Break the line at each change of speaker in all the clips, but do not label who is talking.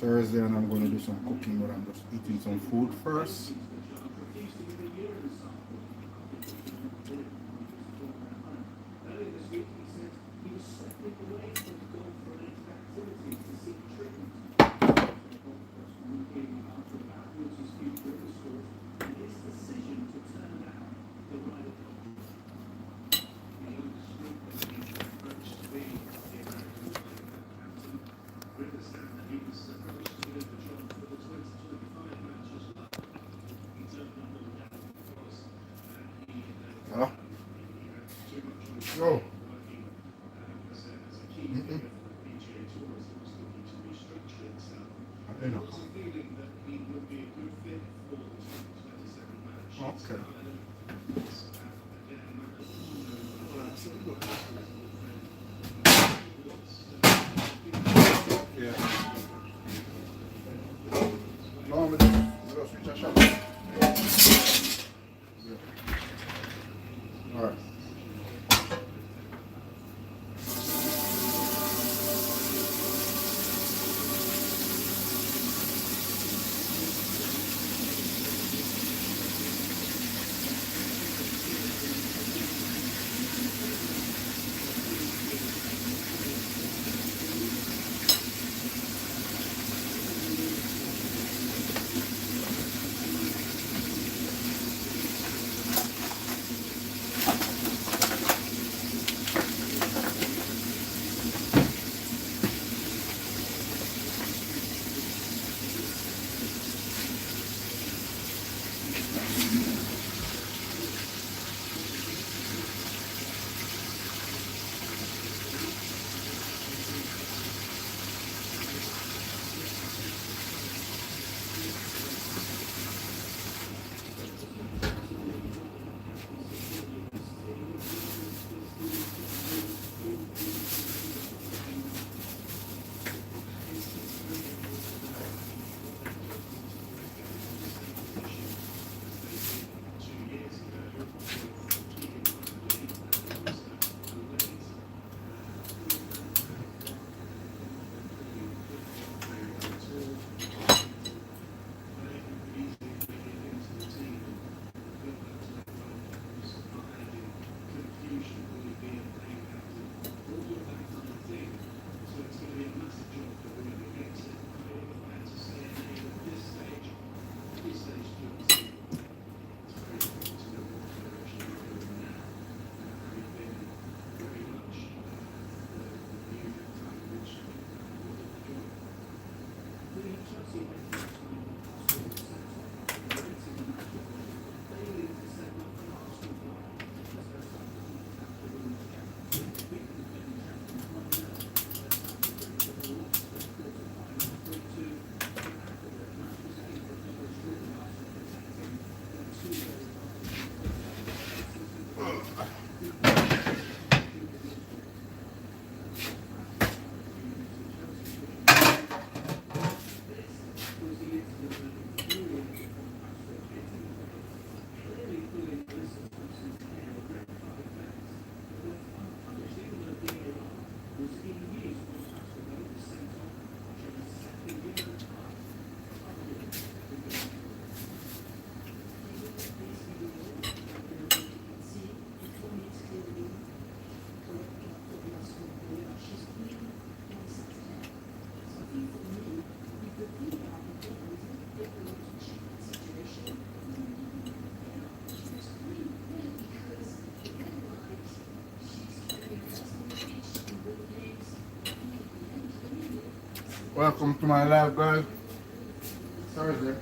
Thursday and I'm going to do some cooking, but I'm just eating some food first. Huh? No. Mm-mm. I don't know. Okay. Yeah. No, we just switch a shot. Yeah. All right. Welcome to my live, guys. Thursday.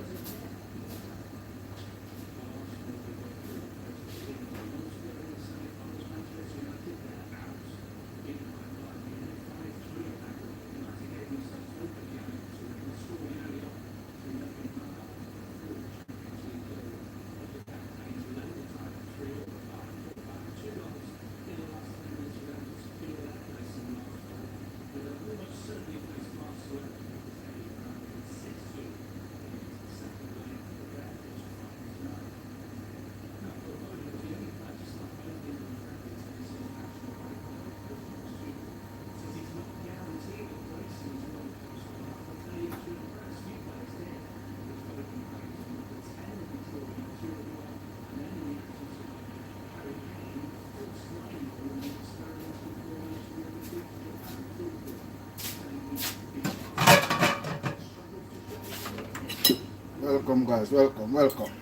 Welcome, guys. Welcome, welcome.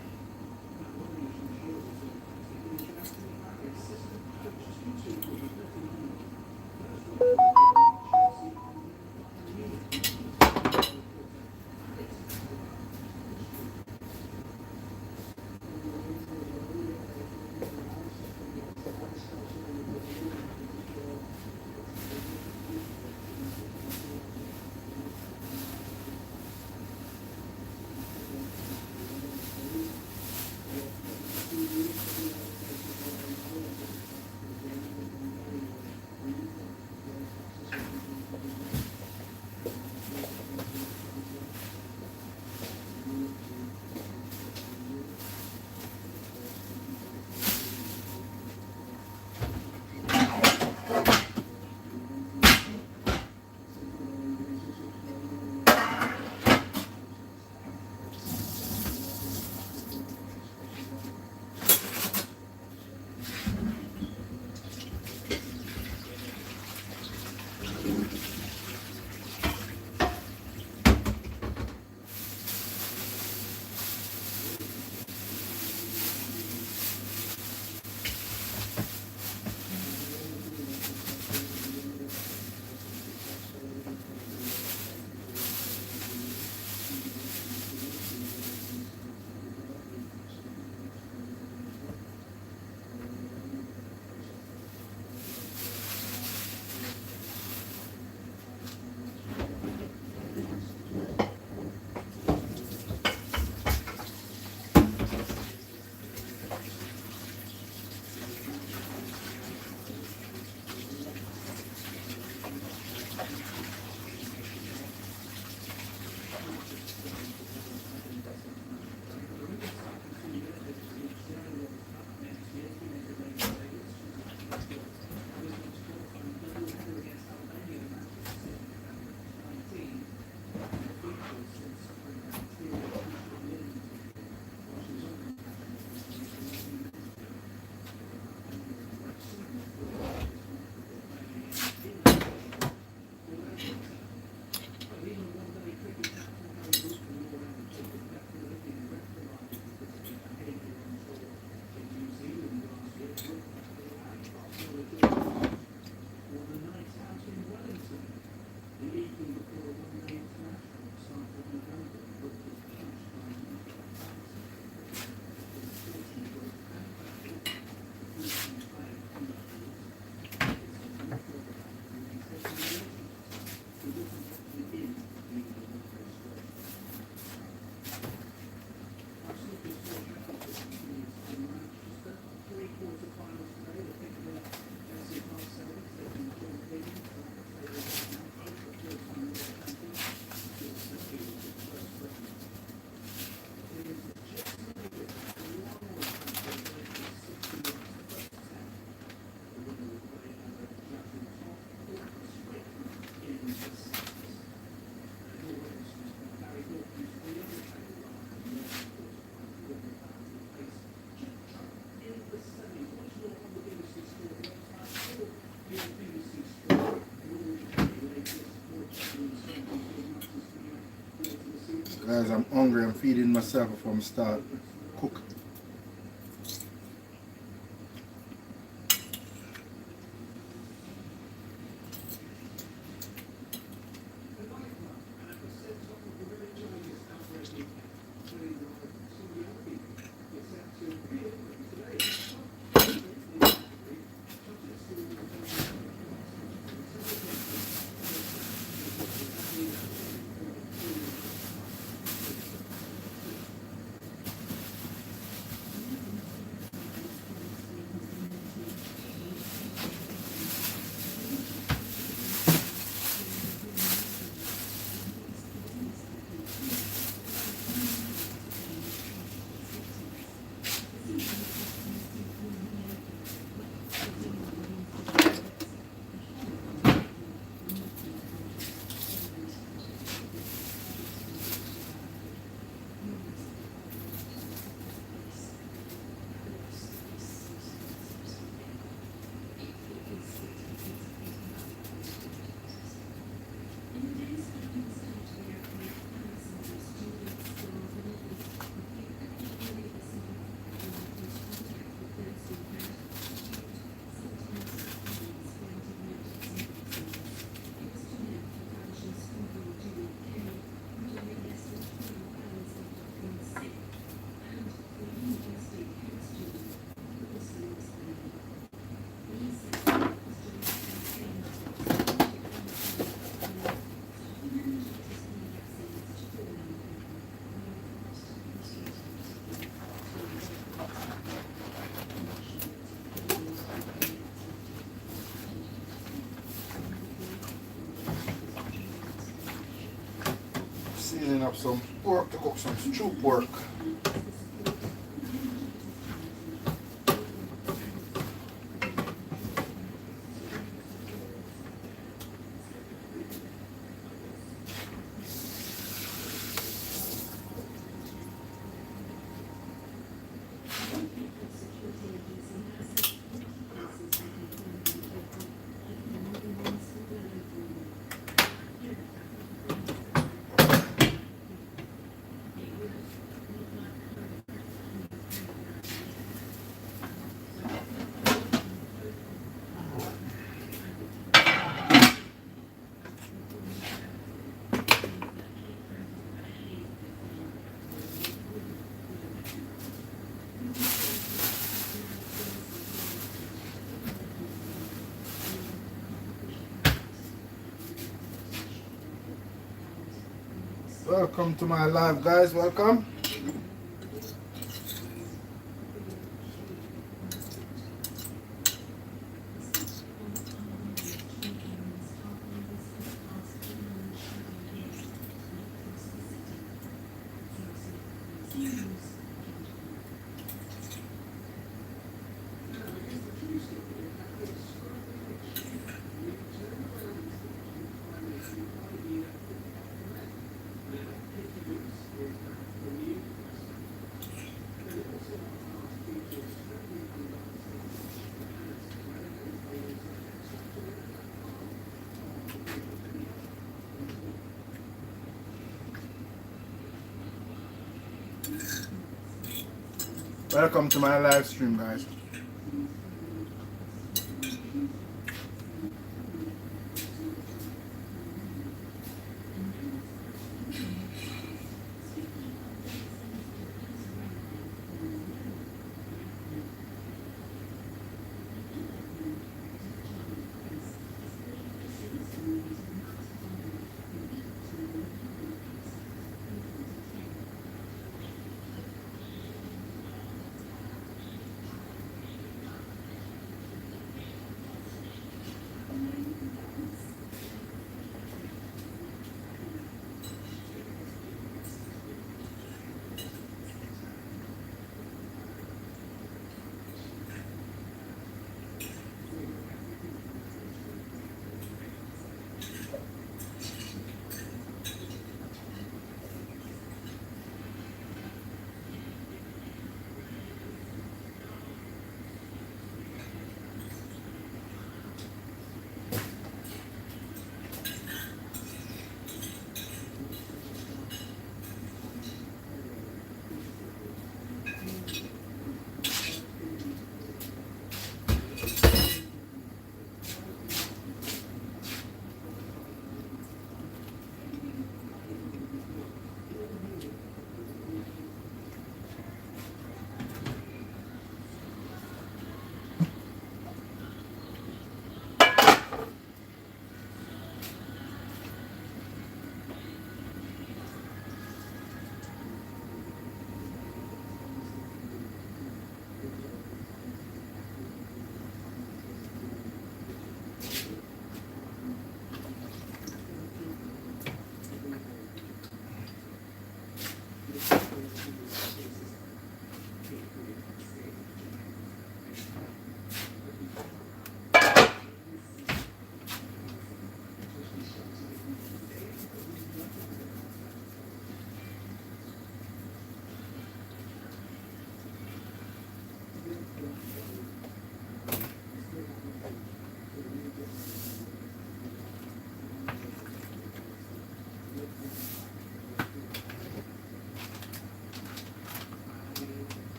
Guys, I'm hungry. I'm feeding myself before I start cook. seasoning up some pork to cook some stew pork. Welcome to my live, guys. Welcome. Welcome to my live stream, guys.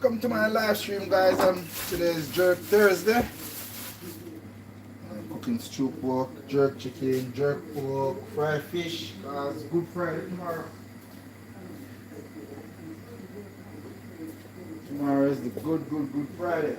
Welcome to my live stream, guys. Today is Jerk Thursday. I'm cooking stew pork, jerk chicken, jerk pork, fried fish. It's Good Friday tomorrow. Tomorrow is the good Friday.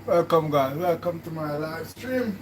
Welcome, guys. Welcome to my live stream.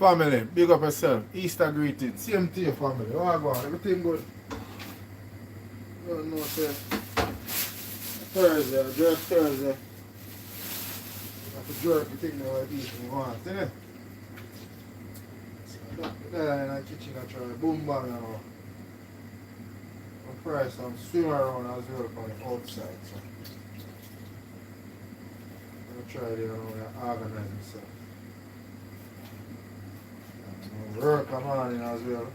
Family, big up yourself. Easter greeting. Same to your family. Oh, go on. Everything good. You don't know, say, Thursday, jerk Thursday. You have to jerk the thing now, eat and go on. See it? There in the kitchen, I try boom bang now. I'm fry some swim around as well on the outside. So I'm going to try it and organize myself. Work on morning as well.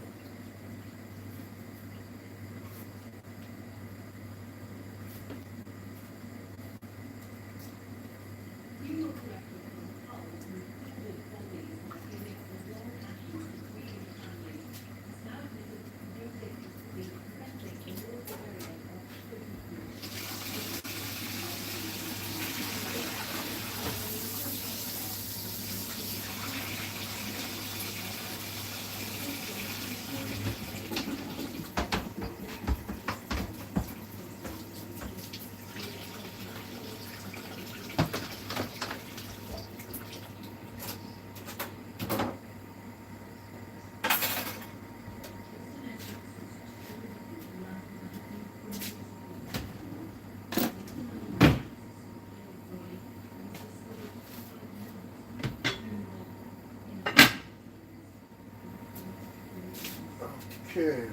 Okay.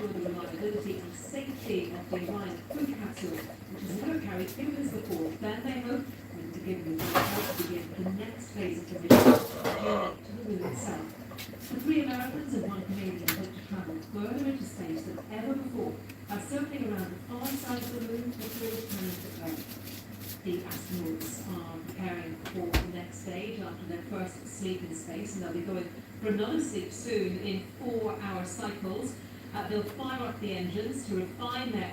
ensure the reliability and safety of the Orion crew capsule, which has never carried humans before. Then they hope to give them the help to begin the next phase of the mission, the journey to the moon itself. The 3 Americans and 1 Canadian hope to travel further into space than ever before by circling around the far side of the moon before returning to Earth. The astronauts are preparing for the next stage after their first sleep in space, and they'll be going for another sleep soon in 4-hour cycles. They'll fire up the engines to refine their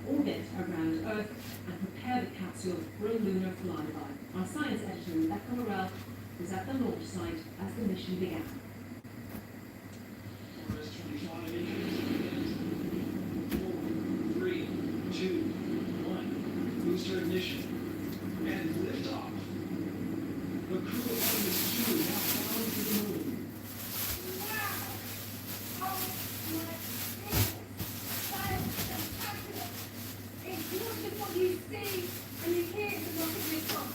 orbit around Earth and prepare the capsule for a lunar flyby. Our science editor, Rebecca Morrell, was at the launch site as the mission began.
3, 2, 1. Booster ignition. And liftoff. The crew of Artemis 2 now bound to the moon.
Wow! Oh my goodness! That is spectacular! It's not just what you see and you hear the rocket lift off.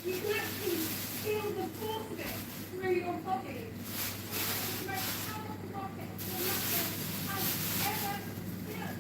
You can actually feel the force of it through your body. It's the most powerful rocket your rocket has ever built.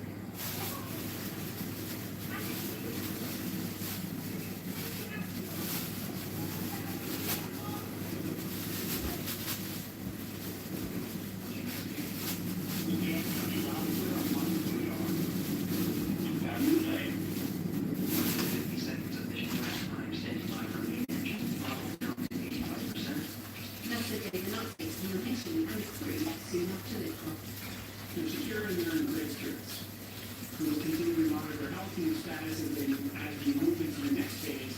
They're secure and they're in great spirits. We will continue to monitor health and status as we move into the next phase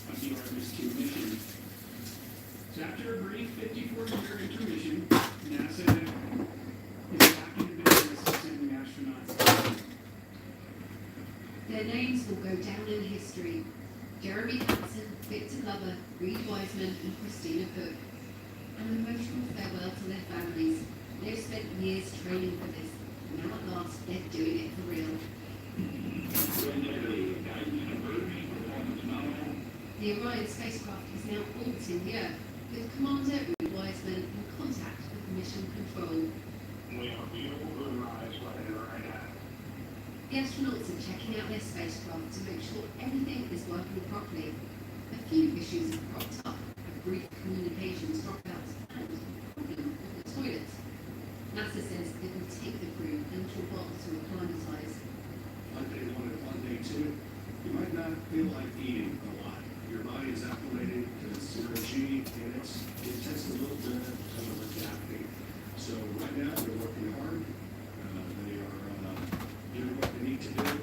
of the Artemis 2 mission. So after a brief 54-year intermission, NASA is back into business sending astronauts.
Their names will go down in history. Jeremy Hansen, Victor Glover, Reed Wiseman and Christina Cook. An emotional farewell to their families. They've spent years training for this, and now at last they're doing it for real. The Orion spacecraft is now orbiting the Earth, with Commander Reed Wiseman in contact with Mission Control.
We have beautiful blue eyes right now.
The astronauts are checking out their spacecraft to make sure everything is working properly. A few issues have cropped up, a brief communications dropouts and a problem with the toilets. NASA says it will take the crew a little while to acclimatise.
On day 1 and on day 2, you might not feel like eating a lot. Your body is acclimated to the zero G, and it takes a little bit of adapting. So right now they're working hard. They are doing what they need to do.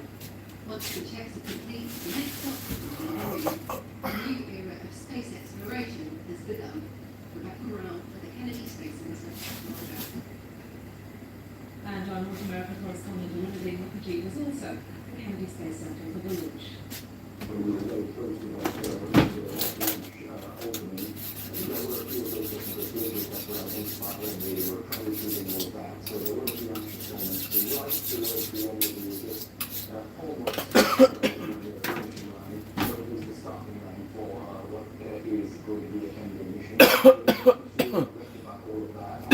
Once the checks are complete, the next stop is a new era of space exploration has begun. Rebecca Morrell for the Kennedy Space Center.
And our North American correspondent, Olivia Mukherjee, was also at the Kennedy Space Center for the launch.
When we were very close to that launch opening, there were a few of those facilities that were identified when they were troubleshooting all of that. So there were a few moments right towards the end of the just almost the finishing line. So it was the starting line for what is going to be a Kennedy mission. About all of that.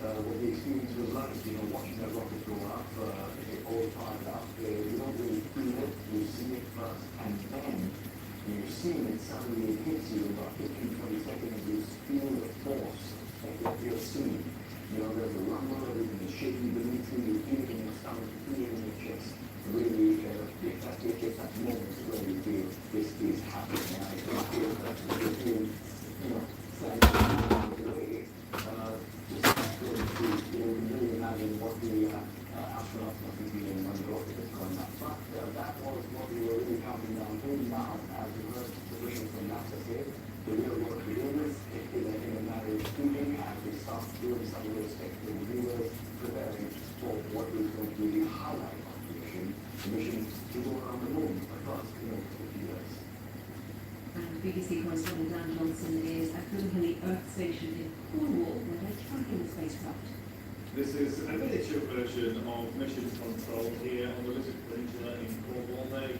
What the experience was like, watching that rocket go up, all fired up, you don't really feel it, you see it first, and then you see it, suddenly it hits you about 15-20 seconds, you feel the force that you're seeing. There's a rumble, everything is shaking beneath you, you feel it in your stomach, you feel it in your chest. Really, it's that moment where you feel this is happening, and I feel that you feel, really imagine what the astronauts must be feeling when the rocket is going up. But that was what we were really counting down to now, as you heard the vision from NASA say. The real work to do this is in a matter of speaking as we start doing some of those technical maneuvers, preparing for what is going to be the highlight of the mission to go around the moon across 50 years.
And BBC correspondent Dan Johnson is at Glenhilly Earth Station in Cornwall, where they're tracking the spacecraft.
This is a miniature version of Mission Control here on the Lizard Peninsula in Cornwall. They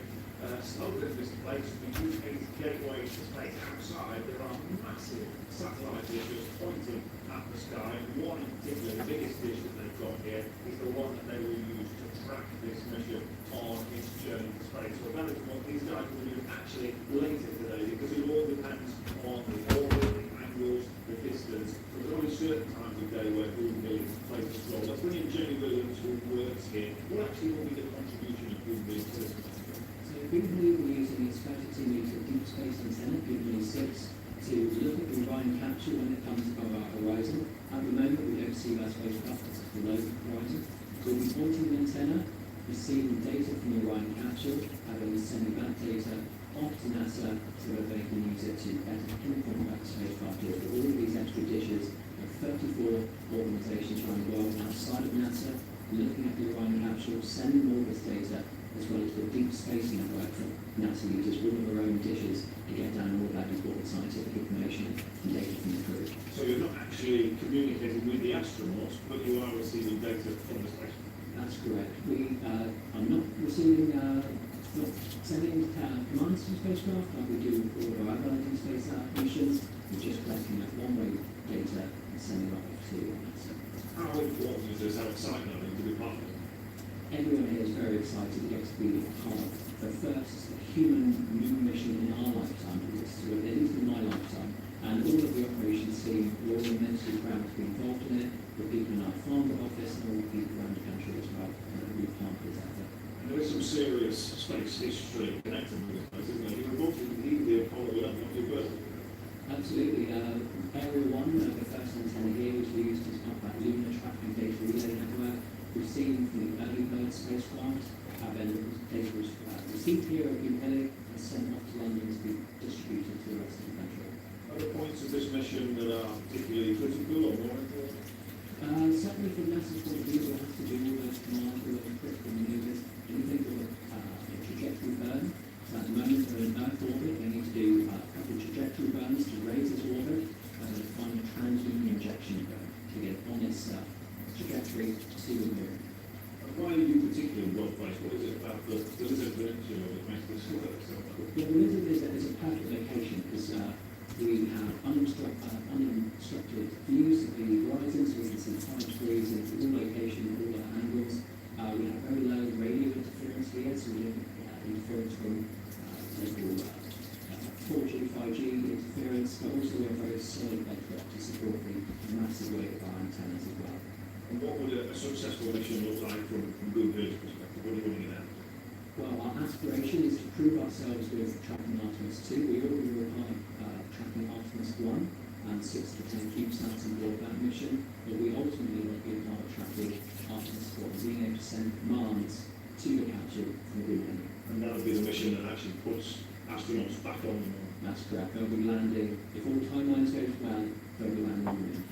slogan this place to be used as gateway to space outside. There are massive satellite dishes pointing at the sky. One in particular, the biggest dish that they've got here, is the one that they will use to track this mission on its journey to space. So that is what these guys will do actually later today, because it all depends on the orbit, the angles, the distance. There's only certain times of day where Boom Billions plays this role. Let's bring in Jenny Williams, who works here. What actually will be the contribution of Boom Billions to this mission?
So Boogaloo will be using its 32-metre deep space antenna, Boogaloo 6, to look at the Orion capsule when it comes above our horizon. At the moment, we don't see our spacecraft as it's below the horizon. So we'll be pointing the antenna, receiving data from the Orion capsule, and then sending that data off to NASA so that they can use it to better pinpoint that spacecraft. But all of these extra dishes of 34 organisations around the world outside of NASA, looking at the Orion capsule, sending all this data, as well as the deep space network that NASA uses all of their own dishes to get down all that important scientific information and data from the crew.
So you're not actually communicating with the astronauts, but you are receiving data from the space.
That's correct. We are not receiving, not sending commands to the spacecraft like we do all of our other deep space missions. We're just collecting that one-way data and sending it off to NASA.
How important is this? How exciting are they to be part of it?
Everyone here is very excited to get to be part of the first human moon mission in our lifetime, at least in my lifetime. And all of the operations team, we're all immensely proud to be involved in it, the people in our farm office and all the people around the country as well. We've planted it out there.
And there is some serious space history connected with this place, isn't there? You were involved in the Apollo 11, not your birth.
Absolutely. Area 1, the first antenna here, was used as part of that lunar tracking data relay network. We've seen from the early bird spacecraft, then data was received here at Buchanan and sent off to London to be distributed to the rest of the country.
Other points of this mission that are particularly critical or more important?
Certainly from NASA's point of view, it has to do with command, with critical maneuvers, anything with a trajectory burn. So at the moment they're in Earth orbit, they need to do a couple of trajectory burns to raise its orbit, and then find a translunar injection burn to get on its trajectory to the moon.
Why are you particularly well placed? What is it about the Lizard Peninsula that makes this work so well?
Yeah, the Lizard is a perfect location because we have unobstructed views of the horizon, so we can see 5 degrees into all locations, all the angles. We have very low radio interference here, so we don't get interference from local 4G, 5G interference, but also we have very solid bedrock to support the massive weight of our antennas as well.
And what would a successful mission look like from Boom Billions' perspective? What are you running it out?
Well, our aspiration is to prove ourselves with tracking Artemis 2. We already were tracking Artemis 1 and 6 to 10 CubeSats on board that mission, but we ultimately want to be a part of tracking Artemis 4, being able to send commands to the capsule from Buchanan.
And that would be the mission that actually puts astronauts back on the moon.
That's correct. They'll be landing, if all timelines go to plan, they'll be landing on the moon.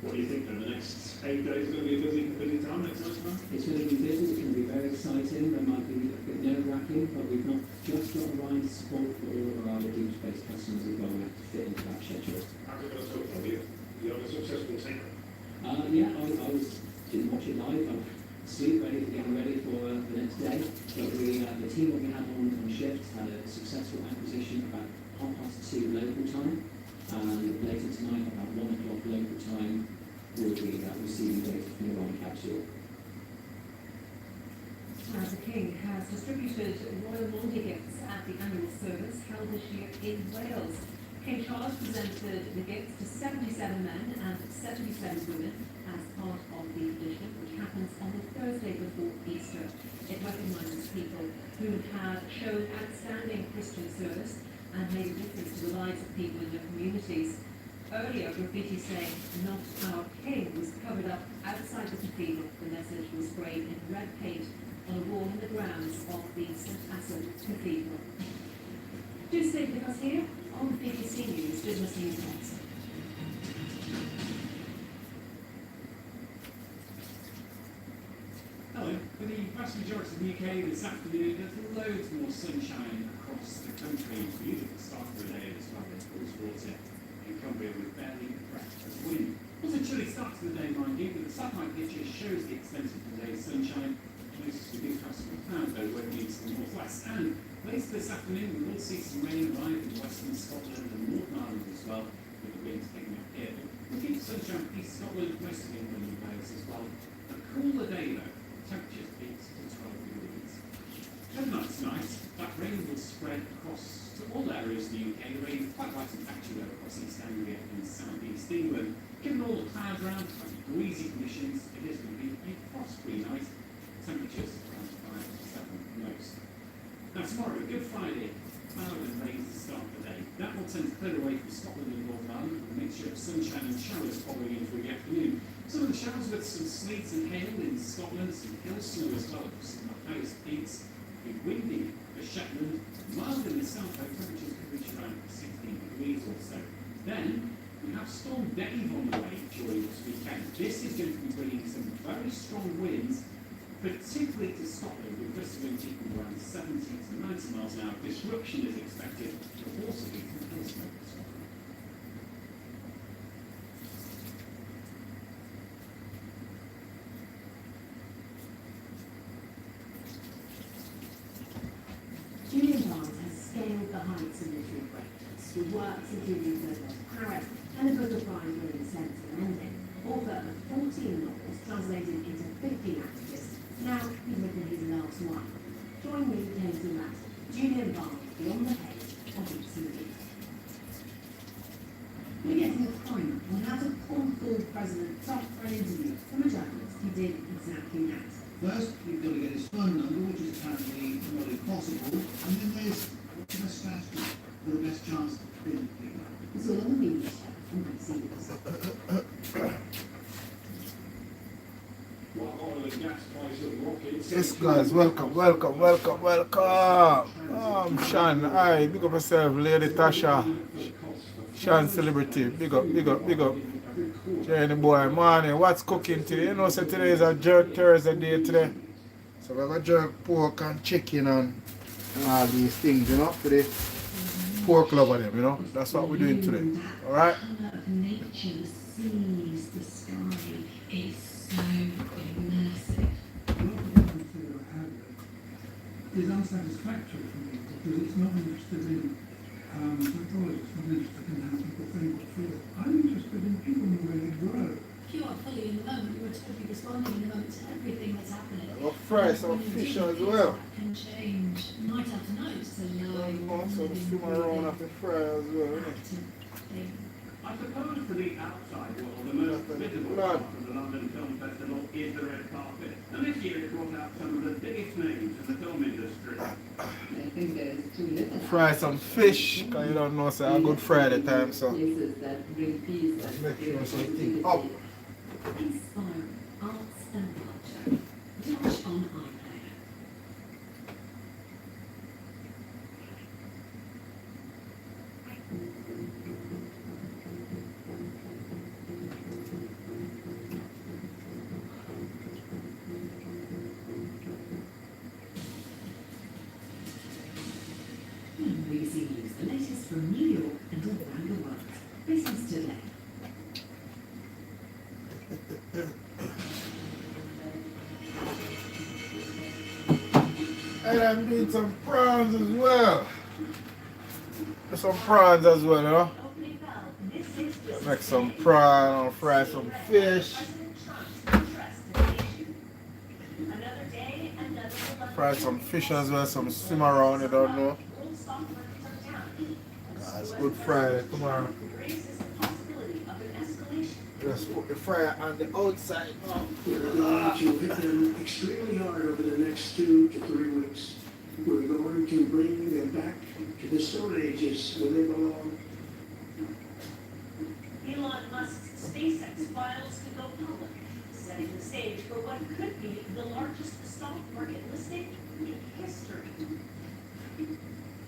What do you think then? The next 8 days is going to be a busy time next time?
It's going to be busy, it's going to be very exciting, there might be a bit nerve-wracking, but we've not just got Orion to support for all of our other deep space customers as well. We have to fit into that schedule.
How's it going to look for you? You have a successful team.
Yeah, I didn't watch it live. I'm asleep, getting ready for the next day. But the team that we had on shift had a successful acquisition about 2:30 local time. And later tonight, about 1 o'clock local time, we'll be receiving data from the Orion capsule.
The King has distributed Royal Monday gifts at the annual service held this year in Wales. King Charles presented the gifts to 77 men and 77 women as part of the tradition, which happens on the Thursday before Easter. It recognises people who have shown outstanding Christian service and made a difference to the lives of people in their communities. Earlier, graffiti saying, "Not our King," was covered up outside the cathedral. The message was sprayed in red paint on a wall in the grounds of the St. Asaph Cathedral. Do stay with us here on BBC News Business News Next.
Hello. For the vast majority of the UK this afternoon, there's loads more sunshine across the country. Beautiful start of the day as well as water in Cumbria with barely a breath of wind. was a chilly start to the day, mind you, but the satellite picture shows the extent of today's sunshine. Notice we do have some clouds though when it's the northwest. And later this afternoon we will see some rain arrive in western Scotland and Northern Ireland as well, with the winds picking up here. We keep sunshine for East Scotland, most of England and Wales as well. A cooler day though, temperatures 8 to 12 degrees. Tonight's night, that rain will spread across to all areas of the UK. The rain is quite light and patchy though across East Anglia and South East England. Given all the clouds around, quite breezy conditions, it is going to be a frost-free night. Temperatures around 5 to 7 most. Now tomorrow, Good Friday, cloud and rain to start the day. That will tend to clear away from Scotland and Northern Ireland with a mixture of sunshine and showers following in through the afternoon. Some of the showers with some sleet and hail in Scotland, some hill snow as well across some of the highest peaks. It'll be windy for Shetland, mild in the south, though temperatures could reach around 16 degrees or so. Then we have Storm Dave on the way during this weekend. This is going to be bringing some very strong winds, particularly to Scotland, with gusts of wind peaking around 70 to 90 miles an hour. Disruption is expected, but also be some hill smoke as well.
Julian Barnes has scaled the heights of literary greatness with works including The Lost Paris and the Book of Brian Sense and Ending. Author of 14 novels translated into 15 languages. Now he's written his last one. Join me to taste that Julian Barnes Beyond the Page of Books and Books. We're getting a point on how to pull the president up for an interview from a journalist who did exactly that.
First, you've got to get his phone number, which is apparently not impossible, and then there's what's the best strategy for the best chance of being picked up.
It's all on the media show on BBC.
Yes guys, welcome. I'm Sean. Aye, big up yourself, Lady Tasha. Sean Celebrity, big up. Jenny boy, morning, what's cooking today? You know, so today is a jerk Thursday day today. So we're going to jerk pork and chicken and all these things, you know, for the pork lover them, you know. That's what we're doing today. Alright?
Nature sees the sky is so immersive.
Is unsatisfactory for me because it's not interested in psychology, it's not interested in how people think or feel. I'm interested in people and the way they grow.
If you are fully in the moment, you are totally responding in the moment to everything that's happening.
We'll fry some fish as well.
Can change night after night. So
Some swim around after fry as well, innit?
I suppose for the outside world, the most visible part of the London Film Festival is the red carpet. And this year it brought out some of the biggest names in the film industry.
I think there's too little.
Fry some fish, because you don't know, so a good Friday time, so
Places that bring peace and
make sure something up.
Inspiring arts and culture. Touch on iPlayer. BBC News, the latest from New York and around the world. This is today.
And I'm doing some prawns as well. Some prawns as well, you know. Make some prawn or fry some fish. Fry some fish as well, some swim around, you don't know. It's Good Friday tomorrow. Just put the fryer on the outside now.
We're going to hit them extremely hard over the next 2 to 3 weeks. We're going to bring them back to the Stone Ages where they belong.
Elon Musk's SpaceX files to go public, setting the stage for what could be the largest stock market listing in history.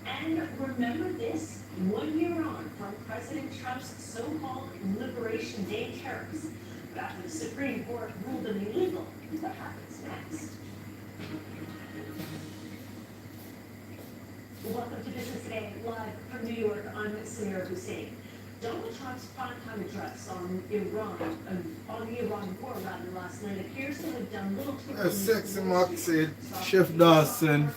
And remember this, 1 year on from President Trump's so-called Liberation Day tariffs. But after the Supreme Court ruled them illegal, what happens next? Welcome to Business Today, live from New York. I'm Samira Hussein. Donald Trump's primetime address on on the Iran war rather last night appears to have done little to
Sexy Moxie, Chef Dawson.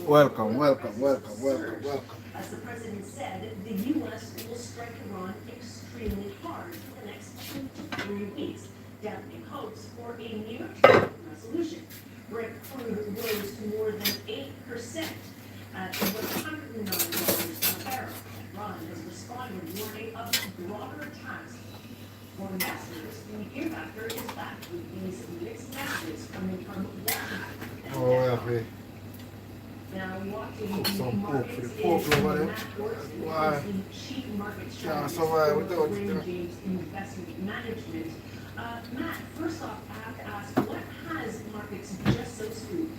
Welcome, welcome, welcome, welcome, welcome.
As the president said, the U.S. will strike Iran extremely hard for the next 2 to 3 weeks, dampening hopes for a near-term resolution. Brent crude rose to more than 8% at over $109 per barrel. Iran has responded, warning of broader attacks for investors. The fear factor is back with these mixed messages coming from Washington.
Oh, yeah,
Now, watching
cook
the
some pork
markets
for the
is
pork over there.
Matt Orton,
Why?
who's the chief market
Can't
strategist
survive
for
without it,
Raymond James Investment Management. Matt, first off, I have to ask, what has markets just so spooked?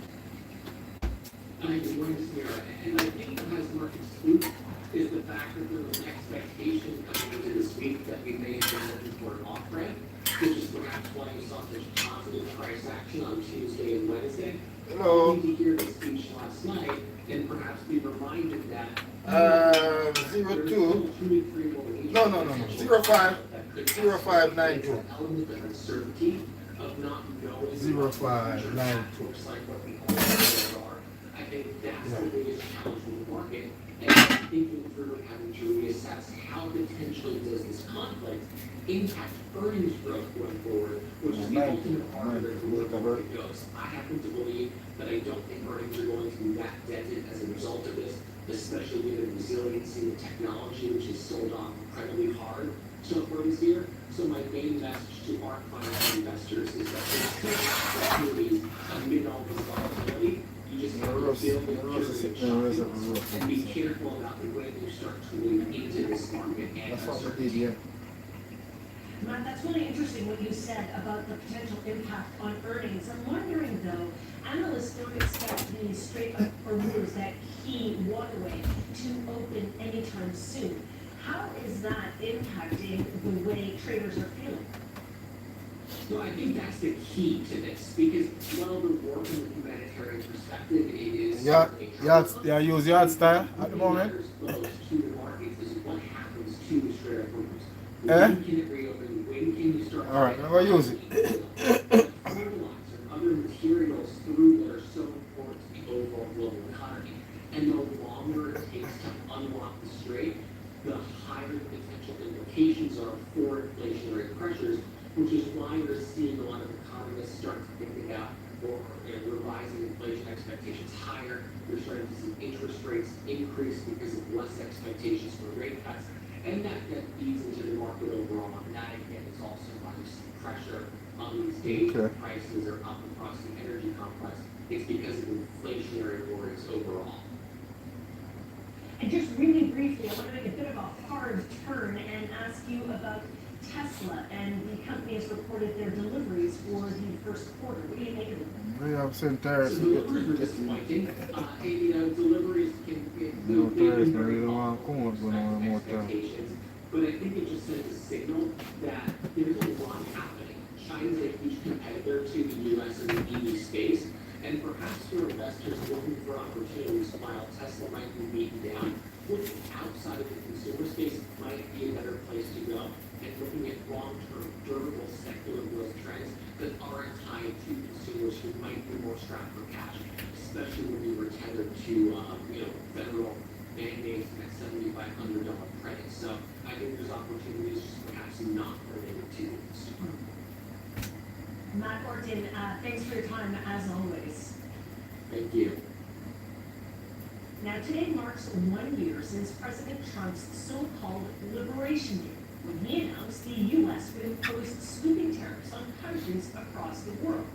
Good morning, Sarah. And I think what has markets spooked is the fact that there was an expectation coming into this week that we may have been looking for an off-ramp, which is perhaps why you saw such positive price action on Tuesday and Wednesday.
Hello.
We need to hear the speech last night and perhaps be reminded that
02. No. 05. 0592.
Element of uncertainty of not knowing
0592.
looks like what the alternatives are. I think that's the biggest challenge with the market, and thinking through and having to reassess how potentially does this conflict impact earnings growth going forward, which is the ultimate arbiter of where the market goes. I happen to believe that I don't think earnings are going to be that dented as a result of this, especially given the resiliency and technology, which is sold off incredibly hard so far this year. So my main message to our clients and investors is that there's opportunities amid all this volatility. You just have to build and be careful about the way you start tooling into this market. And
That's what we did, yeah.
Matt, that's really interesting what you said about the potential impact on earnings. I'm wondering though, analysts don't expect the Strait of Hormuz, that key waterway, to open anytime soon. How is that impacting the way traders are feeling?
So I think that's the key to this, because while the war from the humanitarian perspective, it is
Yeah, use yard style at the moment.
Most to the markets is what happens to the Strait of Hormuz.
Eh?
When can it reopen? When can you start?
Alright, I'm gonna use it.
Fertilizer and other materials through that are so important to the overall global economy. And the longer it takes to unlock the strait, the higher the potential implications are for inflationary pressures, which is why you're seeing a lot of economists start to think about or revising inflation expectations higher. You're starting to see interest rates increase because of less expectations for rate cuts. And that feeds into the market overall. And that again is also why you see pressure on these days when prices are up across the energy complex. It's because of inflationary worries overall.
And just really briefly, I want to make a bit of a hard turn and ask you about Tesla, and the company has reported their deliveries for the first quarter. What do you make of it?
We have sent tires
So
to get
deliveries are disappointing. Deliveries can
No tires, no, we don't want to come up with no more tires.
expectations, but I think it just sends a signal that there's a lot happening. China's a huge competitor to the U.S. in the EV space, and perhaps for investors looking for opportunities while Tesla might be beaten down, looking outside of the consumer space might be a better place to go, and looking at long-term, durable, secular growth trends that aren't tied to consumers who might be more strapped for cash, especially when we were tethered to, federal mandates and $7,500 credit. So I think there's opportunities perhaps not related to the consumer.
Matt Orton, thanks for your time as always.
Thank you.
Now today marks 1 year since President Trump's so-called Liberation Day, when he announced the U.S. would impose sweeping tariffs on countries across the world.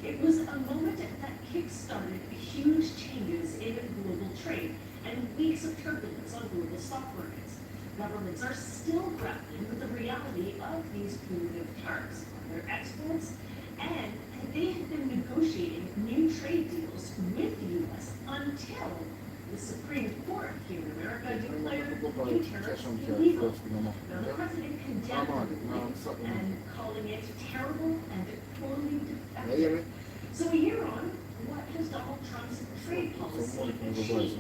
It was a moment that kick-started huge changes in global trade and weeks of turbulence on global stock markets. Governments are still grappling with the reality of these punitive tariffs on their exports, and they have been negotiating new trade deals with the U.S. until the Supreme Court here in America declared new tariffs illegal. Now, the president condemned them and calling it terrible and totally defective. So a year on, what has Donald Trump's trade policy achieved?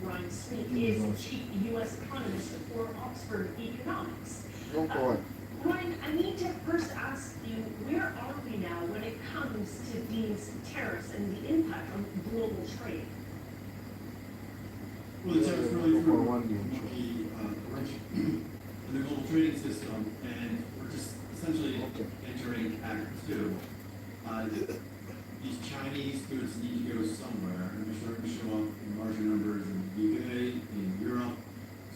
Ryan Sweet is chief U.S. economist for Oxford Economics.
Go for it.
Ryan, I need to first ask you, where are we now when it comes to these tariffs and the impact on global trade?
Well, the tariffs really
Go for
threw
one
the
game.
wrench in the global trading system, and we're just essentially entering Act 2. These Chinese goods need to go somewhere, and they're starting to show up in larger numbers in the UK, in Europe.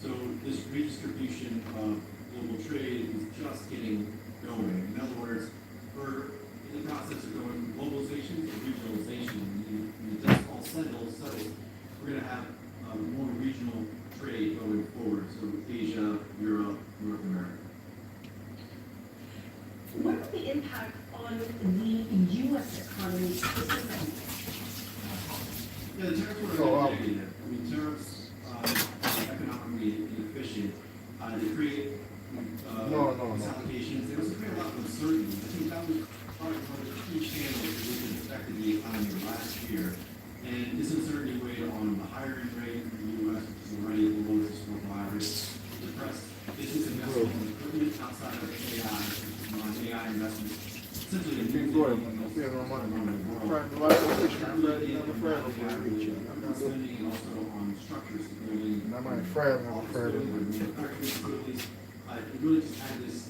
So this redistribution of global trade is just getting going. In other words, we're in the process of going from globalization to regionalization. And it just all settles, we're going to have more regional trade going forward. So Asia, Europe, North America.
What is the impact on the U.S. economy specifically?
Yeah, the tariffs were negative. I mean, tariffs are economically inefficient. They create misallocations. They also create a lot of uncertainty. I think that was probably one of the key channels that really affected the economy last year. And this uncertainty weighed on the hiring rate in the U.S., which is already at the lowest historical average. It depressed business investment in equipment outside of AI, non-AI investment. Essentially, a new
Going.
spending and also on structures, building.
Not my friend, I'm afraid of
It really just had this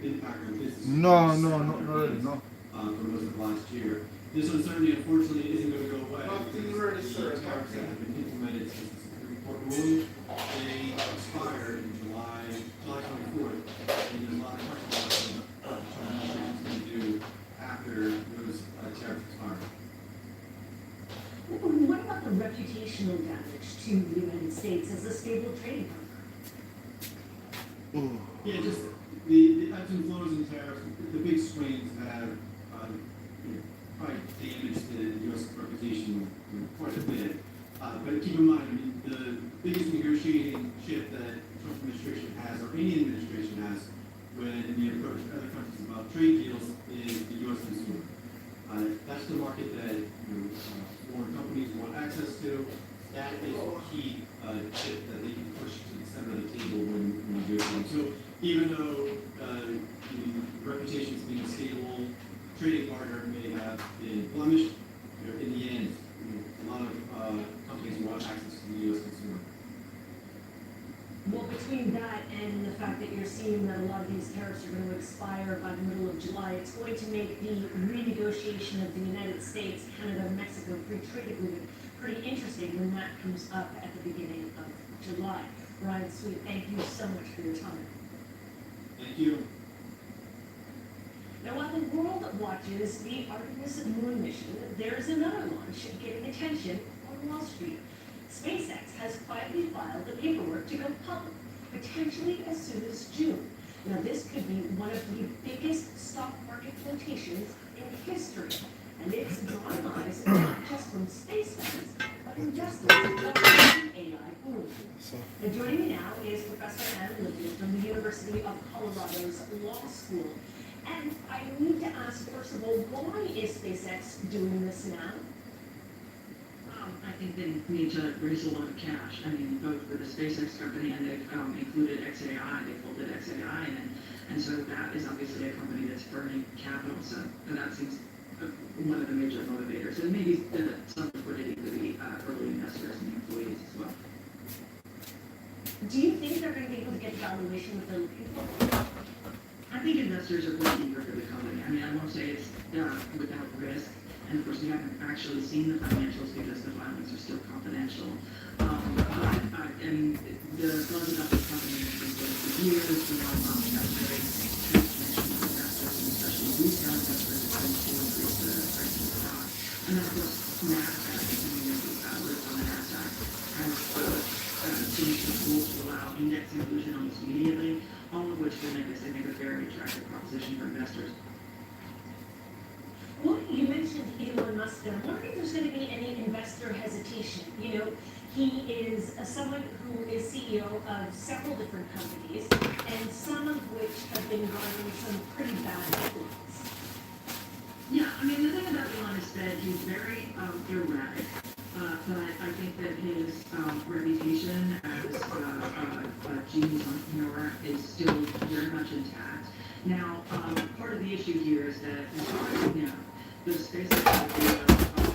impact on business.
No, really, no.
For most of last year. This uncertainty, unfortunately, isn't going to go away. The tariffs that have been implemented since the Supreme Court ruling, they expire in July 24th. And there's a lot of questions about what the administration is going to do after those tariffs expire.
What about the reputational damage to the United States as a stable trading partner?
Yeah, just the ebbs and flows in tariffs, the big swings have probably damaged the U.S. reputation quite a bit. But keep in mind, I mean, the biggest negotiating chip that the Trump administration has, or any administration has, when you approach other countries about trade deals, is the U.S. consumer. That's the market that foreign companies want access to. That is a key chip that they can push to the center of the table when negotiating. So even though the reputation as being a stable trading partner may have been blemished, in the end, a lot of companies want access to the U.S. consumer.
Well, between that and the fact that you're seeing that a lot of these tariffs are going to expire by the middle of July, it's going to make the renegotiation of the United States, Canada, Mexico free trade agreement pretty interesting when that comes up at the beginning of July. Ryan Sweet, thank you so much for your time.
Thank you.
Now, while the world watches the Artemis moon mission, there's another launch getting attention on Wall Street. SpaceX has quietly filed the paperwork to go public, potentially as soon as June. Now, this could be one of the biggest stock market flotations in history, and it's drawn eyes not just from space fans, but investors in the AI boom. Now, joining me now is Professor Ann Livia from the University of Colorado's Law School. And I need to ask, first of all, why is SpaceX doing this now?
I think they need to raise a lot of cash. I mean, both for the SpaceX company and they've included XAI, they folded XAI in. And so that is obviously a company that's burning capital. So that seems one of the major motivators. And maybe some liquidity for the early investors and employees as well.
Do you think they're going to be able to get the valuation that they're looking for?
I think investors are pretty eager for the company. I mean, I won't say it's without risk. And of course, we haven't actually seen the financials because the filings are still confidential. And the buzz about the company has been good for years. We know that's very transformation for investors, and especially retail investors, is going to increase the price of the stock. And then, of course, NASDAQ, the community list on the NASDAQ, has changed the rules to allow index inclusion almost immediately, all of which will make this, I think, a very attractive proposition for investors.
Well, you mentioned Elon Musk, and I'm wondering if there's going to be any investor hesitation. You know, he is someone who is CEO of several different companies, and some of which have been garnering some pretty bad influence.
Yeah, I mean, the thing about Elon is that he's very erratic. but I think that his reputation as a genius entrepreneur is still very much intact. Now, part of the issue here is that, as far as we know, the SpaceX idea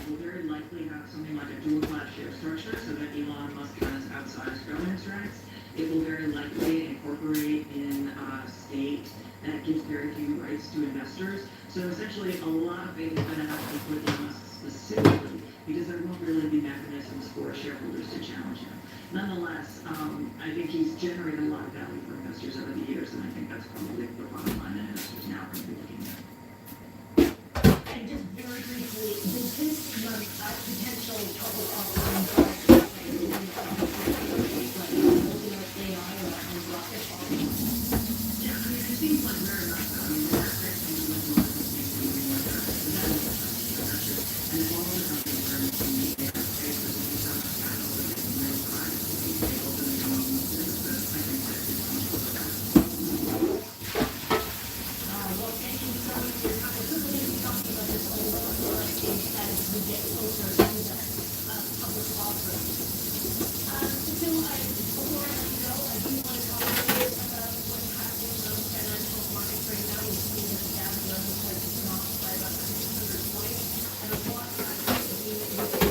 will very likely have something like a dual class share structure so that Elon Musk has outsized governance rights. It will very likely incorporate in a state that gives very few rights to investors. So essentially, a lot of faith is going to have to be put in Musk specifically, because there won't really be mechanisms for shareholders to challenge him. Nonetheless, I think he's generated a lot of value for investors over the years, and I think that's probably the bottom line that investors now are going to be looking at.
And just very briefly, does this potential public offering drive AI or rocket farming?
Yeah, I mean, it seems like very much so. I mean, the aspect of the level of the space is really like that. But that is investorship. And if all the companies are in the AI space, there's going to be so much capital that they can raise funds to be able to make money with businesses. I think that it's much more like that.
Well, thank you so much for your time. We're going to be talking about this all over as we get closer to the public offering. So, before I let you go, I do want to talk a little bit about what's happening on the financial markets right now. We've seen that the Dow Jones has dropped by about 600 points, and a lot of that has to do with the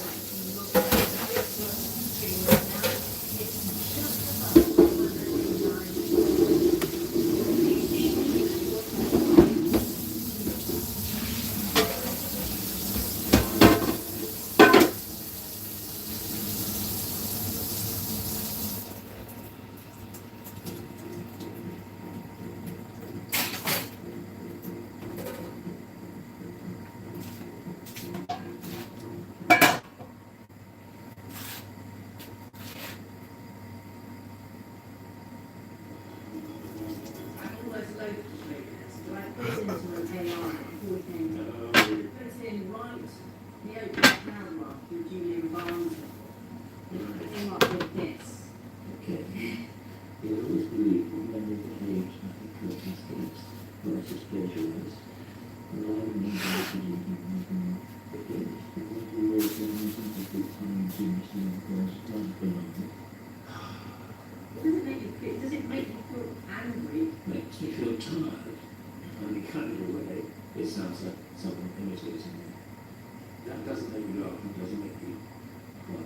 If you look at the Facebook trading right now, it's just about 109. Does it make you feel angry?
Makes me feel tired. And in kind of a way, it sounds like someone imitating me. That doesn't make me laugh, it doesn't make me cry.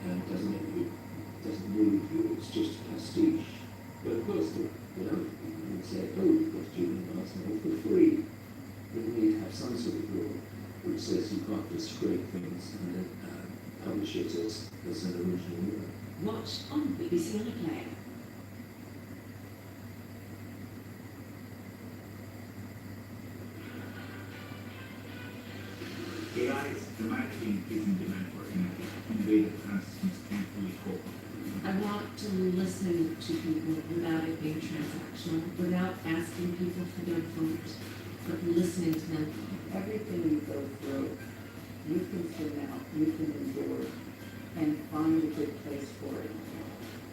And it doesn't move you, it's just pastiche. But of course, the other people would say, oh, you've got Julian Arsenal for free. Then we'd have some sort of law which says you can't just scrape things and then publish it as an original work.
Watch on BBC iPlayer.
AI is dramatically increasing demand for energy in a way that transactions can't fully cope.
I want to listen to people without it being transactional, without asking people for their vote, but listening to them.
Everything you go through, you can tune out, you can endure, and find a good place for it.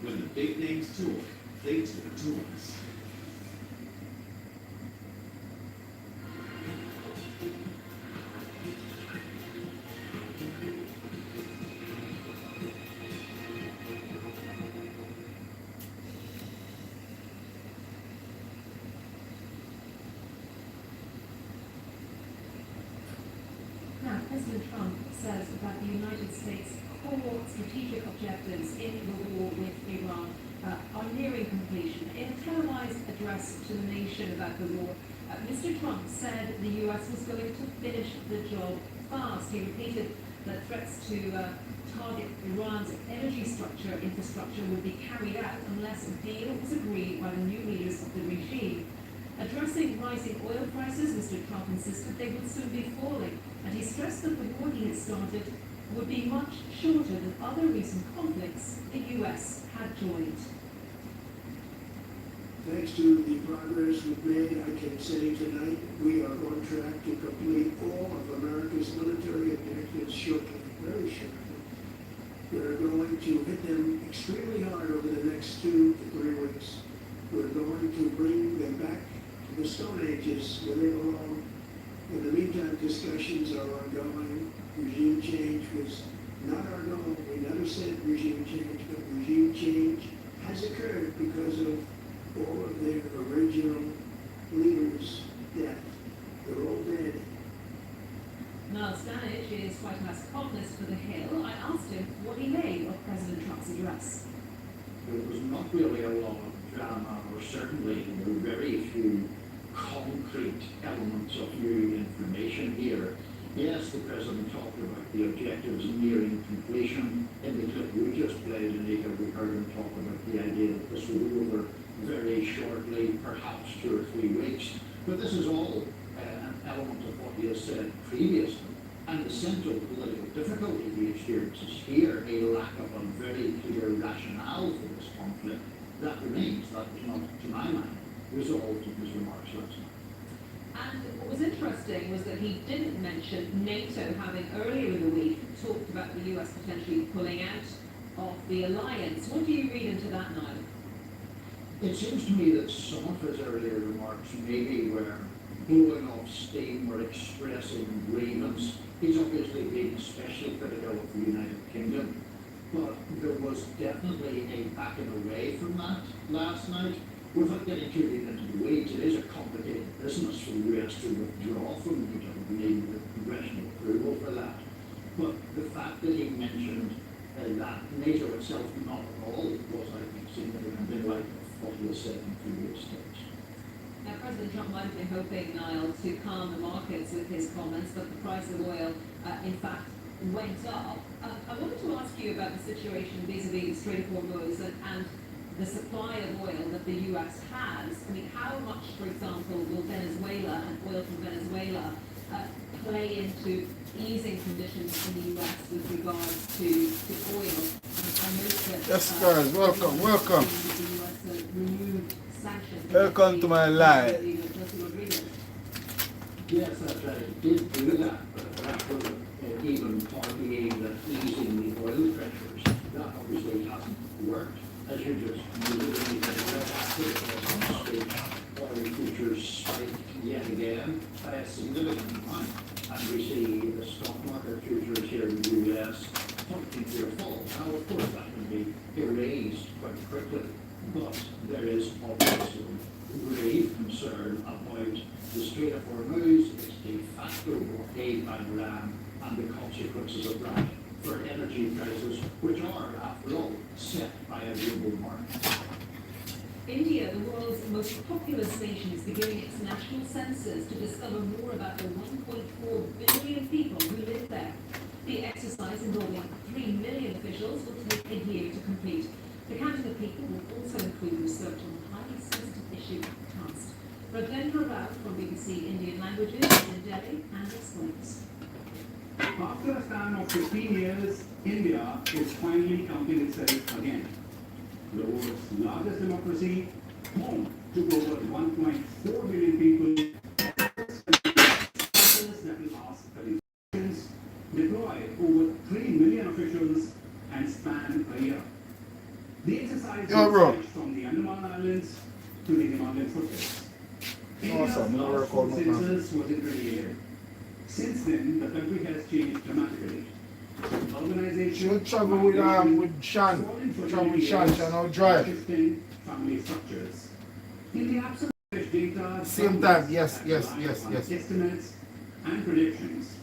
When the big names talk, they talk to us.
Now, President Trump says that the United States' core strategic objectives in the war with Iran are nearing completion. In a televised address to the nation about the war, Mr. Trump said the U.S. was going to finish the job fast. He repeated that threats to target Iran's energy infrastructure would be carried out unless a deal was agreed by the new leaders of the regime. Addressing rising oil prices, Mr. Trump insisted they would soon be falling, and he stressed that the war he had started would be much shorter than other recent conflicts the U.S. had joined.
Thanks to the progress we've made, I can say tonight we are on track to complete all of America's military objectives shortly, very shortly. We're going to hit them extremely hard over the next 2 to 3 weeks. We're going to bring them back to the Stone Ages where they belong. In the meantime, discussions are ongoing regime change was not our goal. We never said regime change, but regime change has occurred because of all of their original leaders' death. They're all dead.
Niall Stanage is White House columnist for The Hill. I asked him what he made of President Trump's address.
There was not really a lot of drama, or certainly there were very few concrete elements of new information here. Yes, the President talked about the objectives nearing completion. In the clip we just played, Anita, we heard him talk about the idea that this will be over very shortly, perhaps 2 or 3 weeks. But this is all an element of what he has said previously. And the central political difficulty he experiences here, a lack of a very clear rationale for this conflict, that remains. That was not, to my mind, resolved in his remarks last night.
And what was interesting was that he didn't mention NATO having earlier in the week talked about the US potentially pulling out of the alliance. What do you read into that now?
It seems to me that some of his earlier remarks maybe were blowing off steam or expressing grievance. He's obviously been especially critical of the United Kingdom, but there was definitely a backing away from that last night. Without getting too deep into the weeds, it is a complicated business for the US to withdraw from NATO. We need the congressional approval for that. But the fact that he mentioned that NATO itself not at all was, I think, significant in light of what he has said in previous states.
Now, President Trump might have been hoping, Niall, to calm the markets with his comments, but the price of oil, in fact, went up. I wanted to ask you about the situation vis-a-vis the Strait of Hormuz and the supply of oil that the U.S. has. I mean, how much, for example, will Venezuela and oil from Venezuela play into easing conditions in the U.S. with regards to oil? I noticed that,
yes, guys, welcome.
The U.S. removed sanctions.
Welcome to my live.
Yes, that's right. It did do that, but that was even partly aimed at easing the oil pressures. That obviously hasn't worked. As you just alluded to, oil futures spiked yet again by a significant amount. And we see the stock market futures here in the US pointing to a fall. Now, of course, that can be erased quite quickly, but there is obviously grave concern about the Strait of Hormuz, its de facto blockade by Iran, and the consequences of that for energy prices, which are, after all, set by a global market.
India, the world's most populous nation, is beginning its national census to discover more about the 1.4 billion people who live there. The exercise, involving 3 million officials, will take a year to complete. The counting of people will also include research on the highly sensitive issue of caste. Ravendra Rao from BBC Indian Languages is in Delhi and explains.
After a span of 15 years, India is finally counting itself again. The world's largest democracy, home to over 1.4 billion people, that will ask questions, deploy over 3 million officials, and span a year. The exercise stretched from the Andaman Islands to the Himalayan foothills. India's last full census was in 2018. Since then, the country has changed dramatically. Urbanization,
travel with Sean, I'll drive.
Family structures. In the absence of fresh data,
Same time, yes.
estimates and predictions,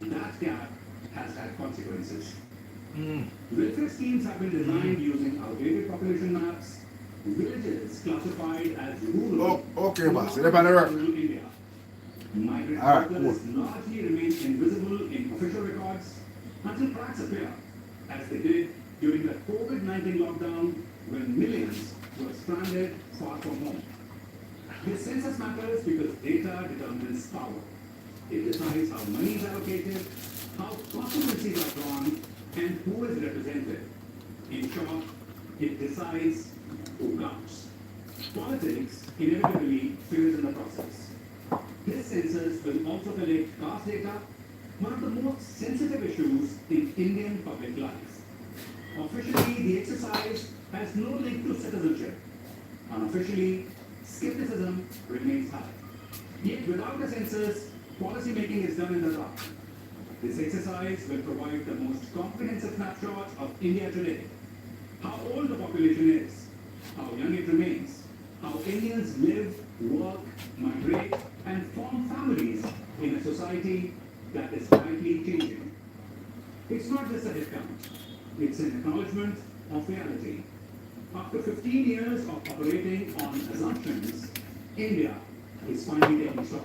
that gap has had consequences. Welfare schemes have been designed using outdated population maps, villages classified as rural.
Okay, boss. They're on the road.
India. Migrant workers largely remain invisible in official records until cracks appear, as they did during the COVID-19 lockdown when millions were stranded far from home. This census matters because data determines power. It decides how money is allocated, how constituencies are drawn, and who is represented. In short, it decides who counts. Politics inevitably figures in the process. This census will also collect caste data, one of the most sensitive issues in Indian public life. Officially, the exercise has no link to citizenship. Unofficially, skepticism remains high. Yet without a census, policy making is done in the dark. This exercise will provide the most comprehensive snapshot of India today. How old the population is, how young it remains, how Indians live, work, migrate, and form families in a society that is rapidly changing. It's not just a head count, it's an acknowledgement of reality. After 15 years of operating on assumptions, India is finally taking stock.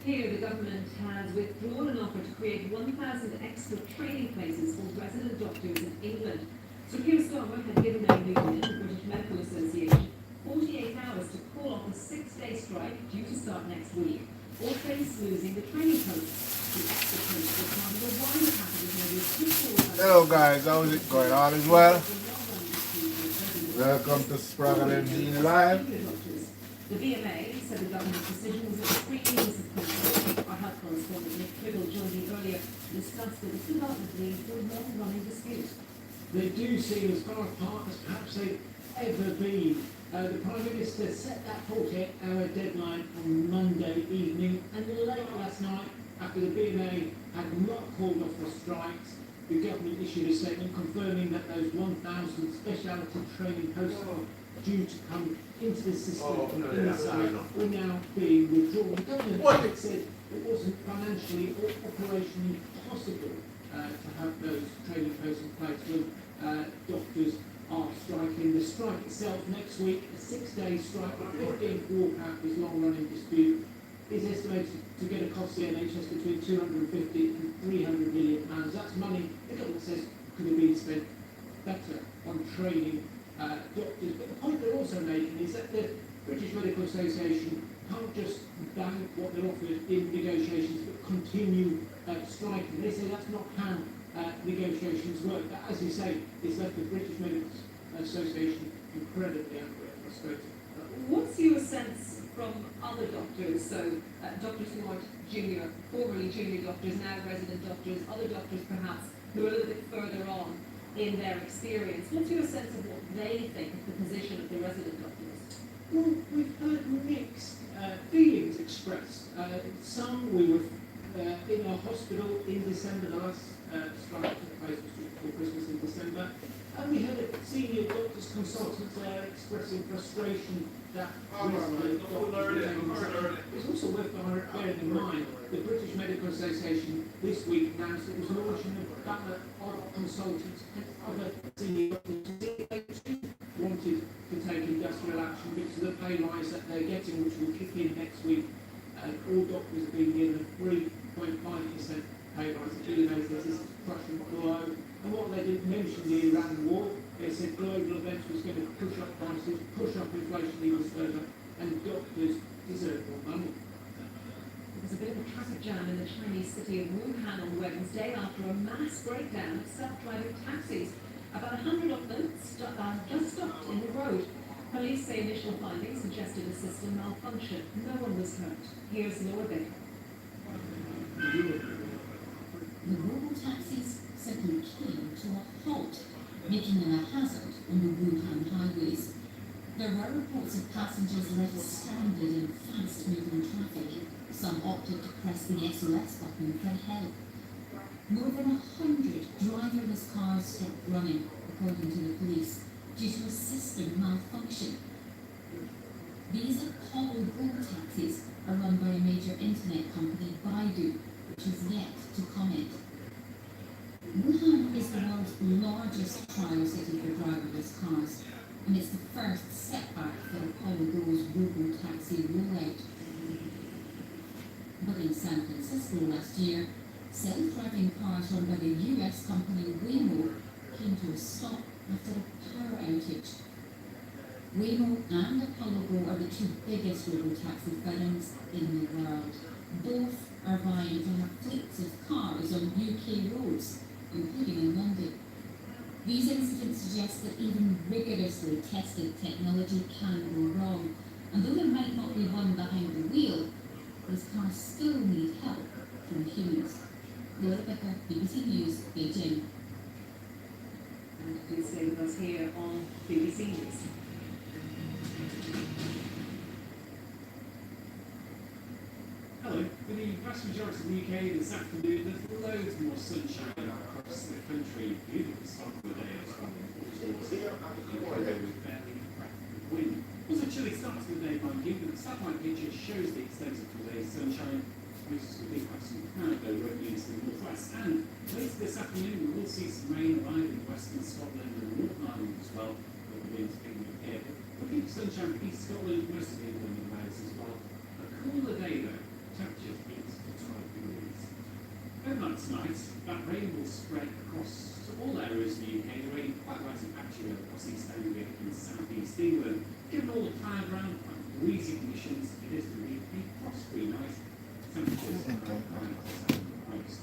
Here, the government has withdrawn an offer to create 1,000 extra training places for resident doctors in England. Sir Keir Starmer had given a union, the British Medical Association, 48 hours to call off a 6-day strike due to start next week, or face losing the training posts. The extra posts were part of a wider package of nearly 2
Hello guys, how's it going? All is well? Welcome to Spraggabenzeny Live.
The VMA said the government's decision was extremely disappointing. Our health correspondent Nick Tribble joined me earlier and discussed that the development leads to a long-running dispute.
They do seem as far apart as perhaps they've ever been. The Prime Minister set that 48-hour deadline on Monday evening, and late last night, after the BMA had not called off for strikes, the government issued a statement confirming that those 1,000 specialty training posts due to come into the system in the south were now being withdrawn. The government said it wasn't financially or operationally possible to have those training posts in place when doctors are striking. The strike itself next week, a 6-day strike, a 15th walkout, this long-running dispute, is estimated to get a cost the NHS between 250 and 300 million pounds. That's money the government says could have been spent better on training doctors. But the point they're also making is that the British Medical Association can't just bank what they're offered in negotiations but continue striking. They say that's not how negotiations work. But as you say, it's left the British Medical Association incredibly angry and frustrated.
What's your sense from other doctors, so doctors who aren't junior, formerly junior doctors, now resident doctors, other doctors perhaps who are a little bit further on in their experience? What's your sense of what they think of the position of the resident doctors?
Well, we've heard mixed feelings expressed. Some we were in a hospital in December, the last strike took place just before Christmas in December, and we had a senior doctors consultant there expressing frustration that it's also worth bearing in mind the British Medical Association this week announced it was launching a ballot of consultants and other senior doctors wanted to take industrial action because of the pay rise that they're getting, which will kick in next week. All doctors are being given a 3.5% pay rise. It really knows this is a crushing blow. And what they didn't mention the Iran war, they said global events was going to push up prices, push up inflation even further, and doctors deserve more money.
There was a bit of a traffic jam in the Chinese city of Wuhan on Wednesday after a mass breakdown of self-driving taxis. About 100 of them just stopped in the road. Police say initial findings suggested a system malfunction. No one was hurt. Here's Laura Baker.
The robo taxis simply came to a halt, making them a hazard on the Wuhan highways. There were reports of passengers left stranded in fast-moving traffic. Some opted to press the SOS button for help. More than 100 driverless cars stopped running, according to the police, due to a system malfunction. These Apollo Go taxis are run by a major internet company, Baidu, which has yet to comment. Wuhan is the world's largest trial city for driverless cars, and it's the first setback for Apollo Go's robo-taxi rollout. But in San Francisco last year, self-driving cars run by the US company Waymo came to a stop after a power outage. Waymo and Apollo Go are the two biggest robo-taxi firms in the world. Both are vying to have fleets of cars on UK roads, including in London. These incidents suggest that even rigorously tested technology can go wrong, and though there might not be one behind the wheel, these cars still need help from humans. Laura Becker, BBC News, Beijing.
And please stay with us here on BBC News.
Well, for the vast majority of the UK this afternoon, there's loads more sunshine across the country. Beautiful start of the day as well. With fairly practical wind. It was a chilly start to the day, mind you, but the satellite picture shows the extent of today's sunshine. We think have some cloud though working into the northwest. And later this afternoon, we will see some rain arrive in western Scotland and Northern Ireland as well. But the wind's picking up here. Looking for sunshine for East Scotland, most of England and Wales as well. A cooler day though. Temperatures heat to 12 degrees. Overnight tonight, that rain will spread across all areas of the UK. The rain quite likely actually across East Anglia and South East England. Given all the cloud around and breezy conditions, it is going to be a frost-free night. Temperatures are around most.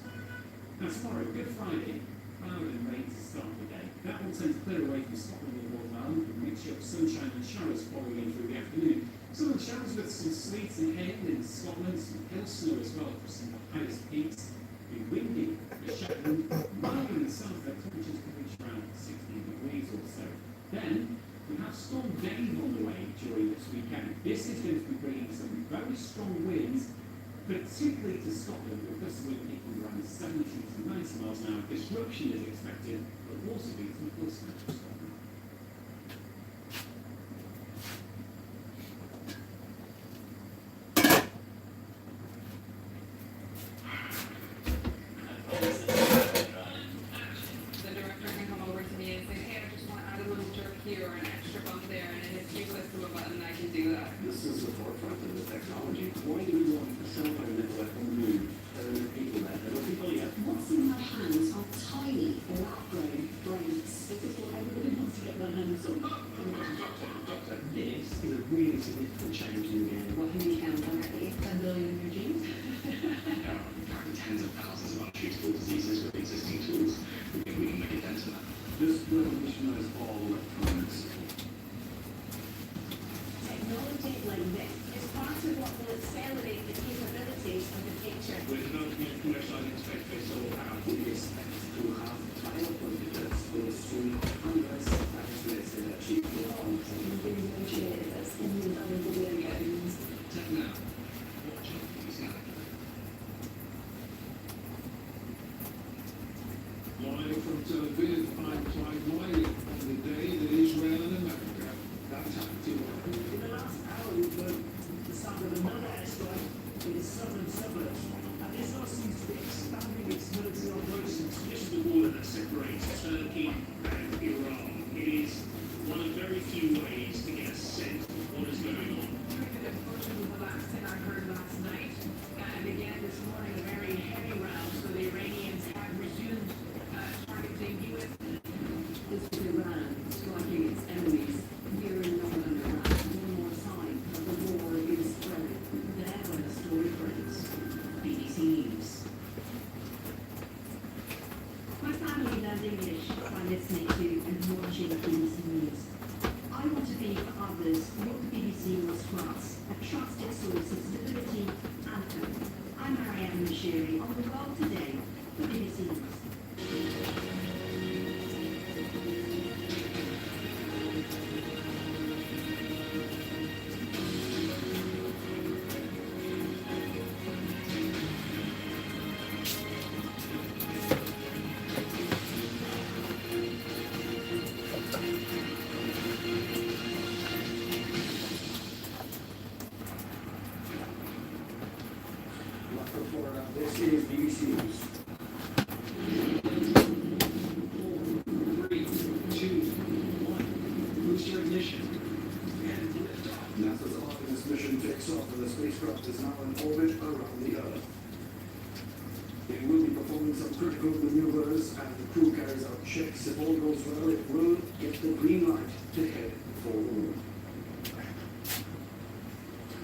Now tomorrow, Good Friday, cloud and rain to start the day. That will tend to clear away from Scotland and Northern Ireland with a mixture of sunshine and showers following in through the afternoon. Some of the showers with some sleet and hail in Scotland, some hill snow as well across some of the highest peaks. It'll be windy in Shetland, mild in the south, where temperatures can reach around 16 degrees or so. Then we have Storm Dave on the way during this weekend. This is going to be bringing some very strong winds, particularly to Scotland, with gusts of wind peaking around 70 to 90 miles an hour. Disruption is expected, but also be some close to Scotland.
The director can come over to me and say, hey, I just want to add a little jerk here or an extra bump there, and if you click to a button, I can do that.
This is the forefront of the technology. Why do we want a cell phone network on the moon? There are no people there. There are people yet.
What's in my hands are tiny lab-grown brains. This is what everybody wants to get their hands on.
Doctor, this is a really significant change in the game.
What can you count already? 10 billion new genes?
Tens of thousands of untreatable diseases with existing tools. We can make a dent in that. This revolutionized all electronics.
Technology like this is part of what will accelerate the capabilities of the future.
We're developing a commercializing space-based solar power.
We expect to have trial computers with a stream of hundreds of activities that achieve the
Check now. Watch it.
Live from Tel Aviv, I'm Clyde Wiley on the day that Israel and America got time to work.
In the last hour, we've heard the sound of another airstrike in the southern suburbs, and Israel seems to be expanding its military operations.
This is the border that separates Turkey and Iran. It is one of very few ways to get a sense of what is going on.
Unfortunately, the last thing I heard last night, and again this morning, a very heavy round, so the Iranians have resumed targeting U.S.
This is Iran striking its enemies here in northern Iraq. One more sign that the war is spreading. There when the story breaks. BBC News.
My family learned English by listening to and watching BBC News. I want to be for others what the BBC was for us, a trusted source of stability and hope. I'm Marianne Mashiri on the World Today for BBC News.
This is BBC News.
3, 2, 1. Boost your ignition. And lift off.
NASA's Artemis mission takes off and the spacecraft is now in orbit around the Earth. It will be performing some critical maneuvers and the crew carries out checks. If all goes well, it will get the green light to head for the moon.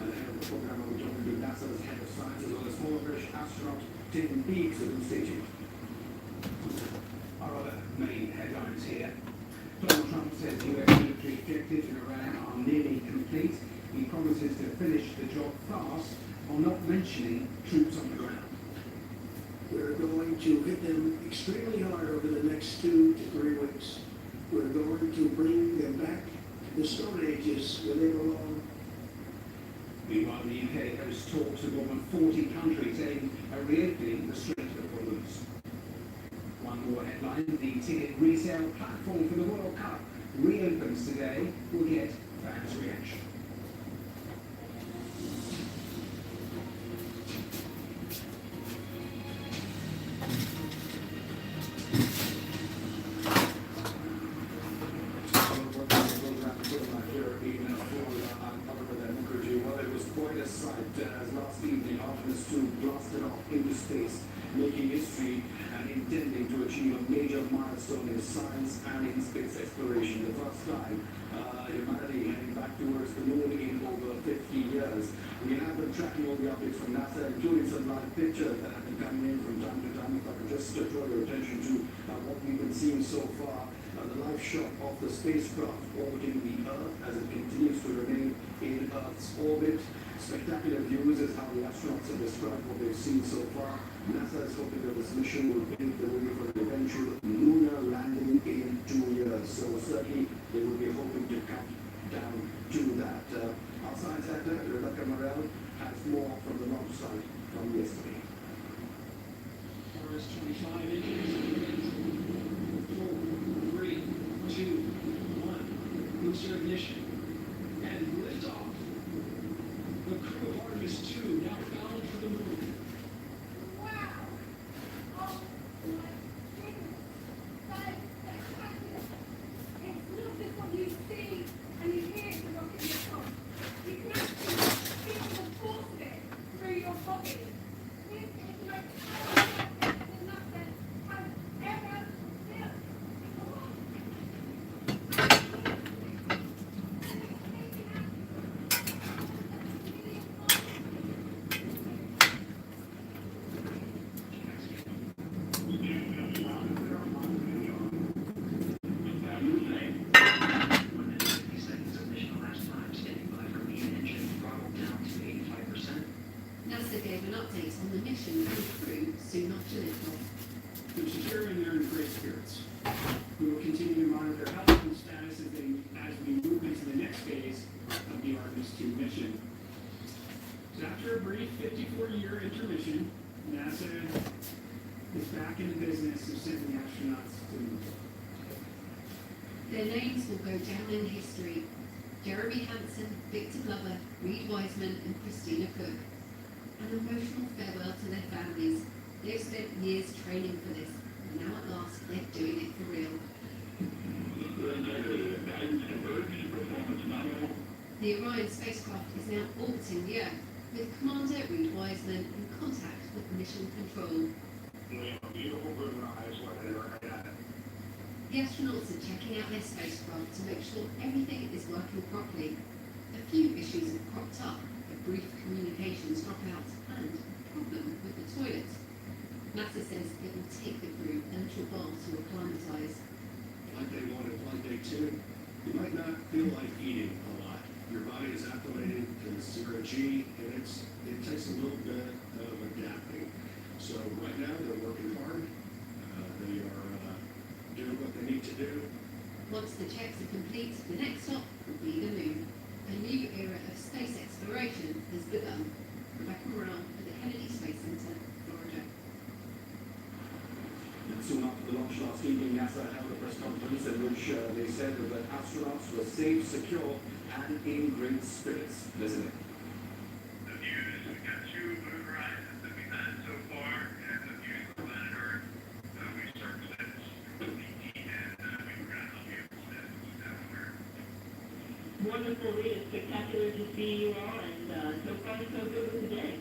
And ahead of the program, we're joined with NASA's head of science as well as former British astronaut Tim Beeks at the station.
Our other main headlines here. Donald Trump says US military objectives in Iran are nearly complete. He promises to finish the job fast while not mentioning troops on the ground.
We're going to hit them extremely hard over the next 2 to 3 weeks. We're going to bring them back to the Stone Ages where they belong.
Meanwhile, the UK hosts talks with more than 40 countries aimed at reopening the Strait of Hormuz. One more headline, the ticket resale platform for the World Cup reopens today. We'll get fans' reaction. As last evening, Artemis 2 blasted off into space, making history and intending to achieve a major milestone in science and in space exploration. The first time humanity heading back towards the moon in over 50 years. We have been tracking all the updates from NASA, including some live pictures that have been coming in from time to time. If I could just draw your attention to what we've been seeing so far. The live shot of the spacecraft orbiting the Earth as it continues to remain in Earth's orbit. Spectacular views is how the astronauts have described what they've seen so far. NASA is hoping that this mission will pave the way for an eventual lunar landing in 2 years. So certainly they will be hoping to come down to that. Our science editor, Rebecca Morel, has more from the launch site from yesterday.
Forest 25 inches. 4, 3, 2, 1. Booster ignition. And lift off. The crew of Artemis 2 now bound for the moon.
Wow! Oh my goodness! That is spectacular! It's not just what you see and you hear the rocket in your top. You can actually feel the force of it through your body. This is the most powerful that nothing has ever built.
NASA gave an update on the mission and crew soon after liftoff.
The secure and they're in great spirits. We will continue to monitor health and status as we move into the next phase of the Artemis 2 mission. So after a brief 54-year intermission, NASA is back in the business of sending astronauts to the moon.
Their names will go down in history. Jeremy Hansen, Victor Glover, Reed Wiseman and Christina Cook. An emotional farewell to their families. They've spent years training for this, and now at last they're doing it for real. The Orion spacecraft is now orbiting the Earth, with Commander Reed Wiseman in contact with mission control. The astronauts are checking out their spacecraft to make sure everything is working properly. A few issues have cropped up, a brief communications dropout and a problem with the toilet. NASA says it will take the crew a little while to acclimatise.
Flight day 1 and flight day 2, you might not feel like eating a lot. Your body is acclimated to 0G, and it takes a little bit of adapting. So right now they're working hard. They are doing what they need to do.
Once the checks are complete, the next stop will be the moon. A new era of space exploration has begun. Rebecca Morel at the Kennedy Space Center, Florida.
And soon after the launch last evening, NASA held a press conference in which they said that astronauts were safe, secure, and in great spirits. Listen in.
The views, we've got 2 blue horizons that we've had so far, and the views of planet Earth. We've circled it completely, and we're going to help you with that word.
Wonderful, it's spectacular to see you all, and so far so good with the day.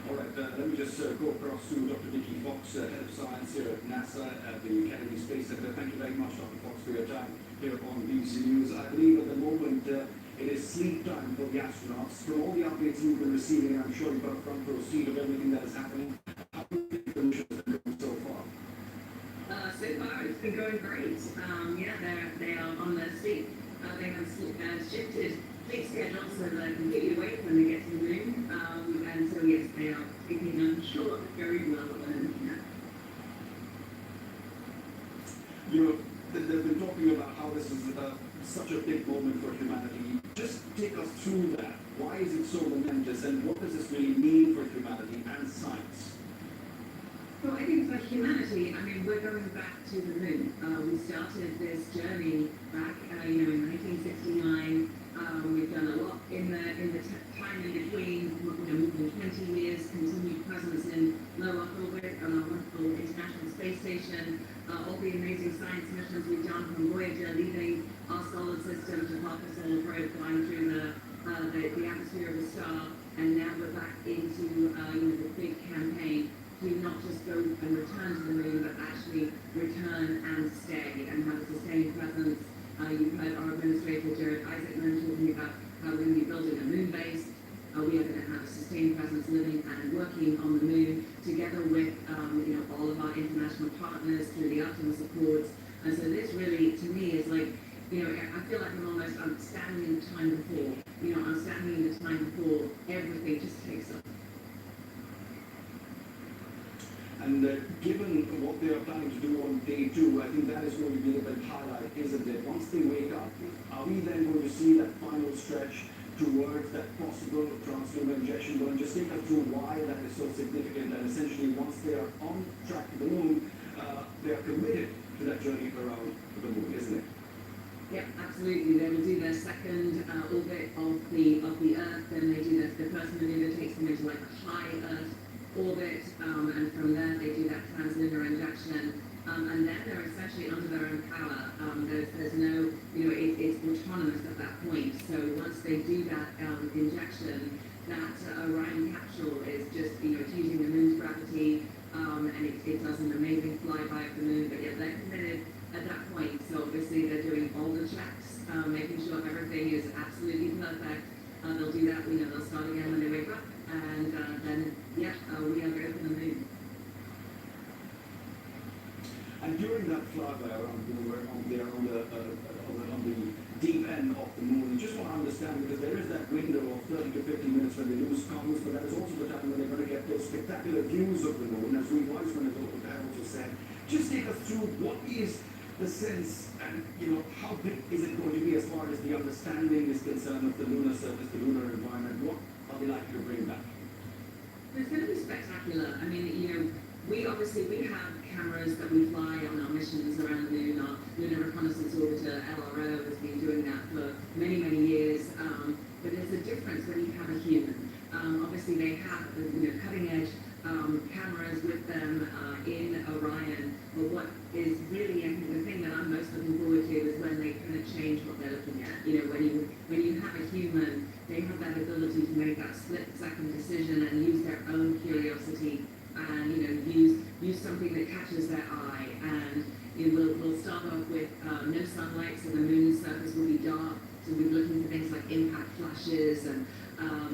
All right, let me just go across to Dr. Nikki Fox, Head of Science here at NASA at the Kennedy Space Center. Thank you very much, Dr. Fox, for your time here on BBC News. I believe at the moment it is sleep time for the astronauts. From all the updates you've been receiving, I'm sure you've got a front row seat of everything that is happening. How do you think the mission has been going so far?
So far, it's been going great. They are on their sleep. They have shifted sleep schedule so that they're completely awake when they get to the moon. And so yes, they are sleeping, I'm sure, very well.
you know, they've been talking about how this is such a big moment for humanity. Just take us through that. Why is it so momentous, and what does this really mean for humanity and science?
Well, I think for humanity, I mean, we're going back to the moon. We started this journey back, in 1969. We've done a lot in the time in between, moving 20 years, continued presence in low Earth orbit on our wonderful International Space Station, all the amazing science missions we've done from Voyager, leaving our solar system to Parker Solar Probe, flying through the atmosphere of a star, and now we're back into the big campaign to not just go and return to the moon, but actually return and stay and have a sustained presence. You've heard our administrator, Jared Isaacman, talking about how we're going to be building a moon base. We are going to have a sustained presence living and working on the moon together with all of our international partners through the Artemis Accords. And so this really, to me, is like, I feel like I'm standing in the time before. I'm standing in the time before everything just takes off.
And given what they are planning to do on day 2, I think that is going to be the big highlight, isn't it? Once they wake up, are we then going to see that final stretch towards that possible translunar injection? Well, just take us through why that is so significant, and essentially once they are on track to the moon, they are committed to that journey around the moon, isn't it?
Yep, absolutely. They will do their second orbit of the Earth, then they do the first maneuver takes them into like a high Earth orbit, and from there they do that translunar injection, and then they're essentially under their own power. There's no, it's autonomous at that point. So once they do that injection, that Orion capsule is just, it's using the moon's gravity, and it does an amazing flyby of the moon. But yeah, they're committed at that point. So obviously they're doing all the checks, making sure everything is absolutely perfect. They'll do that. They'll start again when they wake up. And then, we are going to the moon.
And during that flyby around, they're on the deep end of the moon. You just want to understand, because there is that window of 30 to 50 minutes when they lose comms, but that is also the time when they're going to get those spectacular views of the moon, as Reed Wiseman has also said. Just take us through what is the sense, and how big is it going to be as far as the understanding is concerned of the lunar surface, the lunar environment? What are they likely to bring back?
It's going to be spectacular. I mean, we have cameras that we fly on our missions around the moon. Our Lunar Reconnaissance Orbiter, LRO, has been doing that for many, many years. But there's a difference when you have a human. Obviously, they have cutting-edge cameras with them in Orion. But what is really, I think, the thing that I'm most looking forward to is when they kind of change what they're looking at. When you have a human, they have that ability to make that split-second decision and use their own curiosity and use something that catches their eye. And we'll start off with no sunlight, so the moon's surface will be dark. So we'll be looking for things like impact flashes and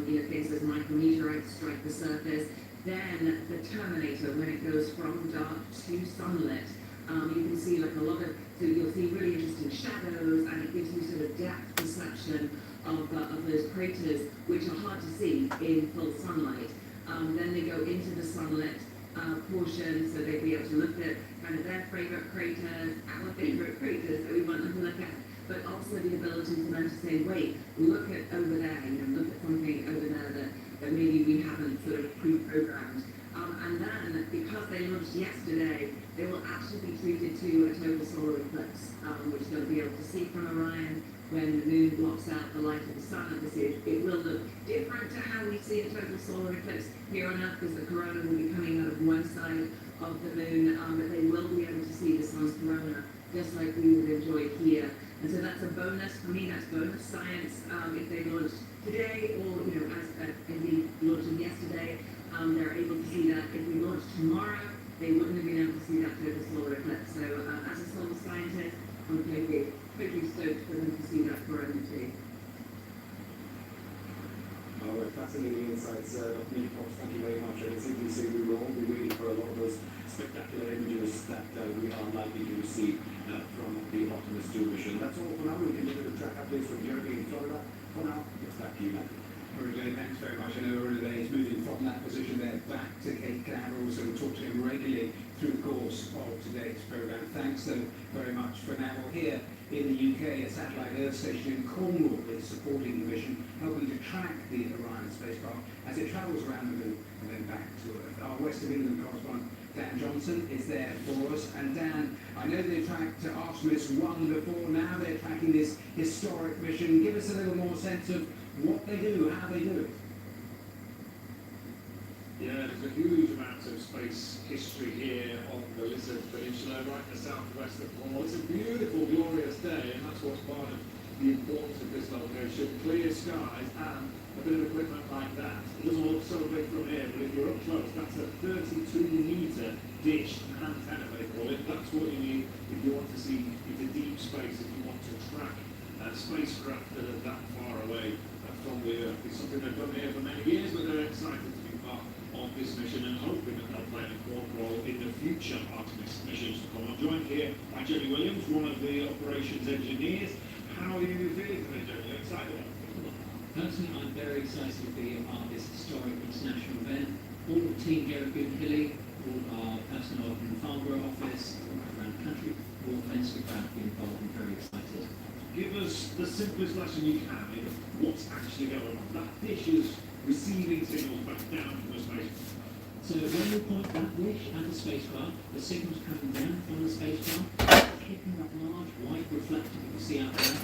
things as micrometeorites strike the surface. Then the terminator, when it goes from dark to sunlit, you can see like a lot of, so you'll see really interesting shadows, and it gives you sort of depth perception of those craters, which are hard to see in full sunlight. Then they go into the sunlit portion, so they'll be able to look at kind of their favorite craters, our favorite craters that we want them to look at, but also the ability for them to say, wait, look at over there, look at something over there that maybe we haven't sort of pre-programmed. And then, because they launched yesterday, they will actually be treated to a total solar eclipse, which they'll be able to see from Orion when the moon blocks out the light of the sun. Obviously, it will look different to how we see a total solar eclipse here on Earth, because the corona will be coming out of one side of the moon, but they will be able to see the sun's corona, just like we would enjoy here. And so that's a bonus. For me, that's bonus science. If they launch today, or as we launched yesterday, they're able to see that. If we launch tomorrow, they wouldn't have been able to see that total solar eclipse. So as a solar scientist, I'm totally stoked for them to see that corona too.
All right, fascinating insights, Dr. Neil. Thank you very much. I can simply say we will all be waiting for a lot of those spectacular images that we are likely to see from the Optimus 2 mission. That's all for now. We'll continue to track updates from Jeremy in Florida. For now, it's back to you, Matthew.
Very thanks very much. I know Olivier is moving from that position there back to Cape Canaveral, so we'll talk to him regularly
through the course of today's programme. Thanks so very much for now. Well, here in the UK, a satellite Earth station in Cornwall is supporting the mission, helping to track the Orion spacecraft as it travels around the moon and then back to Earth. Our West of England correspondent Dan Johnson is there for us. And Dan, I know they tracked Artemis 1 before, now they're tracking this historic mission. Give us a little more sense of what they do, how they do it.
Yeah, there's a huge amount of space history here on the Lizard Peninsula, right in the southwest of Cornwall. It's a beautiful, glorious day, and that's what's part of the importance of this location. Clear skies and a bit of equipment like that. It doesn't look so big from here, but if you're up close, that's a 32-metre dish, an antenna they call it. That's what you need if you want to see into deep space, if you want to track spacecraft that are that far away from the Earth. It's something they've done here for many years, but they're excited to be part of this mission and hoping that they'll play an important role in the future Artemis missions to come. I'm joined here by Jenny Williams, one of the operations engineers. How are you feeling today, Jenny? Are you excited?
Personally, I'm very excited to be a part of this historic international event. All the team here at Goodhilly, all our personnel in the Farnborough office, all around the country, all immensely proud to be involved and very excited.
Give us the simplest lesson you can in what's actually going on. That dish is receiving signals back down from the spacecraft.
So when we point that dish at the spacecraft, the signals coming down from the spacecraft, hitting that large white reflector that you see out there,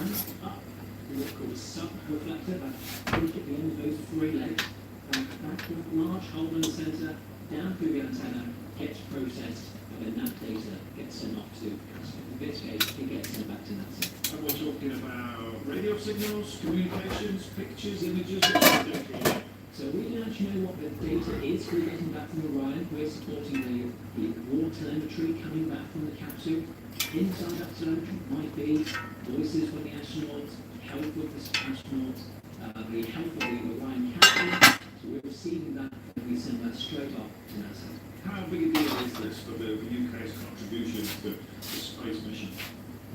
and up to what's called a sub-reflector, that point at the end of those three legs, and back to that large hole in the centre, down through the antenna, gets processed, and then that data gets sent off to NASA. In this case, it gets sent back to NASA.
And we're talking about radio signals, communications, pictures, images, what's the data?
So we don't actually know what the data is we're getting back from Orion. We're supporting the raw telemetry coming back from the capsule. Inside that telemetry might be voices from the astronauts, health of the astronauts, the health of the Orion capsule. So we're receiving that and we send that straight off to NASA.
How big a deal is this for the UK's contribution to the space mission?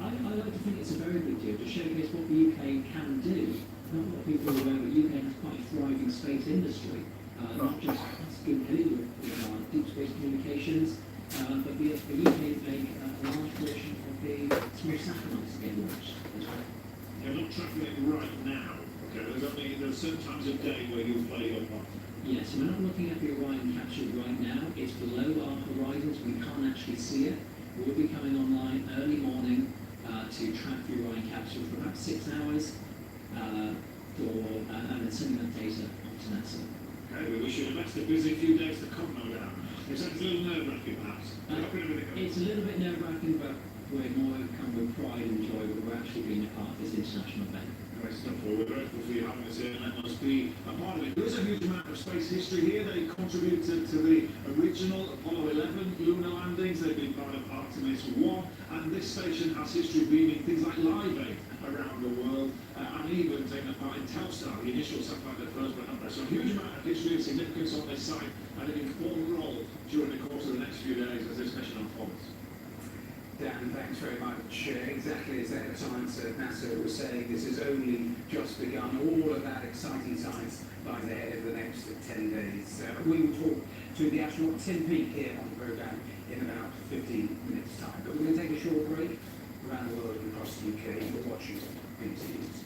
I like to think it's a very big deal to showcase what the UK can do. Not a lot of people are aware that the UK has quite a thriving space industry, not just us Goodhilly with our deep space communications, but the UK make a large portion of the small satellites that get launched as well.
You're not tracking it right now. Okay, there's certain times of day where you'll play on one.
Yes, we're not looking at the Orion capsule right now. It's below our horizons. We can't actually see it. We'll be coming online early morning to track the Orion capsule for about 6 hours and then sending that data off to NASA.
Okay, we wish you the best. A busy few days to come, no doubt. It's a little nerve-wracking, perhaps.
It's a little bit nerve-wracking, but we're more come with pride and joy that we're actually being a part of this international event.
Great stuff. Well, we're grateful for you having us here and letting us be a part of it. There is a huge amount of space history here. They contributed to the original Apollo 11 lunar landings. They've been part of Artemis 1. And this station has history beaming things like Live Aid around the world and even taking part in Telstar, the initial satellite that first went up there. So a huge amount of history and significance on this site and an important role during the course of the next few days as this mission unfolds.
Dan, thanks very much. Exactly as the head of science at NASA was saying, this has only just begun. All of that exciting science lies ahead of the next 10 days. We will talk to the astronaut Tim Peake here on the programme in about 15 minutes' time. But we're going to take a short break around the world and across the UK. You're watching BBC News.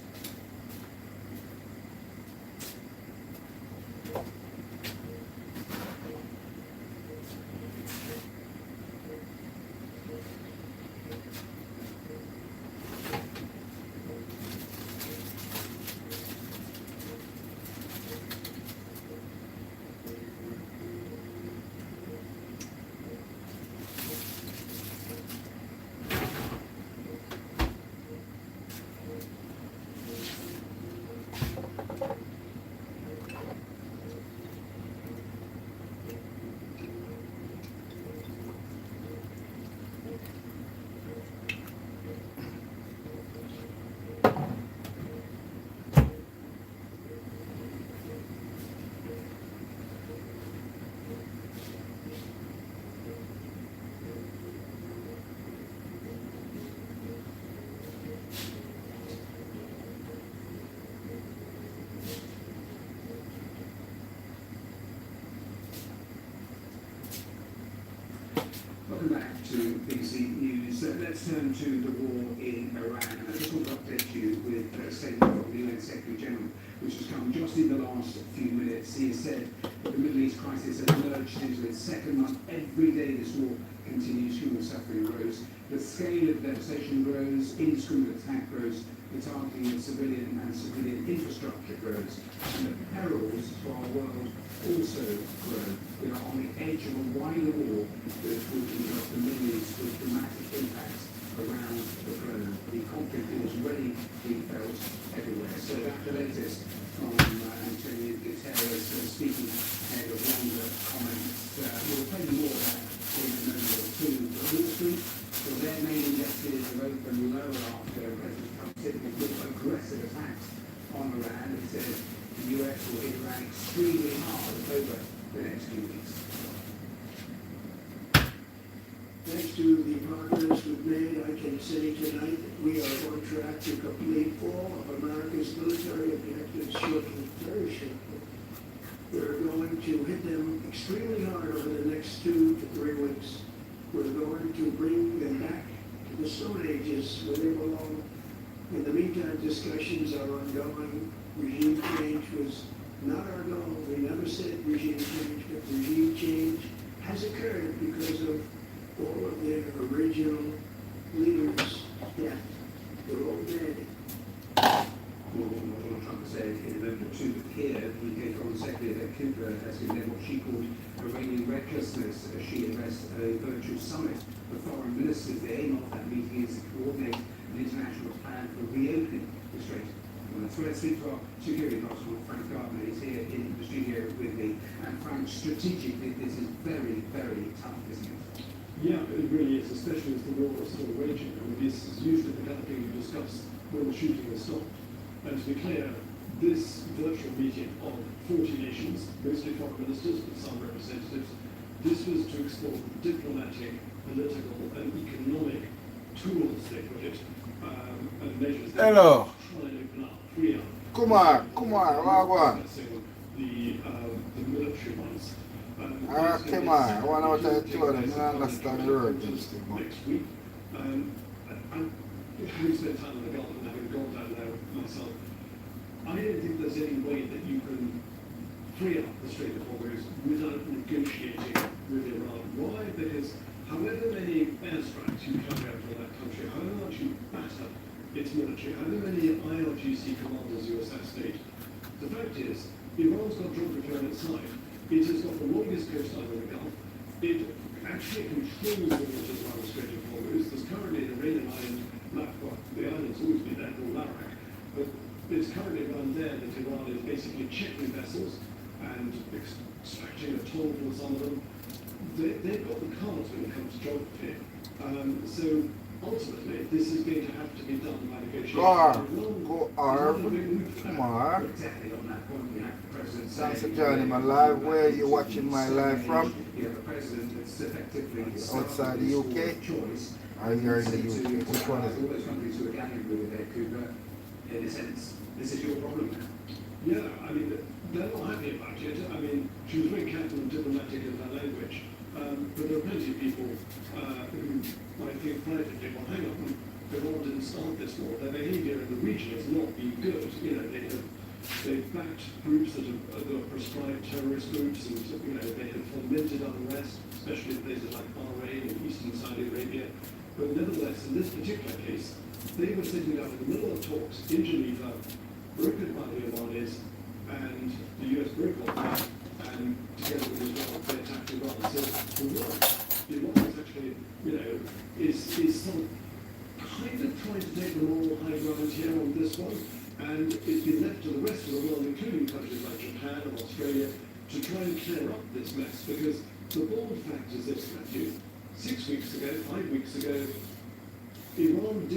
BBC News. Let's turn to the war in Iran. I just want to update you with a statement from the UN Secretary General, which has come just in the last few minutes. He has said that the Middle East crisis has emerged into its second month. Every day this war continues, human suffering grows, the scale of devastation grows, indiscriminate attack grows, the targeting of civilian and civilian infrastructure grows, and the perils to our world also grow. We are on the edge of a wider war that will engulf the Middle East with dramatic impacts around the globe. The conflict is already being felt everywhere. So that's the latest from Antonio Guterres speaking ahead of longer comments. We'll tell you more about in a moment or two. But Wall Street, well, their main indexes have opened lower after President Trump typically with aggressive attacks on Iran. He says the US will hit Iran extremely hard over the next few weeks.
Thanks to the progress we've made, I can say tonight that we are on track to complete all of America's military objectives shortly, very shortly. We're going to hit them extremely hard over the next 2 to 3 weeks. We're going to bring them back to the Stone Ages where they belong. In the meantime, discussions are ongoing. Regime change was not our goal. We never said regime change, but regime change has occurred because of all of their original leaders' death. They're all dead.
More than what Donald Trump said in a moment or two here, UK Foreign Secretary Cooper has condemned what she called Iranian recklessness as she addressed a virtual summit of foreign ministers. The aim of that meeting is to coordinate an international plan for reopening the Strait. So let's speak to our security correspondent, Frank Gardner. He's here in the studio with me. And Frank, strategically, this is very, very tough, isn't it?
Yeah, it really is, especially as the war is still raging. I mean, this is usually the kind of thing you discuss when the shooting is stopped. And to be clear, this virtual meeting of 40 nations, mostly foreign ministers, but some representatives, this was to explore diplomatic, political, and economic tools, they put it, and measures that
Hello.
try and open up, free up.
Come on, Wagwan.
The military ones.
Come on, I want to tell them, I understand the word.
Next week, having spent time in the Gulf and having gone down there myself, I don't think there's any way that you can free up the Strait of Hormuz without negotiating with Iran. Why? Because however many airstrikes you carry out on that country, however much you batter its military, however many IRGC commanders you assassinate, the fact is, Iran's got geography on its side. It has got the longest coastline in the Gulf. It actually controls the waters around the Strait of Hormuz. There's currently an Iranian island, well, the island's always been there called Larak, but it's currently around there that Iran is basically checking vessels and extracting a toll from some of them. They've got the cards when it comes to geography. So ultimately, this is going to have to be done by negotiation.
Go Arb, come on. Thanks for joining my live. Where are you watching my live from? Outside the UK? Or you're in the UK? Which one is it?
In a sense, this is your problem now.
Yeah, I mean, they're not happy about it. I mean, she was very careful and diplomatic in her language. But there are plenty of people who might think privately, well, hang on, Iran didn't start this war. Their behavior in the region has not been good. You know, they've backed groups that are prescribed terrorist groups, and you know, they have fomented unrest, especially in places like Bahrain and eastern Saudi Arabia. But nevertheless, in this particular case, they were sitting down in the middle of talks in Geneva, brokered by the Iranians, and the US broke on that, and together with Israel, they attacked Iran. So for what Iran is actually, you know, is sort of kind of trying to take the moral high ground here on this one, and it's been left to the rest of the world, including countries like Japan and Australia, to try and clear up this mess, because the bold fact is this, Matthew. 6 weeks ago, 5 weeks ago, Iran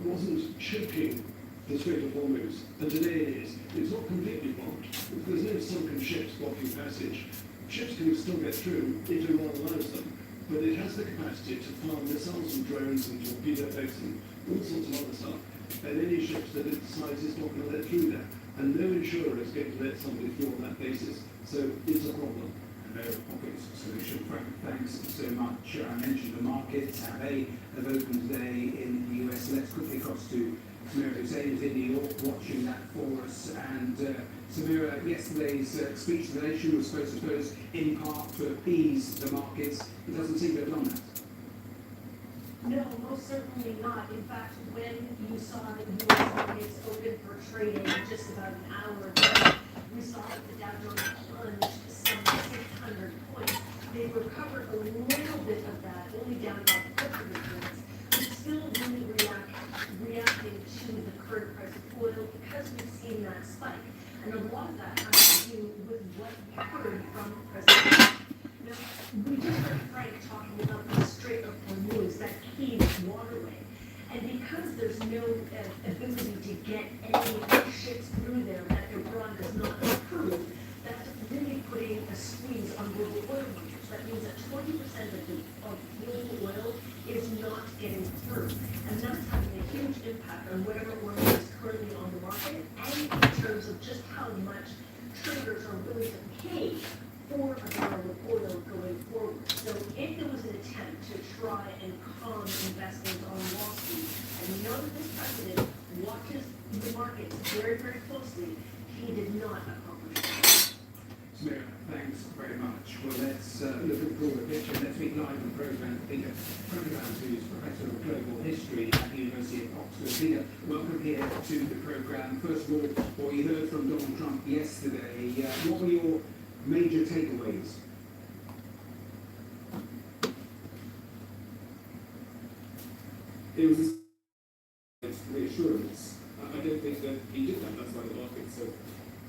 wasn't choking the Strait of Hormuz, and today it is. It's not completely blocked. There's no sunken ships blocking passage. Ships can still get through if Iran allows them, but it has the capacity to fire missiles and drones and torpedo boats and all sorts of other stuff, and any ships that it decides it's not going to let through there. And no insurer is going to let somebody through on that basis. So it's a problem.
no pocket solution. Frank, thanks so much. I mentioned the markets, how they have opened today in the US. Let's quickly cross to Samira Hussain, who's in New York, watching that for us. And Samira, yesterday's speech to the nation was supposed to, suppose, in part to appease the markets. It doesn't seem to have done that.
No, most certainly not. In fact, when you saw the U.S. markets open for trading just about an hour ago, we saw that the Dow Jones plunged some 600 points. They recovered a little bit of that, only down about 400 points, but still really reacting to the current price of oil because we've seen that spike. And a lot of that has to do with what we heard from President. Now, we just heard Frank talking about the Strait of Hormuz, that key waterway. And because there's no ability to get any ships through there that Iran does not approve, that's really putting a squeeze on global oil markets. That means that 20% of global oil is not getting through. And that's having a huge impact on whatever oil is currently on the market and in terms of just how much traders are willing to pay for a barrel of oil going forward. So if there was an attempt to try and calm investors on Wall Street, and we know that this president watches the markets very, very closely, he did not accomplish that.
Samira, thanks very much. Well, let's look at the broader picture. Let's meet live on the programme Peter Spraggabenzeny, who's Professor of Global History at the University of Oxford. Peter, welcome here to the programme. First of all, what you heard from Donald Trump yesterday, what were your major takeaways?
It was reassurance. I don't think that he did that. That's why the market's so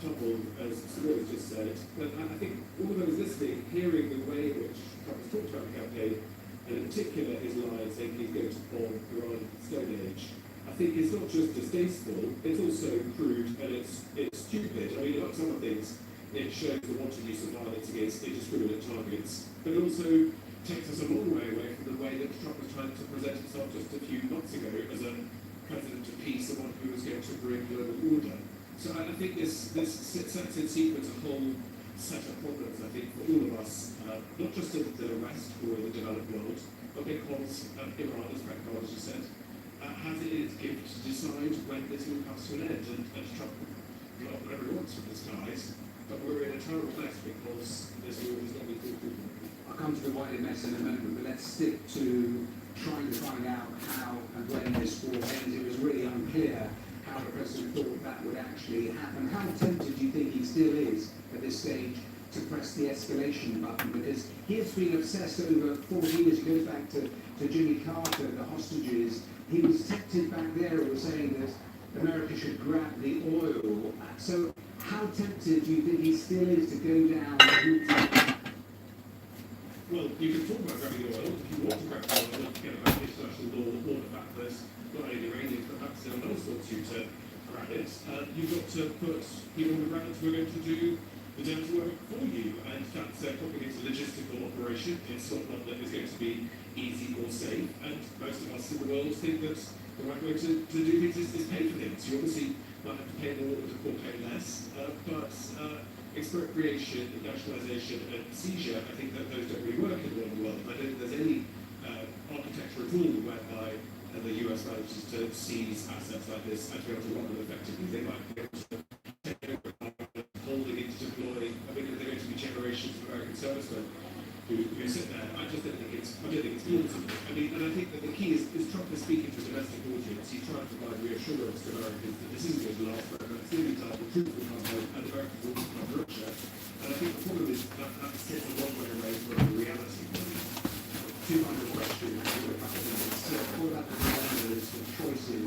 toppled, as Samira just said. But I think all of those listening, hearing the way in which Trump has talked about the campaign, and in particular his line saying he's going to bomb Iran Stone Age, I think it's not just distasteful, it's also crude and it's stupid. I mean, amongst other things, it shows the wanton use of violence against indiscriminate targets, but it also takes us a long way away from the way that Trump was trying to present himself just a few months ago as a president of peace, someone who was going to bring global order. So I think this sets in sequence a whole set of problems, I think, for all of us, not just in the West or in the developed world, but because Iran, as Frank just said, has it in its gift to decide when this all comes to an end, and Trump can got whatever he wants from the skies. But we're in a terrible mess because this war has not been thought through.
I'll come to the wider mess in a moment, but let's stick to trying to find out how and when this war ends. It was really unclear how the president thought that would actually happen. How tempted do you think he still is at this stage to press the escalation button? Because he has been obsessed over 40 years. It goes back to Jimmy Carter, the hostages. He was tempted back there with saying that America should grab the oil. So how tempted do you think he still is to go down the route?
Well, you can talk about grabbing the oil. If you want to grab the oil, don't forget about international law or the fact that not only the Iranians, but perhaps anyone else wants you to grab it. You've got to put people on the ground who are going to do the dirty work for you. And that's probably it's a logistical operation. It's not one that is going to be easy or safe. And most of us in the world think that the right way to do things is pay for things. You obviously might have to pay more or pay less, but expropriation, nationalisation and seizure, I think that those don't really work in the modern world. I don't think there's any architecture at all whereby the US manages to seize assets like this and to be able to run them effectively. They might be able to take over holding it to deploy. I mean, there are going to be generations of American servicemen who sit there. I just don't think it's plausible. I mean, and I think that the key is Trump is speaking to a domestic audience. He's trying to provide reassurance to Americans that this isn't going to last forever. It's going to be time the truth will come home and Americans will become richer. And I think the problem is that sits a long way away from the reality. Two final questions.
What about the dilemmas, the choices?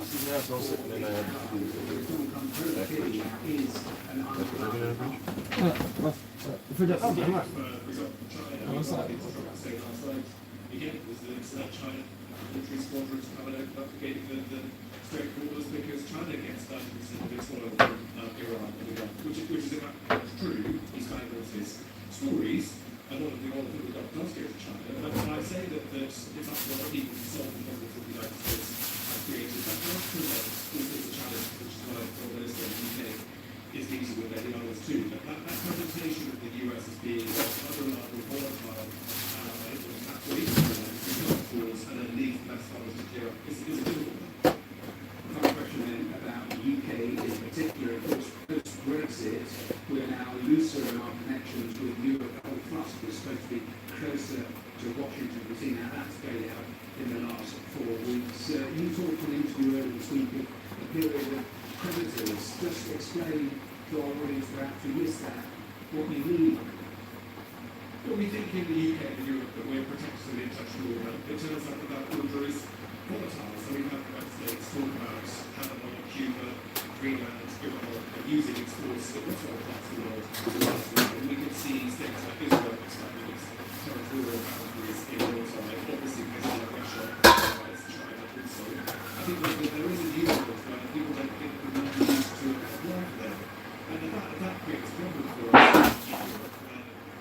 Again, there's China military squadrons coming over navigating the Strait borders because China gets 90% of its oil from Iran and Iran, which is in fact true. He's kind of his stories. And one of the oil people does go to China. And I say that it's up to other people to solve the problems that the United States has created. That does present all sorts of challenges, which is why the Minister of the UK is meeting with many others too. But that presentation of the US as being unreliable is a difficult one.
Another question then about the UK in particular. Of course, post-Brexit, we're now looser in our connections with Europe. The whole thrust was supposed to be closer to Washington. We've seen how that's played out in the last 4 weeks. You talked in an interview earlier this week of a period of creditors. Just explain to our audience perhaps who missed that, what you mean.
Well, we think in the UK and Europe that we're protected in the international order. It turns out that order is volatile. So we've had the States talk about Panama, Cuba, Greenland, Iran, using its force in lots of other parts of the world. And we could see states like Israel expanding its territorial boundaries in real time. Obviously, places like Russia, China also. I think that there is a new world where people don't think that we can use to apply for them. And that creates problems for us.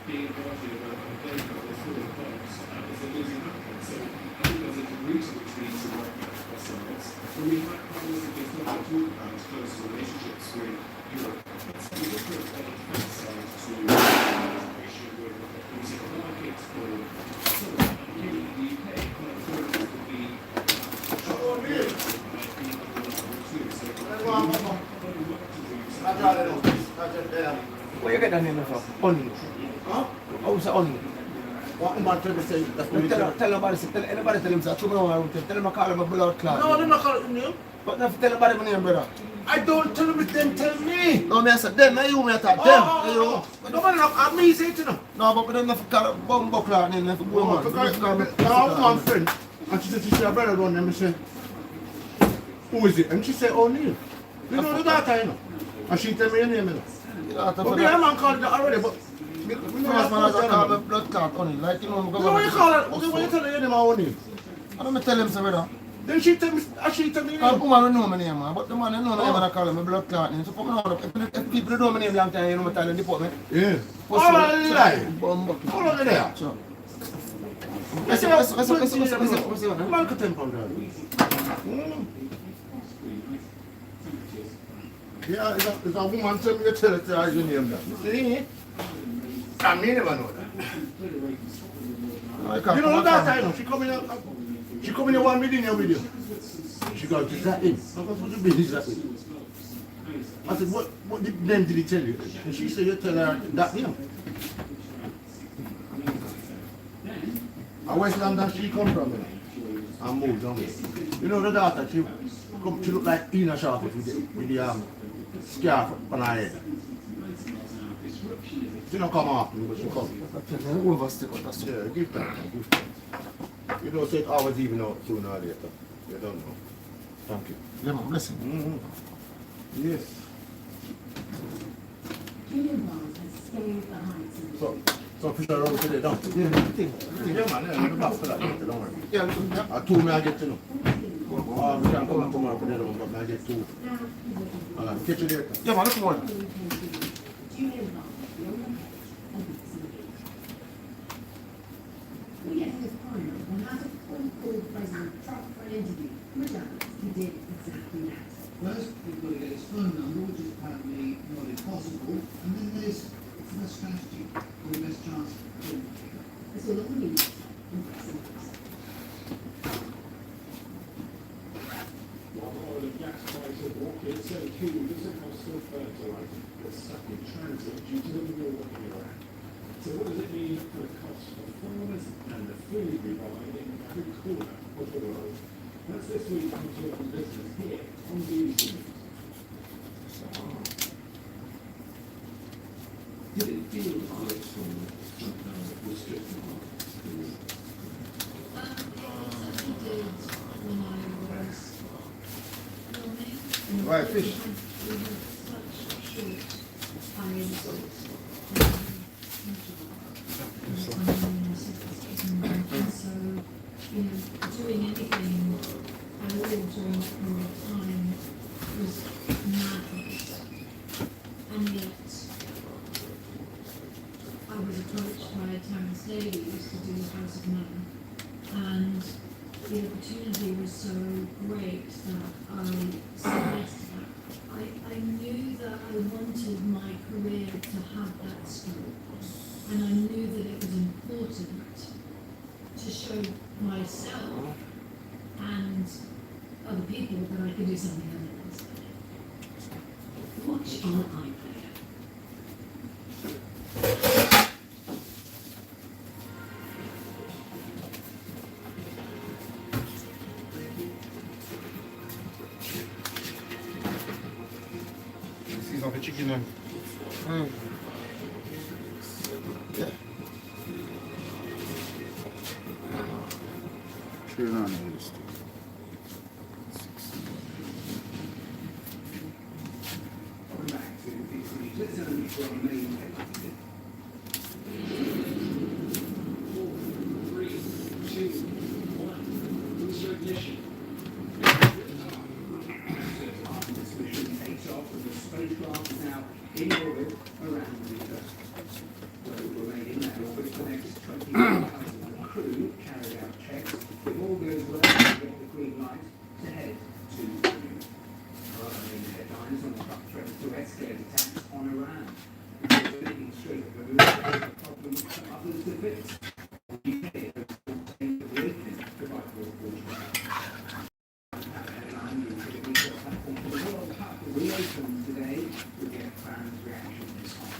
Being involved in a very full of box is a losing outcome. So I think there's a degree to which we need to work out ourselves. When we might probably start to talk about close relationships with Europe, it's very different on the defense side to integration with the single market or so on. Here in the UK, one of the programs would be
where you get that name from? Onion. Huh? Oh, it's onion. What am I trying to say? Tell nobody, tell anybody tell him that. Tell him I call him a blood clot. No, they're not calling him name. But never tell nobody my name, brother. I don't tell them, them tell me. No, me I said them, not you, me I thought them. But nobody not me say it, you know. No, but them never call him bumbo clot name, never go on. Because I have one friend, and she said she a brother run them, and say, who is it? And she said, O'Neil. You know the daughter, you know. And she tell me your name, you know. But the man called it already, but we know that's not call me blood clot only, like you know I'm going. No, what you call it? Okay, what you tell her your name only? I don't tell him so brother. Then she tell me your name. Woman know my name, man, but the man don't know my name and I call him a blood clot name. So come on, if people don't know my name long time, you know my time in the department. Yeah. Oh, lie. Hold on there. Sure. What's your name? Malcolm Temple, yeah, it's a woman tell me to tell it to her your name that. See? I may never know that. You know that I know. She come in here 1 million video. She goes, is that it? What the business is that it? I said, what name did he tell you? And she said, you tell her that name. And West London she come from, you know, and moved down here. You know the daughter, she look like Ina Sharp with the scarf on her head. She don't come after me, but she come. Yeah, give time. You don't say it always even out sooner or later. You don't know. Thank you. Yeah, man, blessing. Mm-hmm. Yes. So fish are around today, don't you? Yeah, man, yeah, the box for that, don't worry. Yeah, I told me I get to know. We can come and tomorrow for the other one, but I get two. Catch you later. Yeah, man, look for one.
We had his partner and had a phone call President Trump for an interview. Madame, he did exactly that.
First, you've got to get his phone number, which is apparently not impossible, and then there's the strategy, or the best chance of doing it.
That's all we need.
While the gas prices rocket, so too does the cost of fertilizer that's stuck in transit due to the war in Iraq. So what does it mean for the cost of farmers and the food we buy in every corner of the world? That's this week's Consumer Business here on BBC.
Did it feel like something that was stripped apart?
Right, fish. So, you know, doing anything at all during that period of time was madness. And yet, I was approached by Terence Davies to do House of Men, and the opportunity was so great that I said yes to that. I knew that I wanted my career to have that scope, and I knew that it was important to show myself and other people, but I could do something other than this. Watch on iPlayer.
See some of the chicken then. Yeah. Sure not noticed.
Back to the let's have a look at our main headline.
4, 3, 2, 1. Booster ignition.
This mission takes off with the spacecraft now in orbit around the Earth. Where it will remain in that orbit for the next 24 hours. The crew carried out checks. If all goes well, they get the green light to head to the moon. Other main headlines on the truck threats to escalate attacks on Iran. Because anything straight at the moon is a problem for others to fix. The UK has taken the opening to fight for water. Headline news for the retail platform for the World Cup reopened today. We'll get fans' reaction this time.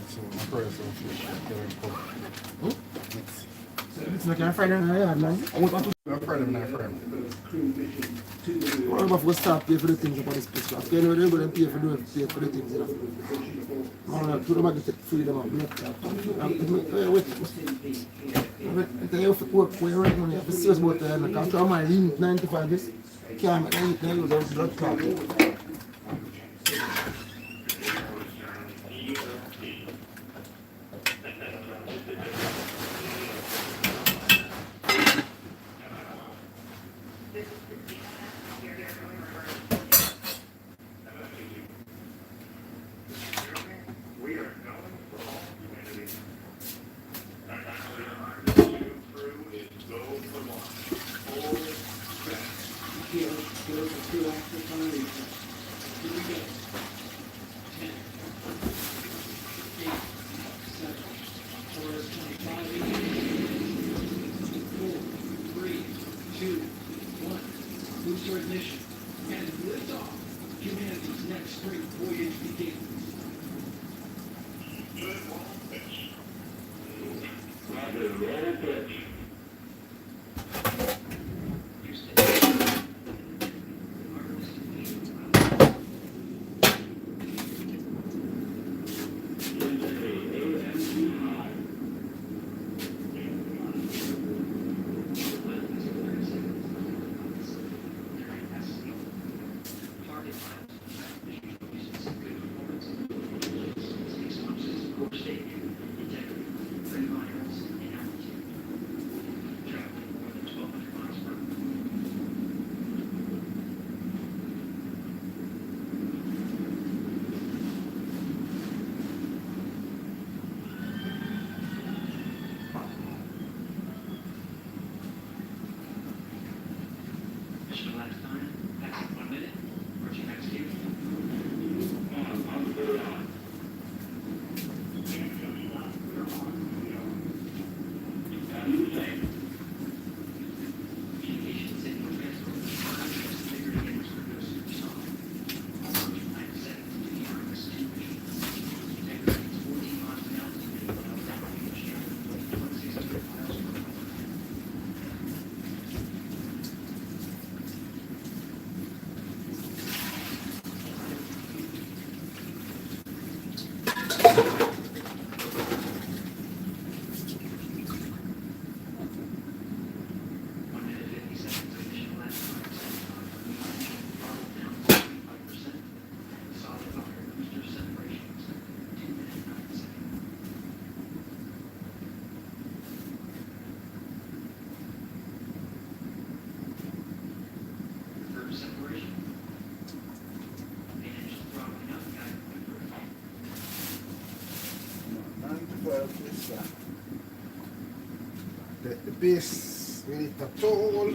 So my prayers are fish.
It's like a Friday night, man. I want to
I'm Friday night friend.
what about we start pay for the things about this spacecraft? Can you go and pay for the things, you know? Man, to the mag take freedom of blood. Wait. I have to work for your right money. I have to see us about the because I'm my limit 95 days. Can't make anything use of blood clot.
We are going for all humanity. Our crew is go for launch. Full fast.
Here's a few extra time. Here we go. 10, 8, 7, 4, 3, 2, 1. Booster ignition. And liftoff. Humanity's next great voyage begins.
Good roll pitch. Roger, roll pitch.
The base with the toll.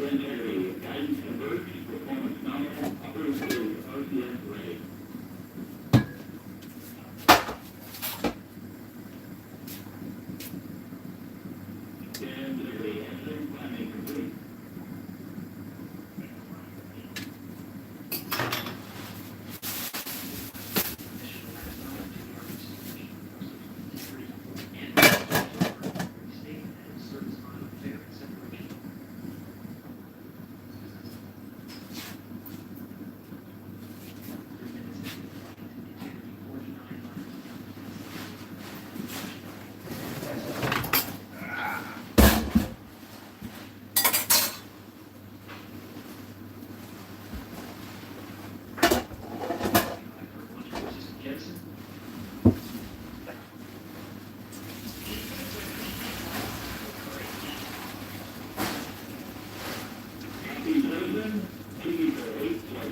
gentlemen, please await flight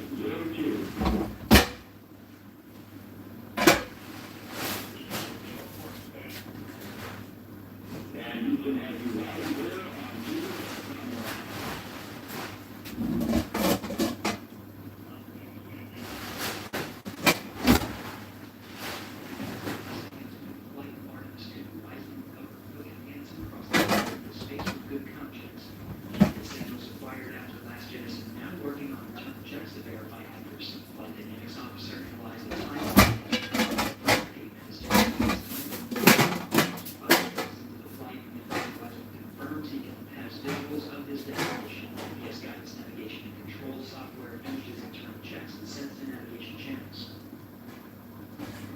02. And you can have your ride there on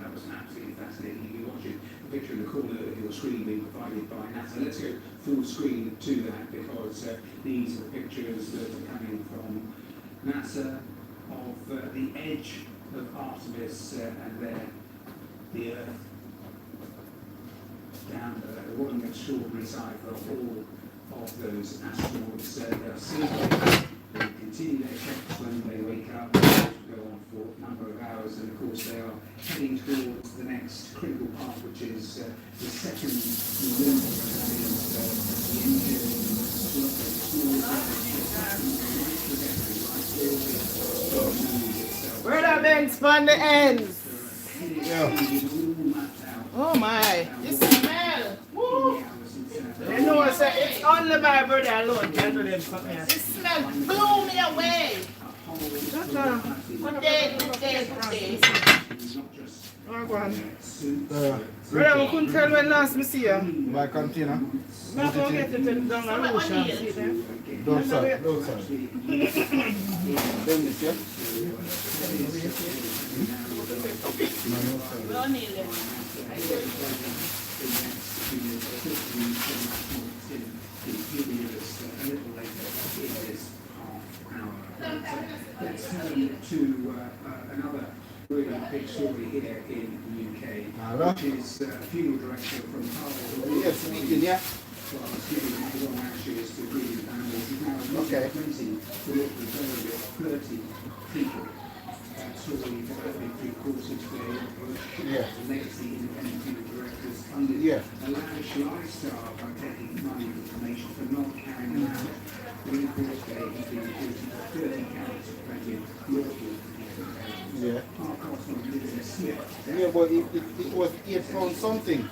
That was absolutely fascinating. You can watch it, a picture in the corner of your screen being provided by NASA. Let's go full screen to that because these are pictures that are coming from NASA of the edge of Artemis and there, the Earth down there. What an extraordinary sight for all of those astronauts. They are sleeping, they continue their checks when they wake up, go on for a number of hours, and of course they are heading towards the next critical part, which is the second lunar, that is the engine,
Where that bends on the ends? Oh my, you smell! Woo! They know it's only my brother alone can do them something. It smell blew me away. Good day. Oh, go on. Brother, I couldn't tell when last I see you.
My container.
I'm going to get it down the ocean. See them?
Don't sir. Then this, yeah?
We don't need them.
Let's turn to another really big story here in the UK, which is a funeral director from Harvard.
Yes, speaking, yeah.
Well, giving his own ashes to grieving families. He's now representing the local area of 30 people. That story developing through courses today.
Yeah.
Legacy independent funeral directors funded a lavish lifestyle by taking money and information for not carrying them out. During the course day, he's been reported for 30 counts of plenty of lawful.
Yeah.
Our cost on business slip.
Yeah, but it was £8 something.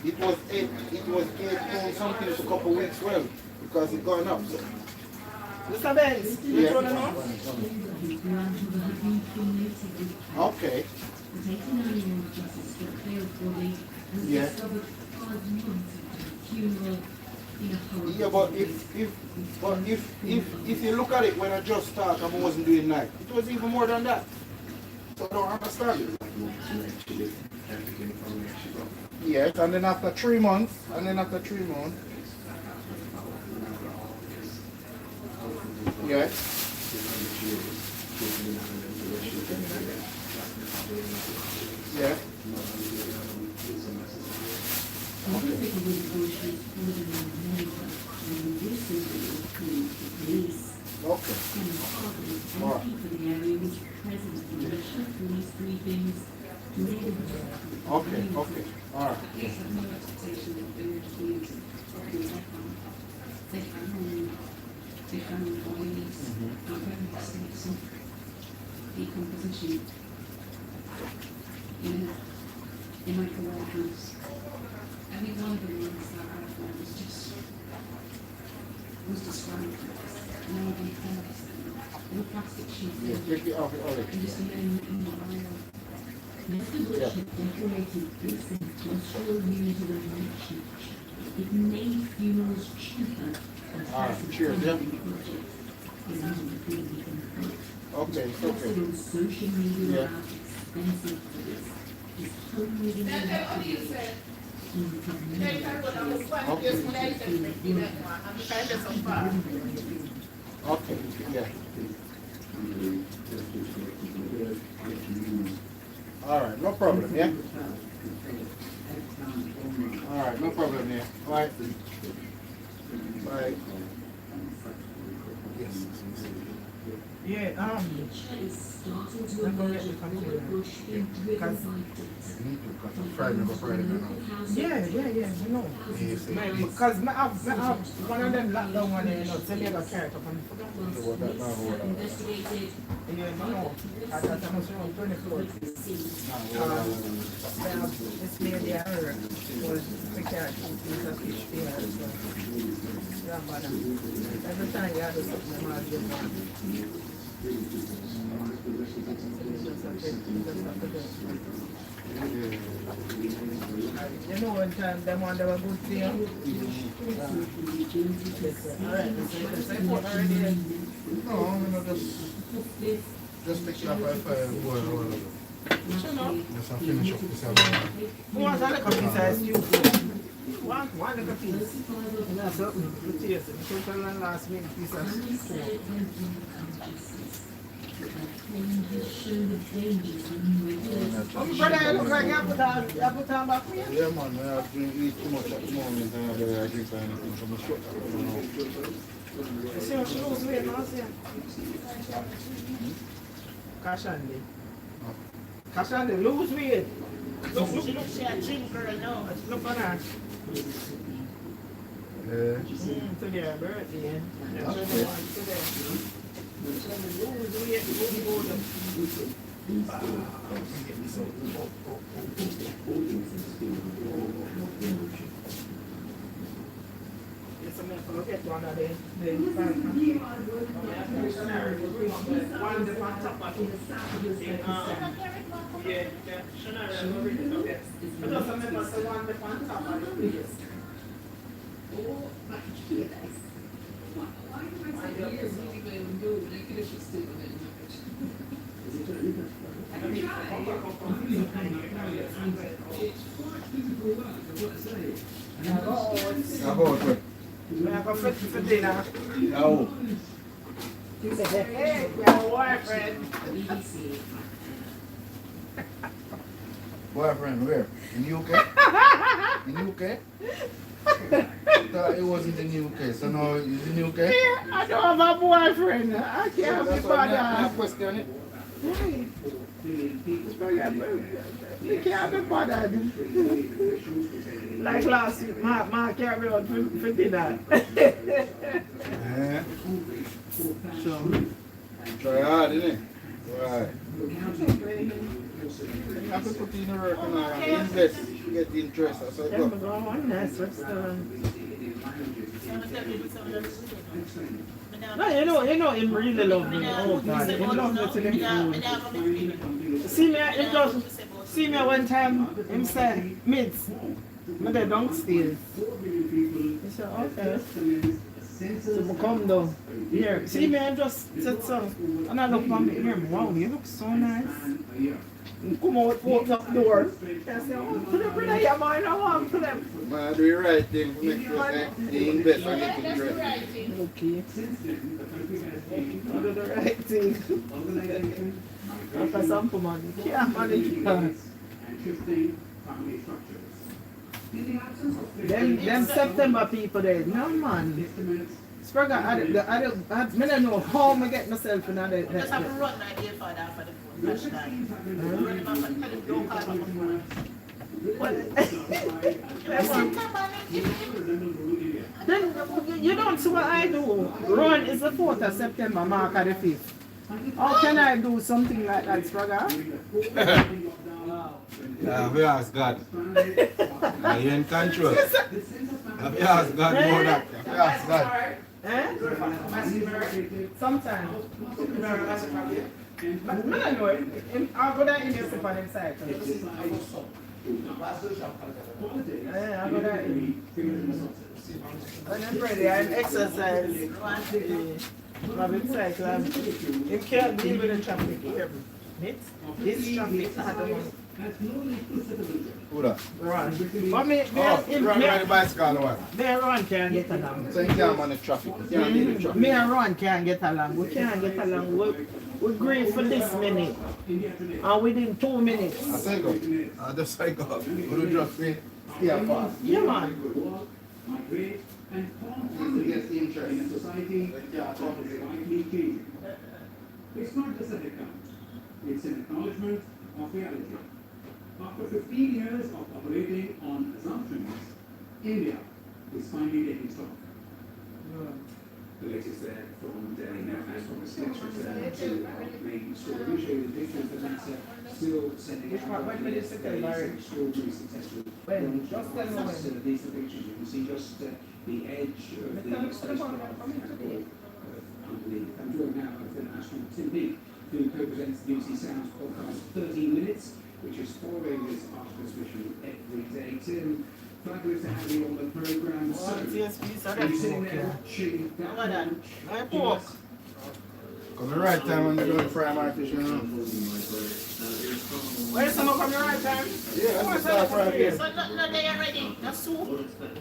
It was £8 something a couple of weeks well because it gone up.
Mr. Benz, you want to know?
Okay. Yeah. Yeah, but if you look at it when I just started, I wasn't doing night. It was even more than that. So I don't understand it. Yes, and then after 3 months, yes. Yeah. Okay. All right. Okay, okay. All right.
Decomposition in like a warehouse. Every one of the ones that I found was described and all the products and plastic sheets.
Yeah, take it off already.
And just in the vial. Mr. Butcher decorated this industrial unit of invention. It made funerals cheaper.
Cheers, yeah. Okay, it's okay.
On social media about expensive goods. His homemade invention.
Okay, yeah. Alright, no problem, yeah? Alright, no problem, yeah. Bye. Bye. Yes.
Yeah, I'm gonna get the container. Because
Friday,
yeah, you know. Because I have one of them lockdown one there, you know, so they got carried up and forgot. Yeah, you know, I thought I must around 24. This lady I heard was the carrot piece of fish there, so yeah, but every time you have something, I'm going to get one. You know one time them one they were good for you? Alright, let's say what already?
No, I'm gonna just pick it up and fire and go and roll it. Just finish up this album.
Who wants a little piece of stew? One little piece. That's something to taste. The total last week piece of stew. Oh, brother, you look like you put on back for you?
Yeah, man, I drink too much at the moment. I drink anything from the shop.
You see what she lose weight now, see? Kashandi. Kashandi, lose weight. Look, she looks like a gym girl now. Look on her.
Yeah.
Today, her birthday.
That's
Today. Lose weight, yes, I'm going to get one of the one the on top of it. Yeah, Shonara, I'm going to get. I just remember the one the on top of the place. Oh, my goodness.
About what?
I go for dinner.
Oh.
Hey, my boyfriend.
Boyfriend, where? In the UK? In the UK? I thought it wasn't in the UK, so now it's in the UK?
Yeah, I don't have a boyfriend. I can't be bothered.
Question it.
You can't be bothered. Like last week, ma carry out for dinner.
Yeah.
So,
try hard, innit? Right. You have to put in the work and invest, get the interest. That's how it goes.
No, you know him really love me. Oh God, he love me till him fool. See me one time, him say, Mids, I'm there downstairs. He said, okay. So I come down. Here, see me, I just said so. And I look on me, here, wow, you look so nice. Come out, walk up the door. I say, oh, to them, brother, you mind, I want to them.
Man, do the right thing to make sure that they invest and get interest.
Okay. Do the right thing. After some money, yeah, manage that. Them September people there, no man. Spragga, I don't know how I get myself in that.
Just have to run right here for that for the flashlight. Run him off and tell him don't call him
Then you don't see what I do. Run is the 4th of September, mark at the 5th. How can I do something like that, Spragga?
Yeah, we ask God. You're in control. We ask God more that. We ask God.
Eh? Sometimes. But no, no, I'll go down in your step on the cycle. I'll go down in. When I'm ready, I'm exercise. I'm cycle. You can't deal with the traffic here. This traffic, I don't know.
Who that?
Run. But me,
run the bicycle or what?
Me and Ron can't get along.
So you can't manage traffic. You can't deal with traffic.
Me and Ron can't get along. We can't get along. We agree for this minute. And within 2 minutes.
I say go. I just say go. Go to just stay apart.
Yeah, man.
and confidence in a society that is rightly changing. It's not just a hiccup, it's an acknowledgement of reality. After 15 years of operating on assumptions, India is finally taking stock. The latest there from Delhi now has from the sketch return to main story showing the pictures that NASA still sending out extraordinarily successful. These are the pictures you can see just the edge of the spacecraft underneath. I'm joined now with an astronaut Tim Peake, who co-presents the BBC Sounds podcast 13 Minutes, which is following this Artemis mission every day. Tim, fabulous to have you on the programme. So, you're sitting there chewing that pork.
Come the right time when they're going to fry my fish, you know.
Where's some come the right time?
Yeah, that's the start fry fish.
So no, they are ready. That's soup.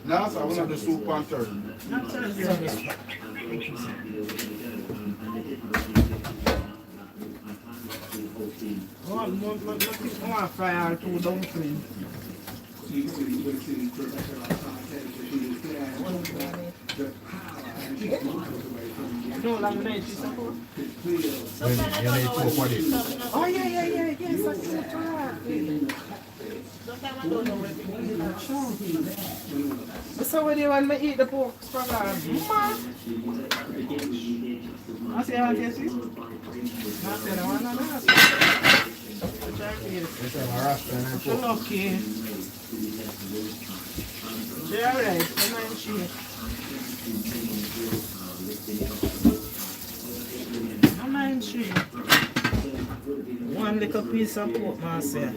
No, so I want to do soup on Thursday.
Not Thursday. Oh, I want to fry our two dumplings.
You probably went to Rebecca last time, she was there, the power, and she's miles away from you.
No, like that, she's supposed Oh, yeah, yes, I see it. Sometimes I don't know where to eat it. So when you want me to eat the pork, Spraggabenzeny? I say, I guess it. I said, I want to ask. You're lucky. They're alright, I'm not sure. I'm not sure. One little piece of pork, myself.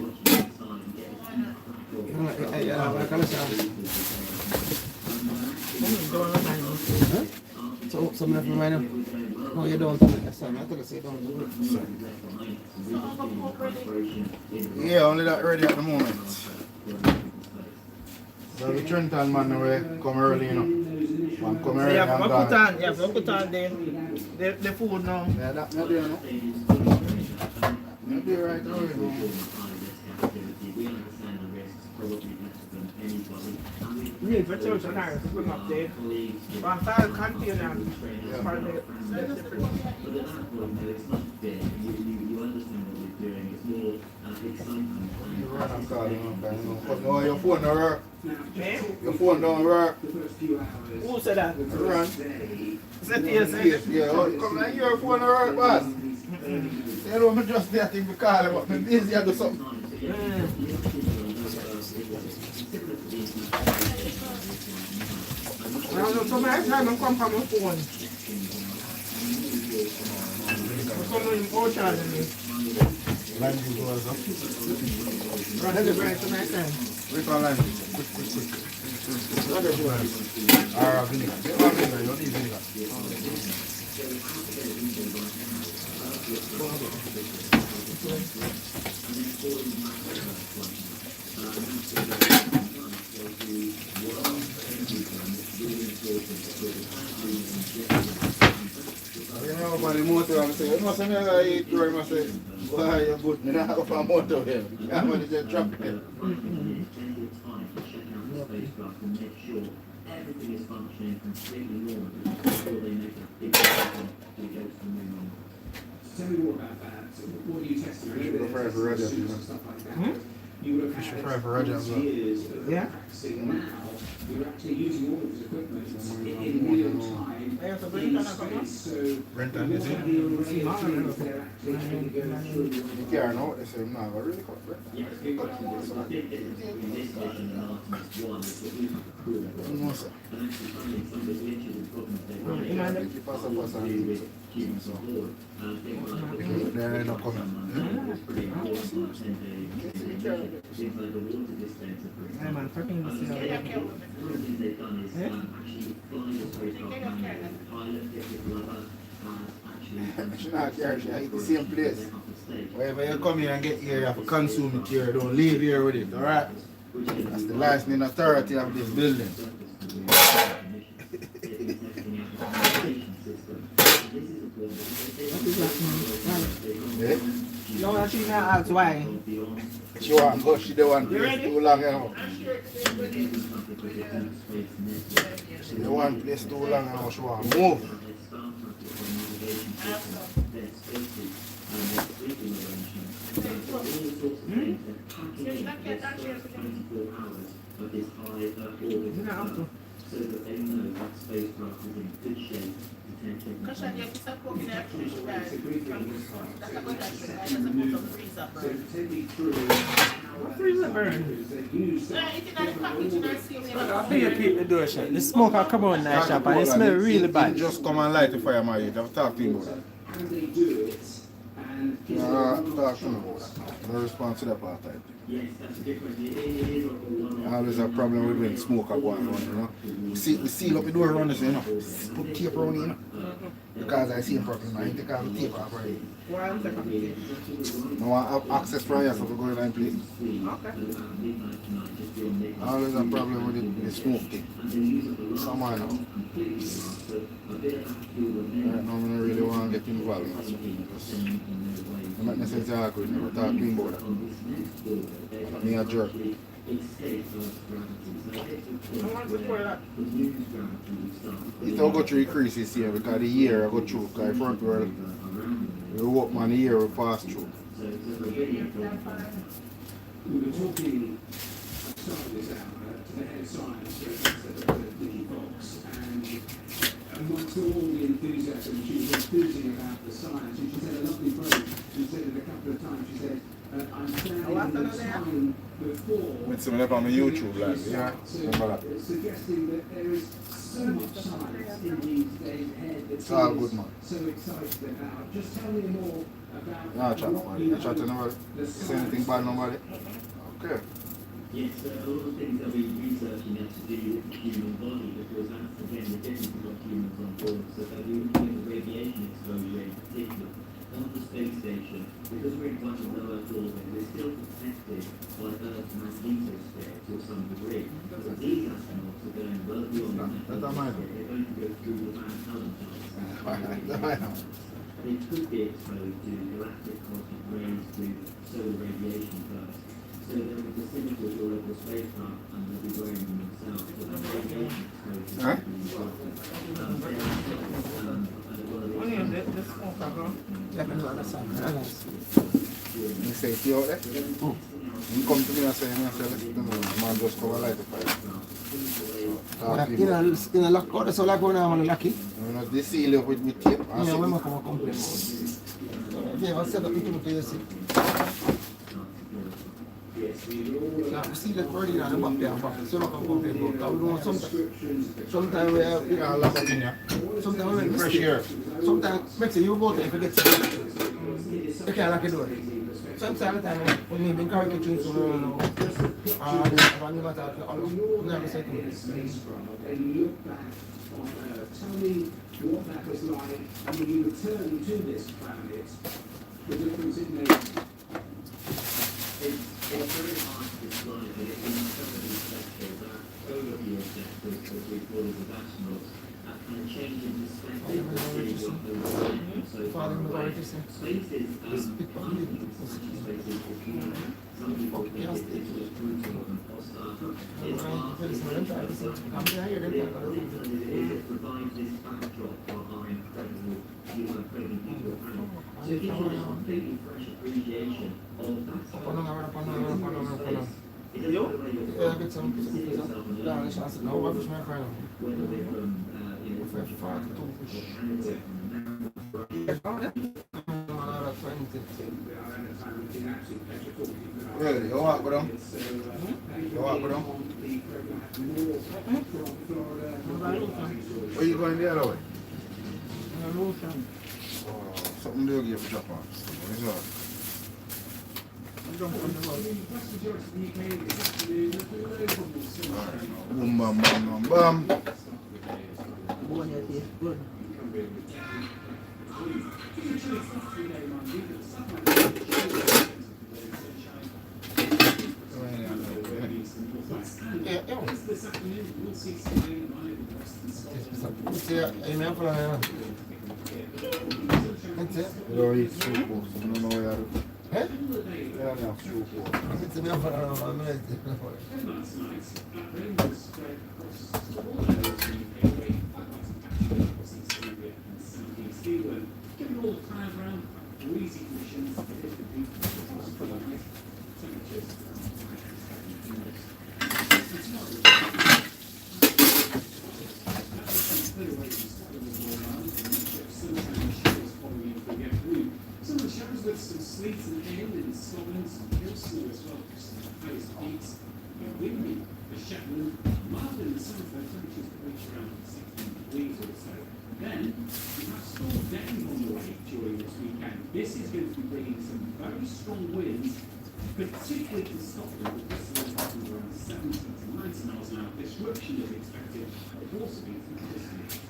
So, some of them right now. No, you don't. That's fine. I thought I said don't do it.
Yeah, only that ready at the moment. So the Trenton man will come early, you know. Man come early and gone.
You have to put on the food now.
Yeah, that's not there, no. Not there right away.
You need to tell tonight to bring up there. One file container.
Your phone don't work. Your phone don't work.
Who said that?
Run.
Is that yes?
Yeah, come like your phone don't work, boss. You know, I'm just there to call him, but I'm busy to do something.
So my time I come from my phone. I come in Orchard and
Line goes up.
run the bread to my time.
Wait for line. Quick. Vinegar. You don't need vinegar. You know, by the motor, I'm saying, you must have eat or you must say, why you're good, you don't have a motor here. You have to just drop it.
Everything is functioning completely normally before they make a big decision to go to the moon.
Tell me more about that. So what are you testing?
You should go fry for Roger.
You would have
should fry for Roger as well.
Yeah. Now you're actually using all of this equipment in real time. So
Rent and is it?
they're actually going through.
You can't know what they say, I'm not really cut, right?
Yes, in this mission and Artemis 1 is that we have crew
No, sir.
and actually finding some of the glitches and problems they've got with humans on board.
They're not coming.
It's pretty important on a 10-day mission. Things like the water dispenser, for example. One of the things they've done is actually fly the spacecraft manually. The pilot gets his rubber
She not care, she at the same place. Wherever you come here and get here, you have to consume it here. Don't leave here with it, alright? That's the licensing authority of this building.
What is that?
Eh?
No, she not ask why.
She want go, she don't want
You
place
ready?
too long, you know. She don't want place too long, you know. She want move.
So that they know that spacecraft is in good shape to take it.
Because I get stuck walking out to the guys.
So to take me through
What freezer burn?
they use
I think you keep the door shut. The smoke will come on in that shop and it smells really bad.
Just come and light the fire, my youth. I've talked to him about that.
and they do it and
Talk to him about that. No response to that part type.
Yes, that's different. It is
I always have a problem with when smoke are going on, you know. We seal up the door around this, you know. Put tape around it, you know. Because I see him properly, I take off the tape off already.
One second.
I want access from here so we go in and play. I always have a problem with the smoke thing. Come on now. Right now I don't really want to get involved in that stuff. I'm not necessarily awkward, never talk to him about that. Me a jerk. It will go through the creases here because the year I go through, because the front world, we walk man, the year we pass through.
we were talking, I started this out to the head of science, Vicky Fox, and amongst all the enthusiasm, she was enthusing about the science, and she said a lovely phrase, she said it a couple of times, she said, I'm standing in the time before...
With some of on my YouTube, like, yeah, remember that.
Suggesting that there is so much science in these days ahead that
It's all good, man.
so excited about. Just tell me more about
No, I chat,
what
man.
you
I chat to nobody. Say anything bad, nobody. Okay.
Yes, a lot of things that we're researching have to do with the human body because that's again the difference we've got humans on board. So that we're looking at the radiation exposure in particular on the space station, because we're in quite a low Earth orbit, we're still protected by Earth's magnetosphere to some degree. So these astronauts are going well beyond the magnetosphere. They're going to go through the Van Allen times. They could be exposed to galactic cosmic rays through solar radiation first. So there is a cynical global spacecraft and they'll be wearing them themselves. So that radiation exposure
Huh? You say it out there? You come to me and say, listen, man, just come and light the fire.
You know, lock out, so like when I'm lucky.
You know, they seal you with tape.
Yeah, when I come and complain. Yeah, I said that people to see. Yeah, we see the burning on the back there, but so not going to complain about. We don't sometimes we have, you know, a lot of things. Sometimes we make fresh air. Sometimes, make sure you go there if you get sick. You can't lock the door. Sometimes when you've been caricaturing someone, you know, and you matter, never say to
and look back on Earth. Tell me what that was like, and when you return to this planet, the difference it makes.
It's very hard to describe it in some of these sectors, that overview of sectors, as we call it with astronauts, that kind of change in perspective to see what they were doing so far away. Space is, space is some people think it's just brutal and hostile. It's hard to explain, it provides this backdrop for our incredible people planet. So it gives you this completely fresh appreciation of that side.
Yeah, get some. Yeah, let's ask it now. What is my friend?
Whether they're from,
Really, you walk with them? You walk with them? Where you going the other way? Oh, something to give for Japan. What is that? Boom, bam, bam, bam, bam. You don't eat soup, so I don't know where you
Eh?
don't have soup.
It's me for a minute.
Last night, rain spread across all areas in the UK, across East Anglia and South East England. Given all the clouds around, breezy conditions, it is the deep night. Temperatures some of the showers with some sleet and hail in Scotland, some hill snow as well, some highest peaks. Windy for Shetland, mild in the south where temperatures can reach around 16 degrees or so. Then we have storm Denny on the way during this weekend. This is going to be bringing some very strong winds, particularly in Scotland, with this wind around 70 to 90 miles an hour. Disruption is expected, but also being from distance.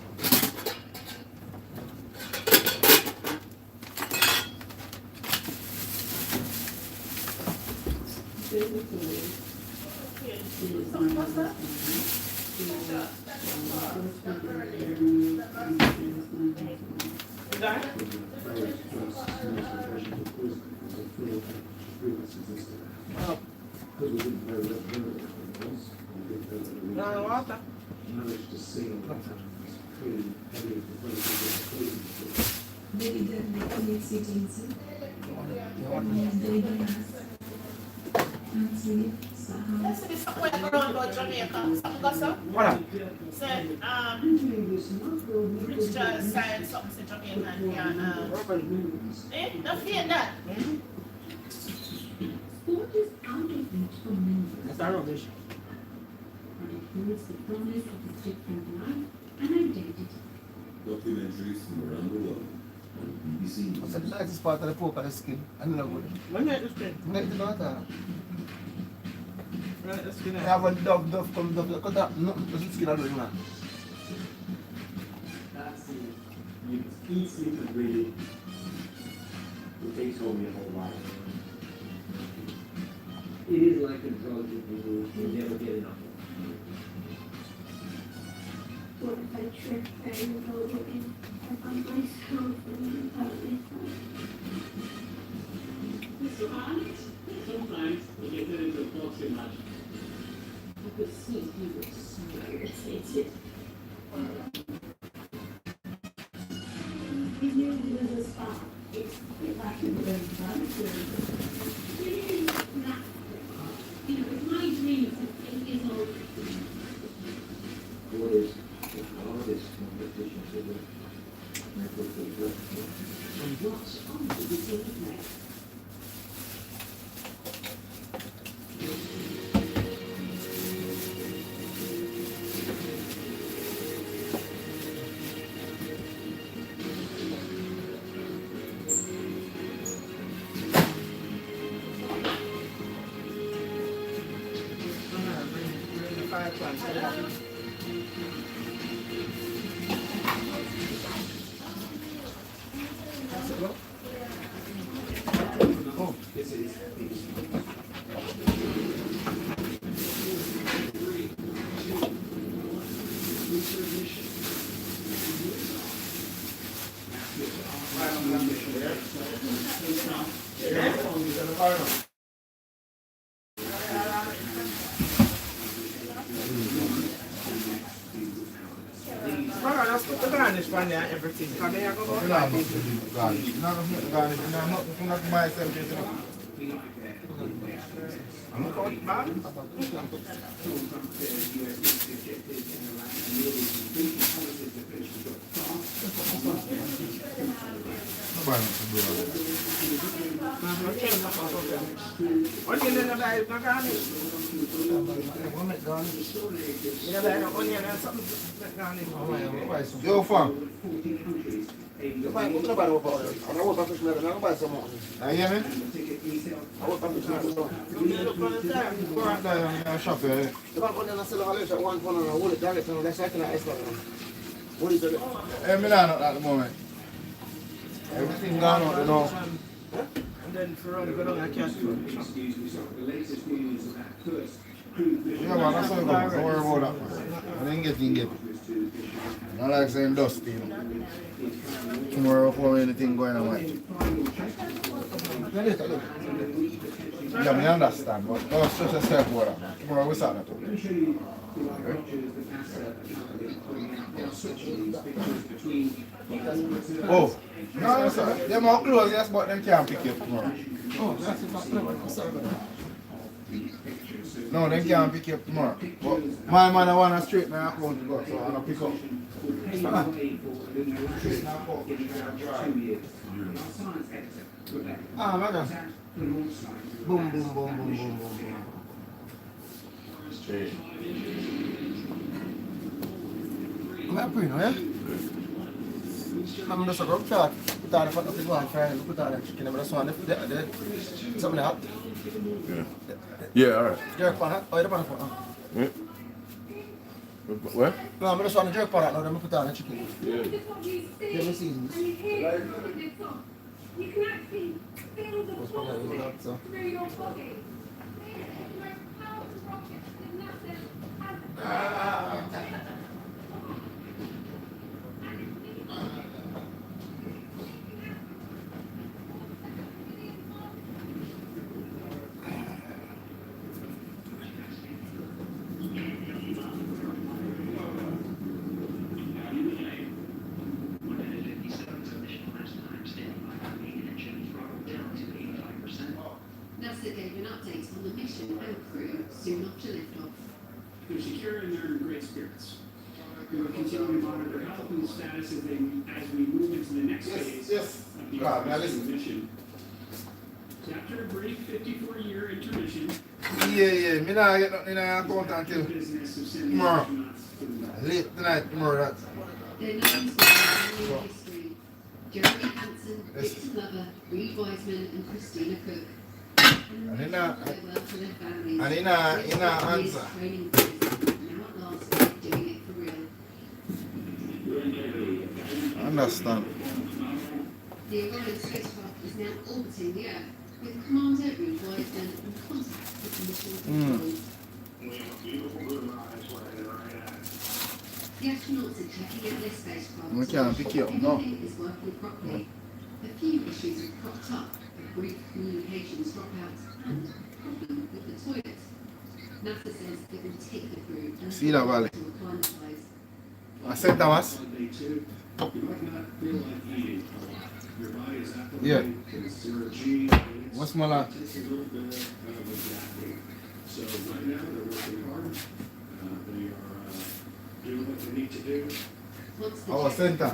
What? Said, Rich just signed something to Jamaican, yeah, eh, don't fear that.
Sport is out of reach for many.
That's our rubbish.
But it holds the promise of a different life and identity.
Documentaries from around the world on BBC.
What's the nicest part of the pork and the skin? I don't know good.
When you the skin?
Make the daughter.
Right, the skin.
I have a dove come dove. Cut that. No, the skin alone, man.
That's the, you eat, sleep, and breathe. It takes over your whole life. It is like a drug that you never get enough of.
What if I trip and go in? I find myself and I myself.
So sometimes we get into a boxing match. You could see he was so irritated.
He knew he was a star. It's like a very fun.
You know, it's my dream to 8 years old.
What is the hardest competition to do?
And what's on the beginning next?
Oh, this is.
Let's put the garnish on there and everything. Because they are going to go
Not
like
much
this.
to do garnish. Not much to garnish. Not much to buy something.
I'm going to go back.
Nobody wants to do all that.
What do you know about it? No garnish? You know about no onion and something? Garnish.
Yo, fam.
Nobody will buy it. I want to buy some more.
You hear me?
I want to buy some more.
You look on the time.
Go right there and shop here.
If I'm going to sell a little one pound and I hold it direct and that's like an ice cream. What is it?
Hey, me not at the moment. Everything gone out, you know.
And then for all the good on that cash flow.
Yeah, man, that's how it goes. Don't worry about that. I didn't get it. I like saying dusty, you know. Tomorrow before anything going on. Yeah, I understand, but don't stress yourself about that, man. Tomorrow we start that.
Let me show you the live pictures that NASA are currently putting out. They are switching these pictures between
Oh, no, sir. Them are close, yes, but them can't pick you up tomorrow. Oh, that's it, that's clever. Sorry about that. No, them can't pick you up tomorrow. But my man, I want to straighten my account to go, so I'm going to pick up. Ah, my God. Boom, boom, boom, boom, boom, boom, boom. Come here, Prino, yeah? I'm just a grub chat. Put on the front of the one fry, put on the chicken, but that's one. Something hot.
Yeah, alright.
Jerk pan hot? Oh, the pan hot.
Yeah. Where?
No, I'm just on the jerk pan hot now, then I put on the chicken.
Yeah.
Give me seasons.
You can actually feel the pulse through your body. It's the most powerful rocket that NASA has.
NASA gave an update on the mission and crew soon after liftoff.
They're secure and they're in great spirits. We will continue to monitor health and status as we move into the next phase of the Artemis mission. So after a brief 54-year intermission,
yeah, me not get nothing in our account until tomorrow. Late tonight, tomorrow.
Their names were in history. Jeremy Hansen, Victor Glover, Reed Wiseman, and Christina Cook.
And in a answer. Understand.
The Orion spacecraft is now orbiting the Earth, with Commander Reed Wiseman in contact with the mission control. The astronauts are checking out their spacecraft.
We can't pick you up, no.
Everything is working properly. A few issues have cropped up. Brief communications dropouts and problem with the toilet. NASA says it will take the crew and
see that valley.
to acclimatise.
I said Thomas. Yeah. What's my last?
So right now they're working hard. They are doing what they need to do.
Oh, center.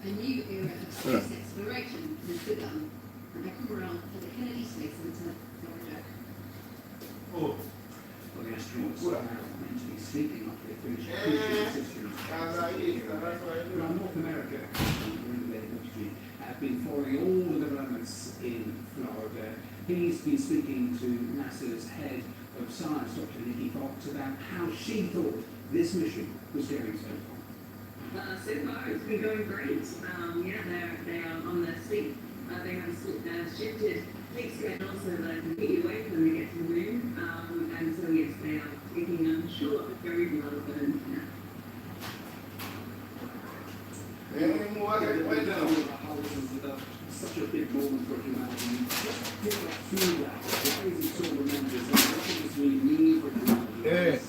A new era of space exploration has begun. Rebecca Morrell at the Kennedy Space Center, Florida.
Well, the astronauts are meant to be sleeping after they finish crucial systems. Around North America, the industry have been following all the developments in Florida. He's been speaking to NASA's head of science, Dr. Nikki Fox, about how she thought this mission was going so far.
So far, it's been going great. They are on their sleep. They have shifted sleep schedule so that they can be awake when they get to the moon. And so, yes, they are taking, I'm sure, very well of an nap.
Such a big moment for humanity. Just pick up through that. Why is it so momentous? And what does this really mean for humanity?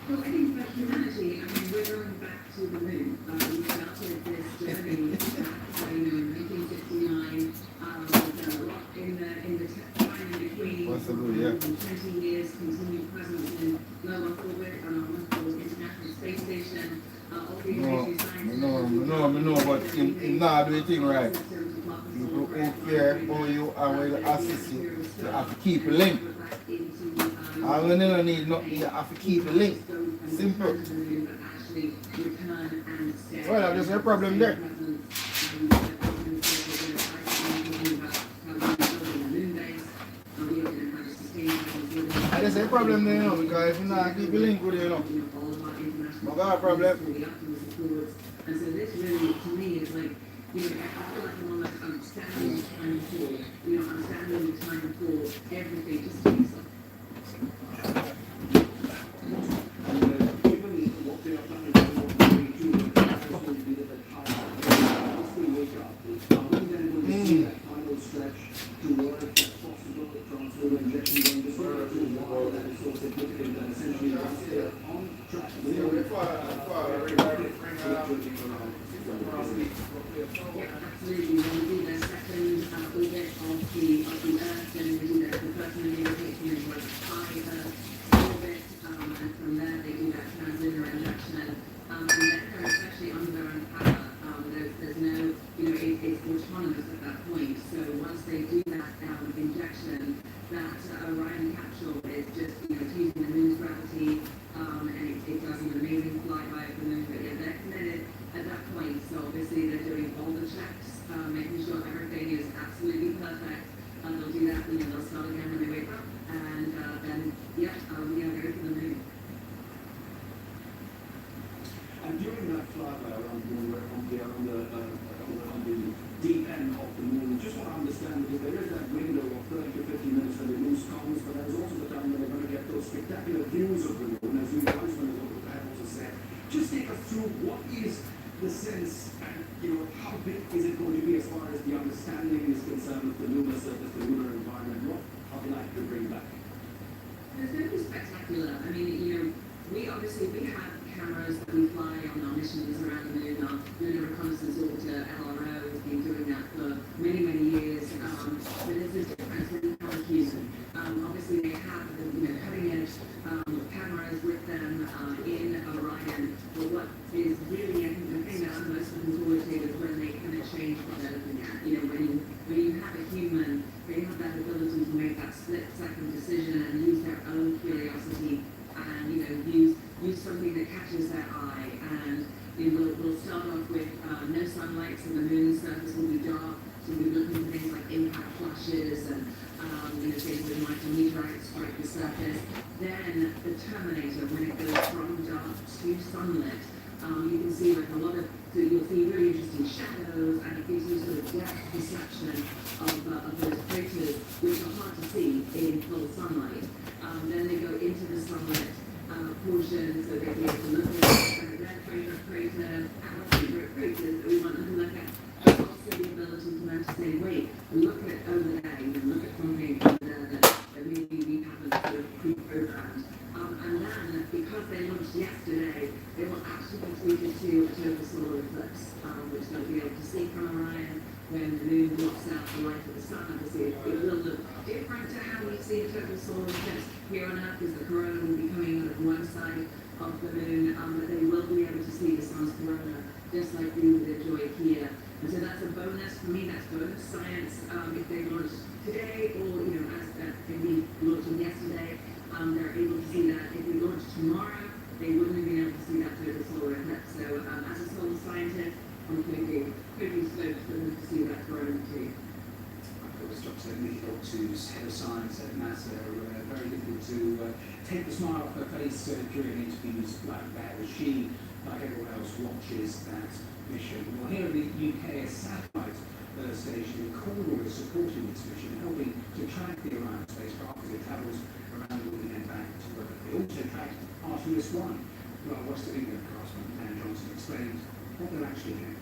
Well, I think for humanity, we're going back to the moon. We started this journey back in 1959. There's a lot in the time in between. 20 years continued presence in low Earth orbit on our wonderful International Space Station.
No, but him not do anything right. You don't care how you and where you assist you. You have to keep a link. And when you need nothing, you have to keep a link. Simple. Well, there's no problem there. There's a problem there, because if you not keep a link with you, no got a problem.
And so this really, to me, is like, I feel like I'm standing the time for, I'm standing the time for everything, just to be
And the to work that's possible, transfer injection going this way, while that is so significant and essentially once they are on track, they are
Absolutely, when we do the second orbit of the Earth, then we do the first one they take you into a high Earth orbit, and from there they do that translunar injection, and then especially under their own power, there's no, it's autonomous at that point. So once they do that injection, that Orion capsule is just, it's using the moon's gravity, and it does an amazing flyby of the moon. But yeah, they're committed at that point. So obviously they're doing all the checks, making sure everything is absolutely perfect. They'll do that, they'll start again when they wake up, and then we are go for the moon.
And during that flyby around the moon, on the deep end of the moon, just want to understand, because there is that window of 30 to 50 minutes when the moon comes, but there's also the time when they're going to get those spectacular views of the moon, as you guys have also said. Just take us through what is the sense, and how big is it going to be as far as the understanding is concerned of the lunar surface, the lunar environment? What are they like to bring back?
It's going to be spectacular. I mean, we have cameras that we fly on our missions around the moon. Our Lunar Reconnaissance Orbiter, LRO, has been doing that for many, many years. But there's a difference when you have a human. Obviously, they have cutting-edge cameras with them in Orion. But what is really, I think, the thing that I'm most looking forward to is when they kind of change what they're looking at. When you have a human, they have that ability to make that split-second decision and use their own curiosity and use something that catches their eye. And we'll start off with no sunlight, so the moon's surface will be dark. So we'll be looking for things like impact flashes and things that might meteorites strike the surface. Then the terminator, when it goes from dark to sunlit, you can see like a lot of, so you'll see really interesting shadows, and it gives you sort of depth perception of those craters, which are hard to see in full sunlight. Then they go into the sunlit portion, so they'll be able to look at their favorite craters, our favorite craters that we want them to look at. But also the ability to know to say, wait, look at over there, look at something over there that maybe we haven't sort of pre-programmed. And then, because they launched yesterday, they will actually be treated to a total solar eclipse, which they'll be able to see from Orion when the moon blocks out the light of the sun. Obviously, it will look different to how we see a total solar eclipse here on Earth, because the corona will be coming out of one side of the moon, but they will be able to see the sun's corona, just like we would enjoy here. And so that's a bonus for me. That's bonus science. If they launch today, or as maybe launching yesterday, they're able to see that. If we launch tomorrow, they wouldn't have been able to see that total solar eclipse. So as a solar scientist, I'm thinking could be stoked for them to see that corona too.
As Job said, Nikki Doctors, head of science at NASA, very difficult to take the smile off her face during interviews like that, as she, like everyone else, watches that mission. Well, here in the UK, a satellite station in Cornwall is supporting this mission, helping to track the Orion spacecraft as it travels around the moon and back to Earth. They also tracked Artemis-1. Well, Western England correspondent Dan Johnson explains what they're actually doing.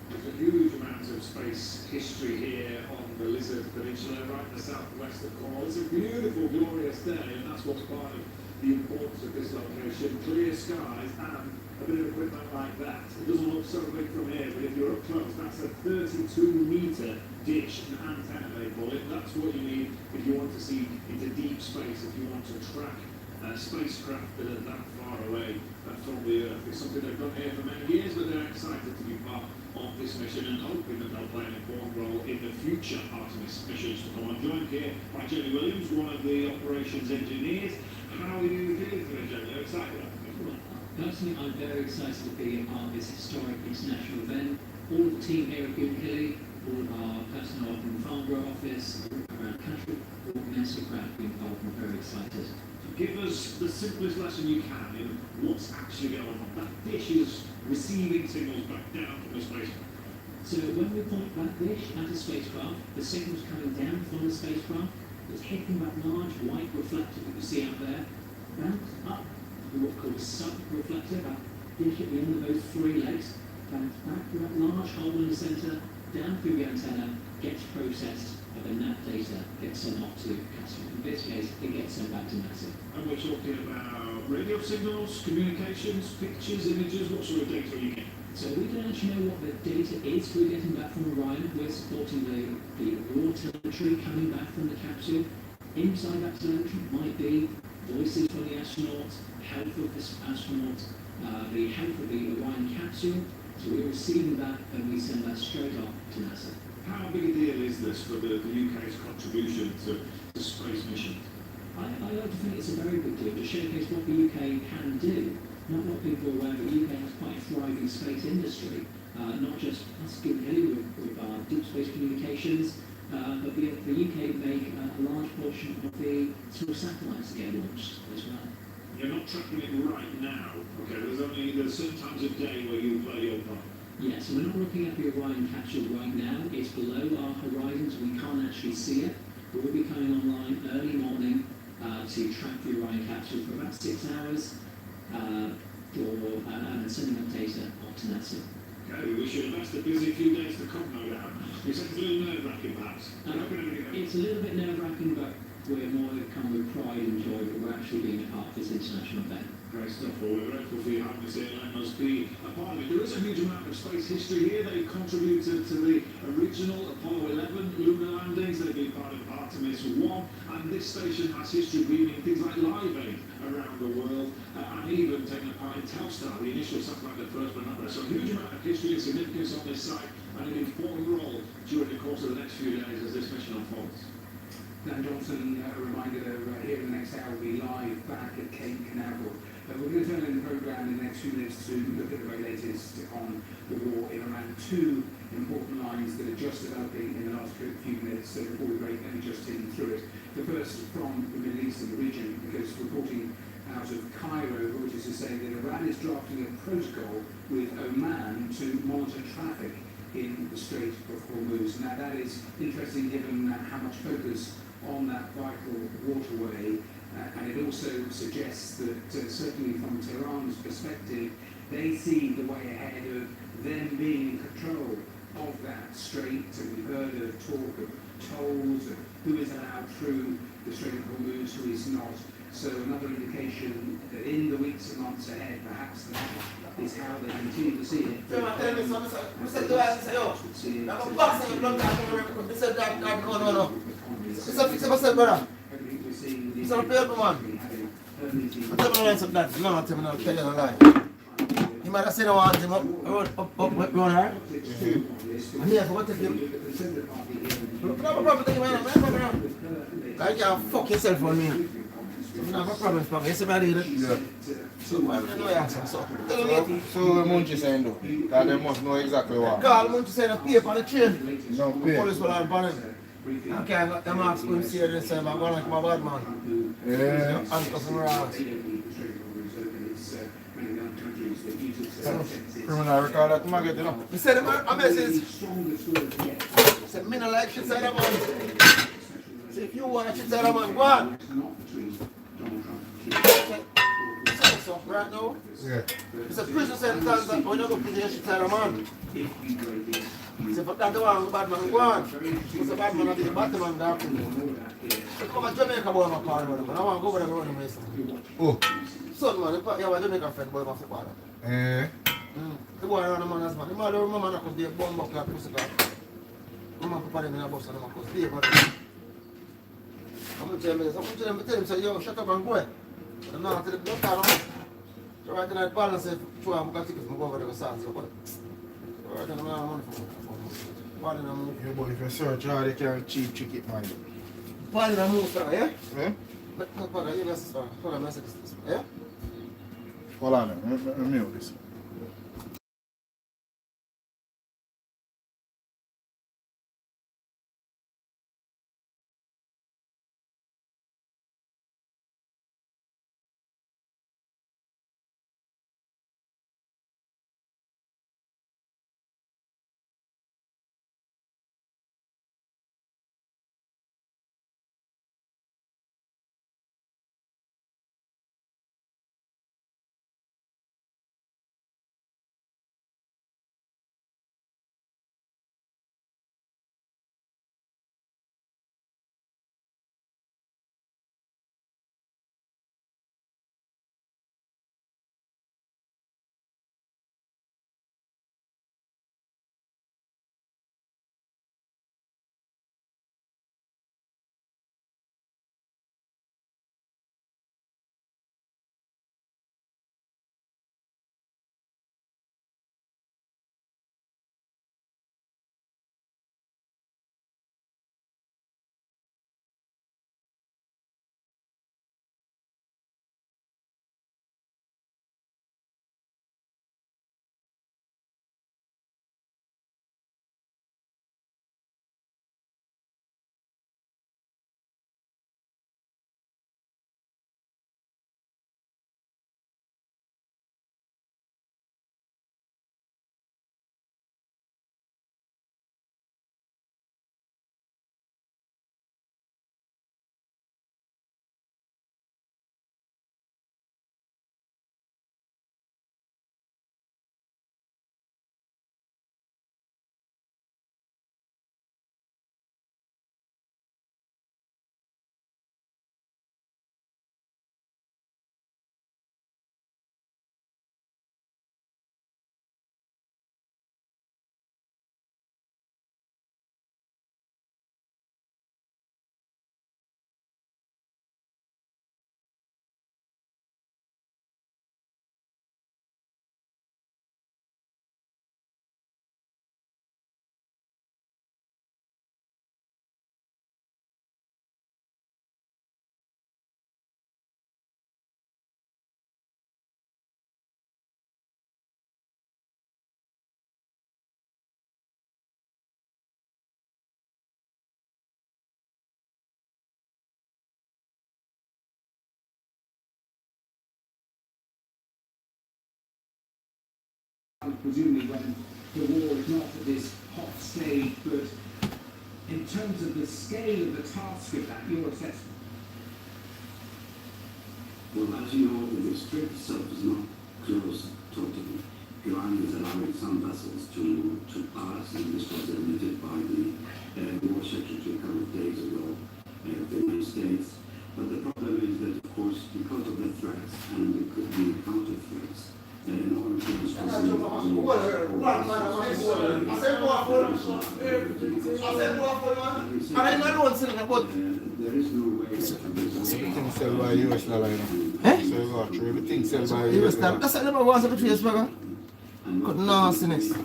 There's a huge amount of space history here on the Lizard Peninsula, right in the southwest of Cornwall. It's a beautiful, glorious day, and that's what's part of the importance of this location. Clear skies and a bit of equipment like that. It doesn't look so big from here, but if you're up close, that's a 32-metre dish and antenna, they call it. That's what you need if you want to see into deep space, if you want to track spacecraft that are that far away from the Earth. It's something they've done here for many years, but they're excited to be part of this mission and hoping that they'll play an important role in the future Artemis missions to come. I'm joined here by Jenny Williams, one of the operations engineers. How are you feeling today, Jenny? Are you excited about it?
Personally, I'm very excited to be a part of this historic international event. All of the team here at Goodhilly, all of our personnel from the Farnborough office, around the country, all immensely proud to be involved and very excited.
Give us the simplest lesson you can in what's actually going on. That dish is receiving signals back down from the spacecraft.
So when we point that dish at a spacecraft, the signals coming down from the spacecraft, it's hitting that large white reflector that you see out there, bounce up to what's called a sub-reflector, that dish at the end of those three legs, bounce back to that large hole in the centre, down through the antenna, gets processed, and then that data gets sent off to customer. In this case, it gets sent back to NASA.
And we're talking about radio signals, communications, pictures, images. What sort of data are you getting?
So we don't actually know what the data is we're getting back from Orion. We're supporting the raw telemetry coming back from the capsule. Inside that telemetry might be voices from the astronauts, health of this astronaut, the health of the Orion capsule. So we're receiving that and we send that straight off to NASA.
How big a deal is this for the UK's contribution to space missions?
I like to think it's a very good deal to showcase what the UK can do. Not a lot of people are aware that the UK has quite a thriving space industry, not just us Gilly with our deep space communications, but the UK make a large portion of the sort of satellites that get launched as well.
You're not tracking it right now, okay? There's certain times of day where you'll play your part.
Yeah, so we're not looking at the Orion capsule right now. It's below our horizons. We can't actually see it. But we'll be coming online early morning to track the Orion capsule for about 6 hours and sending that data off to NASA.
Okay, we wish you the best. A busy few days to come, no doubt. You said it's a little nerve-wracking, perhaps.
It's a little bit nerve-wracking, but we're more come with pride and joy that we're actually being a part of this international event.
Great stuff. Well, we're grateful for you having us here and letting us be a part of it. There is a huge amount of space history here. They contributed to the original Apollo 11 lunar landings. They've been part of Artemis 1. And this station has history beaming things like Live Aid around the world and even taking a part in Telstar, the initial satellite that first went up there. So a huge amount of history and significance on this site and an important role during the course of the next few days as this mission unfolds.
Dan Johnson, a reminder that here in the next hour we'll be live back at Cape Canaveral. We're going to turn in the programme in the next few minutes to look at the very latest on the war in Iran. Two important lines that are just developing in the last few minutes. So before we break, let me just take you through it. The first from the Middle East and the region, because reporting out of Cairo, which is to say that Iran is drafting a protocol with Oman to monitor traffic in the Strait of Hormuz. Now that is interesting given how much focus on that vital waterway, and it also suggests that certainly from Tehran's perspective, they see the way ahead of them being in control of that strait. So we've heard of talk of tolls, of who is allowed through the Strait of Hormuz, who is not. So another indication that in the weeks and months ahead, perhaps that is how they continue to see it.
You might have seen him on him up her. And he forgot to him. I can't fuck yourself on me. You have a problem, Spagga. You see me I did it?
Yeah.
So why would I know you answer? So
what Munchie saying though? Because they must know exactly what.
Carl Munchie saying a paper on the train.
No pay.
Police will have on him. Okay, I got them ask him see and say, I'm going like my bad man.
Yeah.
Handcuff him around.
Criminal record that I get, you know.
He said a message. He said, me no like shit side of man. So if you want a shit side of man, go on. So, right now,
Yeah.
it's a prison sentence that when you go to the shit side of man. So if that's the one, bad man, go on. Because the bad man is the bad man that I come to Jamaica boy, my car, but I want to go over there and run away.
Oh.
Son, man, you have a Jamaica friend boy, my father. The boy around the man as man. The mother, my man, could be a bomb buckler, pussy car. My man put him in a bus and my could stay, but I'm going to tell him, say, yo, shut up and go. I'm not to the car, so right in that balance, if I'm going to take it from over there, so but right in the money for
Yeah, boy, if you search hard, you can cheap trick it, man.
Pan in a move, yeah?
Yeah?
No, pan, you just, hold on, I said this, yeah?
Hold on, let me mute this.
presumably when the war is not at this hot stage, but in terms of the scale of the task of that, your assessment?
Well, as you know, the strait itself is not closed totally. Iran is allowing some vessels to pass, and this was admitted by the War Secretary a couple of days ago of the United States. But the problem is that, of course, because of the threats, and there could be counter threats, in order to there is no way
everything sell by US dollar, you know. So you got through everything sell by US dollar.
That's what I want to face, brother. Got nastiness.
That's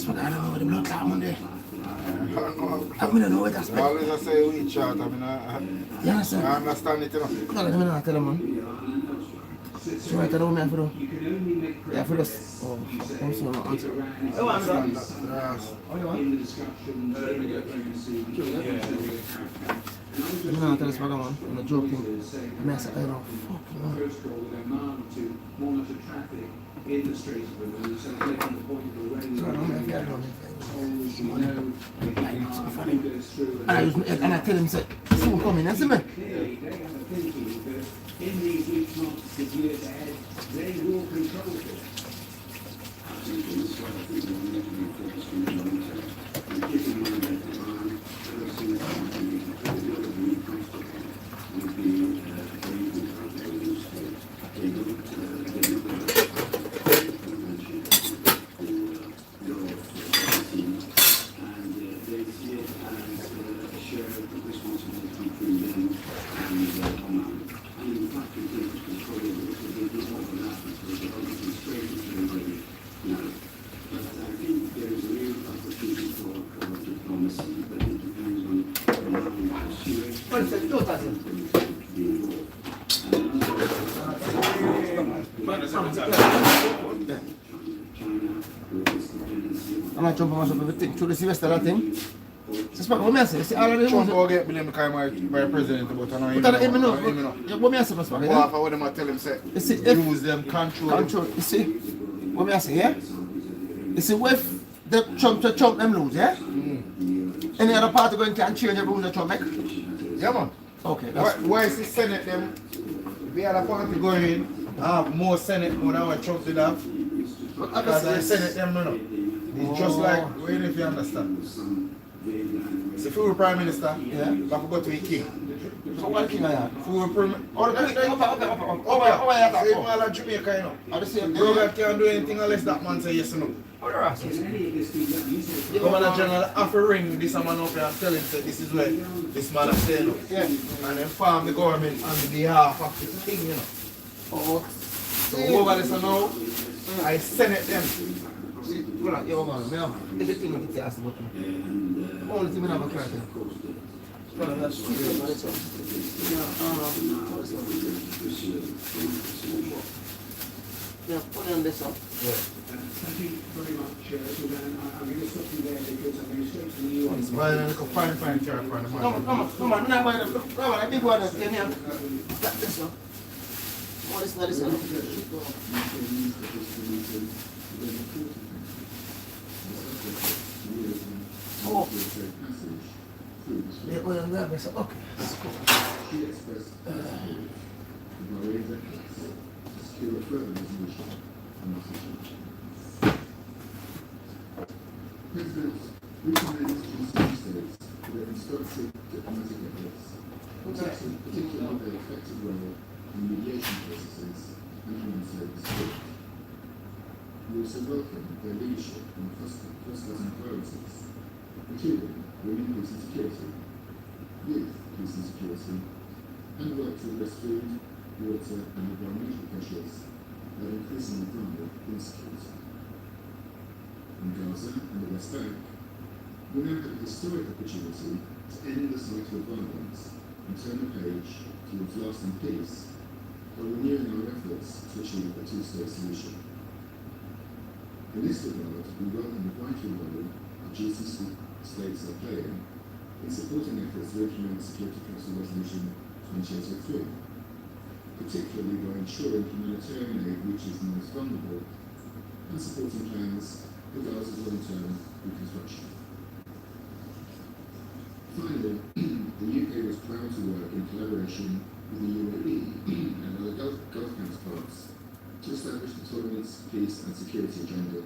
what I don't know. The blood clot Monday. I mean, I know what that's. Always I say we chat. I mean, I understand it, you know.
No, I don't tell them, man. So right, I don't know for them. Yeah, for this. Oh, I'm sorry, not answer. Oh, I'm sorry. Oh, you want? I'm not tell this bugger, man. I'm not joking. I'm not saying, I don't fucking know.
Monitor traffic in the Strait of Hormuz, so making the point of the rain.
And I tell him, say, soon coming, that's it, man.
Clearly, they have a thinking that in these weeks, months, the years ahead, they will control it.
I think in this way, I think we need to be focused on the long term. And keep in mind that Iran, ever since the really comfortable with the arrangement of the new state, they don't
I'm not jumping myself everything. Through the Sylvester that thing. So Sprague, what me I say? See, all of them
Trump will get blame because my president, but I know him.
But him know. Yeah, what me I say, Sprague?
Go off of what them tell him say.
You see,
use them, control.
You see, what me I say, yeah? You see, if the Trump them lose, yeah? Any other party going can change the rules that Trump make?
Yeah, man.
Okay.
Why is the Senate them? We had a party going in, have more Senate more than what Trump did have. Because the Senate them, no. It's just like, wait if you understand. So if you were Prime Minister, yeah, you have to go to a king.
So what king I am?
If you were Prime Minister, same all of Jamaica, you know. Robert can't do anything unless that man say yes or no. The Governor General have to ring this man up here and tell him that this is where this man is saying. Yeah. And inform the government on behalf of the king, you know. Oh. So over this now, I Senate them.
Well, yo, man, everything that you asked about me. All the thing I have a crack. Well, that's true. Yeah, put on this up.
Yeah. Thank you very much, Sudan. I'm going to stop you there because I'm going to straight to the new one.
Well, then go fine character.
Come on, now, come on, I big one that's getting here. This one. Oh, this one. Oh. Yeah, well, I'm nervous. Okay, that's cool.
President recommends to the states that they constructive diplomatic efforts, particularly their effective role in mediation processes and humanitarian support. We also welcome their leadership on cross-cutting priorities, including women, peace and security, youth, peace and security, and work to address food, water and environmental pressures that are increasingly vulnerable insecurity. In Gaza and the West Bank, we now have a historic opportunity to end the cycle of violence and turn the page to towards lasting peace by renewing our efforts to achieve a two-state solution. In this regard, we welcome the vital role our GCC states are playing in supporting efforts to implement Security Council Resolution 2803, particularly by ensuring humanitarian aid reaches the most vulnerable and supporting plans for Gaza's long-term reconstruction. Finally, the UK was proud to work in collaboration with the UAE and other Gulf counterparts to establish the tolerance, peace and security agenda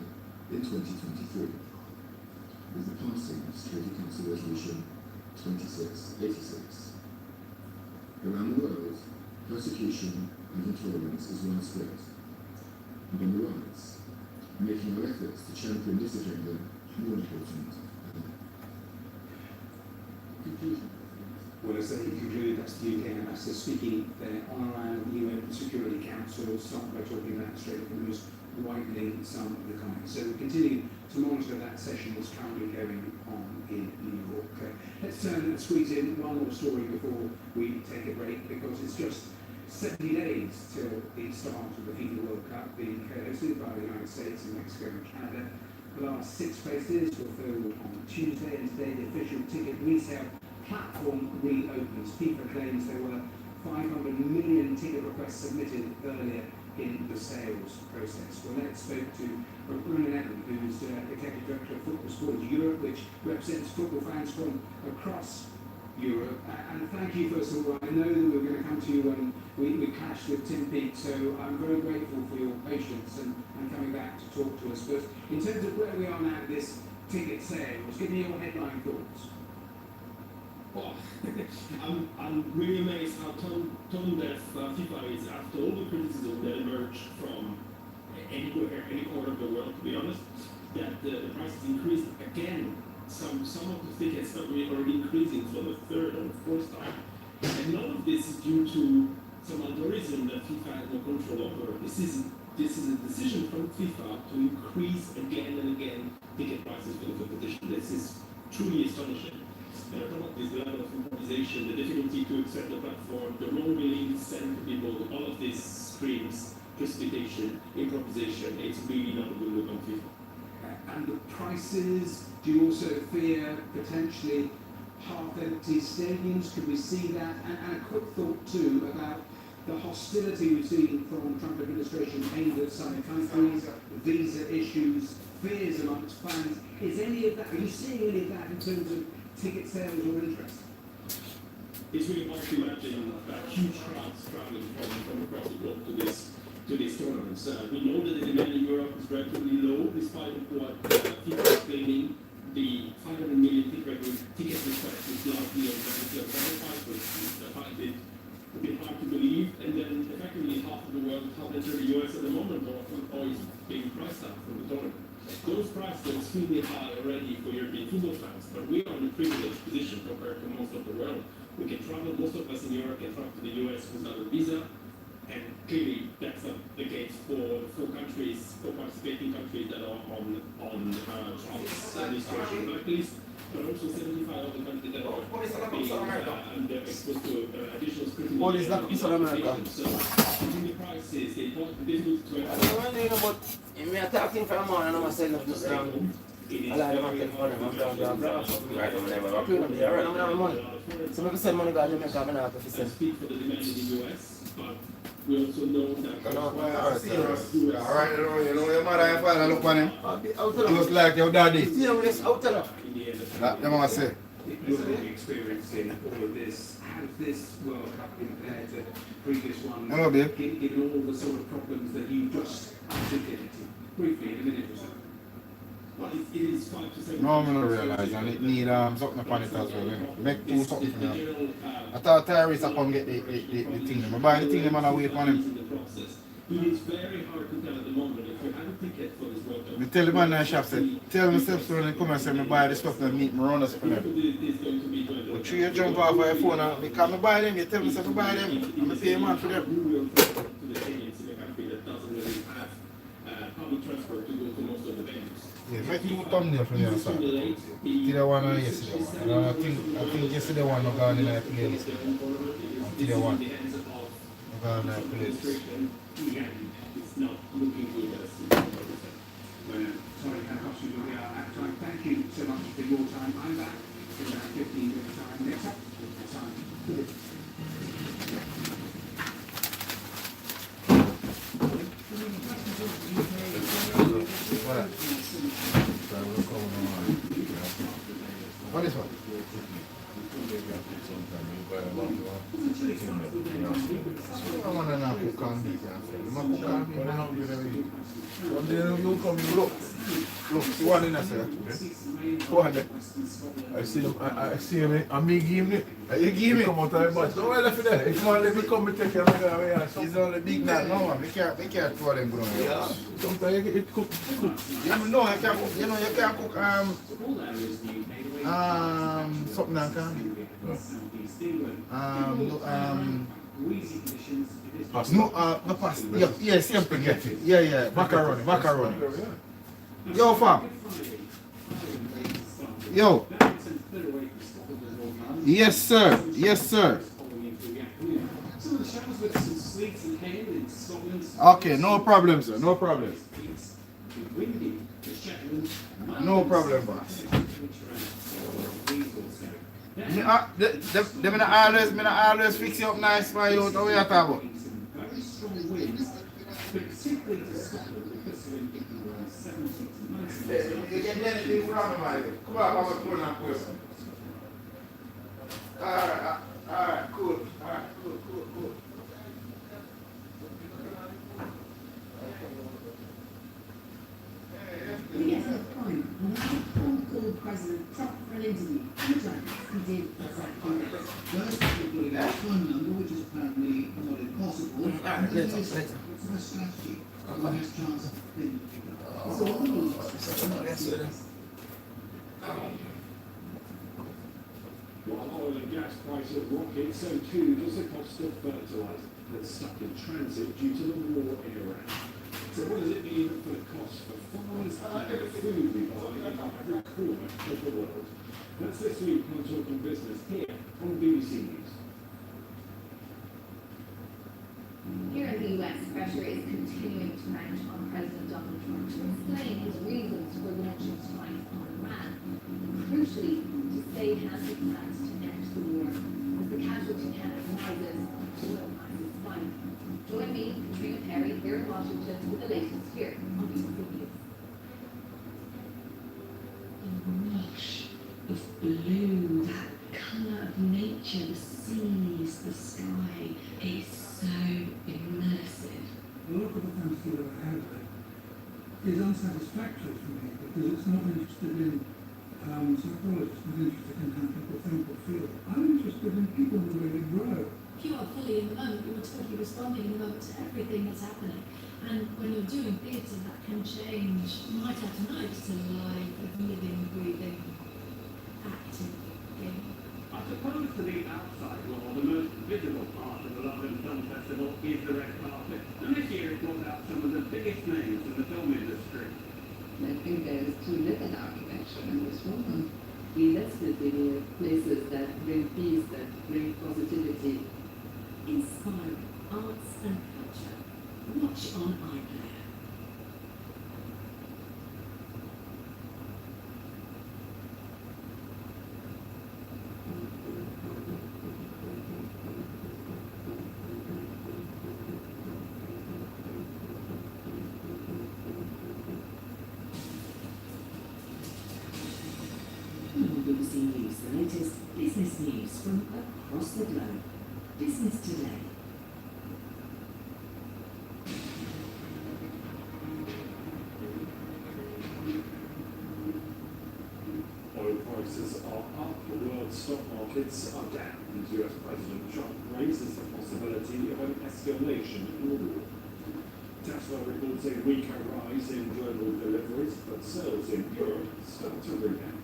in 2023, with the passing of Security Council Resolution 2686. Around the world, persecution and intolerance is widespread and on the rise, making our efforts to champion this agenda more important than ever. Conclusion.
Well, as they conclude, that's the UK ambassador speaking there on around the UN Security Council. We'll start by talking about straight from the most widening some of the comments. So we continue to monitor that session that's currently going on in New York. Let's turn and squeeze in one more story before we take a break, because it's just 70 days till the start of the FIFA World Cup being hosted by the United States and Mexico and Canada. The last 6 places were filled on Tuesday, and today the official ticket resale platform reopens. FIFA claims there were 500 million ticket requests submitted earlier in the sales process. Well, let's spoke to Bruno Neville, who's Executive Director of Football Sports Europe, which represents football fans from across Europe. And thank you, first of all. I know that we were going to come to you when we clashed with Tim Peake, so I'm very grateful for your patience and coming back to talk to us. But in terms of where we are now with this ticket sales, give me your headline thoughts.
Well, I'm really amazed how tone deaf FIFA is after all the criticism that emerged from anywhere, any corner of the world, to be honest, that the prices increased again. Some of the tickets that were already increasing for the third or fourth time. And none of this is due to some algorithm that FIFA has no control over. This is a decision from FIFA to increase again and again ticket prices for the competition. This is truly astonishing. And on top of this level of improvisation, the difficulty to accept the platform, the wrong beliefs sent to people, all of this screams precipitation, improvisation. It's really not a good look on FIFA.
And the prices, do you also fear potentially half-empty stadiums? Could we see that? And a quick thought too about the hostility we've seen from the Trump administration aimed at some countries, visa issues, fears amongst fans. Is any of that, are you seeing any of that in terms of ticket sales or interest?
It's really hard to imagine huge crowds traveling from across the globe to these tournaments. We know that the demand in Europe is relatively low, despite what FIFA is claiming. The 500 million ticket request is largely on the verified, which I find it a bit hard to believe. And then effectively half of the world, half of the US at the moment, are always being priced out from the tournament. Those prices are extremely high already for European football fans, but we are in a privileged position compared to most of the world. We can travel, most of us in Europe can travel to the US without a visa, and clearly that's not the case for participating countries that are on Trump's administration blacklist, but also 75 other countries that are being exposed to additional scrutiny.
What is that in America?
So, the prices, the difficulty to
I don't know, but I'm talking for a man and I'm saying that just down. I like them after money, I'm down there, I'm right over there, I'm clean up there, right? I'm having money. So if I send money to Jamaica, I'm not going to send.
Speak for the demand in the US, but we also know that.
Alright, you know your mother and father look on him. Just like your daddy. That them I say.
You're experiencing all of this. How does this World Cup compare to previous ones?
Hello, babe.
Given all the sort of problems that you just articulated briefly in a minute or so.
Well, it is 5 to 7.
No, I don't realize, and it need something upon it as well. Make two something for them. I thought Tyrese I come get the thing. I buy the thing, man, I wait for him.
It is very hard to tell at the moment if you have a ticket for this World Cup.
I tell the man in the shop, say, tell me steps when they come and say, me buy the stuff and meet me run us for them. But you jump off of your phone and because I buy them, you tell me say, I buy them, and I pay a man for them.
public transport to go to most of the venues.
Yeah, make two thumbnails from your side. Today one and yesterday one. And I think yesterday one no gone in a playlist. And today one no gone in a playlist.
It's not looking good as
Sorry, that cost you out of time. Thank you so much for your time. I'm back in about 15 minutes time. Next up, time.
What is what? I want to know cook and beef. I cook and beef. I don't really. One day you come, you look. Look, see one in there, sir. One there. I see him. I see him. And me give him. You give me. Come out of the bunch. Don't left it there. If man let me come, take care of me. He's only big man. No man. We can't throw them good on you. Yeah. Sometimes you cook. Yeah, no, I can't cook. You know, you can't cook something like that. Pasta. No, the pasta. Yeah, same spaghetti. Yeah, macaroni. Yo, fam. Yo. Yes, sir. Okay, no problem, sir. No problem, boss. Me always fix you up nice for you. What are you talking about? You get anything from me, come on, I'm going to put on person. Alright, cool.
We get to the point when a phone called President Trump for an interview. He did exactly that.
First, we've got a phone number, which is apparently not impossible. And then there's a strategy. The best chance of being picked up.
So what we need
While oil and gas prices rocket, so too does the cost of fertilizer that's stuck in transit due to the war in Iran. So what does it mean for the cost for farmers and the food we buy in every corner of the world? That's this week on Talking Business here on BBC News.
Here in the US, pressure is continuing to mount on President Donald Trump to explain his reasons for launching strikes on Iran. Crucially, to say he has the plans to end the war. As the casualty count rises, oil prices spike. Join me, Katrina Perry, here in Washington with the latest here on BBC News. The wash of blue, that colour of nature, the seas, the sky, is so immersive.
A lot of the times feel that I have is unsatisfactory for me because it's not interested in psychologists, not interested in how people think or feel. I'm interested in people who really grow.
If you are fully in the moment, you're totally responding in the moment to everything that's happening. And when you're doing theatre, that can change night after night to live, living, breathing, acting game.
I suppose to the outside world, the most visible part of the London Film Festival is the red carpet. And this year it brought out some of the biggest names in the film industry.
I think there is too little architecture in this room. We listed the places that bring peace, that bring positivity.
Inspiring arts and culture. Watch on iPlayer.
BBC News, the latest business news from across the globe. Business Today.
Oil prices are up, the world stock markets are down, and US President Trump raises the possibility of an escalation in the war. Tesla reports a weaker rise in global deliveries, but sales in Europe start to rebound.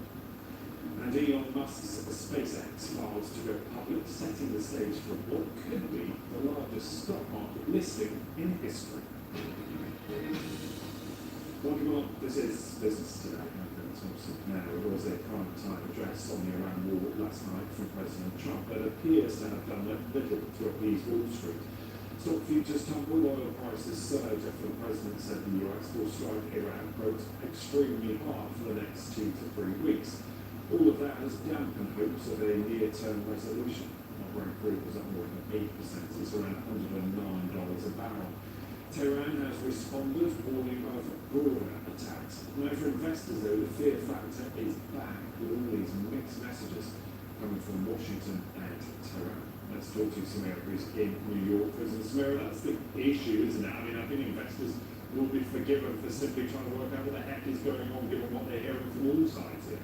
And Elon Musk's SpaceX files to go public, setting the stage for what could be the largest stock market listing in history. This is business today. Now, there was a private time address on the Iran war last night from President Trump that appears to have done little to appease Wall Street. Stock futures tumbled, oil prices surged after the president said the US will strike Iran, quote, extremely hard for the next 2 to 3 weeks. All of that has dampened hopes of a near-term resolution. Brent crude was up more than 8%, it's around $109 a barrel. Tehran has responded, warning of broader attacks. Now for investors though, the fear factor is back with all these mixed messages coming from Washington and Tehran. Let's talk to Samira, who's in New York prison. Samira, that's the issue, isn't it? I mean, I think investors will be forgiven for simply trying to work out what the heck is going on given what they're hearing from all sides here.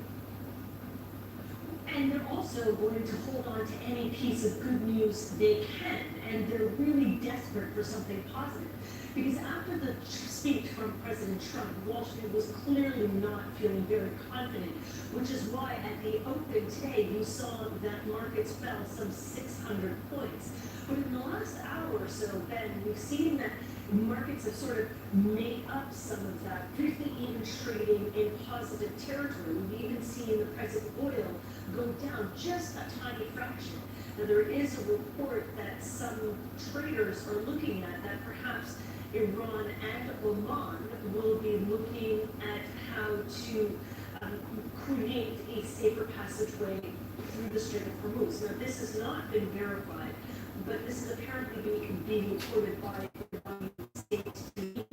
And they're also going to hold on to any piece of good news they can, and they're really desperate for something positive. Because after the speech from President Trump, Wall Street was clearly not feeling very confident, which is why at the open today you saw that markets fell some 600 points. But in the last hour or so, Ben, we've seen that markets have sort of made up some of that, briefly even trading in positive territory. We've even seen the price of oil go down just a tiny fraction. Now, there is a report that some traders are looking at that perhaps Iran and Oman will be looking at how to create a safer passageway through the Strait of Hormuz. Now, this has not been verified, but this is apparently being reported by state TV.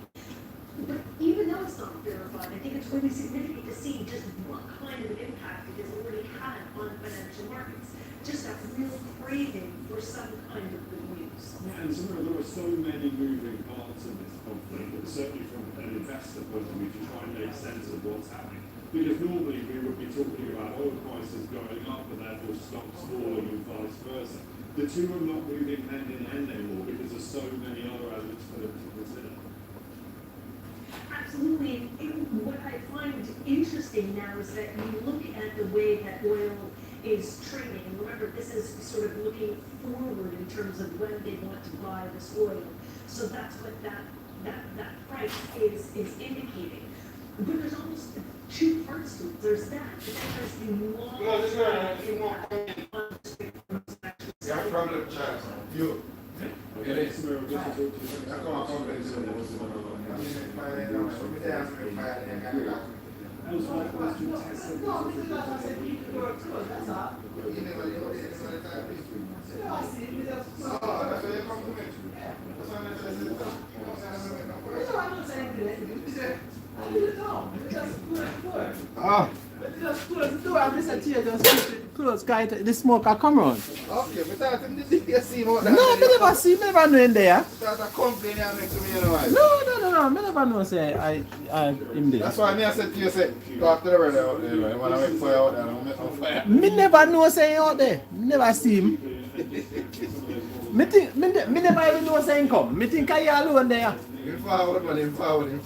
But even though it's not verified, I think it's really significant to see just what kind of an impact it has already had on financial markets. Just that real craving for some kind of good news.
And there are so many moving parts in this conflict, but certainly from an investor point of view to try and make sense of what's happening. Because normally we would be talking about oil prices going up and therefore stocks falling and vice versa. The two are not moving hand in hand anymore because there's so many other elements for them to consider.
Absolutely. And what I find interesting now is that you look at the way that oil is trading, and remember, this is sort of looking forward in terms of when they want to buy this oil. So that's what that price is indicating. But there's almost two parts to it. There's that, but then there's the long-term impact.
Yeah, problem, child. You.
Ah. Just close the door and Mr. Tia just close, guy. The smoke will come round.
Okay, but I didn't see what that.
No, me never see, me never know in there.
That's a complaint you make to me, you know.
No, me never know say I him there.
That's why I said to you, say, talk to the brother out there, you know. You want to make fire out there, and make no fire.
Me never know say he out there. Me never see him. me never even know say he come. Me think I alone there.
Him forward, man, him forward. Him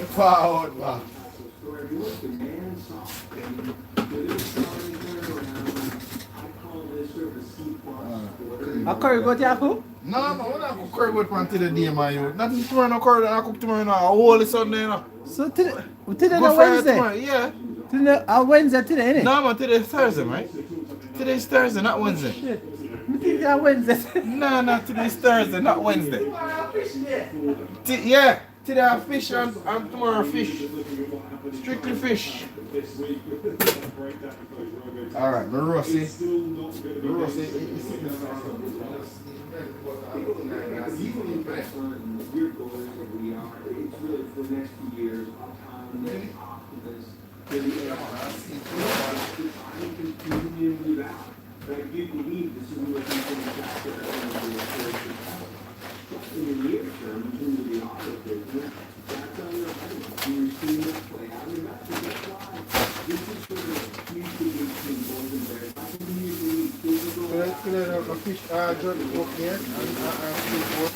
forward, man.
A curry goat you cook?
No, man, we don't cook curry goat man till the day, man. You. Nothing tomorrow, no curry, I cook tomorrow, no. A whole Sunday, no.
So today no Wednesday?
Tomorrow, yeah.
Today a Wednesday today, innit?
No, man, today is Thursday, right? Today is Thursday, not Wednesday.
Shit. Me think it's Wednesday.
No, today is Thursday, not Wednesday. Yeah, today I fish and tomorrow fish. Strictly fish. Alright, Marosi. Fish jerk pork here and pork.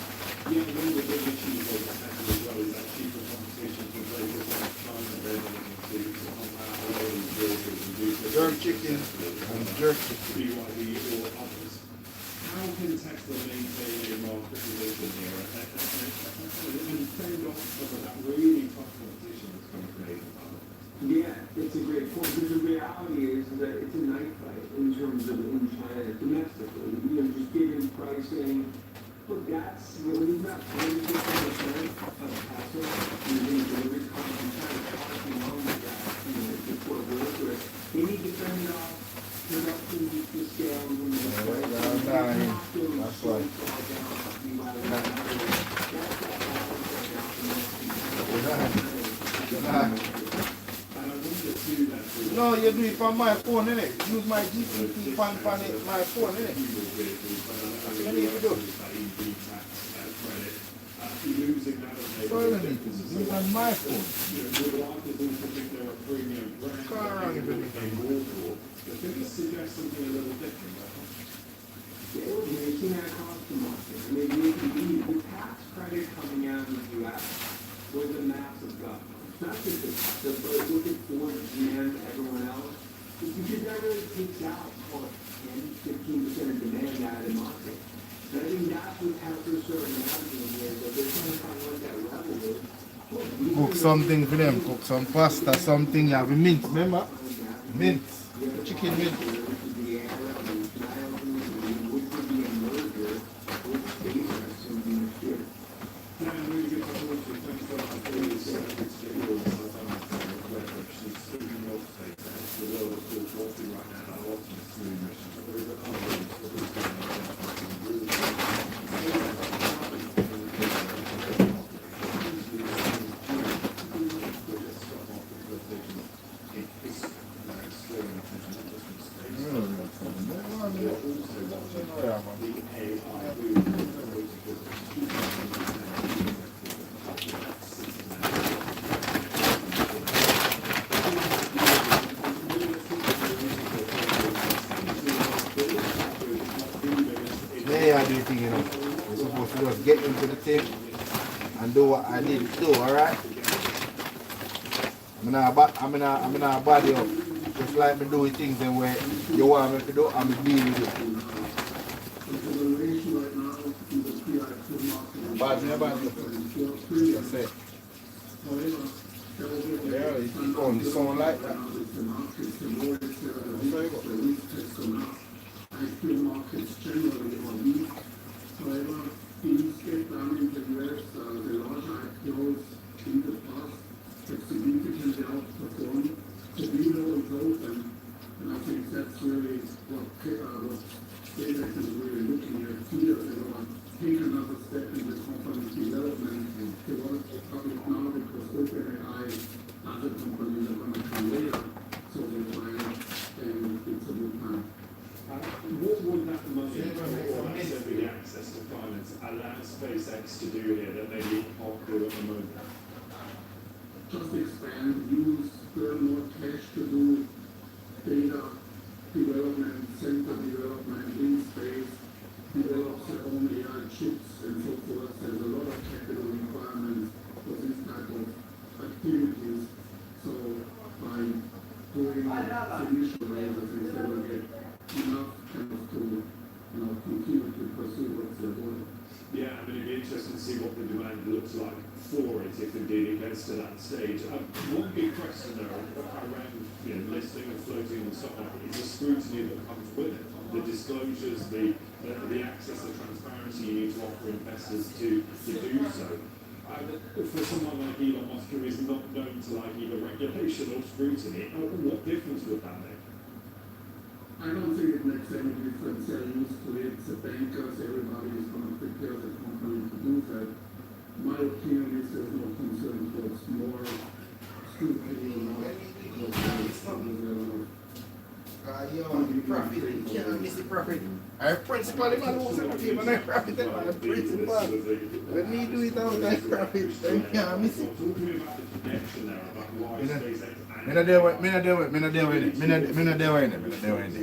Jerk chicken and jerk chicken.
How can Tesla maintain a market position here and fend off some of that
No, you do it on my phone, innit? Use my GPT pan pan it, my phone, innit? That's what I need to do. So you need to do it on my phone. Come around if you
The figures suggest something a little different.
Yeah, you're seeing that across the market. I mean, the tax credit coming out of the U.S. was a massive gap. Not just but look at Ford, GM, everyone else. Because that really takes out, what, 10, 15% of demand out of the market. And I think that's what Tesla sort of navigating here, that they're trying to find what that level is.
cook something for them, cook some pasta, something, you have a mint, remember? Mint, chicken mint. Yeah, I do think, you know. We're supposed to just get into the thing and do what I need to do, alright? I'm not body up. Just like me do things and where you want me to do, I'm deal with it. Body up. That's it. Yeah, it don't sound like that.
IPO markets generally are weak. However, things get done in the US, the large IPOs in the past have significantly outperformed. So we know it's open, and I think that's really what Spraggabenzeny is really looking at here. They want to take another step in the company's development. They want to go public now because OpenAI, other companies are going to come later. So they find and it's a good time.
What would that money or that access to finance allow SpaceX to do here that maybe it can't do at the moment?
Just expand, use, earn more cash to do data development, center development in space, develop their own AI chips and so forth. There's a lot of capital requirements for this type of activities. So by doing the initial raises, they will get enough kind of to continue to pursue what they're doing.
Yeah, I mean, it'd be interesting to see what the demand looks like for it if indeed it gets to that stage. One big question though around listing and floating and so on is the scrutiny that comes with it, the disclosures, the access, the transparency you need to offer investors to do so. For someone like Elon Musk who is not known to like either regulation or scrutiny, what difference would that make?
I don't think it makes any difference. They're used to it. The bankers, everybody is going to prepare the company to do that. My opinion is there's no concern towards more scrutiny or more.
You want to be profit, you can't miss the profit. Our principal, the man who's not even a profit, the man principal. When me do it out of profit, then you can't miss it. Me not there with it.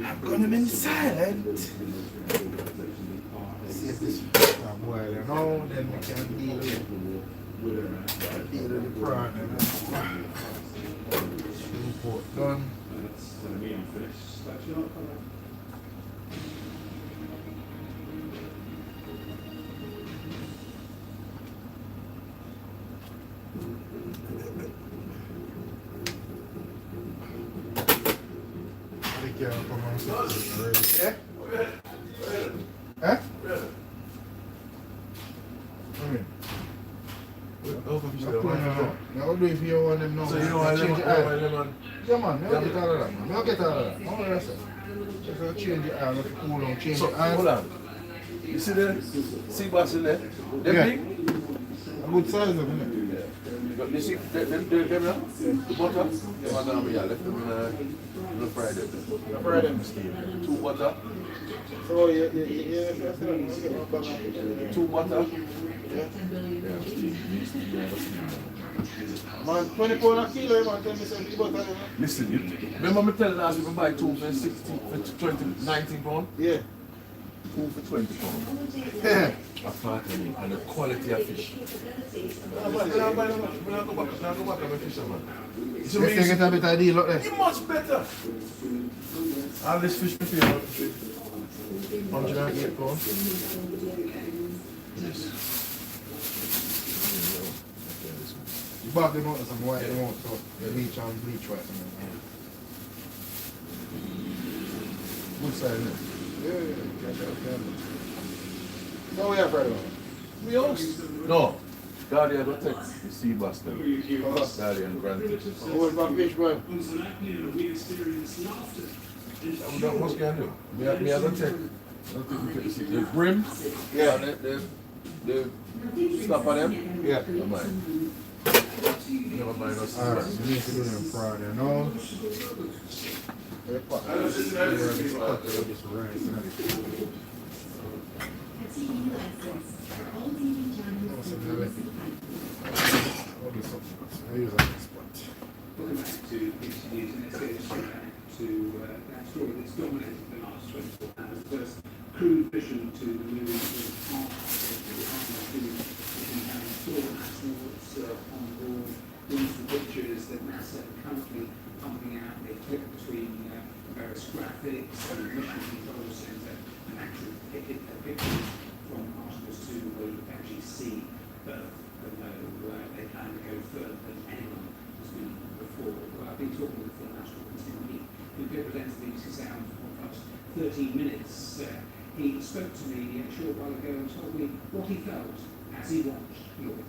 I'm gonna be silent. See if this boil, you know, then we can deal with the prawn and report done. Yeah? Huh? Now what do if you want them now?
So you know
I
why
change the oil?
lemon?
Yeah man, I'll get all of that man. I'll get all of that. How much I say? Just change the oil, cool down, change
So,
the oil.
hold on. You see the sea bass in there? Them
Yeah.
big?
A good size of it.
You see them now? The butter? Them are gonna be, I left them in the fry them.
Fry them, Steve.
2 butter.
So yeah,
Two butter.
Yeah. Man, 20 pounds a kilo, man, tell me something about that.
Listen, you remember me telling us we can buy 2 for 60, for 20, 19 pounds?
Yeah.
2 for 20 pounds.
Yeah.
A part of me, and the quality of fish.
You think it's a better deal up there?
It's much better. All this fish me feel.
108 pounds.
Yes.
You bag them out and some white them out, so they bleach and bleach white. Good side, isn't it? Yeah. So we have right now.
We host. No. Guardian go take the sea bass then. Guardian granted.
What about fish, bro?
That must can do. Me are gonna take the brim.
Yeah.
And the stuff on them.
Yeah.
Never mind. Never mind us.
Alright, we need to do them Friday, no?
Welcome back to BTV Internet. Let's go straight back to that story that's dominated the last 24 hours. The first crewed mission to the moon was half astronauts on board. These are the pictures that NASA are currently pumping out. They flip between various graphics and the mission control center and actual pictures from Artemis 2 where you can actually see Earth, although they plan to go further than anyone has been before. I've been talking with Phil Spraggabenzeny, who represents BBC Sound for the past 13 minutes. He spoke to me a short while ago and told me what he felt as he watched launch.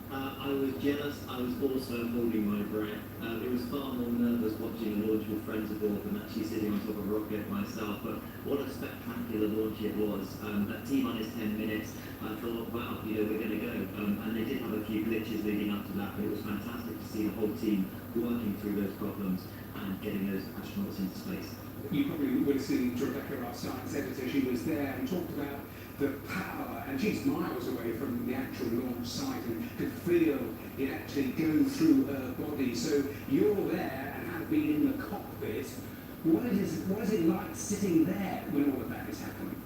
I was jealous. I was also holding my breath. It was far more nervous watching a launch with friends aboard than actually sitting on top of a rocket myself. But what a spectacular launch it was. At T-minus 10 minutes, I thought, wow, we're going to go. And they did have a few glitches leading up to that, but it was fantastic to see the whole team working through those problems and getting those astronauts into space.
You probably would have seen Rebecca, our science editor. She was there and talked about the power, and she's miles away from the actual launch site and could feel it actually go through her body. So you're there and have been in the cockpit. What is it like sitting there when all of that is happening?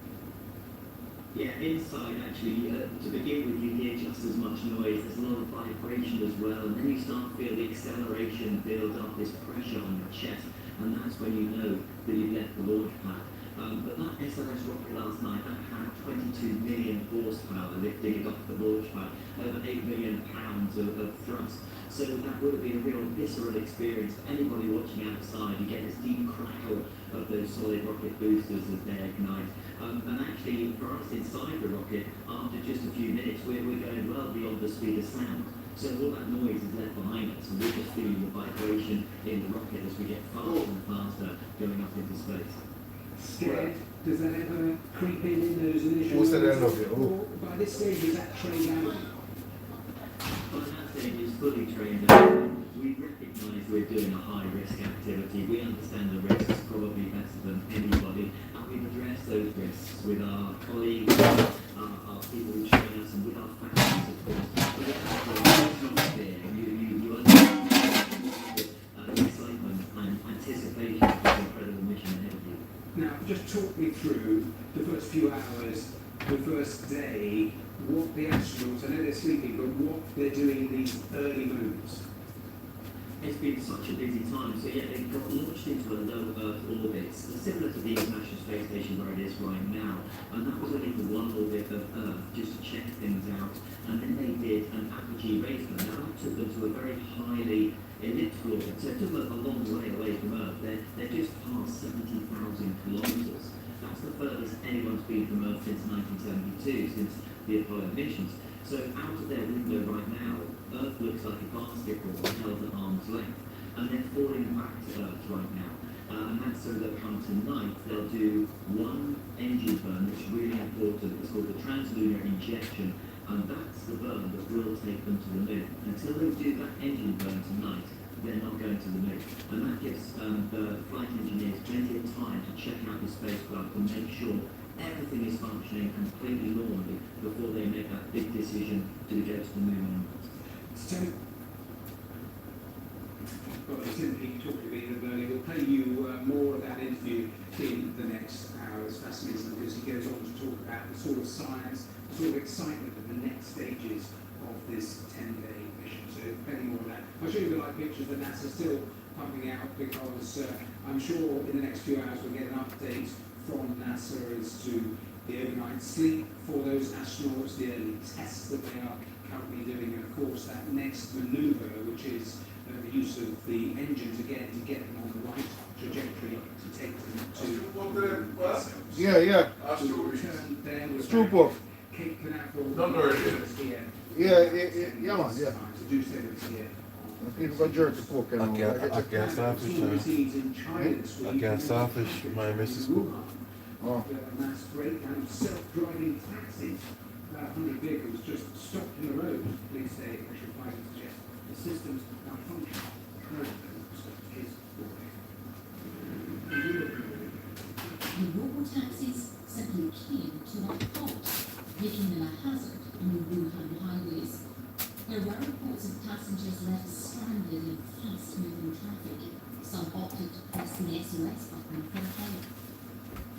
Yeah, inside actually, to begin with, you hear just as much noise. There's a lot of vibration as well, and then you start to feel the acceleration build up, this pressure on your chest, and that's when you know that you've left the launch pad. But that SLS rocket last night, that had 22 million horsepower lifting it off the launch pad, over 8 million pounds of thrust. So that would have been a real visceral experience for anybody watching outside. You get this deep crackle of those solid rocket boosters as they ignite. And actually, for us inside the rocket, after just a few minutes, we're going well beyond the speed of sound. So all that noise is left behind us, and we're just feeling the vibration in the rocket as we get faster and faster going up into space.
Scared? Does that ever creep in those initial
Who said I love
moments?
you? Who?
By this stage, is that trained out?
By that stage, it's fully trained out. We recognise we're doing a high-risk activity. We understand the risks probably better than anybody, and we've addressed those risks with our colleagues, our people who train us, and with our families, of course. But it's not fear. You understand the excitement and anticipation of this incredible mission ahead of you.
Now, just talk me through the first few hours, the first day, what the astronauts, I know they're sleeping, but what they're doing in these early moves.
It's been such a busy time, so yeah, they got launched into a low Earth orbit, similar to the International Space Station where it is right now, and that was only for one orbit of Earth, just to check things out, and then they did an apogee race. Now that took them to a very highly elliptical orbit, so it took them a long way away from Earth. They're just past 70,000 kilometres. That's the furthest anyone's been from Earth since 1972, since the Apollo missions. So out of their window right now, Earth looks like a basketball held at arm's length, and they're falling back to Earth right now. And that's so that come tonight, they'll do one engine burn that's really important. It's called the translunar injection, and that's the burn that will take them to the moon. Until they do that engine burn tonight, they're not going to the moon. And that gives the flight engineers plenty of time to check out the spacecraft and make sure everything is functioning completely normally before they make that big decision to go to the moon.
Well, Tim, he talked to me earlier. We'll play you more of that interview in the next hour. It's fascinating because he goes on to talk about the sort of science, the sort of excitement of the next stages of this 10-day mission. So plenty more of that. I'll show you the live pictures that NASA's still pumping out because I'm sure in the next few hours we'll get an update from NASA as to the overnight sleep for those astronauts, the early tests that they are currently doing, and of course that next manoeuvre, which is the use of the engines again to get them on the right trajectory to take them to
Yeah. Stroop off.
Cape Canaveral.
Don't worry. Yeah, man, yeah.
To do things here.
People got jerk to poke and
I can't starfish. I can't starfish my Mrs. Cook.
Oh. Mass breakdown of self-driving taxis. About 100 vehicles just stopped in the road. Police say official findings suggest the systems malfunction.
The robo-taxis simply came to a halt, making them a hazard on the Wuhan highways. There were reports of passengers left stranded in fast-moving traffic. Some opted to press the SOS button for help.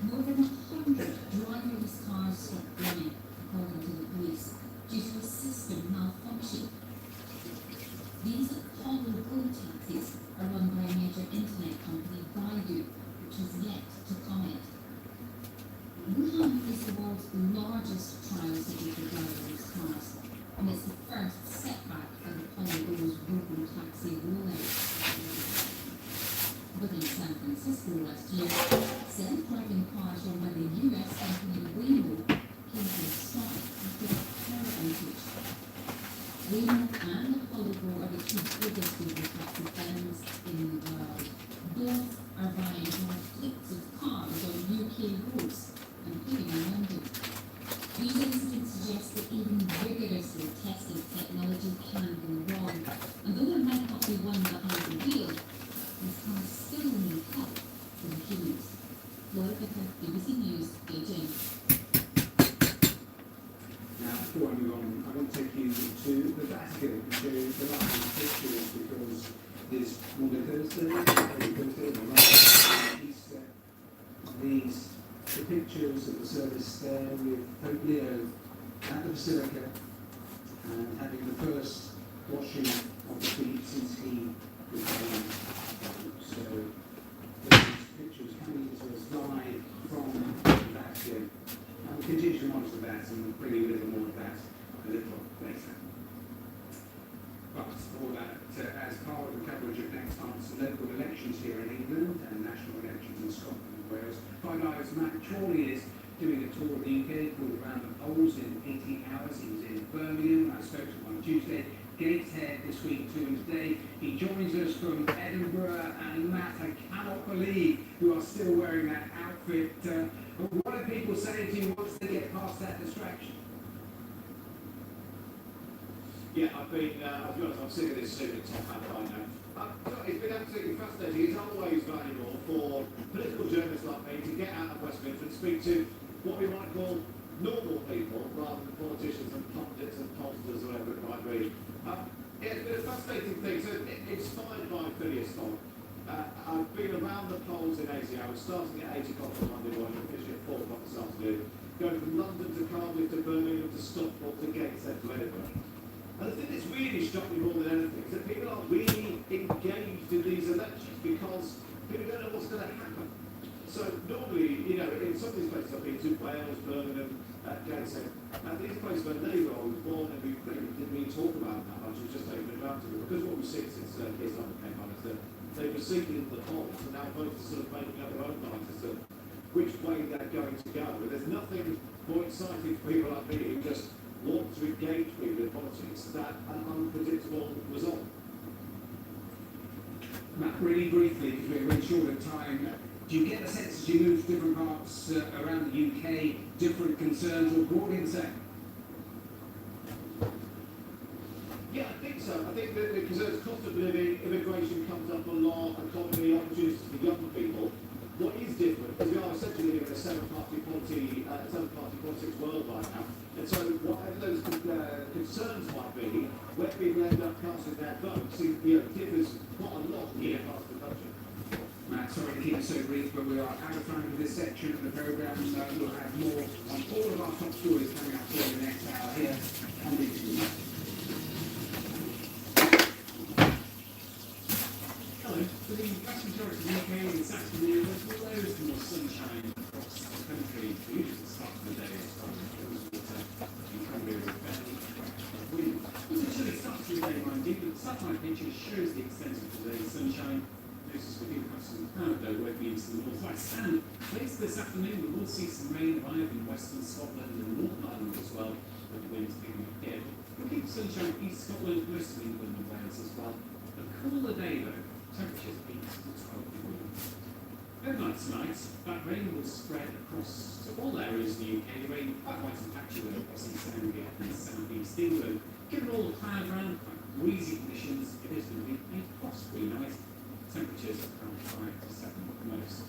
More than 100 driverless cars stopped running, according to the police, due to a system malfunction. These Apollo Go taxis are run by a major internet company, Baidu, which has yet to comment. Wuhan is the world's largest trial city for driverless cars, and it's the first setback for the Apollo Go's robo-taxi rollout. But in San Francisco last year, self-driving cars run by the US company Waymo came to a stop after a power outage. Waymo and Apollo Go are the two biggest robo-taxi firms in the world. Both are buying large fleets of cars on UK roads, including in London. These incidents suggest that even rigorously tested technology can go wrong, and though there might not be one behind the wheel, these cars still need help from humans. Laura Bitter, BBC News, Beijing.
Now, before I move on, I want to take you to the Vatican to show you the last pictures because this Monday, Thursday, Easter. These the pictures of the service there with Pope Leo at the Basilica and having the first washing of the feet since he became Pope. So those pictures coming to us live from the Vatican. And we'll continue to monitor that and we'll bring you a little more of that a little later. But for that, as part of the coverage of next month's local elections here in England and national elections in Scotland and Wales, Five Live's Matt Chorley is doing a tour of the UK, called Around the Polls in 18 hours. He was in Birmingham. I spoke to him on Tuesday. Gateshead this week too, and today he joins us from Edinburgh. And Matt, I cannot believe you are still wearing that outfit. What are people saying to you once they get past that distraction?
Yeah, I've been, I'll be honest, I'm sick of this stupid top hat right now. It's been absolutely fascinating. It's always valuable for political journalists like me to get out of Westminster and speak to what we might call normal people rather than politicians and pundits and pollsters, whatever it might be. Yeah, it's been a fascinating thing. So, inspired by Phileas Fogg, I've been the polls in 80 hours, starting at 8 o'clock on Monday morning, finishing at 4 o'clock this afternoon, going from London to Cardiff to Birmingham to Stockport to Gateshead to Edinburgh. And the thing that's really struck me more than anything is that people are really engaged in these elections because people don't know what's going to happen. So normally, you know, in some of these places I've been to, Wales, Birmingham, Gateshead, and these places where Labour I was born and we didn't really talk about that much, it was just taken advantage of. Because what we've seen since Keir Starmer came on is that they were seeking the polls and now voters sort of making up their own minds as to which way they're going to go. But there's nothing more exciting for people like me who just want to engage people in politics than an unpredictable result.
Matt, really briefly, because we're really short of time, do you get the sense as you move to different parts around the UK, different concerns or broadly the same?
Yeah, I think so. I think that because there's cost of living, immigration comes up a lot, economy, opportunities for young people. What is different is we are essentially living in a seven-party politics world right now. And so whatever those concerns might be, where people end up casting their votes, differs quite a lot from year past the country.
Matt, sorry to keep it so brief, but we are out of time for this section of the programme. We'll have more on all of our top stories coming up over the next hour here on BBC.
Hello. For the vast majority of the UK this afternoon, there's loads more sunshine across the country. The usual start of the day is from water and Cumbria with barely wind. It was a chilly start to the day, mind you, but the satellite picture shows the extent of today's sunshine. Notice we do have some cloud though working into the northwest. And later this afternoon we will see some rain arrive in western Scotland and Northern Ireland as well, with the winds picking up here. We'll keep sunshine in East Scotland, most of England and Wales as well. A cooler day though. Temperatures peak to 12 degrees. Overnight tonight, that rain will spread across to all areas of the UK. Rain quite and patchy across East Anglia and South East England. Given all the cloud around, quite breezy conditions, it is going to be a possibly nice. Temperatures around 5 to 7 at most.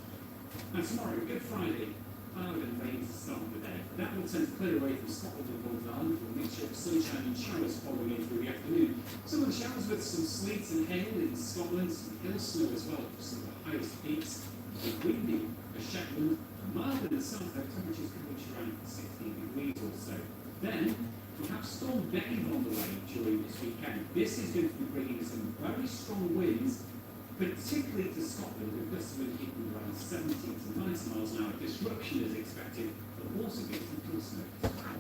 Now tomorrow, Good Friday, cloud and rain to start the day. That will tend to clear away from Scotland and Northern Ireland with a mixture of sunshine and showers following in through the afternoon. Some of the showers with some sleet and hail in Scotland, some hill snow as well for some of the highest peaks. And windy for Shetland, mild in the south, though temperatures can reach around 16 degrees or so. Then we have Storm Dave on the way during this weekend. This is going to be bringing some very strong winds, particularly to Scotland, with gusts of wind hitting around 70 to 90 miles an hour. Disruption is expected, but also get some full snow as well.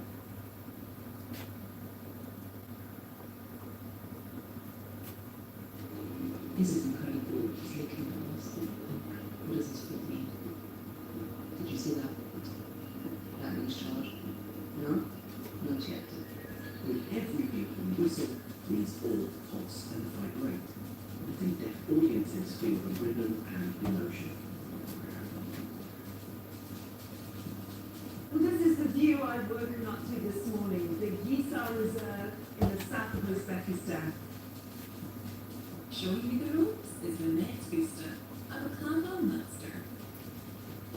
This is incredible. He's looking at us. What does this book mean? Did you see that? That means charge? No? Not yet.
With every beat and whistle, these all pulse and vibrate. I think deaf audiences feel the rhythm and emotion.
Well, this is the view I've woken up to this morning, the Gisar Reserve in the south of Uzbekistan.
Showing you the ropes is the next booster of a Congo monster.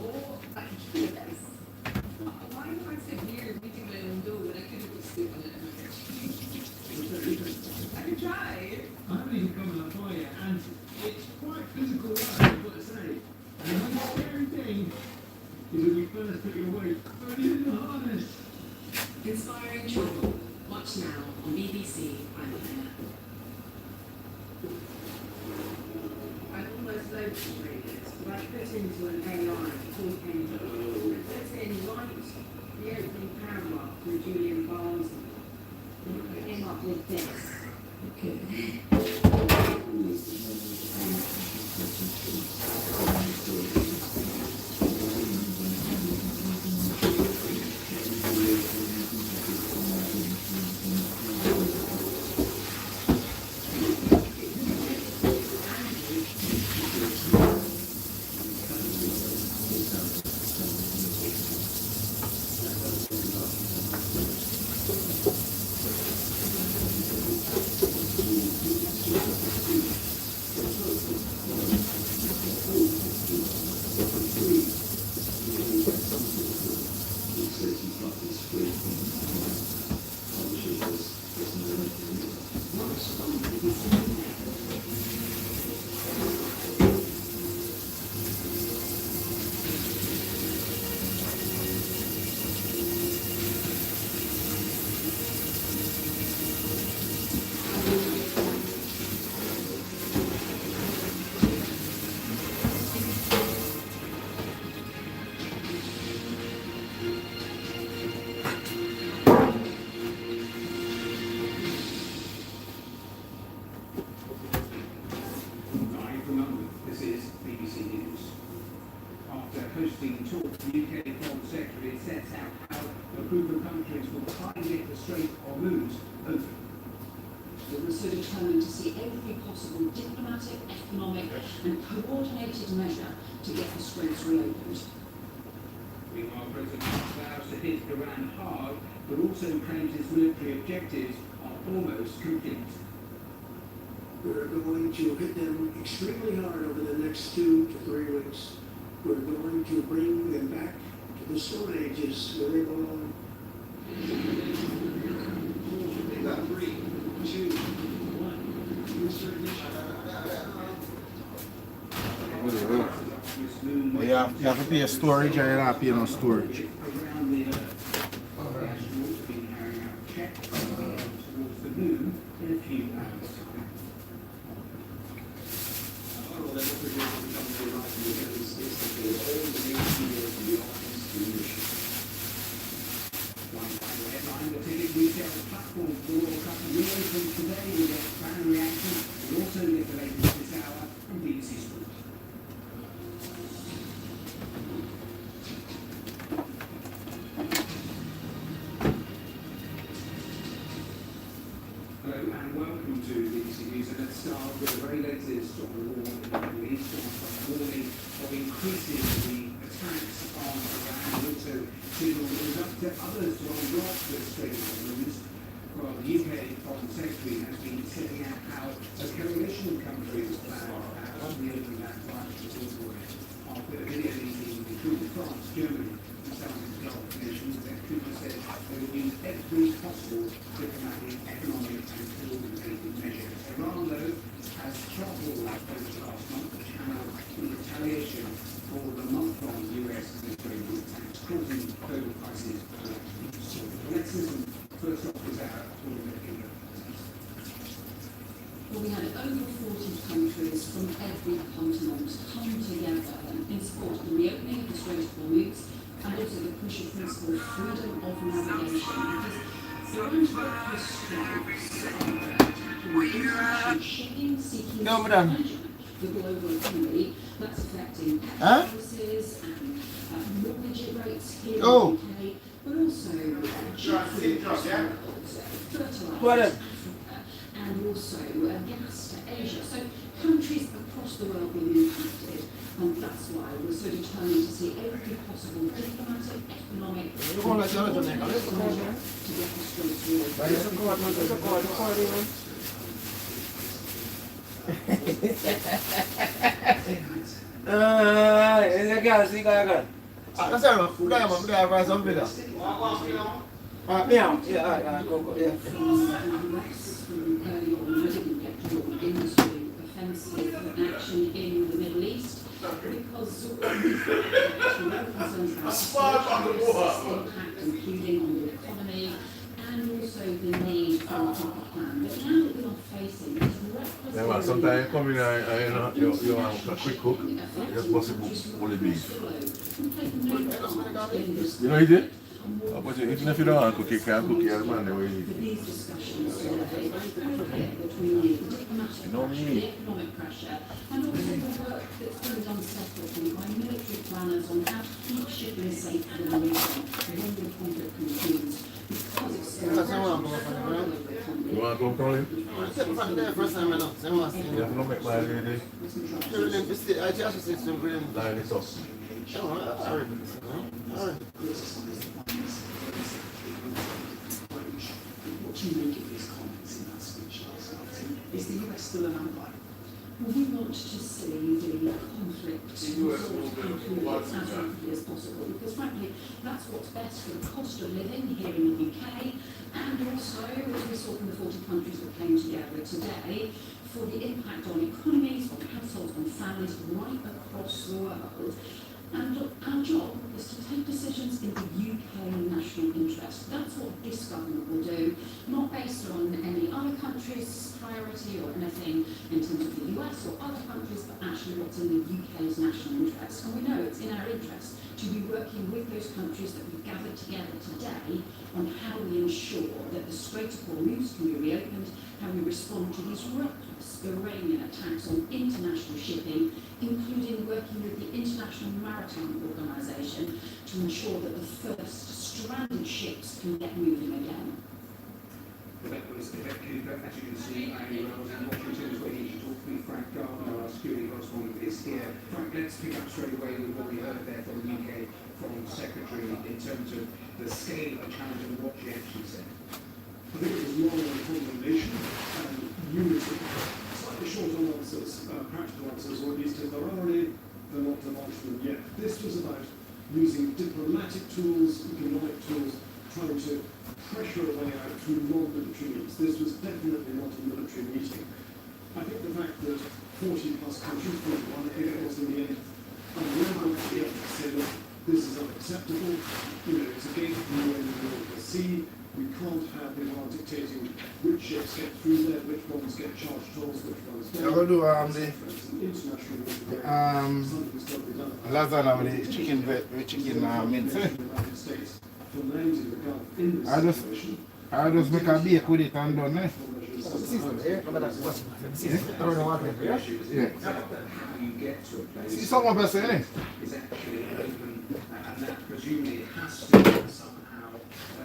Oh, I can do this. Why do I sit here beating my own door when I could have sleep on it? I could try.
I haven't even come that far yet, and it's quite physical work, I've got to say. And the most scary thing is when you first put your weight in the harness.
Inspiring travel. Watch now on BBC iPlayer.
I almost loaded the radios, but I put into an AI called Engine. It puts in right the opening paragraph from Julian Barnes. And it came up with this.
Okay.
hosting talks. The UK Foreign Secretary sets out how a group of countries will try and get the Strait of Hormuz open.
We were so determined to see every possible diplomatic, economic and coordinated measure to get the straits reopened.
Meanwhile, President Trump vows to hit Iran hard, but also claims its military objectives are almost complete.
We're going to hit them extremely hard over the next 2 to 3 weeks. We're going to bring them back to the Stone Ages where they belong.
3, 2, 1.
You have to pay a storage and you don't pay no storage.
Around the astronauts have been carrying out checks towards the moon in a few hours' time. One final headline, the ticket retail platform for the World Cup reopens today with a fan reaction. We also get the latest this hour from BBC Sport. Hello and welcome to BBC News, and let's start with the very latest on the war in the Middle East, a warning of increasing the attacks on Iran, and also signal that it's up to others to unblock the Strait of Hormuz. Well, the UK Foreign Secretary has been setting out how a coalition of countries plan to reopen that via the waterway. After a video meeting including France, Germany, and some of the Gulf nations, the Secretary said they would use every possible diplomatic, economic, and coordinated measures. Iran, though, has throttled over the last month the channel in retaliation for the month-long US military attacks, causing global prices to rise. Let's listen. First off is our
Well, we had over 40 countries from every continent come together in support of the reopening of the Strait of Hormuz and also the crucial principle of freedom of navigation, because Iran's workers strikes are attacking international shipping, seeking to manage the global economy. That's affecting petrol prices and mortgage rates here in the UK, but also fertilizer and also gas to Asia. So countries across the world being impacted, and that's why we're so determined to see every possible diplomatic, economic, and coordinated measure to get the straits offensive action in the Middle East because concerns about impact, including on the economy, and also the need for a proper plan. But now that we are facing this
well, sometimes you come in and you have a quick cook, just possible only beef. You know you did? But even if you don't want to cook, you can cook your man the way you eat.
You know me. The economic pressure and also the work that's been done separately by military planners on how to keep shipping safe in the region when the conflict concludes, because it's still
You want to go call him? You have no make my lady. Line it up.
What do you make of his comments in that speech last night? Is the US still an ally?
Well, we want to see the conflict concluded as rapidly as possible, because frankly, that's what's best for the cost of living here in the UK, and also, as we saw from the 40 countries that came together today, for the impact on economies, on households, on families right across the world. And look, our job is to take decisions in the UK national interest. That's what this government will do, not based on any other country's priority or anything in terms of the US or other countries, but actually what's in the UK's national interest. And we know it's in our interest to be working with those countries that we've gathered together today on how we ensure that the Strait of Hormuz can be reopened, how we respond to these reckless Iranian attacks on international shipping, including working with the International
International Maritime Organization to ensure that the first stranded ships can get moving again.
That was effective, as you can see, when I was in Washington is waiting to talk to me. Frank Gardner, our security correspondent, is here. Frank, let's pick up straight away with what we heard there from the UK Foreign Secretary in terms of the scale of the challenge and what she actually said.
I think it was long on condemnation and unity. Slightly shorter answers, practical answers, or at least if there are any, they're not demolished them yet. This was about using diplomatic tools, economic tools, trying to pressure a way out through non-military means. This was definitely not a military meeting. I think the fact that 40 plus countries, 41 it was in the end, unraveled together to say, look, this is unacceptable, it's against the UN in the middle of the sea, we can't have Iran dictating which ships get through there, which ones get charged tolls, which ones don't.
I'm going to do lasagna with the chicken mince. I just make a bake with it and done, eh? See some of us, eh?
Is actually open, and that presumably has to somehow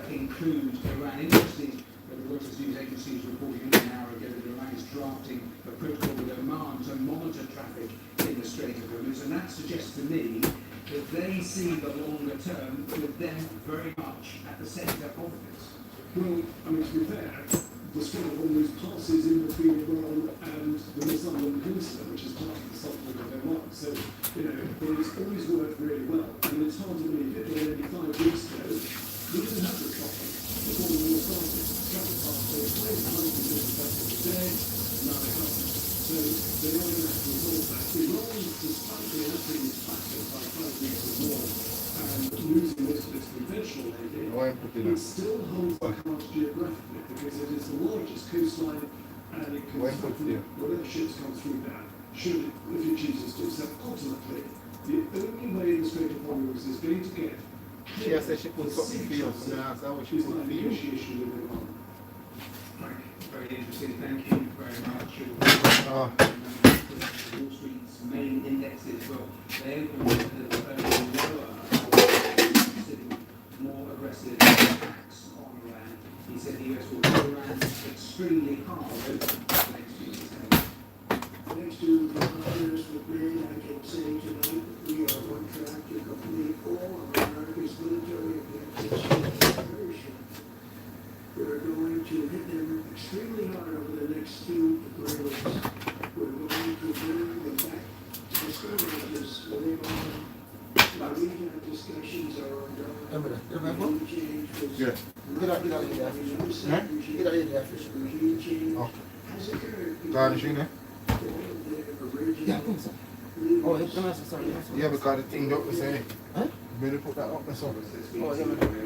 include Iran. Interesting that the Reuters news agency is reporting an hour ago that Iran is drafting a protocol with Oman to monitor traffic in the Strait of Hormuz, and that suggests to me that they see the longer term with them very much at the centre of this.
Well, I mean, to be fair, the Strait of Hormuz passes in between Iran and the Southern Peninsula, which is part of the Sultanate of Oman. So, it's always worked really well. I mean, it's hard to believe it, but only 5 weeks ago, we didn't have this problem before the war started. Travel past those ways, 150 vessels a day, now they can't. So, they're not going to have to resolve that. Iran, despite the acting factor by 5 weeks of war, and losing most of its conventional navy, it still holds the cards geographically because it is the largest coastline and it can stop whatever ships come through there, should it, if it chooses to. So ultimately, the only way the Strait of Hormuz is going to get
She has said she put something for you.
is by negotiation with Iran. Frank, very interesting. Thank you very much. Wall Street's main indexes, well, they opened lower, more aggressive attacks on Iran. He said the US will hit Iran extremely hard over the next few years.
Thanks to the partners with me, I can say tonight that we are on track to complete all of America's military objectives very soon. We're going to hit them extremely hard over the next 2 to 3 weeks. We're going to bring them back to the Stone Ages where they belong. Regional discussions are ongoing. Regime change was
Get out of there.
Get out of there. Regime change has occurred.
Garnishing, eh?
Yeah, I think so. Oh, it's the master, sorry.
Yeah, because the thing don't say. Huh? Better put that up myself.
Oh, yeah, because we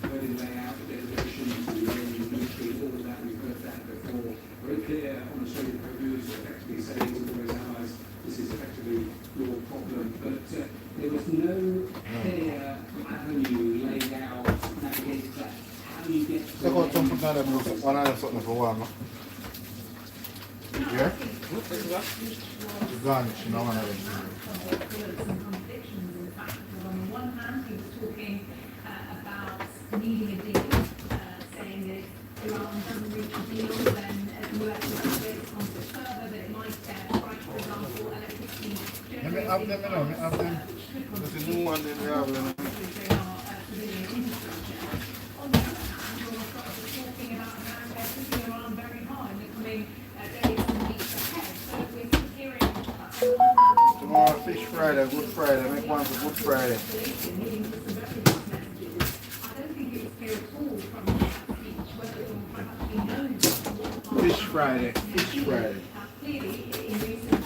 heard him lay out the delegation to the Iranian military, all of that, we've heard that before. Very clear on the Strait of Hormuz, effectively saying to all those allies, this is effectively your problem. But there was no clear avenue laid out, navigated that. How do you get to
Look out something like that, one of something for one. Yeah? The garnish, no one of them.
On the one hand, he was talking about needing a deal, saying that if Iran doesn't reach a deal, then the US will take its conflict further, that it might strike, for example, electricity generators, which could
There's a new one that we have.
civilian infrastructure. On the other hand, you're talking about America putting Iran very hard in the coming days and weeks ahead. So we're sort of hearing
Tomorrow, Fish Friday, Good Friday. Make one for Good Friday. Fish Friday. Fish Friday.
Clearly, in recent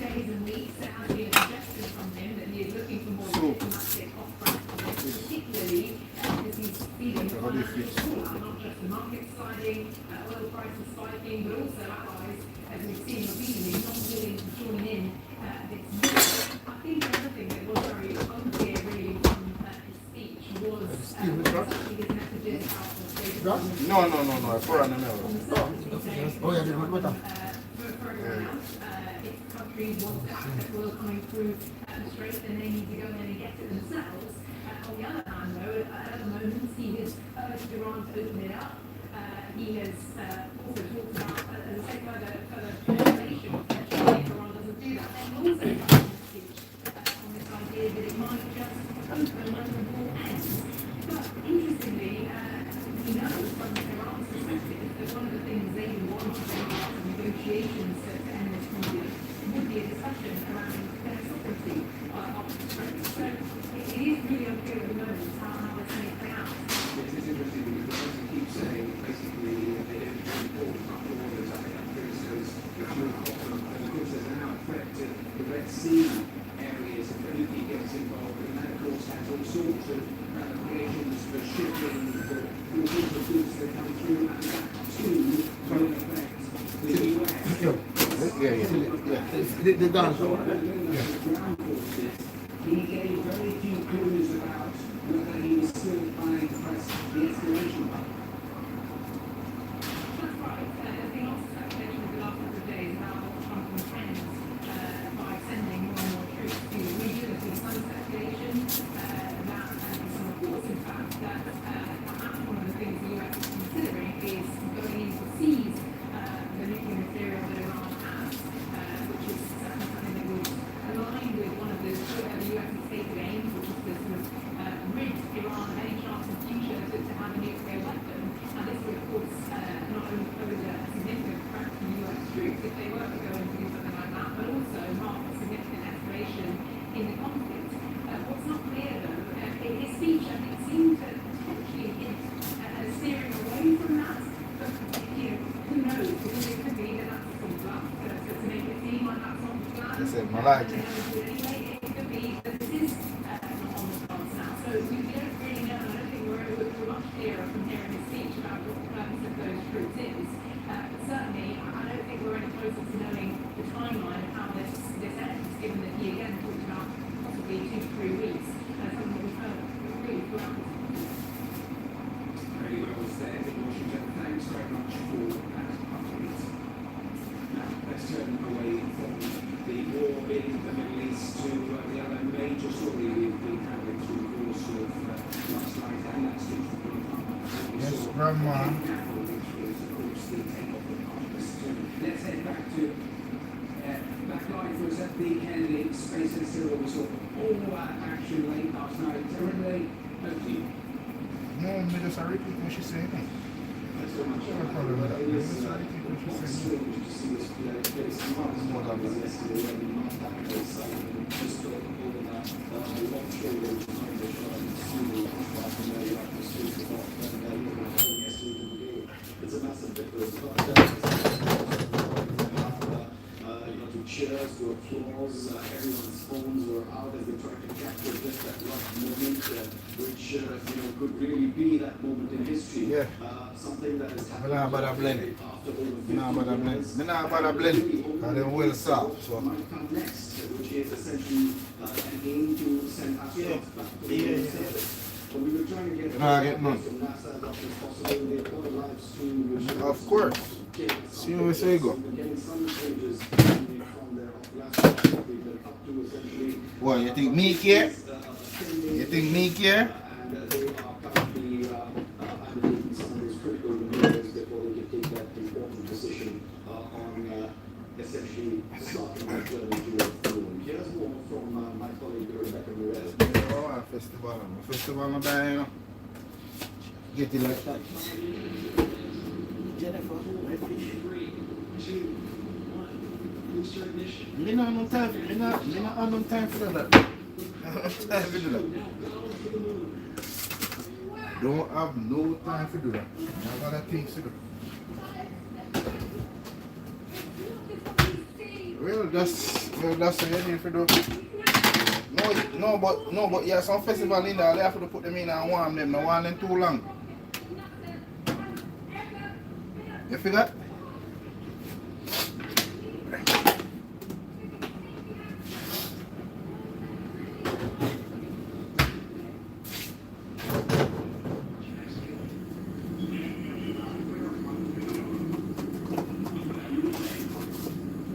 days and weeks, there has been a suggestion from him that he is looking for more diplomatic off-ramp, particularly because he's feeling the not just the market sliding, oil prices spiking, but also allies, as we've seen repeatedly, not willing to join in this. I think another thing that was very unclear really from his speech was exactly his messages out of the
No. I put on the middle.
Oh, yeah, for everyone else, it's maybe once the oil coming through the Strait, then they need to go in and get it themselves. On the other hand, though, at the moment, he has urged Iran to open it up. He has also talked about, as I say, further regulation, potentially, if Iran doesn't do that. And also, on this idea that it might just open when the war ends. But interestingly, we know from Iran's perspective that one of the things they want to bring out of negotiations to end this conflict would be a discussion around their sovereignty of the Strait. So it is really unclear at the moment how this may play out.
Yes, it's interesting because they keep saying basically they don't report after all the attack on Christians, which will happen. And of course, there's now a threat to the Red Sea areas if anything gets involved. And that, of course, has all sorts of ramifications for shipping, for all sorts of goods that come through, and that too will affect the US.
The guns.
Ground forces. He gave very few clues about whether he was still planning to press the escalation button.
That's right. There's been lots of speculation over the last couple of days about what Trump intends by sending more and more troops to the region. There's been some speculation that, and some reports, in fact, that perhaps one of the things the US is considering is going in to seize the nuclear material that Iran has, which is certainly something that would align with one of the US's stated aims, which is to sort of rid Iran of any chance in the future to have a nuclear weapon. And this would, of course, not only pose a significant threat to US troops if they were to go and do something like that, but also mark a significant escalation in the conflict. What's not clear, though, his speech, I think, seemed to potentially hint at steering away from that. But, who knows? Because it could be that that's a full bluff to make it seem like that's not the plan.
That's it, I like it.
Anyway, it could be that this is not on the cards now. So we don't really know. I don't think we're much clearer from hearing his speech about what the purpose of those troops is. But certainly, I don't think we're any closer to knowing the timeline of how this ends, given that he again talked about possibly 2 to 3 weeks, something that we've heard really throughout this conflict.
Very well said in Washington. Thanks very much for that update. Now, let's turn away from the war in the Middle East to the other major story we've been having through the course of last night, and that's the
Yes, Grandma.
Let's head back to live for us at the Kennedy Space Center. We saw all that action late last night. Renee, over to you.
No, I just repeat what she said.
Thanks so much.
No problem with that. I just repeat what she said.
strange to see this place more than yesterday when we not that place just over that offshore behind the shore and see the and there you have to speak about and you know yesterday to today. It's a massive difference. To chairs, to applause, everyone's phones were out as they tried to capture just that last moment, which could really be that moment in history.
Yeah.
Something that is happening
Nah, but I blend it. Nah, but I blend it. Nah, but I blend it. And then we'll stop. So.
Might come next, which is essentially an aim to send astronauts back to the moon surface. But we were trying to get
none.
from NASA as much as possible. They have other lives too.
Of course. See how we say go.
Getting some changes from their last up to essentially.
What, you think me care? You think me care?
And they are currently undertaking some of those critical maneuvers before they can take that important decision on essentially starting their journey towards the moon. Here's more from my colleague Rebecca Morel.
Oh, festival. Festival no die, you know. Get it like that.
Jennifer, red fish. 3, 2, 1. Booster ignition.
Me not no time for me not have no time for that. Time for do that. Don't have no time for do that. I got other things to do. Well, that's what you need to do. No, but yeah, some festival in there, they have to put them in and warm them. No warm them too long. You feel that?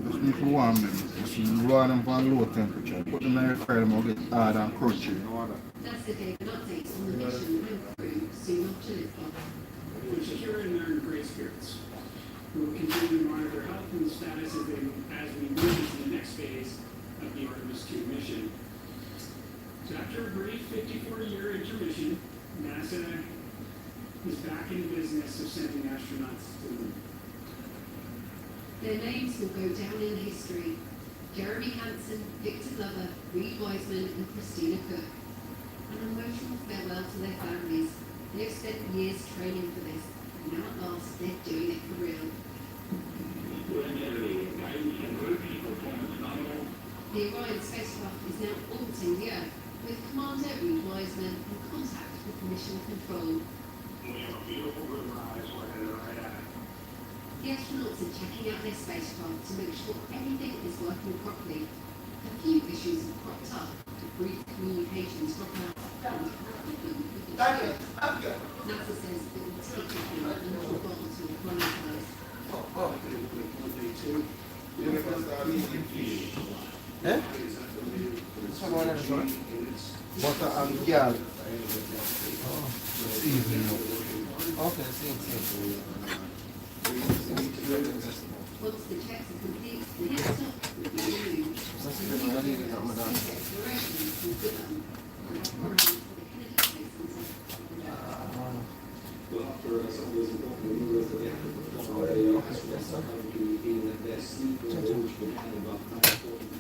Just need to warm them. machine, run them on low temperature. Put them in the fire, they'll get hard and crunchy. You know that?
That's the day of updates on the mission and crew soon after liftoff.
We're secure and they're in great spirits. We will continue to monitor health and status as we move into the next phase of the Artemis II mission. So after a brief 54-year intermission, NASA is back in the business of sending astronauts to the moon.
Their names will go down in history. Jeremy Hansen, Victor Lover, Reed Wiseman and Christina Cook. An emotional farewell to their families. They've spent years training for this, and now at last they're doing it for real. The Orion spacecraft is now orbiting the Earth, with Commander Reed Wiseman in contact with Mission Control. The astronauts are checking out their spacecraft to make sure everything is working properly. A few issues have cropped up, brief communications drop out, and NASA says it will take a little while to apologize.
Eh? Butter and gal. Oh, seasoning. Okay, same.
Once the checks are complete, the next stop will be removed. Exploration will begin.
Well, after some of those important maneuvers that they have to perform, they are currently in their sleep or which began about 9:40.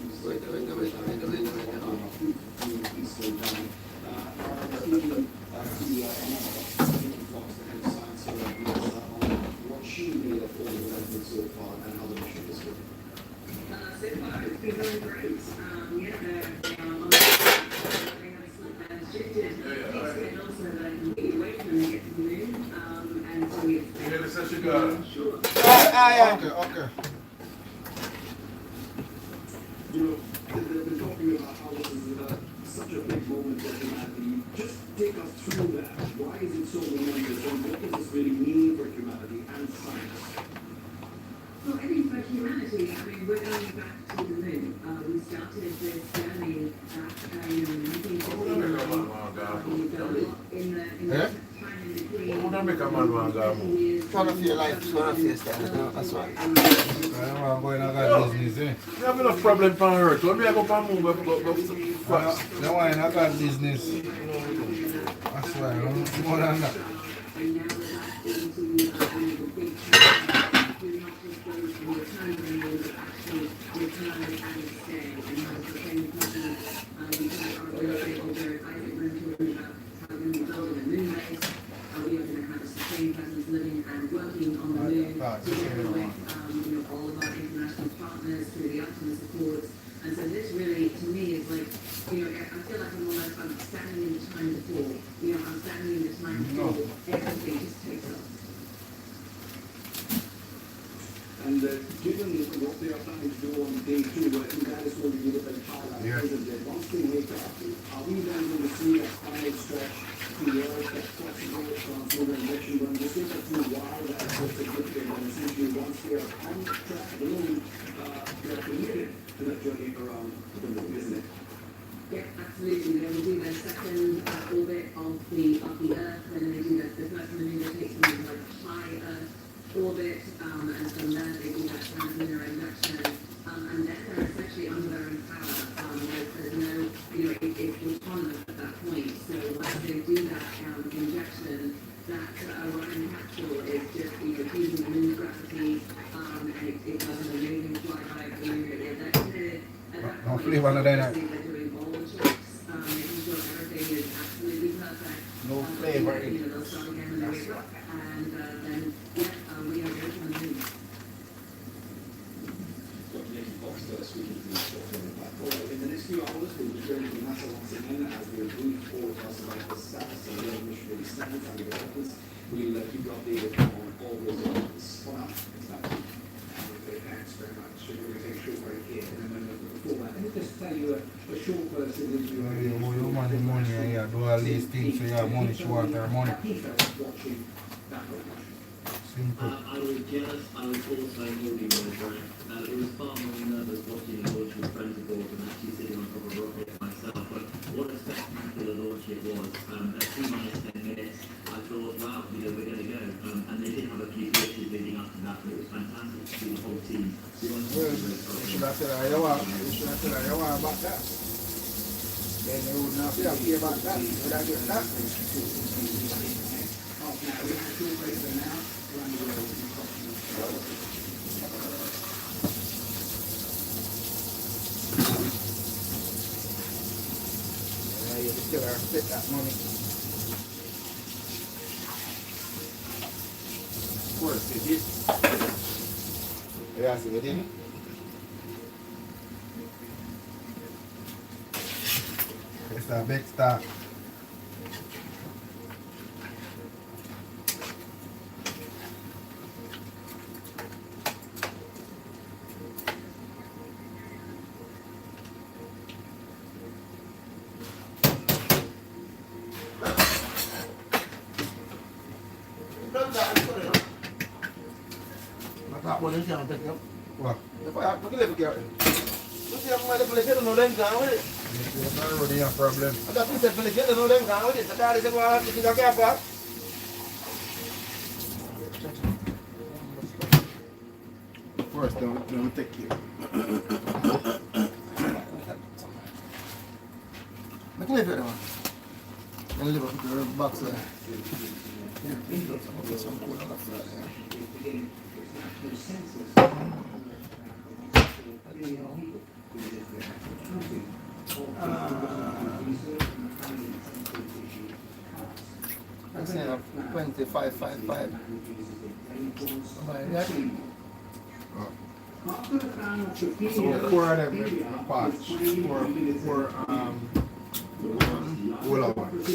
Eastern time. What she made of all the development so far and how the mission is going.
So far, it's been going great. Yeah, they're on the they have shifted schedule so that I can be away when they get to the moon. And so we expect.
You hear the session go?
Sure.
Okay.
You know, they've been talking about how this is such a big moment for humanity. Just take us through that. Why is it so momentous, and what does this really mean for humanity and science?
Well, I think for humanity, I mean, we're going back to the moon. We started this journey back in 1950. In the time in between.
Who don't make a man want to go?
One of your life, one of your style, that's why.
I don't want to go in a God business, eh? You have enough problem on earth. When we go for a move, go fast. They want in a God business. That's why, more than that.
And now we're back into the big challenge. We're not just going to return to the moon, but actually return and stay. And that's the same problem. We had our real stakeholder, Isaac Brenton, about how we're going to be building a moon base. We are going to have a sustained presence living and working on the moon together with all of our international partners through the Optimus Accords. And so this really, to me, is like, I feel like I'm standing in the time before. I'm standing in the time before everything just takes off.
And given what they are planning to do on day 2, I think that is going to be the big highlight, isn't it? Once they wake up, are we then going to see a final stretch to the Earth that's flexible, transformer injection run? Just think us through why that is so significant, and essentially once they are on track to the moon, they're committed to that journey around the moon, isn't it?
Yeah, absolutely. They will do their second orbit of the Earth, and then they do the first maneuver takes them into like high Earth orbit, and from there they do that translunar injection, and then they're essentially under their own power. There's no, it's autonomous at that point. So once they do that injection, that Orion capsule is just using the moon's gravity, and it does an amazing flyby of the moon. They're doing all the checks, making sure everything is absolutely perfect.
No flavor.
They'll start again when they wake up, and then we are going to the moon.
In the next few hours, we'll be joining the NASA once again as we brief all of us about the status and where the mission really stands and developments. We'll keep you updated on all those developments. For now, it's back to you. Thanks very much. We're going to take a short break here, and then before that, let me just tell you a short person that you
money, yeah, do all these things, so you have money, she want her money.
Watching that much.
I was jealous, I was also moving my brand. It was far more nervous watching the launch with friends aboard than actually sitting on top of a rocket myself. But what a spectacular launch it was. At T-10 minutes, I thought, wow, we're going to go. And they did have a few glitches leading up to that, but it was fantastic to see the whole team.
You should have said you want about that. Then you would not be happy about that. You would have done that. You still have to take that money. Of course, it is. Yeah, see, it didn't. It's a big start. What? Look at it. No problem. First, don't take you. Look at it. A little box there. Some cool on the front there. I'm saying 25.55. So 4 of them in parts. 4 Ola ones.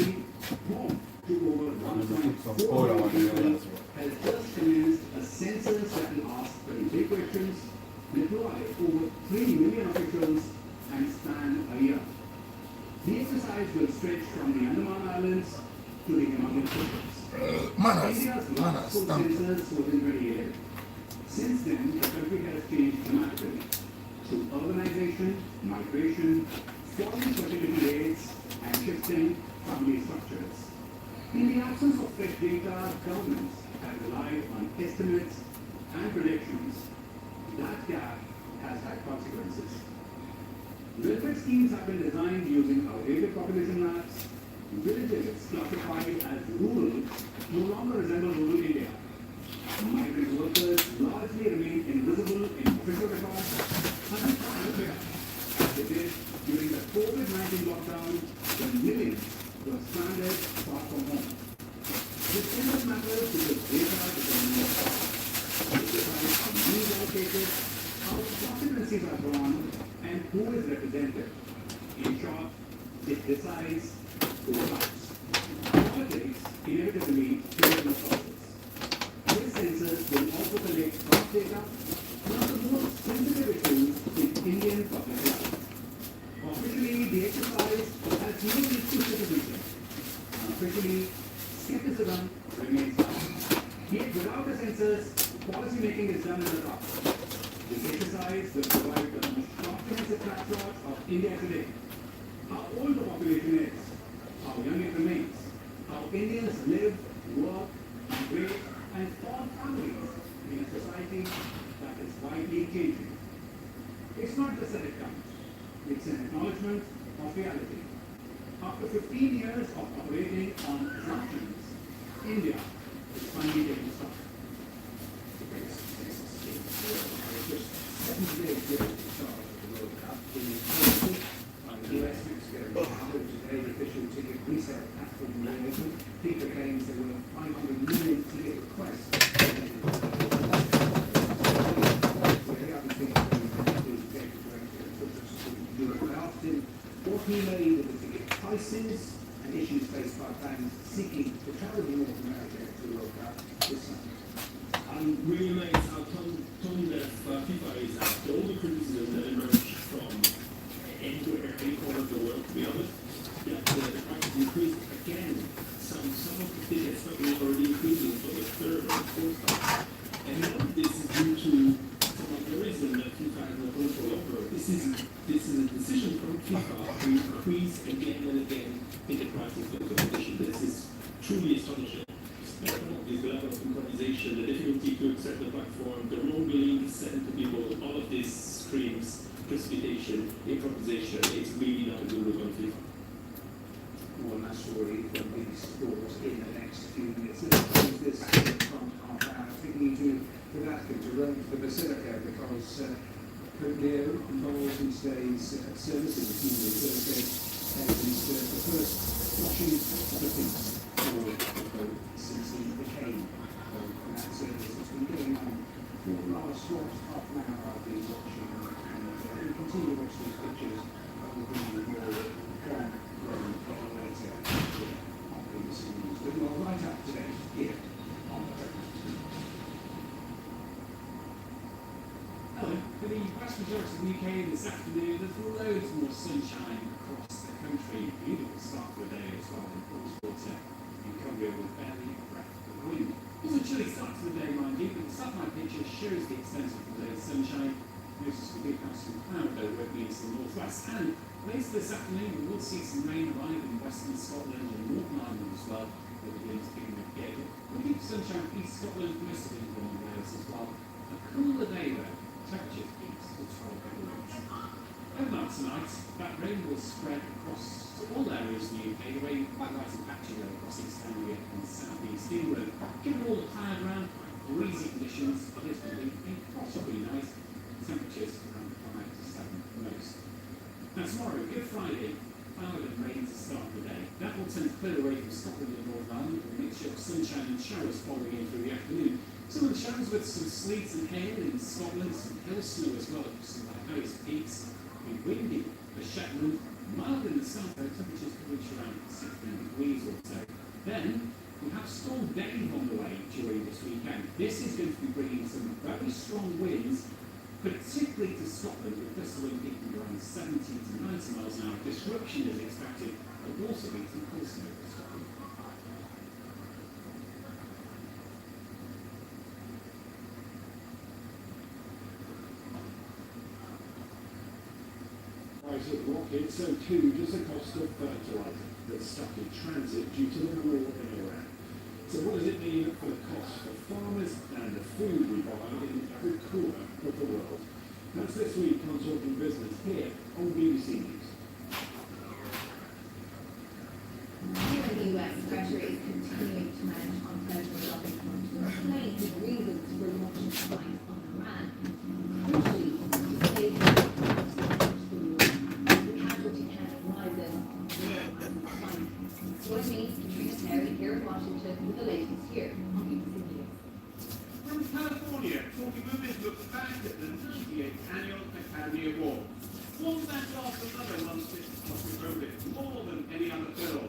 Some Ola ones there as well.
Has just commenced a census that will ask 23 questions, deploy over 3 million officials, and span a year. The exercise will stretch from the Andaman Islands to the Himalayan footprints. India's last full census was in 2011. Since then, the country has changed dramatically through urbanization, migration, falling fertility rates, and shifting family structures. In the absence of fresh data, governments have relied on estimates and predictions. That gap has had consequences. Welfare schemes have been designed using outdated population maps. Villages classified as rural no longer resemble rural India. Migrant workers largely remain invisible in official records until time as they did during the COVID-19 lockdown when millions were stranded far from home. This census matters because data determines it decides how money is allocated, how constituencies are drawn, and who is represented. In short, it decides who votes. Politics inevitably change the process. This census will also collect cross data, one of the most sensitive issues in Indian public life. Officially, the exercise has no need to citizenship. Unofficially, skepticism remains high. Yet without a census, policy making is done in the dark. This exercise will provide the most comprehensive snapshot of India today. How old the population is, how young it remains, how Indians live, work, migrate, and form families in a society that is widely changing. It's not just a head count, it's an acknowledgement of reality. After 15 years of operating on assumptions, India is finally getting stock. FIFA claims there were 500 million ticket requests. What he made of the ticket prices and issues faced by fans seeking to travel to North America to the World Cup this summer.
I'm really amazed how tone deaf FIFA is after all the criticism that emerged from anywhere, any corner of the world, to be honest. Yet the prices increased again. Some of the tickets that were already increasing for the third or fourth time. And none of this is due to some of the reason that this is a decision from FIFA to increase again and again ticket prices for competition. This is truly astonishing. This level of improvisation, the difficulty to accept the platform, the wrong beliefs sent to people, all of this screams precipitation, improvisation. It's really not a good look on FIFA.
More on that story from the sport in the next few minutes. Let's use this front half hour taking you to the Vatican, to Rome, to the Basilica, because Pope Leo involved in today's service in the Kingdom Thursday, and is the first washing of the feet for the Pope since he became Pope. And that service has been going on for the last half an hour. I've been watching, and we'll continue to watch these pictures. We'll bring you more from Rome later on BBC News. But we are right up to date here on the program.
Hello. For the vast majority of the UK this afternoon, there's loads more sunshine across the country. Beautiful start to the day as well in Portswater in Cumbria with barely a breath of wind. Also a chilly start to the day, mind you, but the satellite picture shows the extent of today's sunshine. Notice we do have some cloud though working into the northwest. And later this afternoon we will see some rain arrive in western Scotland and Northern Ireland as well. We're beginning to pick up again. We'll keep sunshine for East Scotland, most of England and Wales as well. A cooler day though. Temperatures peaks to 12 degrees. Overnight tonight, that rain will spread across to all areas in the UK. The rain quite light and patchy though across East Anglia and South East England. Given all the cloud around, breezy conditions, it is going to be a possibly nice. Temperatures around 5 to 7 most. Now tomorrow, Good Friday, cloud and rain to start the day. That will tend to clear away from Scotland and Northern Ireland with a mixture of sunshine and showers following in through the afternoon. Some of the showers with some sleet and hail in Scotland, some hill snow as well, some of the highest peaks. It'll be windy for Shetland, mild in the south, though temperatures can reach around 16 degrees or so. Then we have Storm Dave on the way during this weekend. This is going to be bringing some very strong winds, particularly to Scotland, with gusts of wind peaking around 70 to 90 miles an hour. Disruption is expected. There will also be some cold snow for Scotland.
Price of rockets, so too does the cost of fertilizer that's stuck in transit due to the war in Iran. So what does it mean for the cost for farmers and the food we buy in every corner of the world? That's this week on Talking Business here on BBC News.
Here in the US, the Treasury is continuing to manage unpleasant topics to explain the reasons for launching strikes on Iran. Crucially, to save the casualty count rises. Join me, Katrina Terry, here in Washington with the latest here on BBC News.
From California, Talking Movies looks back at the 98th Annual Academy Awards. One that after another won 6 Oscar trophies, more than any other film.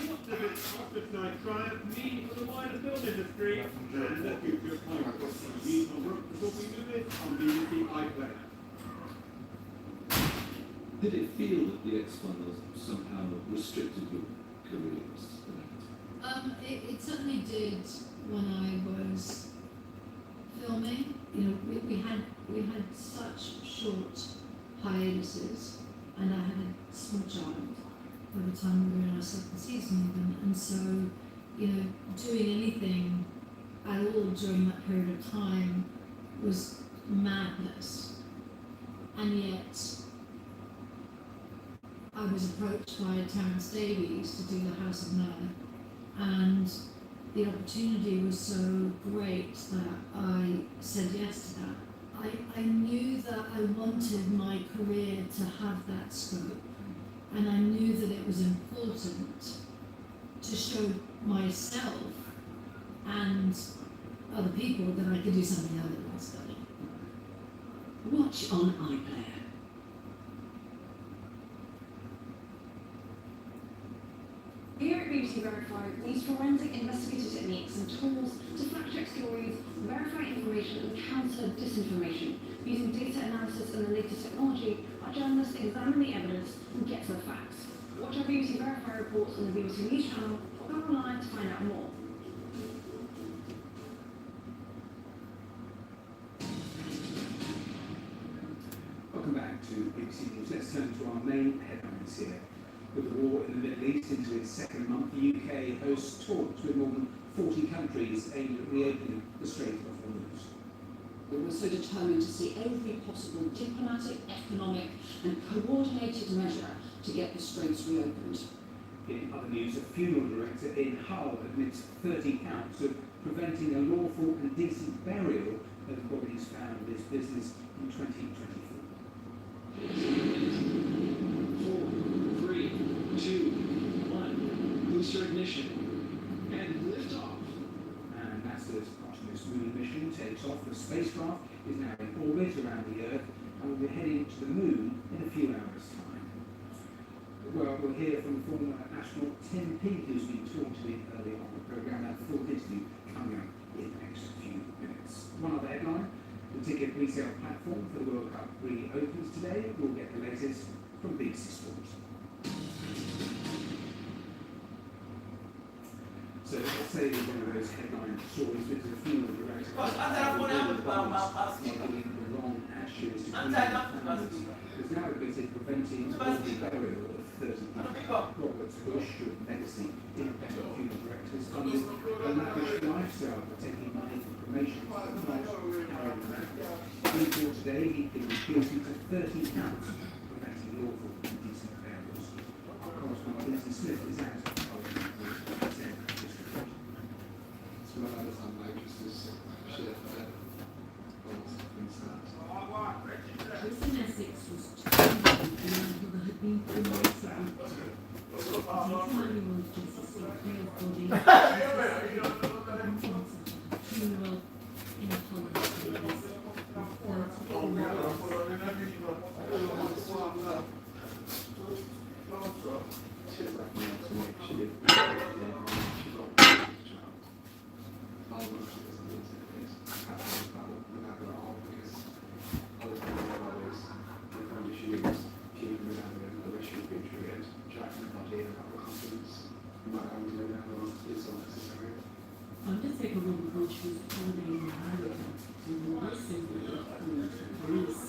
What does its Oscar tonight triumph mean for the wider film industry and the future of Hollywood? These are Talking Movies on BBC iPlayer.
Did it feel that the X-Files somehow restricted your careers?
It certainly did when I was filming. You know, we had such short hiatuses, and I had a small child by the time we were in our second season even, and so, you know, doing anything at all during that period of time was madness. And yet I was approached by Terence Davies to do The House of None, and the opportunity was so great that I said yes to that. I knew that I wanted my career to have that scope, and I knew that it was important to show myself and other people that I could do something other than study.
Watch on iPlayer.
Here at BBC Verify, we use forensic investigative techniques and tools to fact-check stories, verify information and counter disinformation. Using data analysis and the latest technology, our journalists examine the evidence and get to the facts. Watch our BBC Verify reports on the BBC News channel or go online to find out more.
Welcome back to BBC News. Let's turn to our main headlines here. With the war in the Middle East into its second month, the UK hosts talks with more than 40 countries aimed at reopening the Strait of Hormuz.
We were so determined to see every possible diplomatic, economic and coordinated measure to get the straits reopened.
In other news, a funeral director in Hull admits 30 counts of preventing a lawful and decent burial of bodies found in this business in 2024.
4, 3, 2, 1. Booster ignition. And lift off.
And NASA's Artemis moon mission takes off. The spacecraft is now in orbit around the Earth and will be heading to the moon in a few hours' time. Well, we'll hear from former astronaut Tim Peake, who's been talked to me earlier on the programme. That full interview coming up in the next few minutes. One other headline: the ticket resale platform for the World Cup reopens today. We'll get the latest from BBC Sports. So let's say one of those headline stories with the funeral director long ashes to is now admitted preventing the burial of 30 people. Robert Bush, with legacy independent funeral directors, funded a lavish lifestyle by taking money from promotions but not carrying them out. In court today, he'd been guilty to 30 counts preventing lawful and decent burials. Our correspondent Lindsay Smith is out.
Chris in Essex was told that had been promoted to anyone to see Claire's body funeral in a Undertaker Robert Bush was called in America to listen to the police.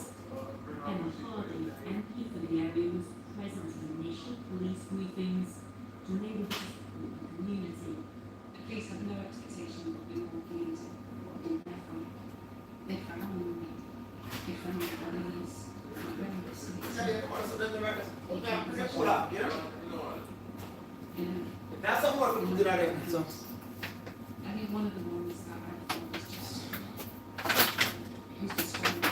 Emma Hardy, MP for the area, was present at initial police briefings to enable the community.
The police have no expectation of being more community. They found the bodies.
That's some more from the other.
I mean, one of the ones that I thought was just, who's describing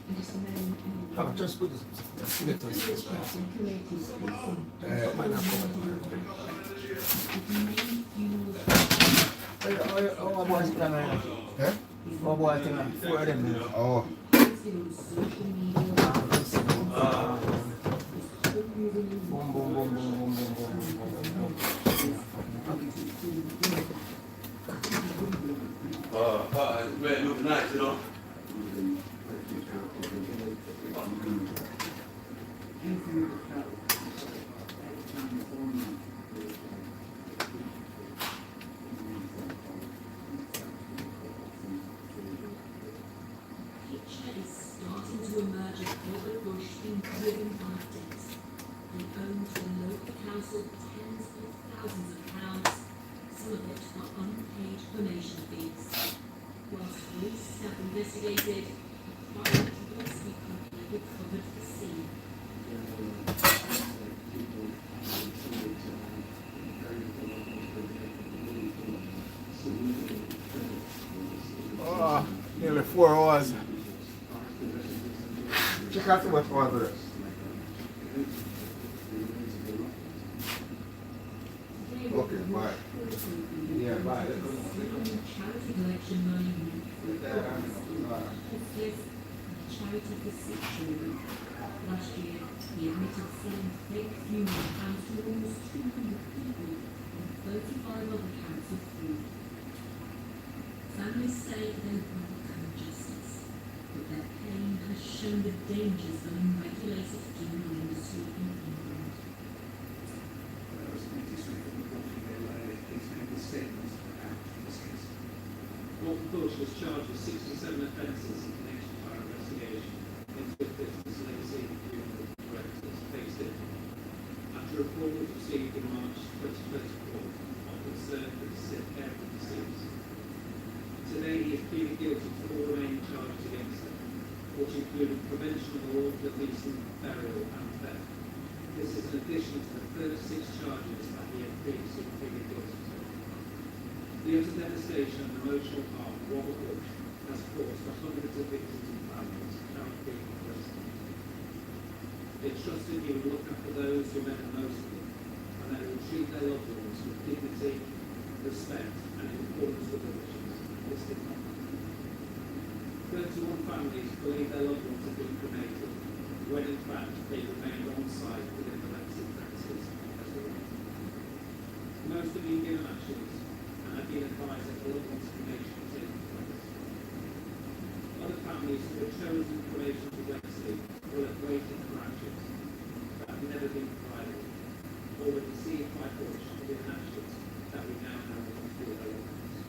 and just men
Just put this. Oh, boy, it's done. Eh? Oh, boy, I think 4 of them now. Oh. Boom, boom, boom, boom, boom, boom, boom,
Red looking nice, you know.
Picture is starting to emerge of Robert Bush being driven by debt. He owed the local council tens of thousands of pounds, some of it for unpaid donation fees. Whilst police have investigated, a private philosophy company recovered the scene.
Oh, nearly 4 hours.
Check out the web for it. Okay, bye. Yeah, bye.
Charity collection money charity for sick children. Last year, he admitted selling fake funeral plans to almost 200 people and 35 other council food. Families say they want justice, but their pain has shown the dangers of unregulated funeral industry in England.
Well,
Bush was charged with 67 offences in connection to our investigation into the business legacy criminal directors faced it. After a report was received in March 2024 on concern for the care of the deceased. Today he is pleaded guilty to all remaining charges against him, which included prevention of lawful decent burial and theft. This is in addition to the 36 charges that he had previously pleaded guilty to. The utter devastation and emotional harm of Robert Bush has caused for hundreds of victims and families currently in prison. They trusted he would look after those who meant the most to them, and that he would treat their loved ones with dignity, respect, and in accordance with their wishes. This did not happen. 31 families believe their loved ones have been cremated, when in fact they remained on site within the legacy premises as well. Most have been given actions and have been advised that the loved ones' cremation is taking place. Other families who have chosen cremation to legacy will have waited for actions that have never been provided, or were deceived by Bush within actions that we now have to feel their loved ones.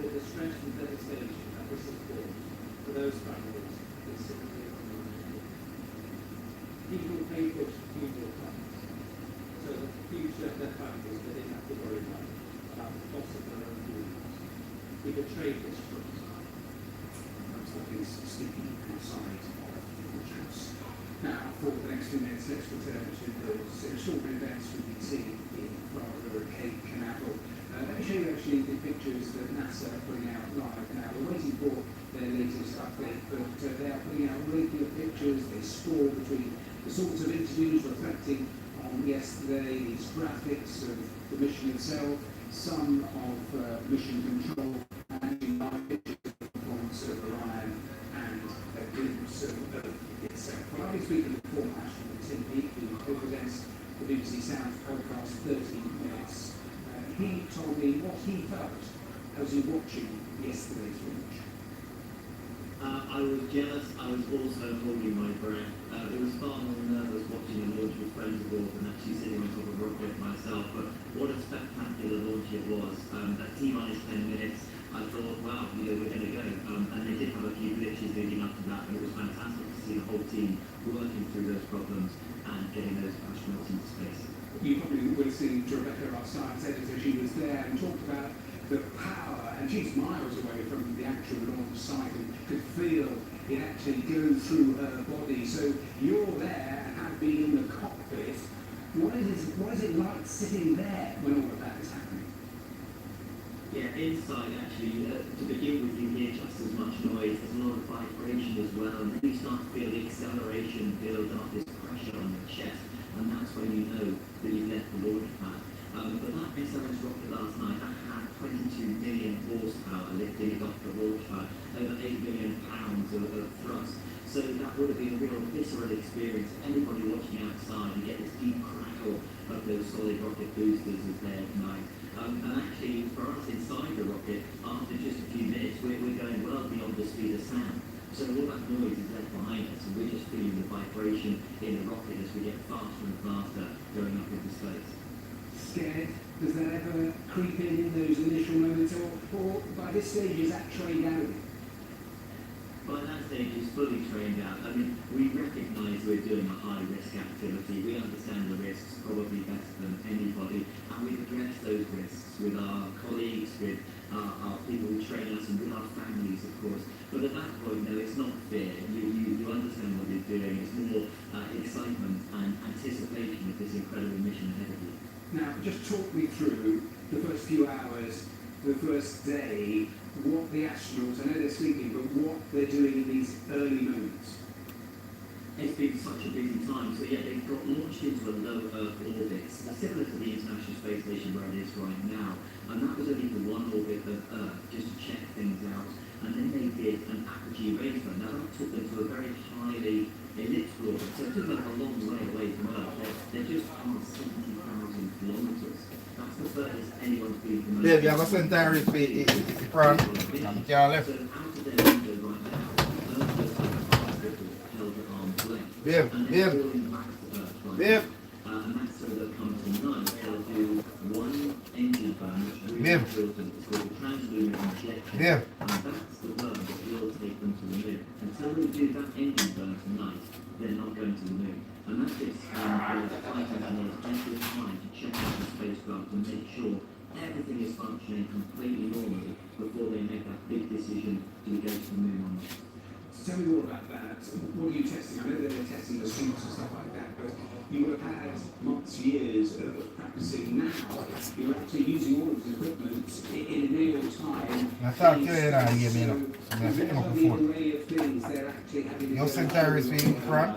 The distress and devastation that this has caused for those families is simply unimaginable. People pay Bush funeral plans so that the future of their families they didn't have to worry about the loss of their own funerals. He betrayed this trust.
Looks like he's sleeping outside of the house. Now, for the next 2 minutes, let's return to those extraordinary events we've been seeing in Florida at Cape Canaveral. Let me show you actually the pictures that NASA are putting out live now. We're waiting for their latest update, but they are putting out regular pictures. They score between the sorts of interviews reflecting on yesterday, these graphics of the mission itself, some of mission control, and actually live pictures of the performance of Orion and a glimpse of Earth itself. Well, I'll be speaking to former astronaut Tim Peake, who co-presents the BBC Sounds podcast 30 Minutes. He told me what he felt as he was watching yesterday's launch.
I was jealous. I was also holding my breath. It was far more nervous watching the launch with friends aboard than actually sitting on top of a rocket myself. But what a spectacular launch it was. At T-minus 10 minutes, I thought, wow, we're going to go. And they did have a few glitches leading up to that, but it was fantastic to see the whole team working through those problems and getting those astronauts into space.
You probably would have seen Rebecca, our science editor. She was there and talked about the power, and she's miles away from the actual launch site and could feel it actually go through her body. So you're there and have been in the cockpit. What is it like sitting there when all of that is happening?
Yeah, inside actually, to begin with, you hear just as much noise. There's a lot of vibration as well, and then you start to feel the acceleration build up, this pressure on your chest, and that's when you know that you've left the launch pad. But that SLS rocket last night, that had 22 million horsepower lifting it off the launch pad, over 8 million pounds of thrust. So that would have been a real visceral experience. Anybody watching outside, you get this deep crackle of those solid rocket boosters as they're tonight. And actually, for us inside the rocket, after just a few minutes, we're going well beyond the speed of sound. So all that noise is left behind us, and we're just feeling the vibration in the rocket as we get faster and faster going up into space.
Scared? Does that ever creep in those initial moments, or by this stage is that trained out of you?
By that stage, it's fully trained out. I mean, we recognise we're doing a high-risk activity. We understand the risks probably better than anybody, and we've addressed those risks with our colleagues, with our people who train us, and with our families, of course. But at that point, no, it's not fear. You understand what you're doing. It's more excitement and anticipation of this incredible mission ahead of you.
Now, just talk me through the first few hours, the first day, what the astronauts, I know they're sleeping, but what they're doing in these early moments.
It's been such a busy time. So yeah, they've got launched into a low Earth orbit, similar to the International Space Station where it is right now. And that was only for one orbit of Earth, just to check things out. And then they did an apogee raise run. Now that took them to a very highly elliptical orbit, so it took them a long way away from Earth. They're just past 70,000 kilometers. That's the furthest anyone's been from Earth.
Dave, you have a center if front. I'm left.
So out of their window right now, Earth is held at arm's length.
Babe.
And that's so that come tonight, they'll do one engine burn, which is called the translucent in rejection.
Yeah.
And that's the work that will take them to the moon. Until they do that engine burn tonight, they're not going to the moon. And that is the flight engineers plenty of time to check out the spacecraft and make sure everything is functioning completely normally before they make that big decision to go to the moon or not.
So tell me more about that. What are you testing? I know that they're testing the suits and stuff like that, but you would have had months, years of practicing. Now you're actually using all of the equipment in a real time.
I thought you had a game, you know. So I'm
The array of things they're actually having to
Your center is being front.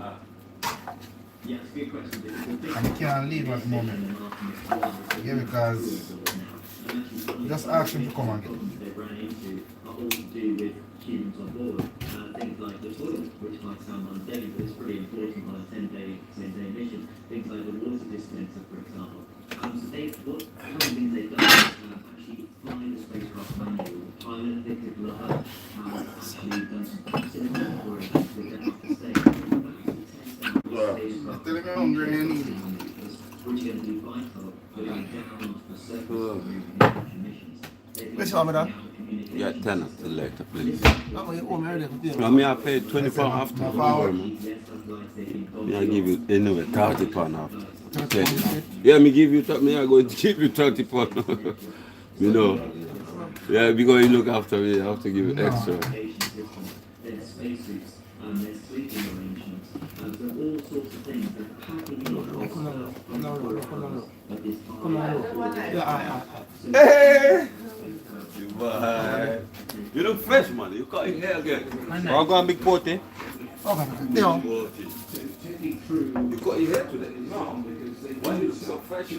Yeah, it's a good question.
And you can't leave at the moment. Yeah, because just ask him to come and get it.
They ran into are all to do with humans on board. Things like the toilet, which might sound mundane, but it's pretty important on a 10-day mission. Things like the water dispenser, for example. So one of the things they've done is actually find the spacecraft manual, pilot the rubber, actually done some practicing for it, actually get off the stage.
Telling me hungry and eating.
Which are going to be vital for getting down onto the surface of moving missions.
Which one, madam?
Yeah, 10 at the later, please.
I
Me, I paid 20 pounds after. Me, I give you anyway 30 pounds after. Yeah, me give you. Me, I going to give you 30 pounds. You know. Yeah, because you look after me, I have to give you extra.
There's spacesuits, there's sleeping arrangements, so all sorts of things that are packing in.
Hey!
Bye. You look fresh, man. You cut your hair again.
I'll go on big potty.
Okay, you cut your hair today. No, why you look so fresh? I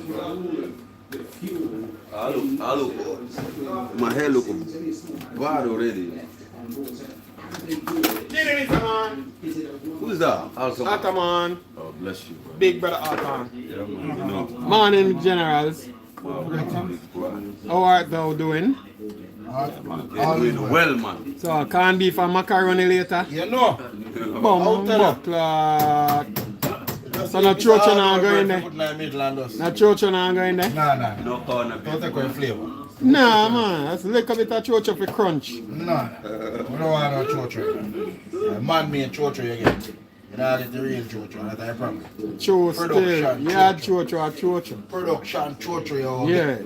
look, my hair look bad already. Who's that?
Ataman.
Oh, bless you, bro.
Big brother Ataman.
Yeah, man, you know.
Morning, generals. How art thou doing?
All doing well, man.
So, can't be for macaroni later?
You know.
Bum, buckler. So, no church not going there? No church not going there?
Nah.
No corner.
Don't take away flavor.
Nah, man. That's a little bit of church for crunch.
Nah. We don't want no church right now. Man-made church again. You know, get the real church, that's a problem.
Church still. Yeah, church or church.
Production church, you
yeah.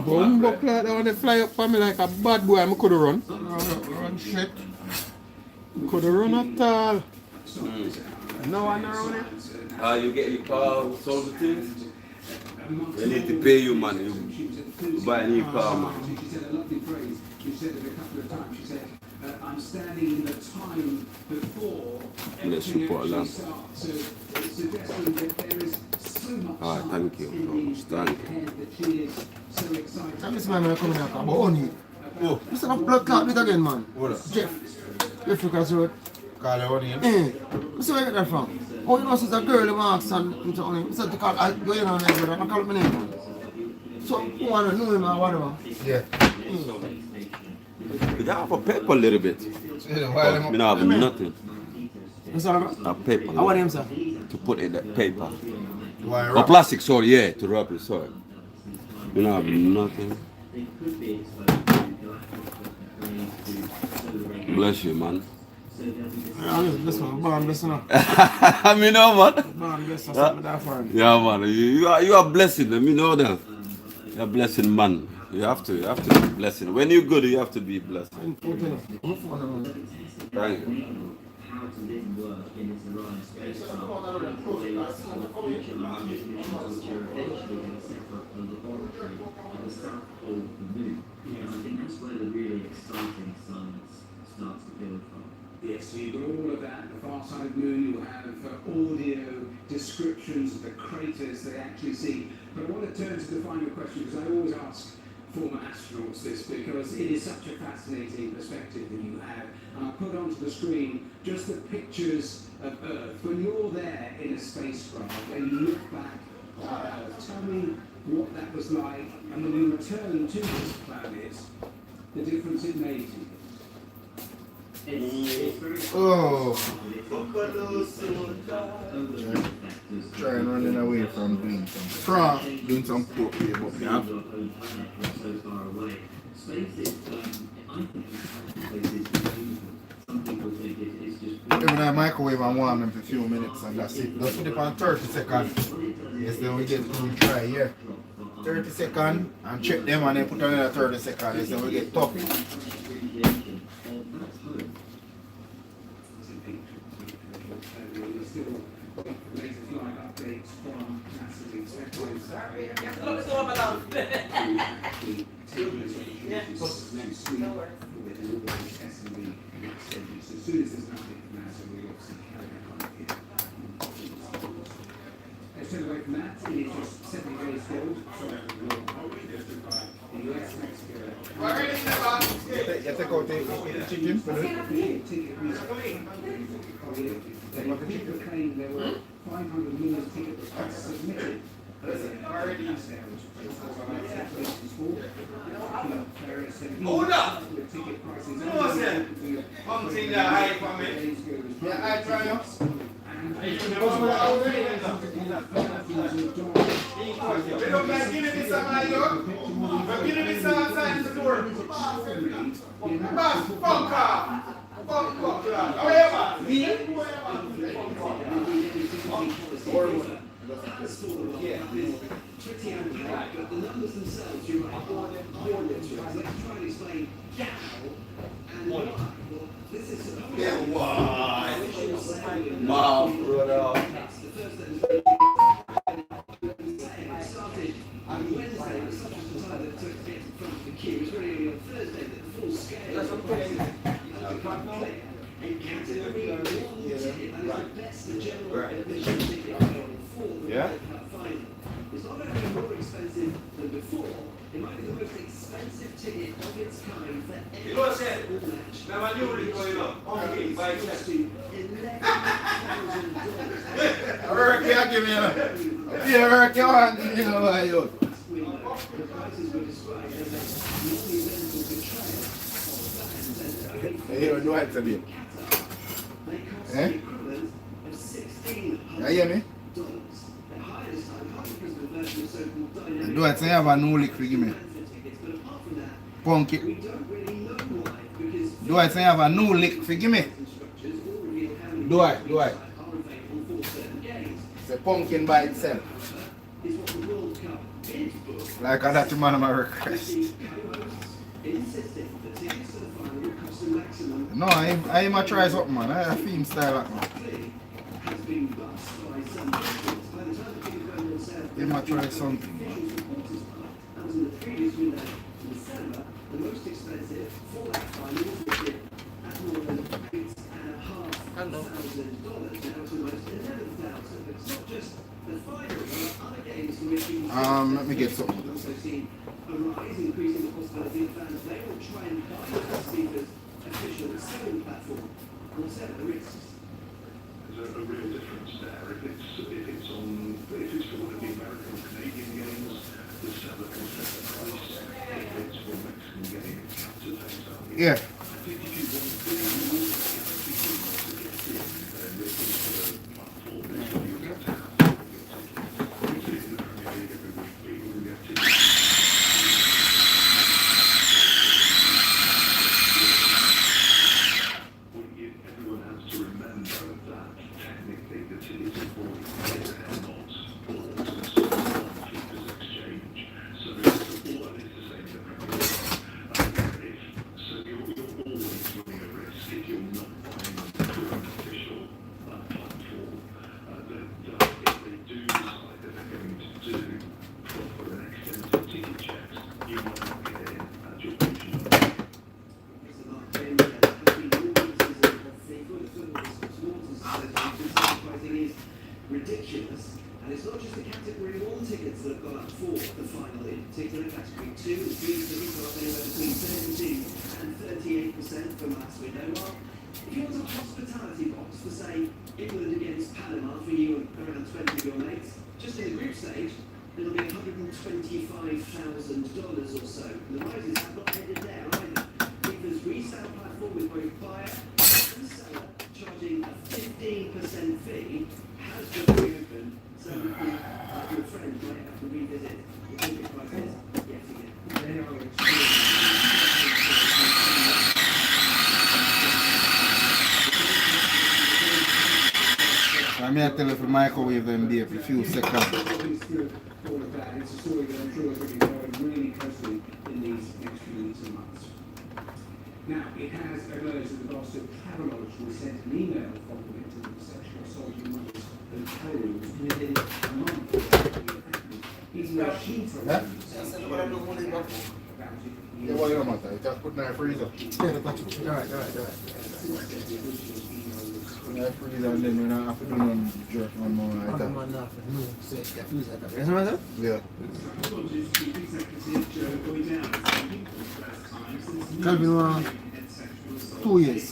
Boom, buckler, they want to fly up for me like a bad boy. I could have run.
Run shit.
Could have run at all. No one around it.
You get your car with all the things? They need to pay you money. You buy a new car, man.
She said a lovely phrase. She said it a couple of times. She said, I'm standing in the time before everything actually starts. So it's suggesting that there is so much
Alright, thank you so much. Thank you.
that she is so excited.
That is my man coming out. But only. Oh, you said a blood clot bit again, man.
What up?
Jeff. Jeff Lucas Road.
Call your name?
Eh. You see where you get that from? Oh, you know, she's a girl who walks and you said to call, I go in on there, I call my name. So, you want to know him or whatever?
Yeah.
You have a paper a little bit. I don't have nothing.
What's that about?
A paper.
How name, sir?
To put in that paper.
Why,
A plastic, sorry, yeah, to wrap it, sorry. You don't have nothing. Bless you, man.
This one, born blessed enough.
I mean, no, man.
Born blessed, something that for him.
Yeah, man. You are blessing them, you know that. You're blessing, man. You have to be blessing. When you're good, you have to be blessed. Thank you.
How to live and work in this Orion spacecraft, future Mars missions which are eventually going to set up a laboratory at the south pole of the moon. And I think that's where the really exciting science starts to build from.
Yes, so you've got all of that. The far side moon, you will have audio descriptions of the craters they actually see. But I want to turn to the final question, because I always ask former astronauts this, because it is such a fascinating perspective that you have. And I'll put onto the screen just the pictures of Earth. When you're there in a spacecraft and you look back on Earth, tell me what that was like, and when you return to this planet, the difference it made to you.
Oh. Trying running away from doing some pork here, but me have. Even I microwave and warm them for a few minutes and that's it. Just put it on 30 seconds. Yes, then we get to try here. 30 seconds and check them and then put another 30 seconds. Yes, then we get tough.
Stay away from that. It is just 70 days old. So the US, Mexico.
You take out the chicken for it?
The people claim there were 500 million ticket requests submitted.
Hold up! What's that? Something that high for me. Yeah, I try up. We don't mind giving me some of you. We're giving me some outside the door. Boss, fuck off. Fuck off. How are you, man? Me?
Yeah, pretty accurate, but the numbers themselves, you're right, are let's try and explain how and why. Well, this is
yeah, why? Wow, brother.
The first that started on Wednesday, but such was the time that it took to get in front of the queue. It was really only on Thursday that the full scale of the prices became clear. And category one ticket, that is the best, the general admission ticket for the World Cup final. It's not only more expensive than before, it might be the most expensive ticket of its kind for any match.
Now, I knew what was going on. Okay, by
$11,000.
Hurricane, give me a. Yeah, hurricane, you know why you.
The prices were described as a monumental betrayal of fans and
Hey, you do it today.
they cost
Eh?
the equivalent of $1,600.
You hear me?
The highest time, half the Christmas version of so-called dynamic
Do it, so you have a new lick for give me.
tickets, but apart from that,
Punk it.
we don't really know why, because
Do it, so you have a new lick for give me.
structures all reveal how many
Do it, do it.
are available for certain games.
It's a pumpkin by itself.
Is what the World Cup bid book
Like that man of my request.
insisted that tickets to the final would cost a maximum
No, I am a try something, man. I have a theme style like man.
has been bust by some experts. By the time the tickets went on sale,
I am a try something.
officials reported that was in the previous window in December, the most expensive full-out final was at more than $8,500. Now it's almost $11,000. But it's not just the final, there are other games for which you
Let me get something.
We've also seen a rise, increasing the possibility of fans they will try and bypass FIFA's official selling platform. What's that the risks?
There's a real difference there. If it's for one of the American or Canadian games, the seller can set the price. If it's for a Mexican game, it's to face value.
Yeah.
I think if you want to get in, then this is the platform that you get to have. We see it in the Premier League every week. People who get tickets. Everyone has to remember that technically the tickets are bought and not bought as FIFA's exchange. So it's the ball is the same in the Premier League. So you're always running a risk if you're not buying through an official platform. That if they do decide that they're going to do proper and extensive ticket checks, you might not get in at your pension.
Ridiculous, and it's not just the category 1 tickets that have gone up for the final, in particular category 2 and 3 tickets are up anywhere between 17 and 38% from last window. Well, if you want a hospitality box for, say, England against Panama for you and around 20 of your mates, just in the group stage, it'll be $125,000 or so. And the rises have not ended there either. FIFA's resale platform with both buyer
I mean, I tell you if you microwave them there for a few seconds.
All of that. It's a story that I'm sure is going to be followed really closely in these next few weeks and months. Now, it has emerged that the boss of Travelodge was sent an email from the victim of sexual assault in Wales and told within a month of even though she told him
Yeah, well, you don't matter. You just put in the freezer. Yeah, that's it. Alright. Put in the freezer and then we don't have to do no jerk no more like that. Yeah. Calvin want 2 years.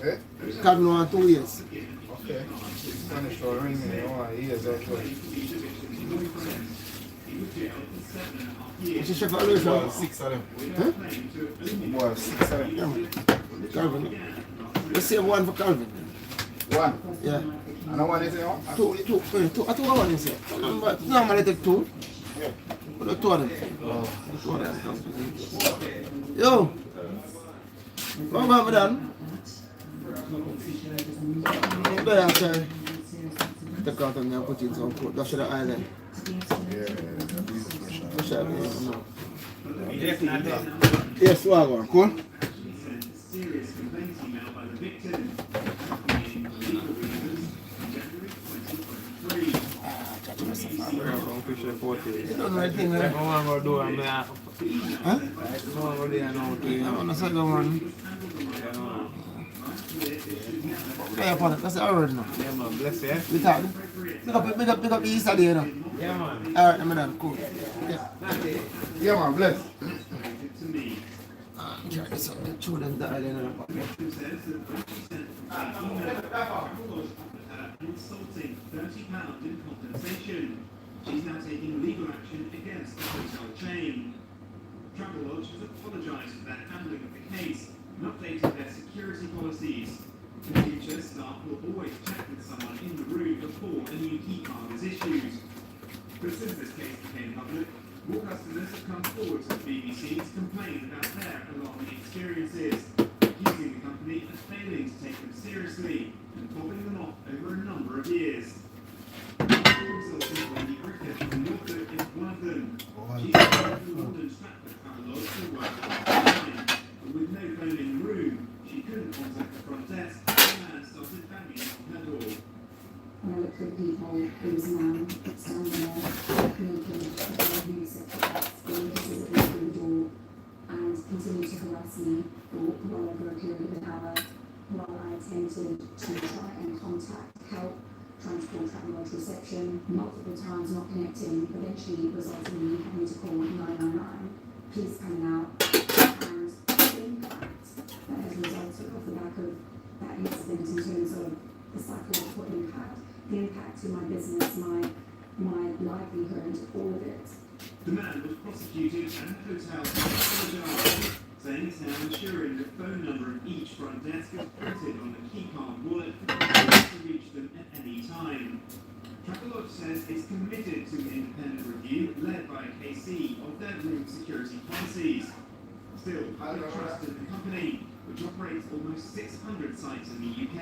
Eh? Calvin want 2 years. Okay. Spanish for ring me, you want years actually. What's your chef always on? 6 of them. Huh? Boy, 6 of them. Yeah, man. Calvin. Let's save one for Calvin. One? Yeah. And how many is it? Two. I took one is it. Normally take 2. Yeah. But 2 of them. Oh. 2 of them. Yo! What about me done? There after take out and put in some food. That's the island. Yes, Swagger. Cool?
Serious complaints emailed by the victim.
You don't know anything, right? I want to go do it. Huh? I want to go there now. I want to say go on. Yeah, that's the original. Yeah, man. Bless you. We talk. Pick up the Easter day, you know. Yeah, man. Alright, I'm done. Cool. Yeah, man. Bless. Try this out. Children die in the
Insulting £30 in compensation. She's now taking legal action against the hotel chain. Travelodge has apologised for their handling of the case and updated their security policies. In future, staff will always check with someone in the room before a new key card is issued. But since this case became public, more customers have come forward to the BBC to complain about their alarming experiences, accusing the company of failing to take them seriously and fobbing them off over a number of years. Consultant Wendy Griffith from Norfolk is one of them. She's been to London Stratford Travelodge to work online, but with no phone in the room, she couldn't contact the front desk, and the man started banging on her door.
When I looked for the people, there was a man standing there, naked, who said that this is a through the door, and continued to harass me for well over a period of an hour, while I attempted to try and contact help, trying to call Travelodge reception, multiple times not connecting, eventually resulting in me having to call 999, police coming out, and the impact that has resulted off the back of that incident in terms of the psychological impact, the impact to my business, my livelihood, all of it.
The man was prosecuted and the hotel apologised, saying it's now ensuring the phone number of each front desk is printed on the keycard wallet for customers to reach them at any time. Travelodge says it's committed to an independent review led by a KC of their room security policies. Still, public trust in the company, which operates almost 600 sites in the UK,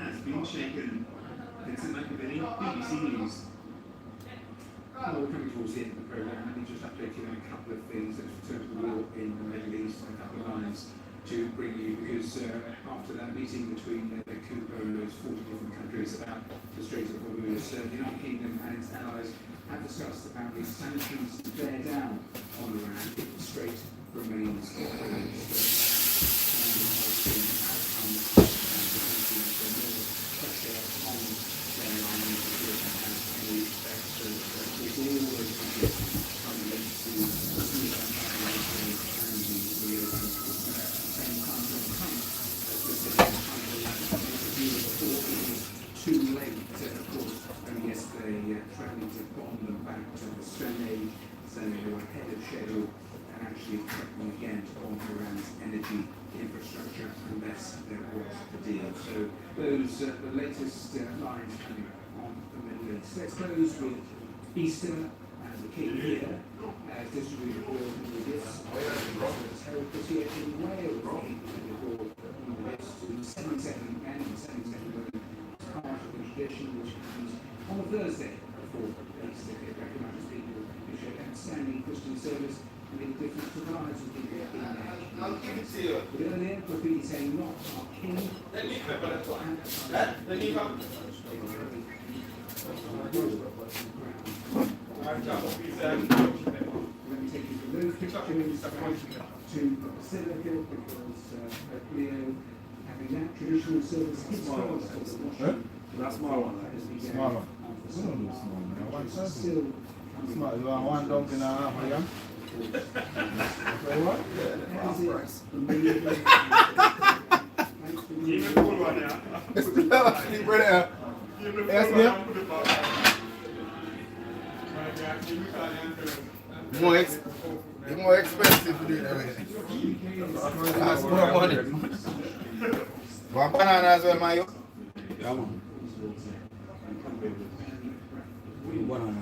has been shaken. Vincent McAvinny, BBC News.
Well, we're coming towards the end of the programme. Let me just update you on a couple of things in terms of the war in the Middle East and a couple of lines to bring you, because after that meeting between Cuba and those 40 different countries about the Strait of Hormuz, the United Kingdom and its allies have discussed apparently sanctions to bear down on Iran if the Strait remains closed. Too late, of course, only yesterday threatening to bomb them back to the Stone Age, saying they were ahead of schedule and actually threatening again to bomb Iran's energy infrastructure unless there was a deal. So those the latest lines coming on the Middle East. Let's close with Easter and the king here, as distributed abroad in the this heritage here in Wales, the king abroad in the list to 77 men and 77 women as part of the tradition which happens on a Thursday before Easter. It recognises people who show outstanding Christian service and make a difference to the lives of people in their community. But earlier, graffiti saying not our king. Let me take you from those pictures to the Basilica because Leo having that traditional service his father for the washing.
That small one. Small one.
Still
small. You want one dunk in a half a yam? What?
Give me the full one, yeah.
Yes, ma'am. More expensive to do that way. That's more money. One banana as well, Mayo? Yeah, man. Banana.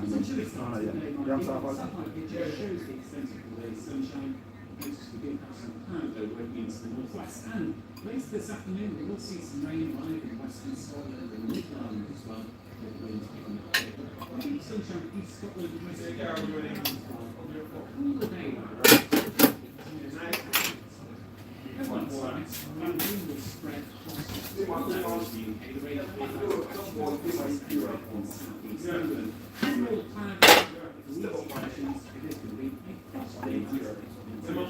And later this afternoon, we will see some rain arrive in western Scotland and Midland as well. Sunshine East Scotland, all the day. Everyone's nice, and rain will spread across the UK. The rain will be Southeast England. Overall cloud conditions, it is going to be a frosty day. Tomorrow,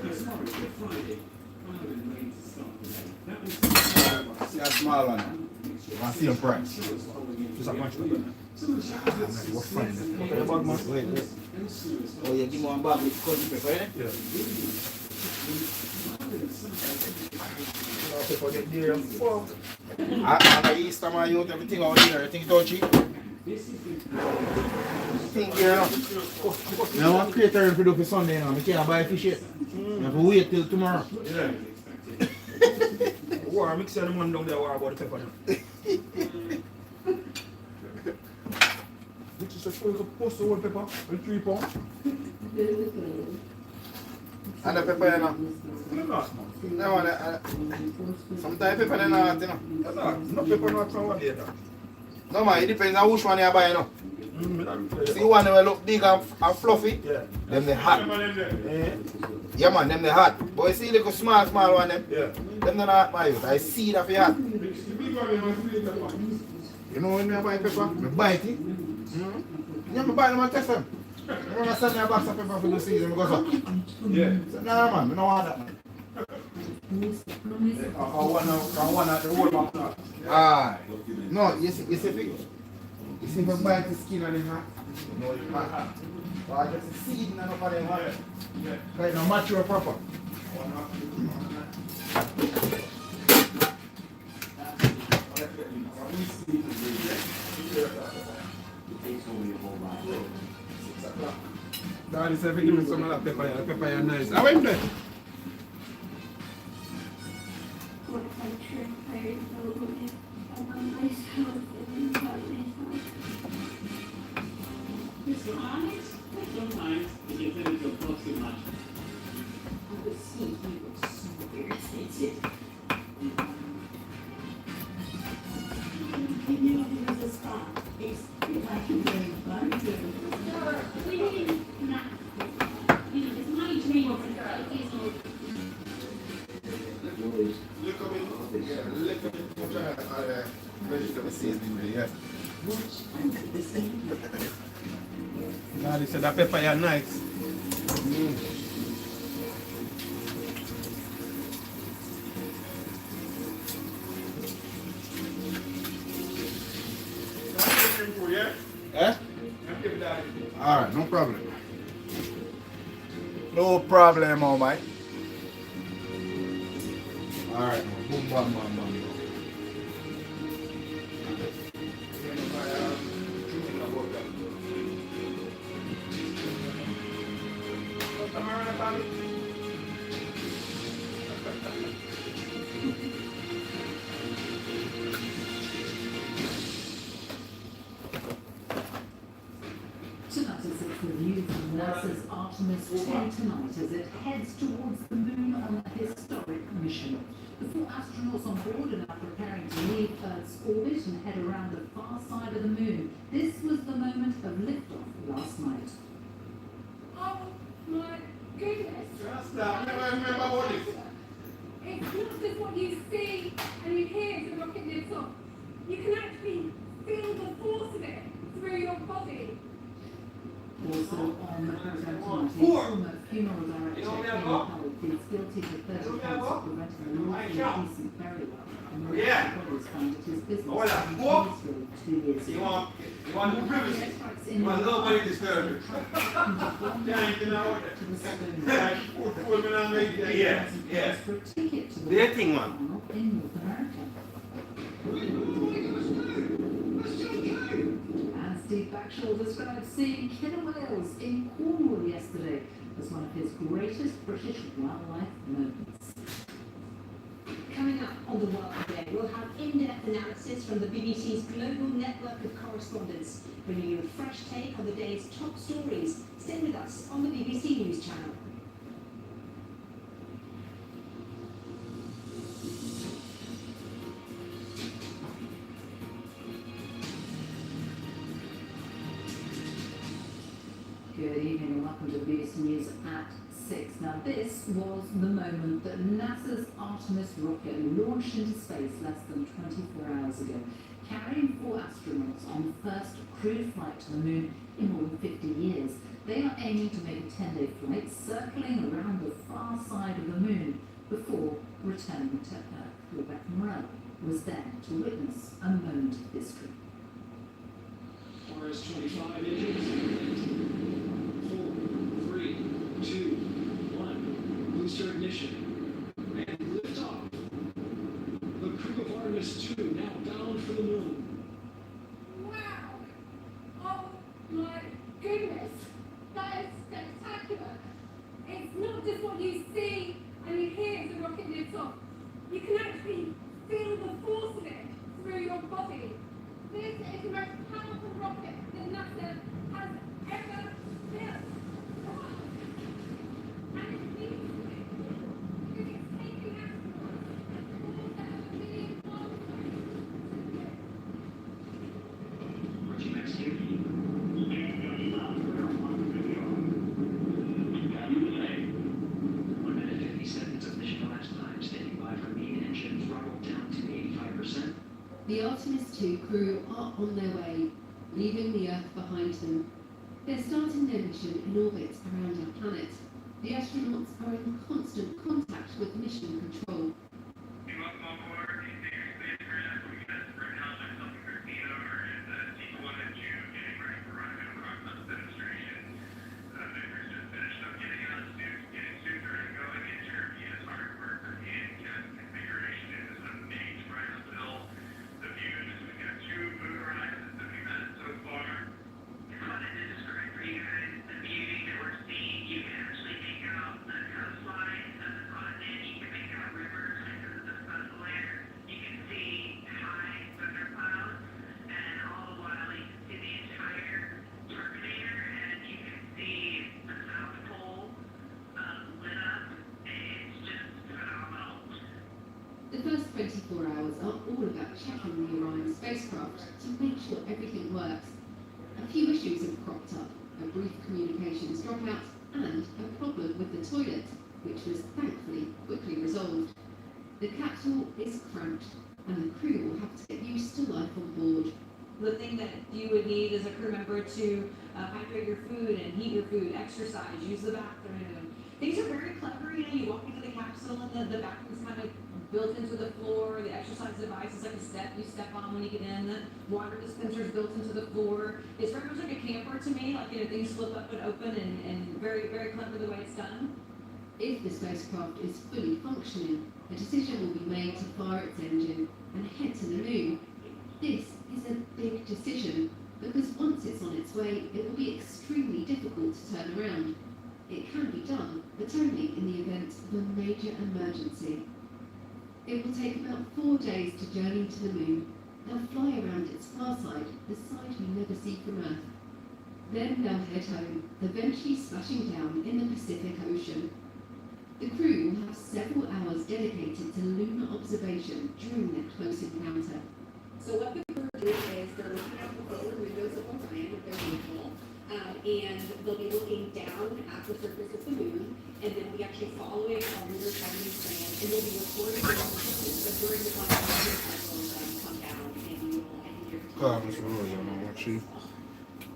Good Friday, cloud and rain to start the day. That was
See that small one? I see a price. Just a bunch of them. What's fine? Wait. Oh, you give me one bag with country pepper, eh? Yeah. I'm a Easter man, you everything out here. You think it's all cheap? Think here, no? I want to create a for do for Sunday, you know. I can't buy fish yet. I have to wait till tomorrow. Yeah. War, mix the man down there, war about the pepper now. Which is a post of old pepper, with 3 pounds. And the pepper, you know? No, sometimes pepper is not, you know? No pepper not from one day, no, man, it depends on which one you buy, you know? See one that look big and fluffy? Yeah. Them they hot. Yeah, man, them they hot. But you see the small one, them? Yeah. Them they not my youth. I see that for hot. You know when I buy pepper? I buy it. Yeah, I buy them and test them. You want to send me a box of pepper for the season because of? Yeah. So, nah, man, I don't want that, man. I want the whole box now. Ah. No, you see, if you buy the skin and it's hot, no, it's not hot. But I just see it and up on them hot. Yeah. Like no mature proper. Daddy said, give me some of that pepper. The pepper is nice. How are you doing?
What country are you going to nice house and
It's nice. It's so nice. You can tell it your thoughts too much.
I would see you were so irritated. You know, there's a spot. It's like you're very fun. We need not. You know, it's my dream of it. It's no.
Vegetable seasoning there, yeah. Now they said that pepper is nice. Eh? Alright, no problem. No problem, all mate. Alright, boom, bam, bam, bam.
Artemis 2 tonight as it heads towards the moon on a historic mission. The 4 astronauts on board are now preparing to leave Earth's orbit and head around the far side of the moon. This was the moment of liftoff last night.
Oh my goodness.
Just that. I remember what it is.
It's not just what you see and you hear as the rocket lifts off. You can actually feel the force of it through your body.
Also on the program tonight, former funeral director Ian Powell pleads guilty to 30 counts of preventing a lawful and decent burial. And the bodies found at his business in Taylorsville 2 years ago.
You want the privacy? You want nobody disturbed. Yeah.
For a ticket to the
Dating one.
final in North America. And Steve Backshall described seeing killer whales in Cornwall yesterday as one of his greatest British wildlife moments.
Coming up on the World Day, we'll have in-depth analysis from the BBC's global network of correspondents, bringing you a fresh take on the day's top stories. Stay with us on the BBC News Channel.
Good evening and welcome to the BBC News at 6. Now this was the moment that NASA's Artemis rocket launched into space less than 24 hours ago, carrying 4 astronauts on the first crewed flight to the moon in more than 50 years. They are aiming to make a 10-day flight circling around the far side of the moon before returning to Earth. Rebecca Morell was there to witness a moment of history.
RS 25 engines. 4, 3, 2, 1. Booster ignition. And liftoff. The crew of Artemis 2 now bound for the moon.
Wow. Oh my goodness. That is spectacular. It's not just what you see and you hear as the rocket lifts off. You can actually feel the force of it through your body. This is the most powerful rocket that NASA has ever built. And it's needed because it's taking astronauts 4 million miles away.
Roger, next year.
The Artemis 2 crew are on their way, leaving the Earth behind them. They're starting their mission in orbit around our planet. The astronauts are in constant contact with mission control. The first 24 hours are all about checking the Orion spacecraft to make sure everything works. A few issues have cropped up, a brief communications dropout and a problem with the toilet, which was thankfully quickly resolved. The capsule is cramped and the crew will have to get used to life on board.
The thing that you would need as a crew member to hydrate your food and heat your food, exercise, use the bathroom. These are very clever. You walk into the capsule and the bathroom's kind of built into the floor. The exercise device is like a step you step on when you get in. The water dispenser is built into the floor. It's very much like a camper to me. Like, things flip up and open and very, very clever the way it's done.
If the spacecraft is fully functioning, a decision will be made to fire its engine and head to the moon. This is a big decision because once it's on its way, it will be extremely difficult to turn around. It can be done, but only in the event of a major emergency. It will take about 4 days to journey to the moon. They'll fly around its far side, the side we never see from Earth. Then they'll head home, eventually splashing down in the Pacific Ocean. The crew will have several hours dedicated to lunar observation during their close encounter.
So what the crew do is they're looking out the forward windows of Orion with their vehicle, and they'll be looking down at the surface of the moon, and then we actually following our lunar sighting plan, and they'll be recording their positions. So during the conversation, come down, and you will, I think you're.
Carlos Rose, I don't know what she.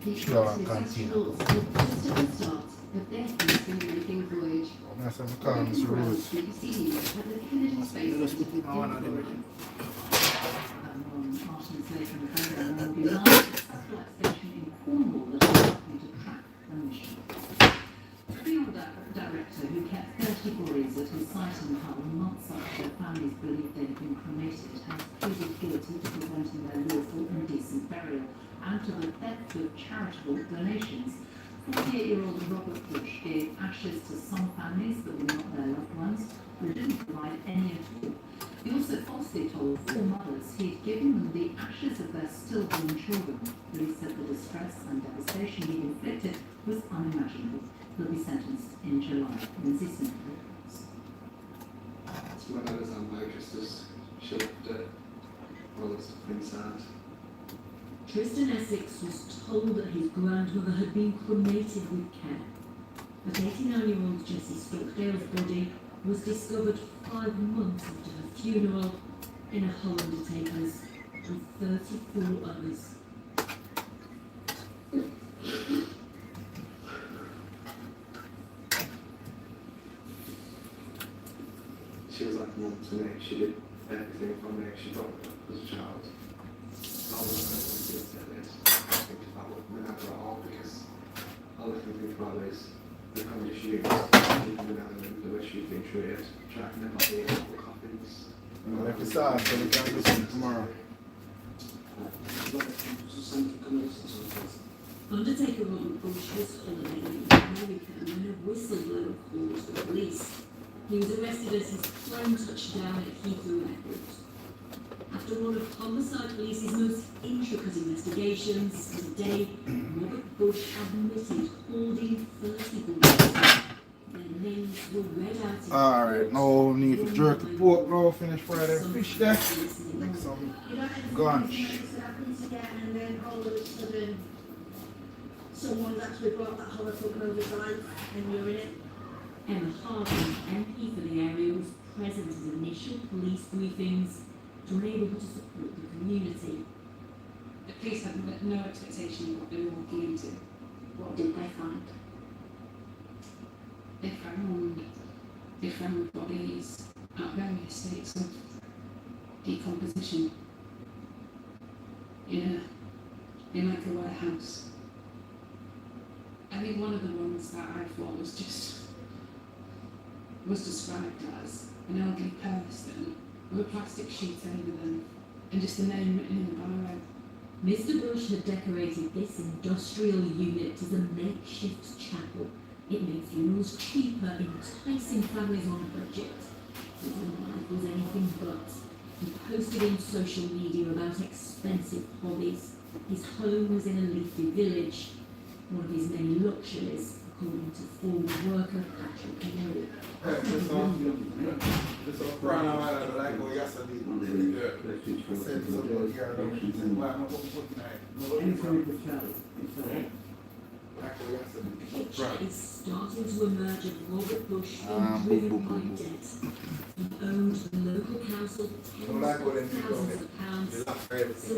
The
She don't
astronauts
continue.
will just at the start of their Eastern voyage.
That's what Carlos Rose.
BBC News at the Kennedy Space Center.
Artemis later in the program will be the largest satellite station in Cornwall that is likely to track the mission. The field director who kept 30 boys at his site in Hull months after their families believed they had been cremated has pleaded guilty to preventing their lawful and decent burial and to the theft of charitable donations. 48-year-old Robert Bush gave ashes to some families that were not their loved ones, but didn't provide any at all. He also falsely told 4 mothers he had given them the ashes of their stillborn children. Police said the distress and devastation he inflicted was unimaginable. He'll be sentenced in July. Lindsay Smith reports.
It's one of those just showed well, it's been sad.
Tristan Essex was told that his grandmother had been cremated with care. But 89-year-old Jessie Stockdale's body was discovered 5 months after her funeral in a Hull Undertakers with 34 others.
She was like a mum to me. She did everything for me. She brought me up as a child. I was think about what we're at all because all I can think about is the conditions, the way she's been treated, tracking them up the coffins.
Well, if it's hard, so we can do something tomorrow.
Undertaker Robert Bush was holidaying in America when a whistleblower called the police. He was arrested as his plane touched down at Heathrow Airport. After one of Homicide Police's most intricate investigations, today, Robert Bush admitted holding 30 bullets. Their names were read out.
Alright, no need for jerky pork now, finish Friday fish there. Make some gunch.
And then all of a sudden, someone's actually brought that horror film over to life, and you're in it.
Emma Harding, MP for the area, was present at initial police briefings to enable her to support the community.
The police had no expectation of what they were walking into.
What did they find?
They found bodies at various states of decomposition in like a warehouse. I think one of the ones that I thought was described as an elderly person with a plastic sheet over them and just the name written in the biro.
Mr. Bush had decorated this industrial unit as a makeshift chapel. It made funerals cheaper, enticing families on a budget. His life was anything but. He posted on social media about expensive hobbies. His home was in a leafy village, one of his many luxuries, according to former worker Patrick Murray. It's starting to emerge of Robert Bush being driven by debt. He owned the local council thousands of pounds.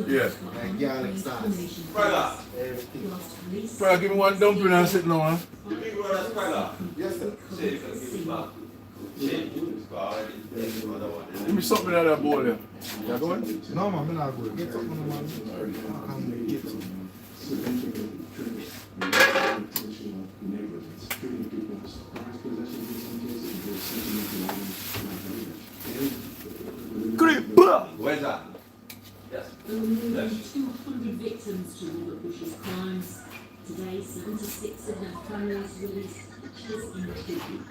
Yeah. Brother, give me one dumpling and sit down, huh? Yes, sir. Give me something out of that bowl there. You going? No, man, I'm not going. Get something, man. I can get something.
Where's that? Yes.
More than 200 victims to Robert Bush's crimes. Today, 76 of their families released pictures in tribute.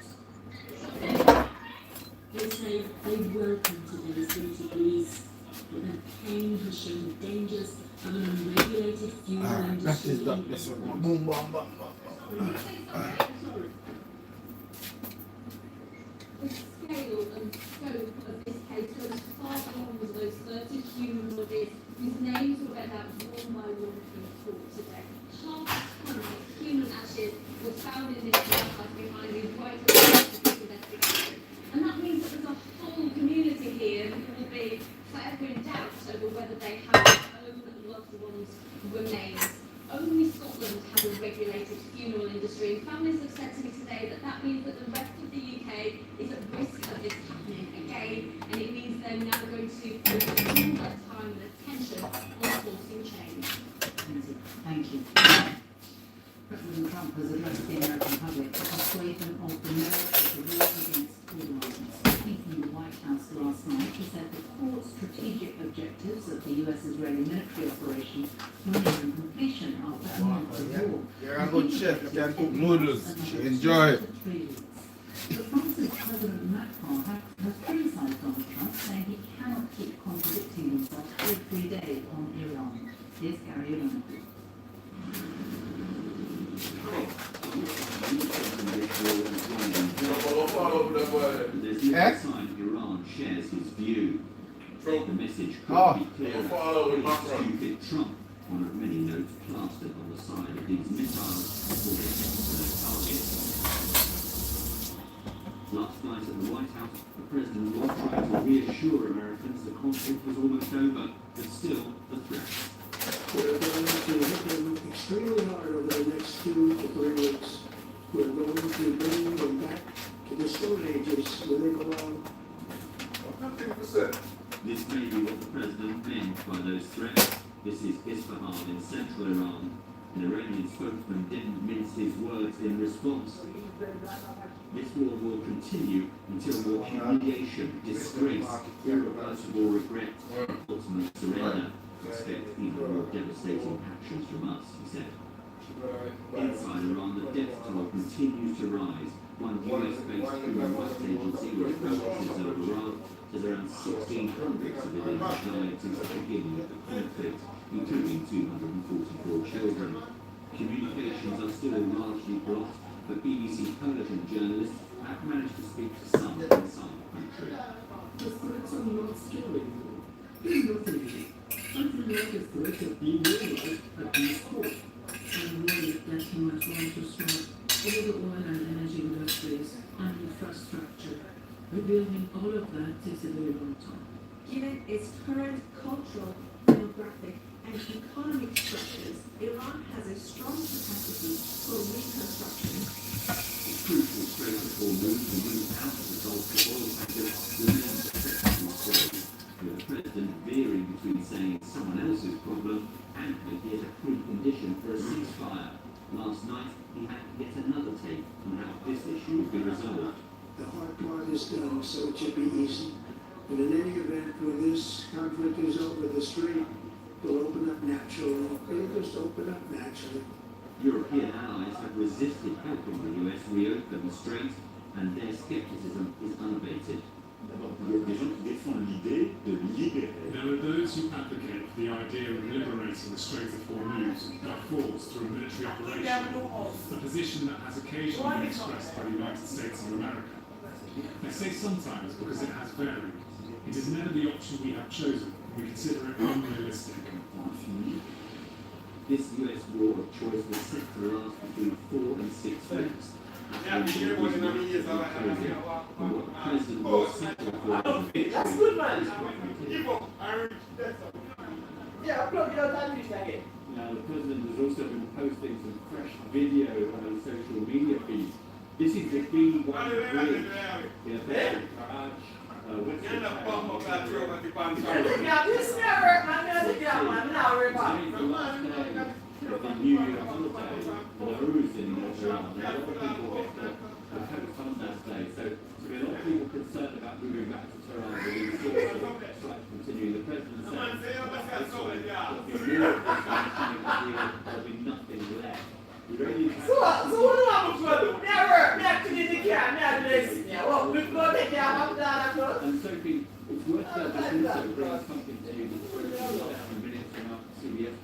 They say they welcome today's guilty pleas, but their pain has shown the dangers
Regulated fuel
That
industry.
is that. This one. Boom, bam, bam, bam.
The scale and scope of this case goes far beyond those 30 human bodies whose names were read out one by one in court today. Half a ton of human ashes were found in this warehouse behind the White House this investigation. And that means that there's a whole community here who will be forever in doubt over whether they have their own loved ones' remains. Only Scotland has a regulated funeral industry, and families have said to me today that that means that the rest of the UK is at risk of this happening again, and it means they're now going to focus all their time and attention on forcing change.
Thank you. President Trump has addressed the American public to persuade them of the merits of the war against all violence. Speaking from the White House last night, he said the core strategic objectives of the US-Israeli military operation were nearing completion after a month of war.
You're a good chef. You can cook noodles. Enjoy it.
But France's President Macron has criticized Donald Trump, saying he cannot keep contradicting himself every day on Iran. Here's Gary O'Donnell.
Iran shares his view. The message could be clearer. Stupid Trump, one of many notes plastered on the side of these missiles for their targets. Last night at the White House, the president was trying to reassure Americans the conflict was almost over, but still the threat.
We're going to hit them extremely hard over the next 2 to 3 weeks. We're going to bring them back to the Stone Ages where they belong.
100%. This may be what the president meant by those threats. This is Isfahan in central Iran. An Iranian spokesman didn't mince his words in response. This war will continue until more humiliation, disgrace, irreversible regret, ultimate surrender. Expect even more devastating actions from us, he said. Inside Iran, the death toll continues to rise. One US-based human rights agency which focuses on Iran says around 1,600 civilians died since the beginning of the conflict, including 244 children. Communications are still largely blocked, but BBC Persian journalists have managed to speak to some inside the country.
The threats are not scary. There's nothing here. Until the threats are being realized at this court.
I'm worried that he might want to start all the oil and energy industries and infrastructure. Rebuilding all of that takes a very long time.
Given its current cultural, demographic, and economic structures, Iran has a strong capacity for reconstruction.
The crucial Strait of Hormuz to move out of the Gulf to oil tankers remains a critical story, with the president veering between saying it's someone else's problem and making it a precondition for a ceasefire. Last night, he had yet another take on how this issue would be resolved.
The hard part is done, so it should be easy. But in any event, when this conflict is over, the strait will open up naturally. It'll just open up naturally.
European allies have resisted helping the US reopen the strait, and their skepticism is unabated.
There are those who advocate for the idea of liberating the Strait of Hormuz by force through a military operation, a position that has occasionally been expressed by the United States of America. They say sometimes because it has varied. It is never the option we have chosen. We consider it unrealistic.
This US war of choice was set to last between 4 and 6 weeks. That's
good, man. Yeah, plug it out that again.
Now, the president has also been posting some fresh video on social media feeds. This is the B1 bridge. The New Year holiday, Nowruz in Iran. A lot of people get the coast on that day. So there are a lot of people concerned about moving back to Tehran within sort of continuing. The president said there'll be nothing left.
So what happened to you? Never, never did the car, never did it. Well, we've got the car, I'm done.
And Sophie, it's worth just also bringing something to you that's 7 minutes from our CBS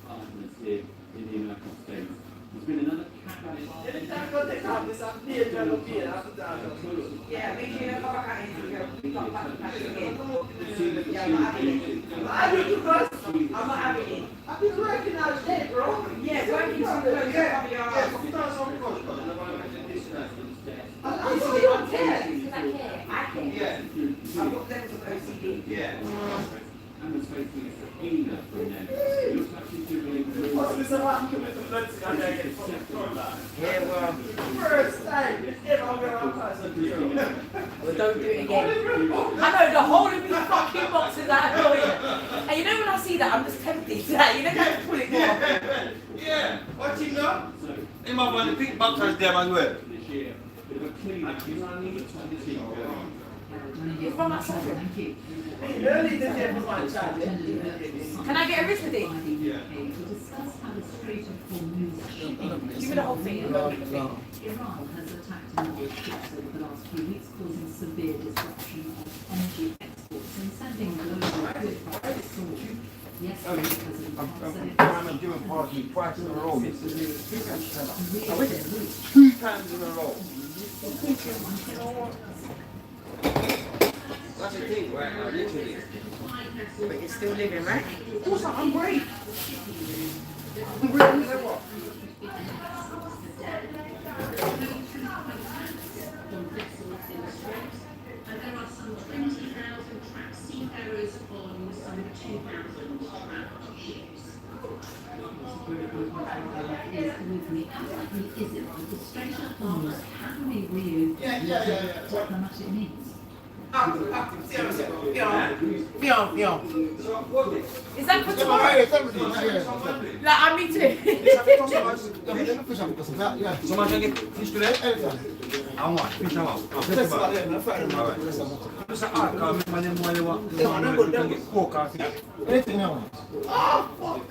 Yeah, make sure you come back and you got back again. Yeah, I'm not having it. I'm having it, bro. I'm not having it. I've been working all day, bro. Yeah, working too close to cover your ass. I don't care. Because I care. I care. Yeah. I've got levels of OCD. Yeah.
And was facing a subpoena from them. It looks like she's doing
What's this about? Yeah, well, first time ever I'm going to well, don't do it again. I know the whole of these fucking boxes are annoying. And you know when I see that, I'm just tempted to that. You know, go pull it more.
Yeah, what you know? In my one, the big boxers there as well.
It's from my socket.
Thank you.
Can I get a wrist with it?
To discuss how the Strait of Hormuz shipping
Give me the whole thing.
Iran has attacked a number of ships over the last few weeks, causing severe disruption of energy exports and sending global food prices soaring. Yesterday, President Trump said it
I'm doing party twice in a row.
was
2 times in a row. That's the thing, right now, literally.
But you're still living, right? Of course, I'm hungry.
And there are some 20,000 trapped seafarers on some 2,000 trapped ships.
Is with me. How likely is it that the Strait of Hormuz can be reopened? Diplomatic means.
Is that for tomorrow? Like, I me too.
Someone can get fish today? I want fish now. Anything now.
Oh, fuck.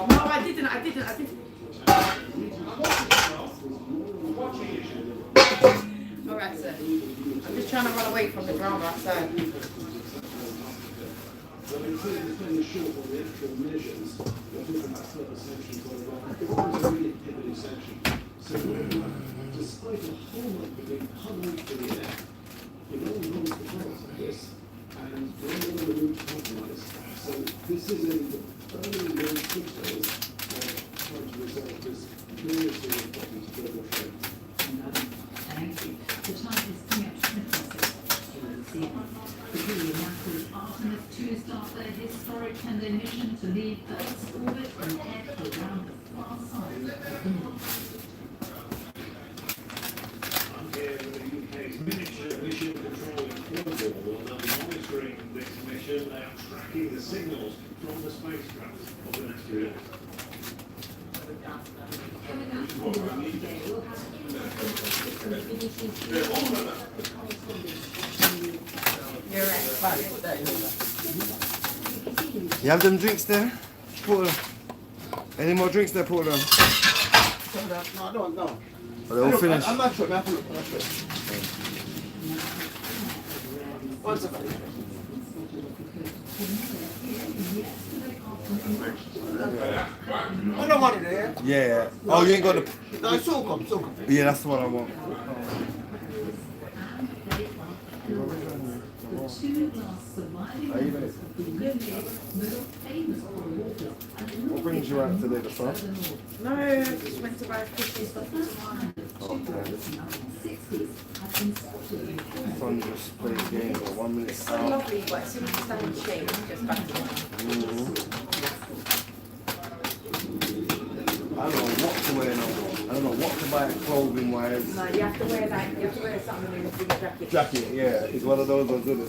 No, I didn't. Alright, sir. I'm just trying to run away from the drama outside.
Well, in terms of staying short on the actual measures, we're talking about further sanctions on Iran. It was a really heavily sanctioned. So, despite a whole lot of being huddled for the air, Iran wants the products of this, and we're on the route to compromise. So, this is the early road footsteps of trying to resolve this very serious problem to global trade.
Thank you. The time is coming up to 26. The NASA's Artemis 2 start their historic 10-day mission to leave Earth's orbit and head around the far side of the moon.
I'm here with the UK's Miniature Mission Control in Cornwall. They'll be monitoring this mission. They are tracking the signals from the spacecraft of the next few days.
Coming up on the today, we'll have
You're right.
You have them drinks there? Paul? Any more drinks there, Paul?
No, I don't know.
Are they all finished?
I'm not sure. I'm not sure. One second. I don't want it there.
Yeah. Oh, you ain't got the...
No, it's so come.
Yeah, that's what I want.
the two last surviving members of the UK's most famous waters.
What brings you out today, the sun?
No, I just went to buy fish and stuff.
Sun just plays games for 1 minute.
It's so lovely, but as soon as you stand in shade, it's just back to
I don't know what to wear now. I don't know what to buy clothing wise.
No, you have to wear that. You have to wear something in a big jacket.
Jacket, yeah. It's one of those ones, isn't it?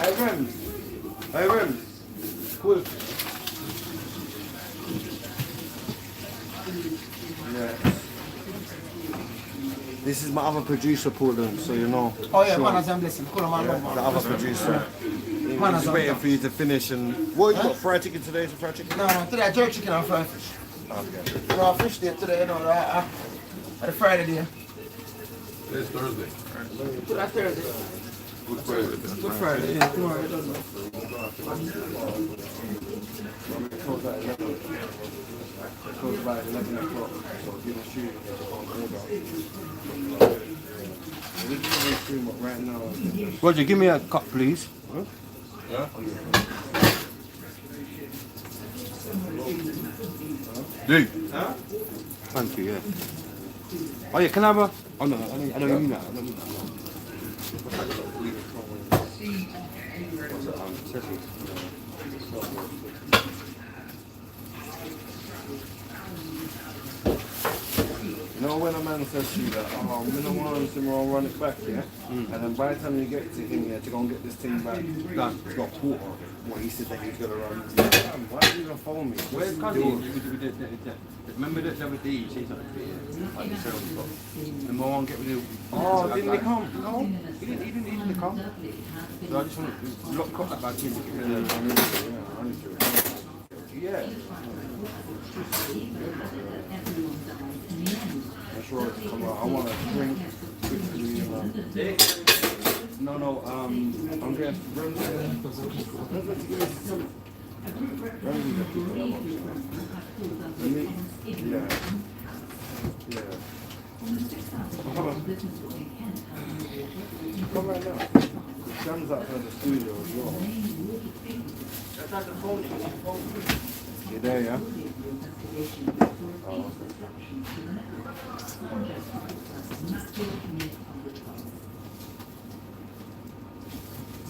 Hey, Rems. Hey, Rems. Cool. Yeah. This is my other producer, Paul, so you know.
Oh yeah,
Sean.
man, I'm listening. Cool, man.
Yeah, the other producer.
Man,
He's waiting for you to finish and... What, you got fried chicken today? Some fried chicken?
No, today I jerk chicken and fried fish.
Okay.
Raw fish day today, you know, the Friday day.
It's Thursday.
Put that Thursday.
Good Friday.
Good Friday, yeah. Tomorrow, I don't know. Close at 11. Close by 11 o'clock. So give a shoot. We can stream up right now. Roger, give me a cup, please. Huh?
Yeah?
Dude. Huh? Thank you, yeah. Oh yeah, can I have a... Oh no, I don't mean that. I don't mean that. You know when a man says to you that, oh, I'm gonna want to run it back, yeah? And then by the time you get to him, yeah, to go and get this thing back, he's got quarter. What he said that he was gonna run. Why did you even phone me? Where's Cuddy? Remember that other day you changed that like the sales spot? And more on get rid of. Oh, didn't he come? No, he didn't come. So I just want to lock that back in. Yeah. That's right. Come on, I want a drink. No, I'm getting yeah. Come right now. Sam's out of the studio as well. You there, yeah? Oh.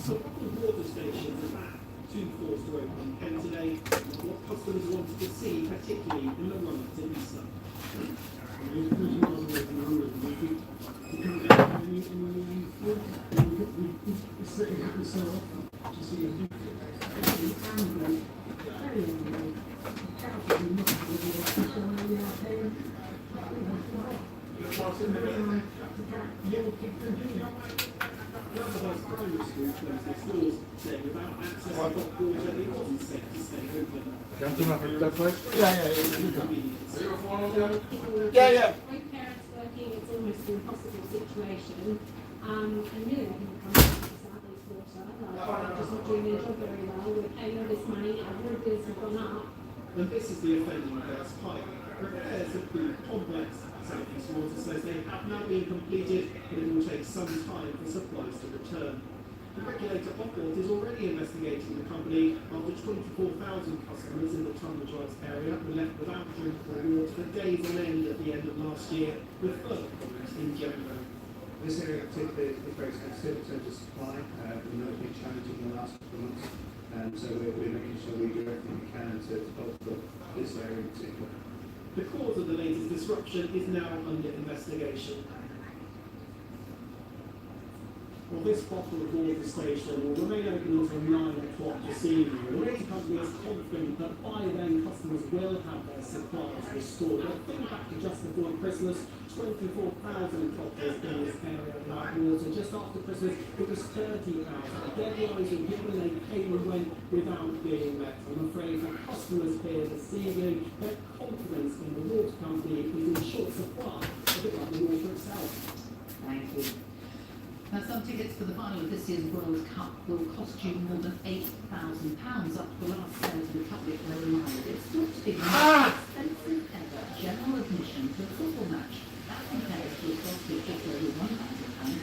So a couple of water stations are back, 2 floors to open in Kent today. What customers wanted to see, particularly in the run up to Easter.
Yeah. With parents working, it's almost an impossible situation. And really, I think it comes down to Southeast Water, just not doing their job very well. We're paying all this money, our water bills have gone up.
And this is the offending first pipe. Repairs have proved complex. Southeast Water says they have now been completed, but it will take some time for supplies to return. The regulator Ofwat is already investigating the company after 24,000 customers in the Tunnel Drives area were left without drinkable water for days on end at the end of last year, with further problems in January.
This area particularly is very sensitive in terms of supply. We know it's been challenging in the last couple of months, and so we're making sure we do everything we can to bolster this area in particular.
The cause of the latest disruption is now under investigation. Well, this bottle of water station will remain open until 9 o'clock this evening. The water company is confident that by then customers will have their supplies restored. But think back to just before Christmas, 24,000 cotters in this area without water. Just after Christmas, it was 30,000. Deadlines were given, they came and went without being met. I'm afraid for customers here this evening, their confidence in the water company is in short supply, a bit like the water itself.
Thank you. Now, some tickets for the final of this year's World Cup will cost you more than £8,000 up to the last sale to the public. They're reminded it's thought to be the most expensive ever general admission to a football match. That compares to a cost of just over £1,000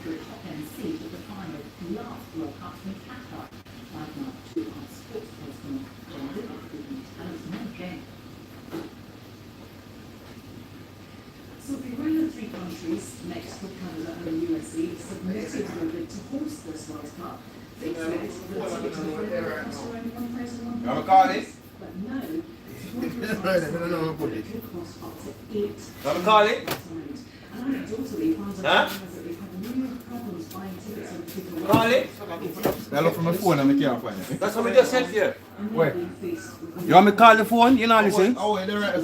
for a top-end seat at the final last World Cup in Qatar. Right now, to our sports correspondent, John Dillon, who can tell us more, Jane.
So the remaining 3 countries, Mexico, Canada and the USA, submitted their bid to host this World Cup. They said that tickets will cost around £1,100. But now, cost up to £8,000. And anecdotally, fans are saying that they've had real problems buying tickets on ticket.
I look from my phone and I can't find it.
That's what we just said here.
Where?
You want me to call the phone? You know listen?
Oh, they're right.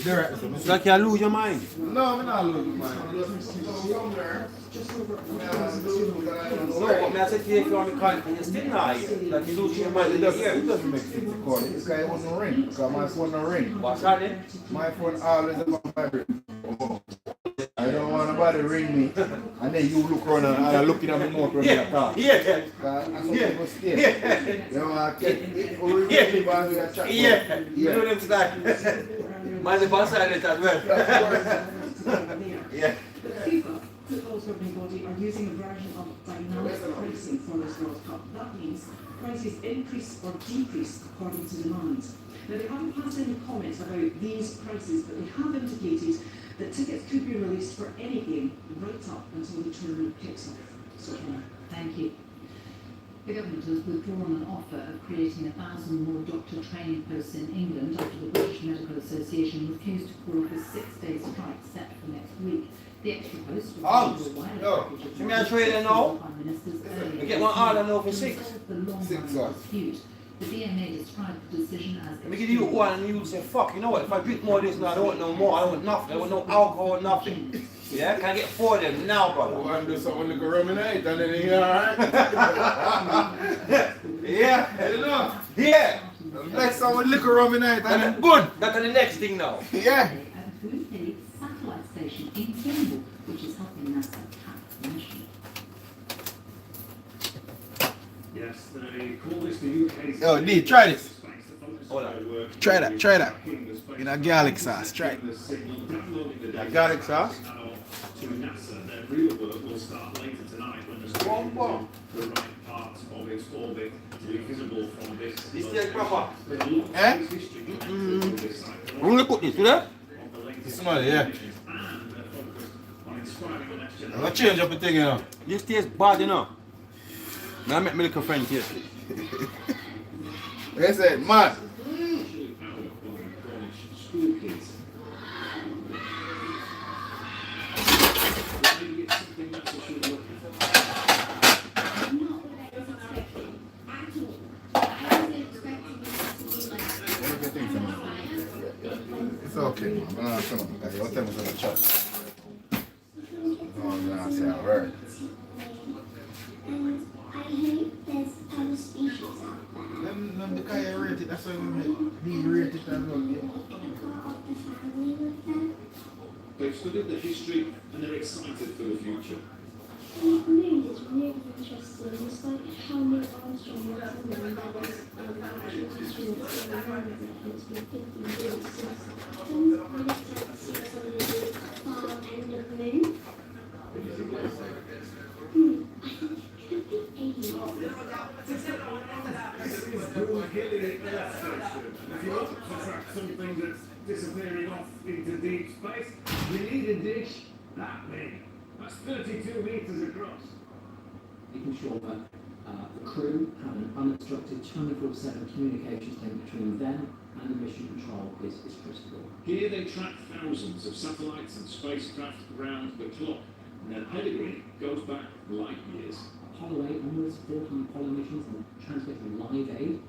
So I can lose your mind.
No, I'm not losing my mind.
No, I said to you if you want me to call it and you're still not here. Like you lose your mind.
It doesn't make sense to call it. This guy wasn't ring. Because my phone don't ring.
What's that?
My phone always is on vibrate. I don't somebody ring me, and then you look around and I'm looking at me more from the car.
Yeah.
Yeah. You know, I can't.
Yeah. You know them style. Man, the boss side as well. Yeah.
FIFA, football's governing body, are using a version of dynamic pricing for this World Cup. That means prices increase or decrease according to demand. Now, they haven't passed any comment about these prices, but they have indicated that tickets could be released for any game right up until the tournament kicks off. So,
Thank you. The government has withdrawn an offer of creating 1,000 more doctor training posts in England after the British Medical Association refused to call off a 6-day strike set for next week. The extra posts will
Let me show you now. We get one order now for 6.
The DMA described the decision as...
Let me give you one and you say, fuck, you know what, if I drink more of this now, I don't want no more, I don't want nothing, I want no alcohol, nothing. Yeah, can I get 4 of them now, brother?
I want to do something like a rum and eight and then you're alright.
Yeah,
I don't know.
Yeah.
Like someone liquor rum and eight and then
Good, that's the next thing now.
Yeah.
At a Greenhill satellite station in Cornwall, which is helping NASA track the mission.
Yes, they call this the UK's...
Yo, D, try this.
Hold on.
Try that. In a garlic sauce, try it.
A
garlic sauce?
To NASA, their real work will start later tonight when the station is in the right part of its orbit to be visible from this.
This is proper.
Eh?
Who will put this, you know?
Somebody, yeah. I'm gonna change up the thing, you know.
This tastes bad, you know. Now I make my little friend here.
They said, man. It's okay, man. I'm not going to tell me to chat. No, I'm not saying a word.
And I hate there's other species out there.
Them the guy rated, that's why we rated as well.
Part of the family with them.
They've studied the history and they're excited for the future.
The moon is really interesting. It's like how Neil Armstrong was on the moon. There was actual astronauts in the moon with it, and it's been 50 years since. Then I looked at see some of the far end of the moon. I think it could be aliens.
If you want to track something that's disappearing off into deep space, you need a dish that big. That's 32 meters across.
Making sure that the crew have an uninterrupted 24/7 communications link between them and the mission control is critical.
Here they track thousands of satellites and spacecraft round the clock, and their pedigree goes back light years.
Apollo 8 onwards, 14 Apollo missions and transmitting live aid.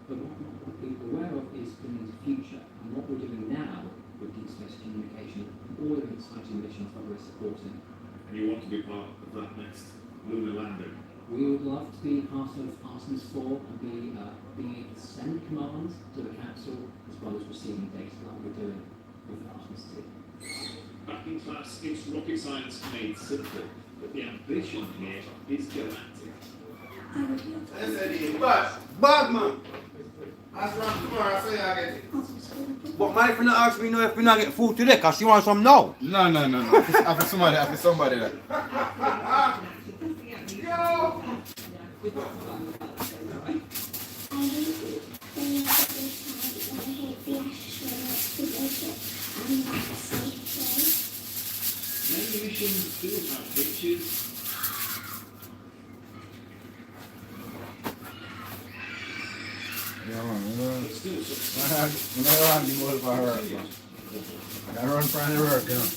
But what we're aware of is the future, and what we're doing now with deep space communication, all of the exciting missions that we're supporting.
And you want to be part of that next lunar landing?
We would love to be part of Artemis 4 and being able to send commands to the capsule as well as receiving data like we're doing with Artemis 2.
Back in class, it's rocket science made simple, but the ambition here is galactic.
Bad man. That's around tomorrow, I say I get it.
But my friend asked me if we not get food today, because she wants some now.
No. After somebody that. Yo!
Many missions do have hitches.
Yeah, man. I don't want to go for her. I run for any work, you know.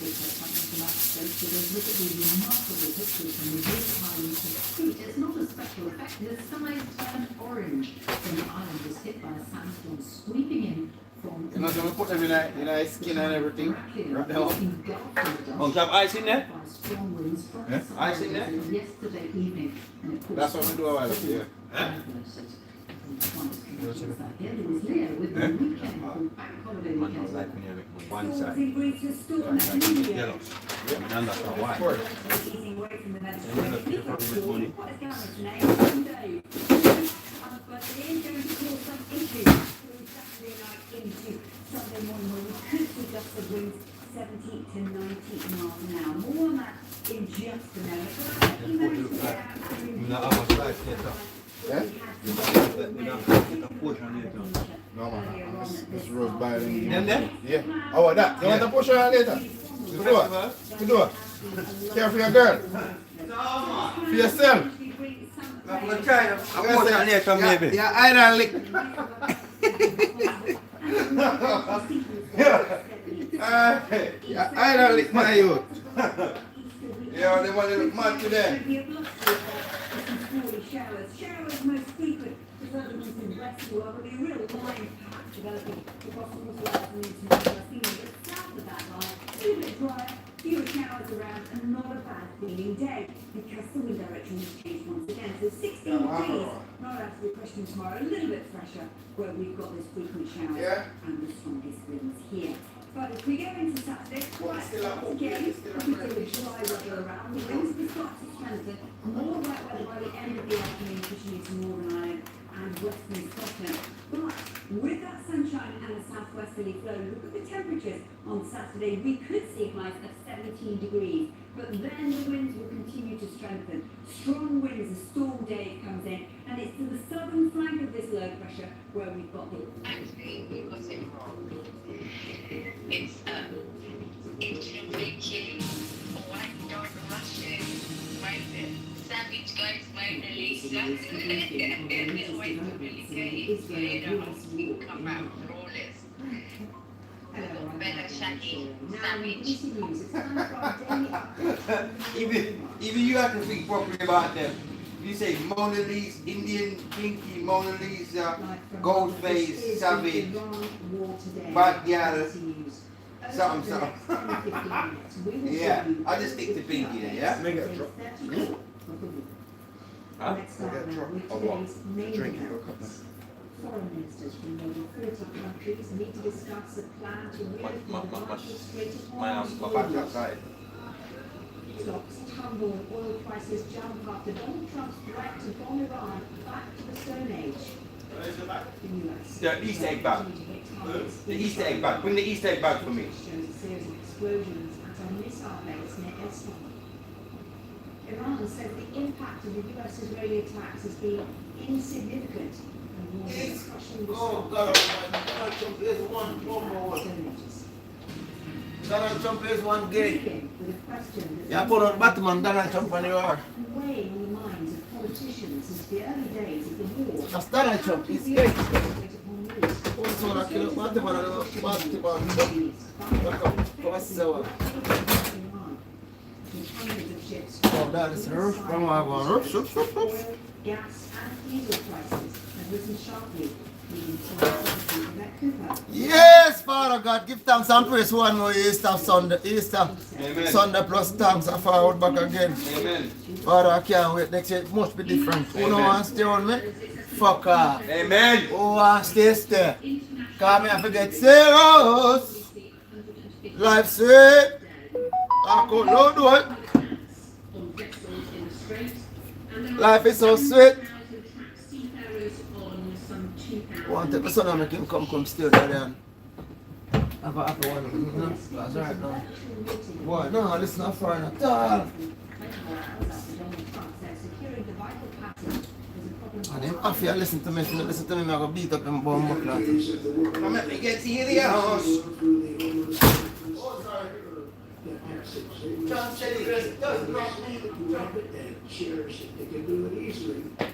It's not a special effect. The sky turned orange when the island was hit by a sandstorm sweeping in from...
You know, so we put them in a skin and everything. Right now.
Oh, you have ice in there?
Yeah?
Ice in there?
Yesterday evening.
That's what we do a while ago, yeah.
Conditions that day was clear with the weekend called Bank Holiday Weekend.
One side.
Stores in Greece to store
One side is
India.
yellow. And that's not white.
Eating away from the Mediterranean.
You're probably with money.
What is going on today? Sunday. But it is going to cause some issues through Saturday night into Sunday morning, where we could see gusts of winds 70 to 90 miles an hour. More on that in just a moment. But you managed to get out and
No, I'm a slice later.
Yeah?
We don't get a portion later.
No man, this rose by them.
Them there?
Yeah. Oh, what that? You want a portion later? To do it? To do it? Care for your girl? For yourself?
I'm going to try a portion later maybe.
Yeah, I don't lick. I don't lick my youth. Yeah, they want to look mad today.
Showers most frequent, developments in West will be a real line path developing across the northwest and into northwest England. But south of that line, a little bit drier, fewer showers around, and not a bad feeling day because the wind direction has changed once again. So 16 degrees, not out of the question tomorrow, a little bit fresher where we've got those frequent showers and the strongest winds here. But as we go into Saturday, quiet again, we see the dry weather around. The winds will start to strengthen. More wet weather by the end of the afternoon, pushing into Northern Ireland and Western Scotland. But with that sunshine and a southwesterly flow, look at the temperatures on Saturday. We could see highs of 17 degrees. But then the winds will continue to strengthen. Strong winds, a storm day comes in, and it's to the southern flank of this low pressure where we've got the...
Actually, we got it wrong. It's introverted, white dog Russian, savage guys, Mona Lisa. White America is made of come out flawless. Bella Shaggy, savage.
Even you have to think properly about them. You say Mona Lisa, Indian Pinky, Mona Lisa, Goldface, Savage, Bad Girl, something. Yeah, I just stick to Pinky then, yeah?
Make it a drop.
Huh?
Make it a drop. Or what? Drink it or cup.
Foreign ministers from more than 30 countries meet to discuss a plan to reopen the largest Strait of Hormuz. Stocks tumble, oil prices jump after Donald Trump's threat to bomb Iran back to the Stone Age. The US.
The Easter egg bag. The Easter egg bag. Bring the Easter egg bag for me.
Shows a series of explosions at a missile base near Isfahan. Iran says the impact of the US Israeli attacks has been insignificant and warns of crushing the
Oh God, Donald Trump is one more. Donald Trump is one gay. Yeah, put on Batman, Donald Trump on your heart.
Weighing on the minds of politicians since the early days of the war.
That's Donald Trump, he's gay. Also, I kill Batman, oh, that is her.
Gas and diesel prices have risen sharply.
Yes, Father God, give thanks and praise one more Easter Sunday,
Amen.
Sunday plus thanks and forward back again.
Amen.
Father, I can't wait. Next year it must be different. Who don't want to stay on me? Fuck off.
Amen.
Who want to stay? Cause me I forget serious. Life sweet. I could not do it. Life is so sweet. I want to take my son and make him come still there and have a happy one. That's right now. Boy, no, listen not foreign at all. And him if you listen to me, if you don't listen to me, I'm going to beat up him bum buckler.
Come let me get to the house.
John said he does not need to drop it and cherish it. They can do it easily. It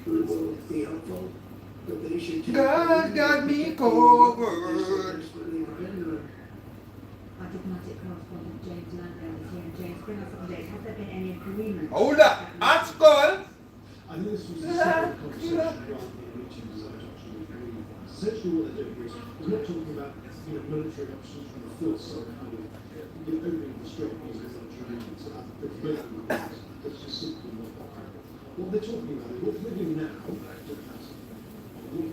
will be helpful, but they should take
God got me covered.
Our diplomatic correspondent James Landale is here. James, bring us up to date. Has there been any agreement?
Hold up, at school.
I think this was the second conversation rather than reaching the essentially what they're doing is they're not talking about military options from the force, so kind of opening the strait because it's Mediterranean. So that's both of them. That's just simply not possible. What they're talking about is what we're doing now,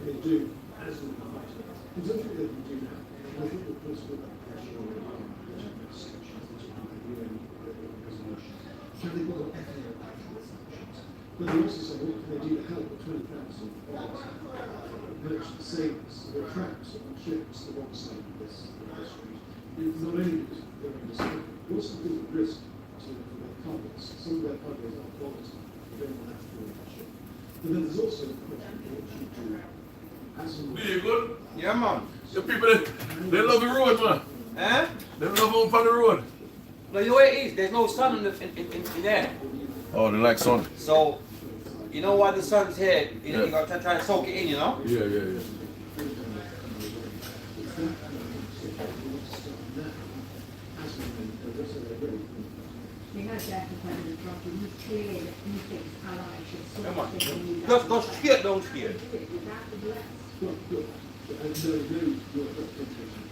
they do as an fighter? In terms of what they can do now, I think the principle of pressure on the sanctions, which are the UN resolution, can they bother anything about sanctions? But they also say, what can they do to help the 20,000 merchant sailors who are trapped on ships the wrong side of this street? It's not only because they're in dispute, but also because of risk to their cargoes. Some of their cargoes are quality, they don't want that to fall on that ship. But then there's also the question of what you do as a
Really good?
Yeah, man.
The people, they love the road, man.
Eh?
They love up on the road.
No, you know what it is? There's no sun in there.
Oh, they like sun.
So, you know why the sun's here? You got to try to soak it in, you know?
Yeah, yeah, yeah.
We heard that from President Trump, and he's clear that he thinks allies should sort
Come
of
on.
think they need
Just go straight down here.
without the bless.
Look, your representation.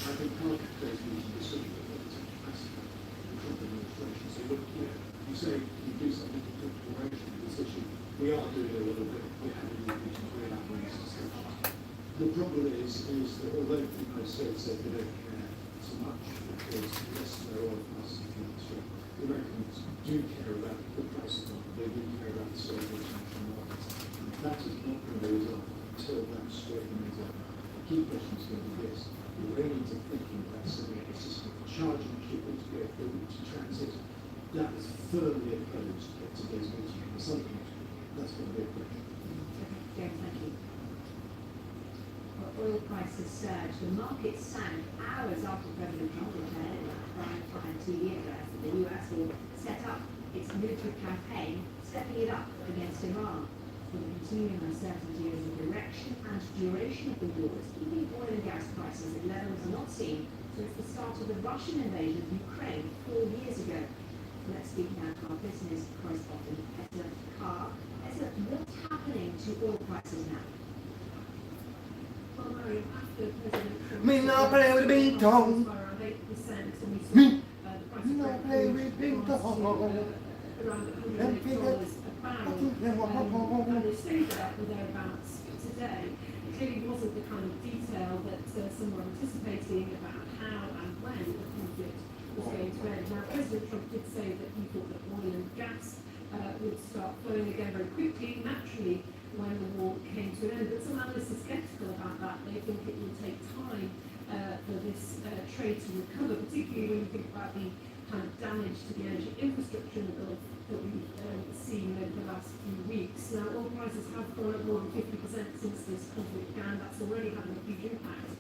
I think part of today's meeting is certainly the capacity of the Trump administration. So look, you say you do something to take duration of this issue. We are doing a little bit. We're having meetings, we're having these discussions. The problem is that although the United States said they don't care so much because yes, there are oil prices in the street, the Americans do care about the price of oil. They do care about the state of international markets. And that is not going to be resolved until that straightens out. The key question is going to be this. The Iranians are thinking about setting up a system for charging people to go through to transit. That is firmly opposed at today's meeting. In some countries, that's going to be a question.
James, thank you. Well, oil prices surged. The market sank hours after President Trump declared in that prime TV address that the US will set up its military campaign, stepping it up against Iran. With the continuing uncertainty over the direction and duration of the war, it's keeping oil and gas prices at levels not seen since the start of the Russian invasion of Ukraine 4 years ago. Let's speak now to our business correspondent, Esther Carr. Esther, what's happening to oil prices now?
Well, Mary, after President Trump
Me not play with big tongue.
around 8%, and we saw
Me
the price of
not play with big tongue.
around $108 a barrel. And they stayed there or thereabouts today. It clearly wasn't the kind of detail that some were anticipating about how and when the conflict was going to end. Now, President Trump did say that he thought that oil and gas would start flowing again very quickly, naturally, when the war came to an end. But some analysts are sceptical about that. They think it will take time for this trade to recover, particularly when you think about the kind of damage to the energy infrastructure in the Gulf that we've seen over the last few weeks. Now, oil prices have gone up more than 50% since this conflict began. That's already having a huge impact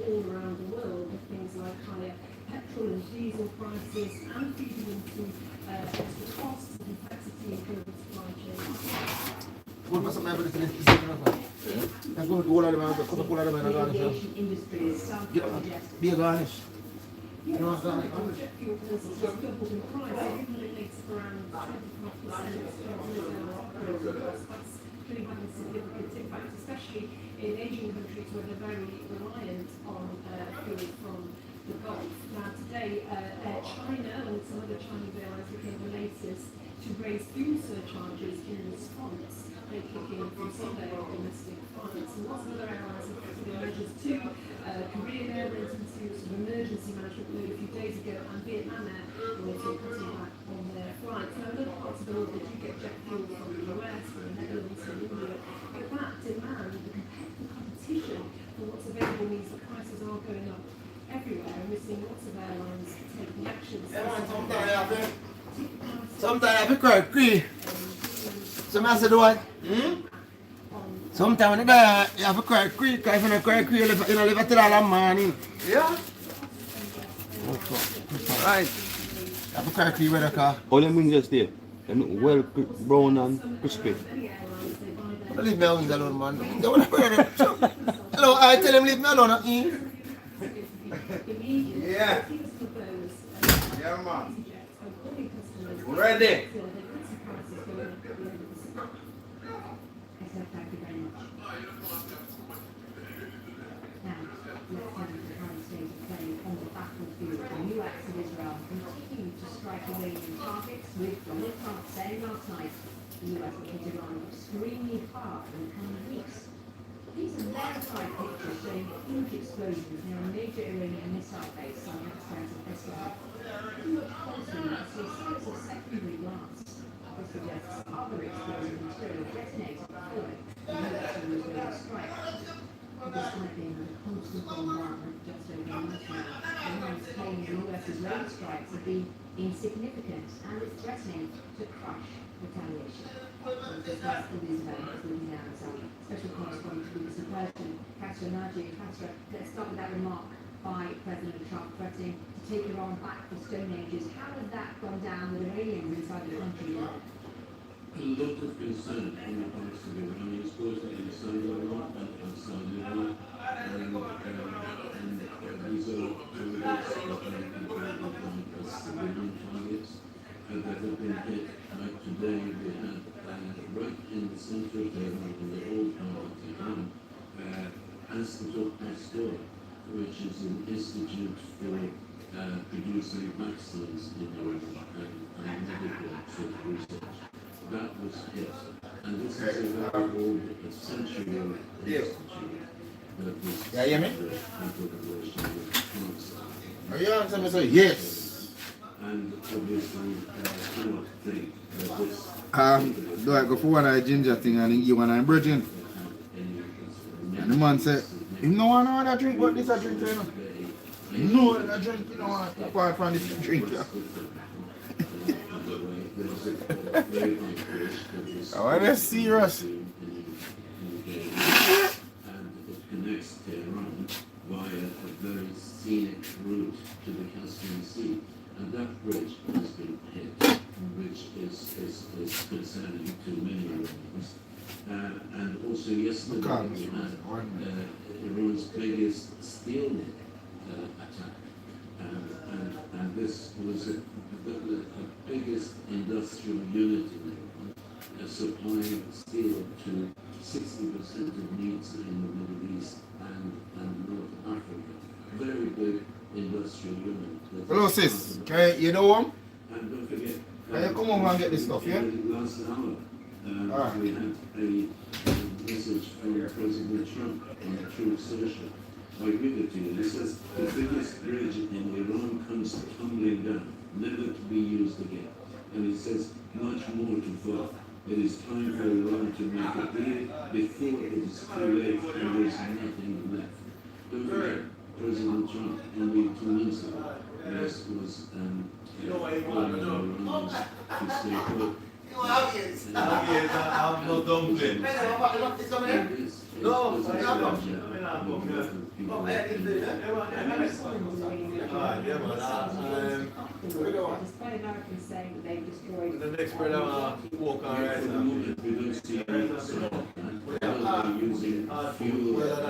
all around the world, with things like higher petrol and diesel prices and feeding into extra costs and complexity in global supply chains.
Good for something else to listen. That's good to all of them. Cut up all of them and
The
garnish.
aviation industry is starting to suggest
Be a garnish. You know what I'm saying?
Jet fuel prices just doubled in price, even though it makes up around 25% of that's clearly having a significant impact, especially in Asian countries where they're very reliant on fuel from the Gulf. Now today, Air China and some other Chinese airlines became the latest to raise fuel surcharges in response. They kick in from Sunday on domestic flights. And lots of other airlines have taken their measures too. Korean Air went into sort of emergency management mode a few days ago, and Vietnam Air will also cutting back on their flights. Now, in other parts of the world, they do get jet fuel from the US, from the Netherlands, from India, but that demand, the competition for what's available means that prices are going up everywhere, and we're seeing lots of airlines taking action.
Sometimes I have to cry, cry. Sometimes I said what? Sometimes when you have to cry, cry, because if you don't cry, you don't live till all the morning.
Yeah?
Right. You have to cry, cry with the car.
All them wings just there. Them well brown and crispy.
Leave me alone, man. Don't want to burn them. Hello, I tell them leave me alone.
Yeah. Yeah, man. Ready?
Thank you very much. Now, let's turn to the current state of play on the battlefield. The US and Israel continue to strike Iranian targets, with Donald Trump saying last night the US will hit Iran extremely hard in the coming weeks. These are verified pictures showing huge explosions near a major Iranian missile base on the outskirts of Isfahan. If you look closely, you can see signs of secondary blasts. This suggests other explosive material detonated before the US was going to strike. Despite being in a constant bombardment for just over a month now, Iran's claims the US's road strikes have been insignificant and it's threatening to crush retaliation. We'll discuss all these events with you now as our special correspondent to BBC Persian, Kasra Naji. Kasra, let's start with that remark by President Trump threatening to take Iran back to Stone Ages. How has that gone down with Iranians inside the country?
A lot of concern on the part of the Iranians, both inside Iran and outside Iran, and these are targets that many people identify as civilian targets that have been hit. Like today, we had right in the center of Tehran, in the old part of Tehran, Institute Pasteur, which is an institute for producing vaccines in Iran and medical sort of research. That was hit. And this is a very old, century-old institute that was
Yeah, you hear me?
under the relation with France.
Oh, yeah, somebody say yes.
And obviously, I do not think that this
Do I go for one of the ginger thing and then give one of the virgin? And the man said, you know want no other drink, but this a drink, you know? No other drink, you know what? Apart from this drink, yeah. I want to serious.
And it connects Tehran via a very scenic route to the Caspian Sea. And that bridge has been hit, which is concerning to many Iranians. And also yesterday we had Iran's biggest steel attack. And this was the biggest industrial unit in Iran, supplying steel to 60% of needs in the Middle East and North Africa. Very big industrial unit.
Hello sis, you know him?
And don't forget,
can you come over and get this stuff, yeah?
Last hour, we had a message from President Trump on the Truth Social. I read it to you. It says, the biggest bridge in Iran comes tumbling down, never to be used again. And it says, much more to follow. It is time for Iran to make a deal before it is too late and there is nothing left. Don't forget, President Trump, only 2 months ago, was calling Iranians to stay put.
Obvious. I'm no dumpling. No,
Despite Americans saying that they've destroyed
the next spread out walk on right now.
We don't see using fuel even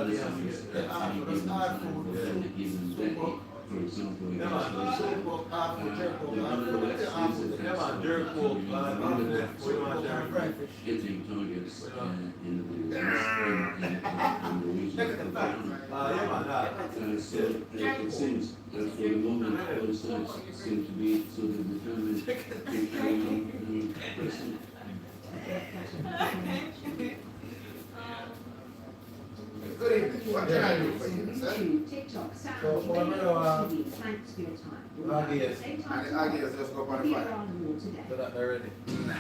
day. For example, hitting targets in the region. So it seems that for the moment both sides seem to be sort of determined to carry on pressing.
Good evening. What can I do for you, sir?
TikTok, SoundCloud, thanks for your time.
I guess just go on the fire.
So that they're ready.
Nah.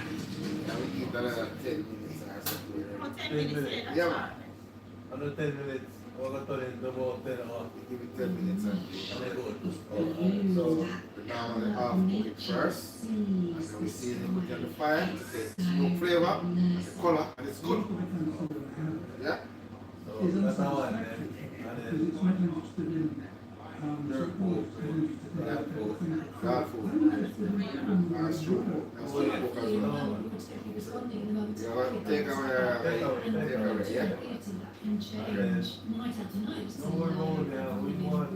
Yeah, we keep that at 10 minutes or something.
10 minutes?
Yeah, man.
Under 10 minutes, we're going to turn it about 10 hours.
Give it 10 minutes and
they go.
So, we normally half cook it first. And then we season it on the fire. The smoke flavor, the color, and it's good. Yeah?
So that's how I then. And then jerk pork,
God food. And stew pork. And stew pork as well. You're going to take away, yeah?
Can change night after night.
No more going down. We want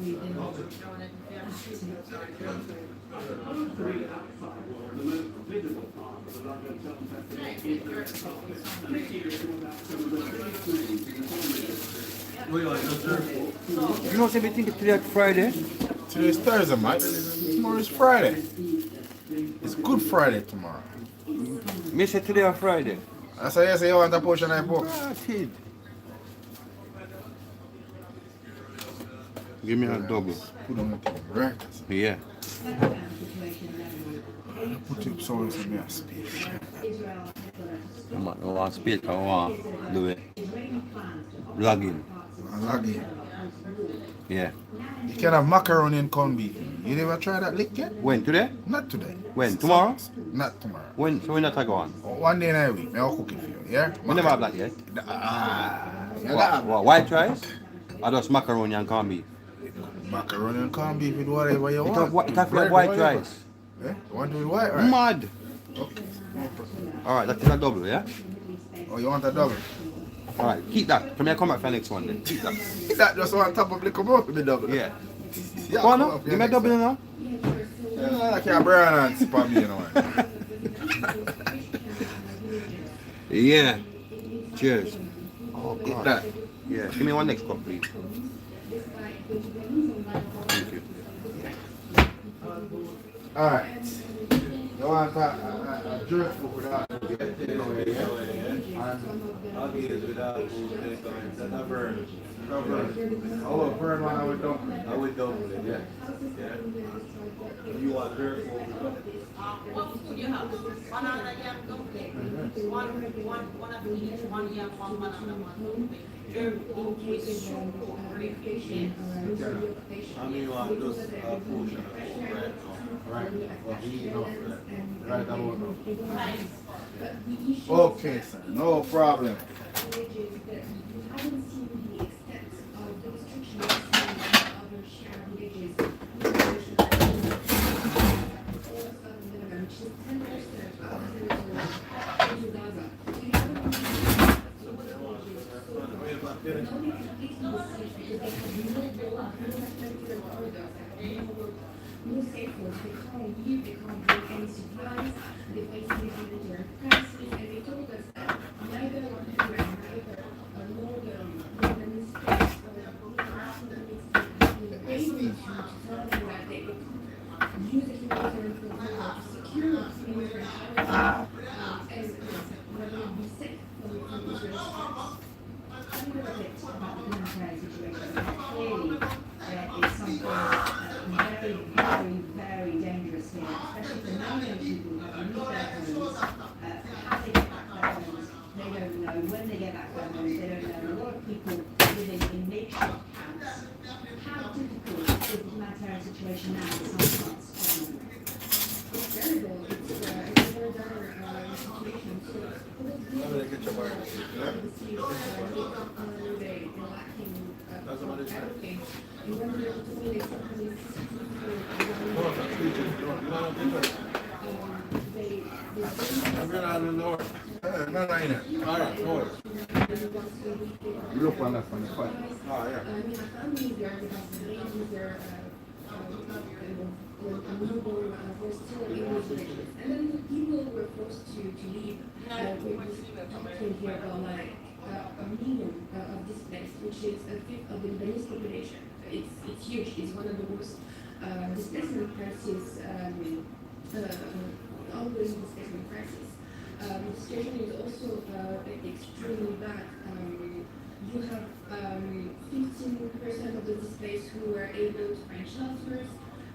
You know, say we think today Friday.
Today's Thursday, mate. Tomorrow is Friday. It's Good Friday tomorrow.
Me say today or Friday.
I say, yes, you want a portion of pork.
Ah, kid.
Give me a double.
Put on the thing right.
Yeah.
Put it so it's in your space.
I want to speak, I want to do it. Login.
Login.
Yeah.
You can have macaroni and corned beef. You never try that lick yet?
When? Today?
Not today.
When? Tomorrow?
Not tomorrow.
When? So when that I go on?
One day in a week. I'll cook it for you. Yeah?
We never have that yet. White rice? Or just macaroni and corned beef?
Macaroni and corned beef with whatever you want.
It has to have white rice.
Yeah? You want to do white rice?
Mad.
Okay.
Alright, that is a double, yeah?
Oh, you want a double?
Alright, keep that. Can I come back for the next one then? Keep that.
That just on top of the come out with the double.
Yeah. Go on now. Give me a double now.
Yeah, like your brand and spam me, you know.
Yeah. Cheers.
Oh, God. That.
Yeah. Give me one next cup, please. Thank you.
Alright. You want a jerk food without and
I'll get it without that burn.
no burn. Oh, burn one I would dumpling.
I would double it, yeah. Yeah. You want dirt for
What food you have? Banana yam dumpling. One of each, one yam, one banana, one dumpling. With soup or refrigeration.
I mean, you want just a portion of bread.
Right. Well, he enough for that. Right, I won't know.
Nice.
Okay, sir. No problem.
New safeguards, they can't leave, they can't bring any supplies, they face military crisis, and they told us that neither northern nor the Lebanese states they need to tell them that they use the humanitarian program to secure humanitarian housing and whether it be safe from Israel's attacks. Tell me a bit about the humanitarian situation. Clearly, there is something very dangerous here, especially for non-young people who have moved their homes, how they get back their homes, they don't know. When they get back their homes, they don't know. A lot of people living in makeshift camps. How difficult is the humanitarian situation now in some parts of the world? It's terrible. It's a very dire situation. So, they're lacking everything. And when they're doing
Look on that from the front. Oh, yeah.
And then the people were forced to leave. We're talking here about like a million of displaced, which is a fifth of the Lebanese population. It's huge. It's one of the worst displacement crises, ongoing displacement crisis. The situation is also extremely bad. You have 15% of the displaced who were able to find shelters,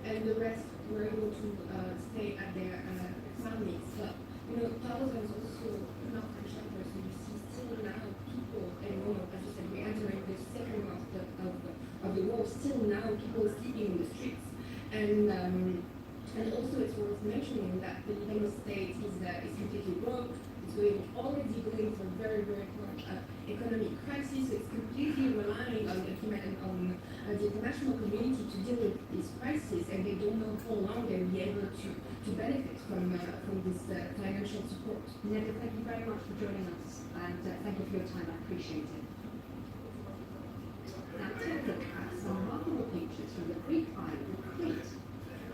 and the rest were able to stay at their families. But thousands also not find shelters. So you see still now people, and as you said, we're entering the second month of the war. Still now people are sleeping in the streets, and also it's worth mentioning that the Lebanese state is completely broke. It's already going through a very hard economic crisis. So it's completely relying on the international community to deal with this crisis, and they don't know how long they'll be able to benefit from this financial support.
Neda, thank you very much for joining us, and thank you for your time. I appreciate it. Now, take a look at some remarkable pictures from the Greek island of Crete.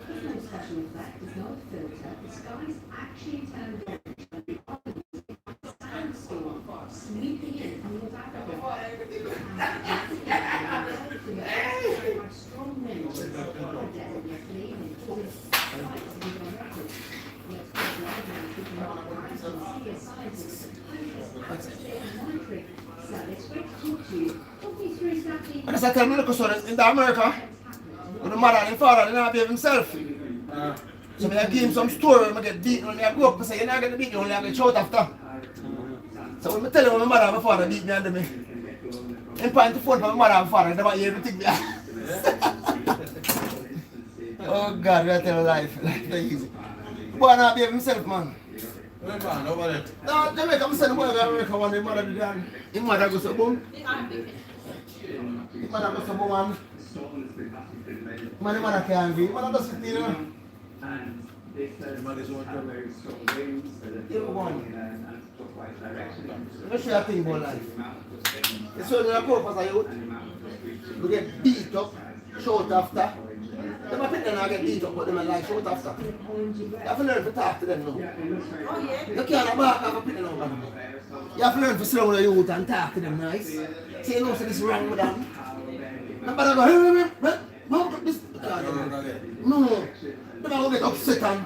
There's no special effect, there's no filter, the sky's actually turned orange, and the island is a sandstorm sweeping in from North Africa. And strong winds in the desert yesterday evening, causing spikes to be on record. Let's put the island keeping up the rise and see a scientist monitoring it's great to talk to you. Talk me through exactly.
And as I tell me, look, son, in America, with the mother and the father, they don't behave himself. So I give him some story when I get beaten. When I grow up, I say, you're not going to beat me, only I get shot after. So when I tell him my mother and my father beat me under me, in point to phone for my mother and father, they never hear everything. Oh God, we are telling life. Life is easy. Boy, not behave himself, man. No, Jamaica, I'm saying the boy to America one day, mother did that. His mother goes to boom. His mother goes to boom, man. Man, the mother can't be. His mother does it, you know. Let's show you a thing about life. It's when you're a purpose of youth, you get beat up, short after. Them a people not get beat up, but them a like short after. You have to learn to talk to them now. You can't back up a people now. You have to learn to sit down with the youth and talk to them nice. Say, you know, say this is wrong with them. Nobody go, hey, this. No. They don't get upset and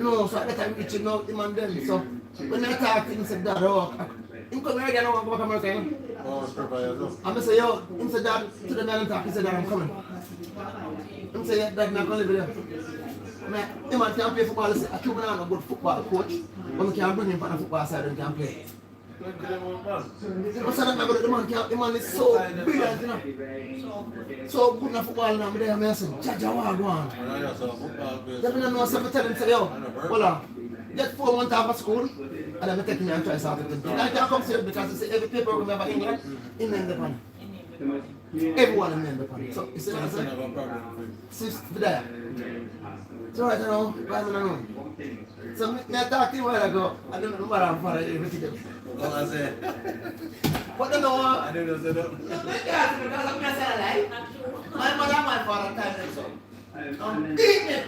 no, so at that time reaching out him and them. So when I talk to him, he said, Dad, him come here again, I want to go back to America. And I say, yo, him said, Dad, to the man and talk, he said, Dad, I'm coming. Him say, yeah, Dad, I'm not going to live there. Him and can't play football, he said, I can't be a good football coach, but I can't bring him from the football side and can't play. I said that the man is so brilliant, you know. So good in football now, I say, Jaja, what go on? They don't know, so I tell him, say, yo, hold on, get 4 months out of school, and then I take him and try something. I can't come see it because he say every paper we have in England, in the everyone in the So, you see what I say? Six there. So right now, I don't know. So I talk to him a while ago, I don't know what I'm for everything. I say. But you know, I didn't say that. Because I'm not saying my mother and my father time like so. Beat me.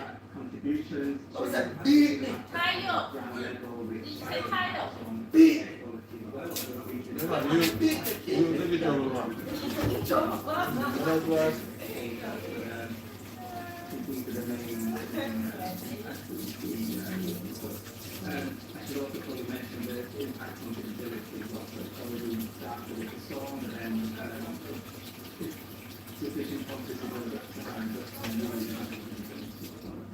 So I said, beat me.
Tie up. Did you say tie up?
Beat me.
I should also probably mention the impact on disability of the colleagues after the storm and sufficient possibility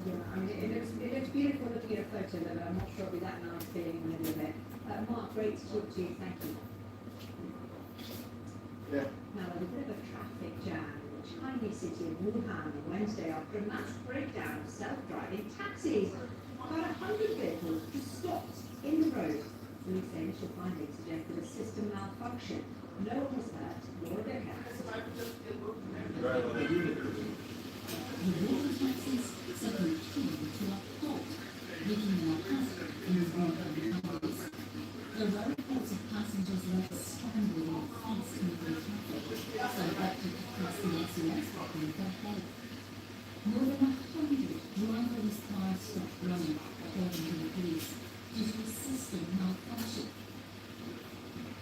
Yeah, I mean, it looks beautiful looking at a photo, but I'm not sure it'll be that nice being in the middle of it. Mark, great to talk to you, thank you.
Yeah.
Now, there's a bit of a traffic jam in the Chinese city of Wuhan on Wednesday after a mass breakdown of self-driving taxis. About 100 vehicles just stopped in the road. Police say initial findings suggest that a system malfunction. No one was hurt, nor a big house.
There were reports of passengers left stranded in fast-moving traffic, so elected to press the SOS button for help. More than 100 driverless cars stopped running, according to the police, due to a system malfunction.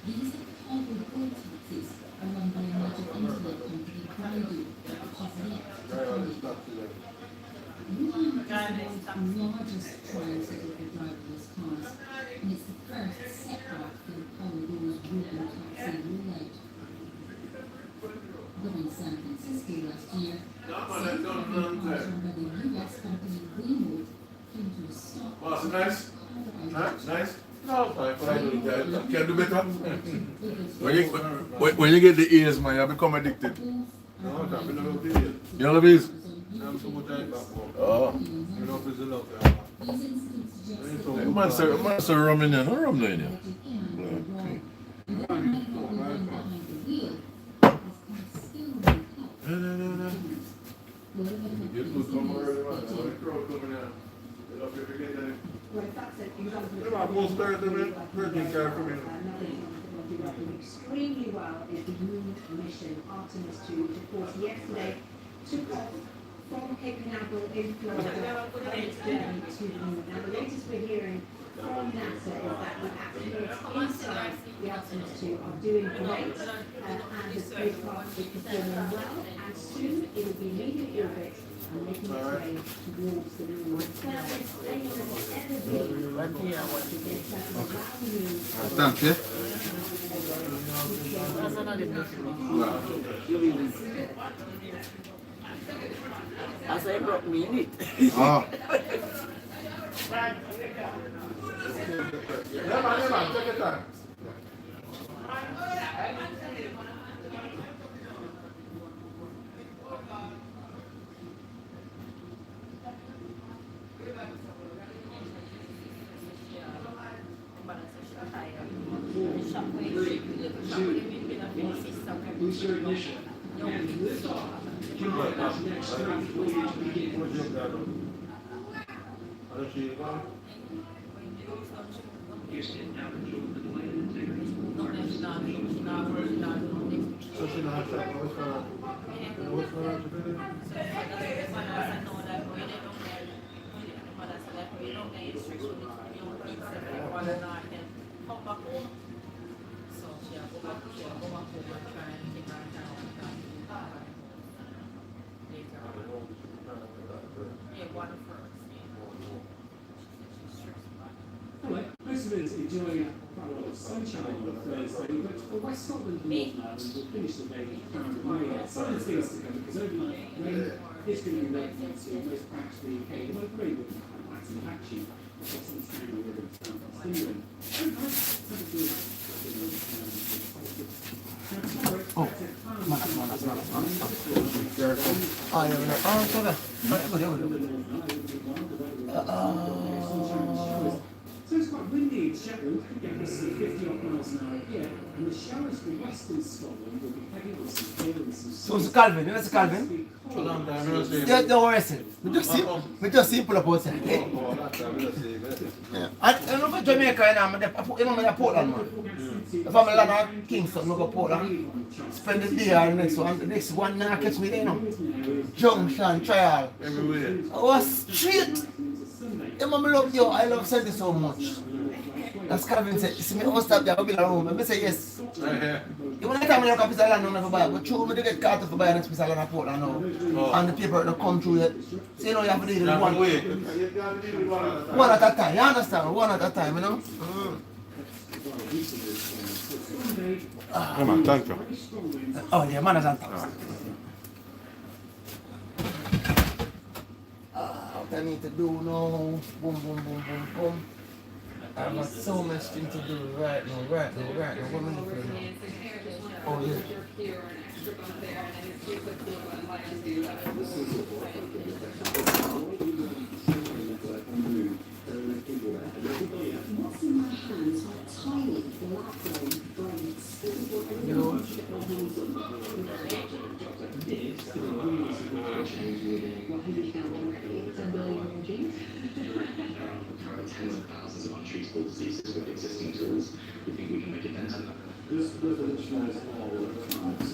These are called road taxis, are run by a major internet company, Baidu, which is yet to follow. Wuhan is the world's largest trial city for driverless cars, and it's the first setback for the corridor's robo-taxi rollout. During San Francisco last year, cars run by the US company Waymo came to a stop.
Was it nice? Nice? No, I can do better. When you get the ears, man, you become addicted. No, I love the ears. You love these? Oh. You love this a lot. Man say rum in here, no rum in here.
Extremely well is the moon mission Artemis 2, which of course yesterday took off from Cape Canaveral in Florida on its journey to the moon. Now the latest we're hearing from NASA is that the astronauts inside the Artemis 2 are doing great and the spacecraft is performing well, and soon it will be leaving orbit
and making its way towards the moon. Furthest anyone has ever been to get around the moon.
Thank you.
As I brought me in it.
Oh. Yeah, man, take your time.
Boost your ignition. And lift off. Drive as next round voyage begins. Houston, now control the delay and integrity.
Anyway, most of us enjoying quite a lot of sunshine on Thursday, but for West Scotland and Northern Ireland, we'll finish the day with cloud and rain. Some of the things to come, because overnight rain is going to be wet to most parts of the UK. The most rain will be quite light and patchy. Western Australia will be continuing.
Oh,
So it's quite windy in Shetland, getting us to 50 odd miles an hour here, and the showers for western Scotland will be heavy with some hail and some
So it's Calvin, you know it's Calvin? Yeah, don't worry, sir. We just see pull up outside. Yeah. And you know for Jamaica, you know, I'm in Portland, man. If I'm a land of Kingston, I go Portland. Spend the day on the next one. The next one now catch me there, you know. Junction, trial.
Everywhere.
I was straight. I love you. I love Sandy so much. That's Calvin said, see me all stop there, I'll be around. I say yes. You want to tell me like a piece of land on the buy, but true, me to get caught to buy an piece of land at Portland now. And the paper don't come through yet. So you know you have to deal with one way. One at a time, you understand? One at a time, you know?
Come on, thank you.
Oh yeah, man is on top. What I need to do now, boom, boom, boom, boom, boom. I have so much thing to do right now. What am I doing now? Oh yeah.
What's in my hands are tiny black braids. This is what I know.
Tens of thousands of untreatable diseases with existing tools. We think we can make it better.
This revolutionized all electronics.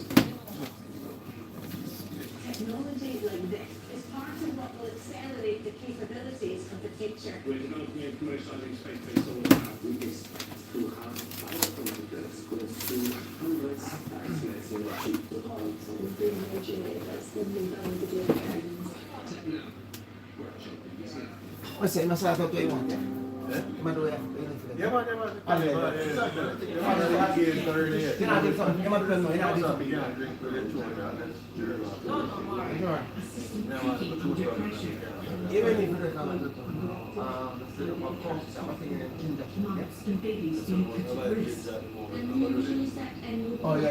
Technology like this is part of what will accelerate the capabilities of the future.
We're developing and commercializing space-based solar power.
We expect to have biopolymers close to hundreds of thousands of achievable homes.
What's it? What's that? What do you want? Man, do it.
Yeah, man.
You not drink something. You not drink something. You not drink something. Even if you don't have the oh yeah.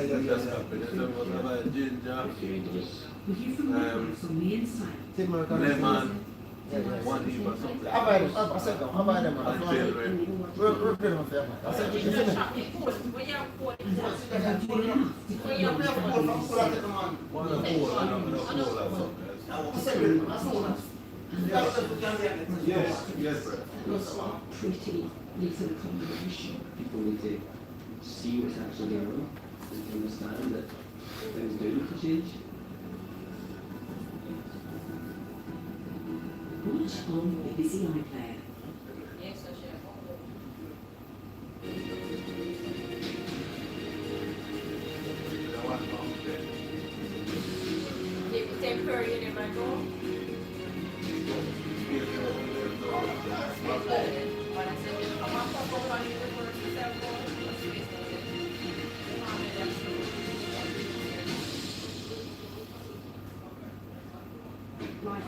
Ginger. Lemon. One leaf or something. How about them? How about them? We're pretty much there. I said, you see
Yes, sir.
Pretty little combination.
People need to see what's actually going on and understand that things do need to change.
Watch on BBC iPlayer.
Temporary in my door.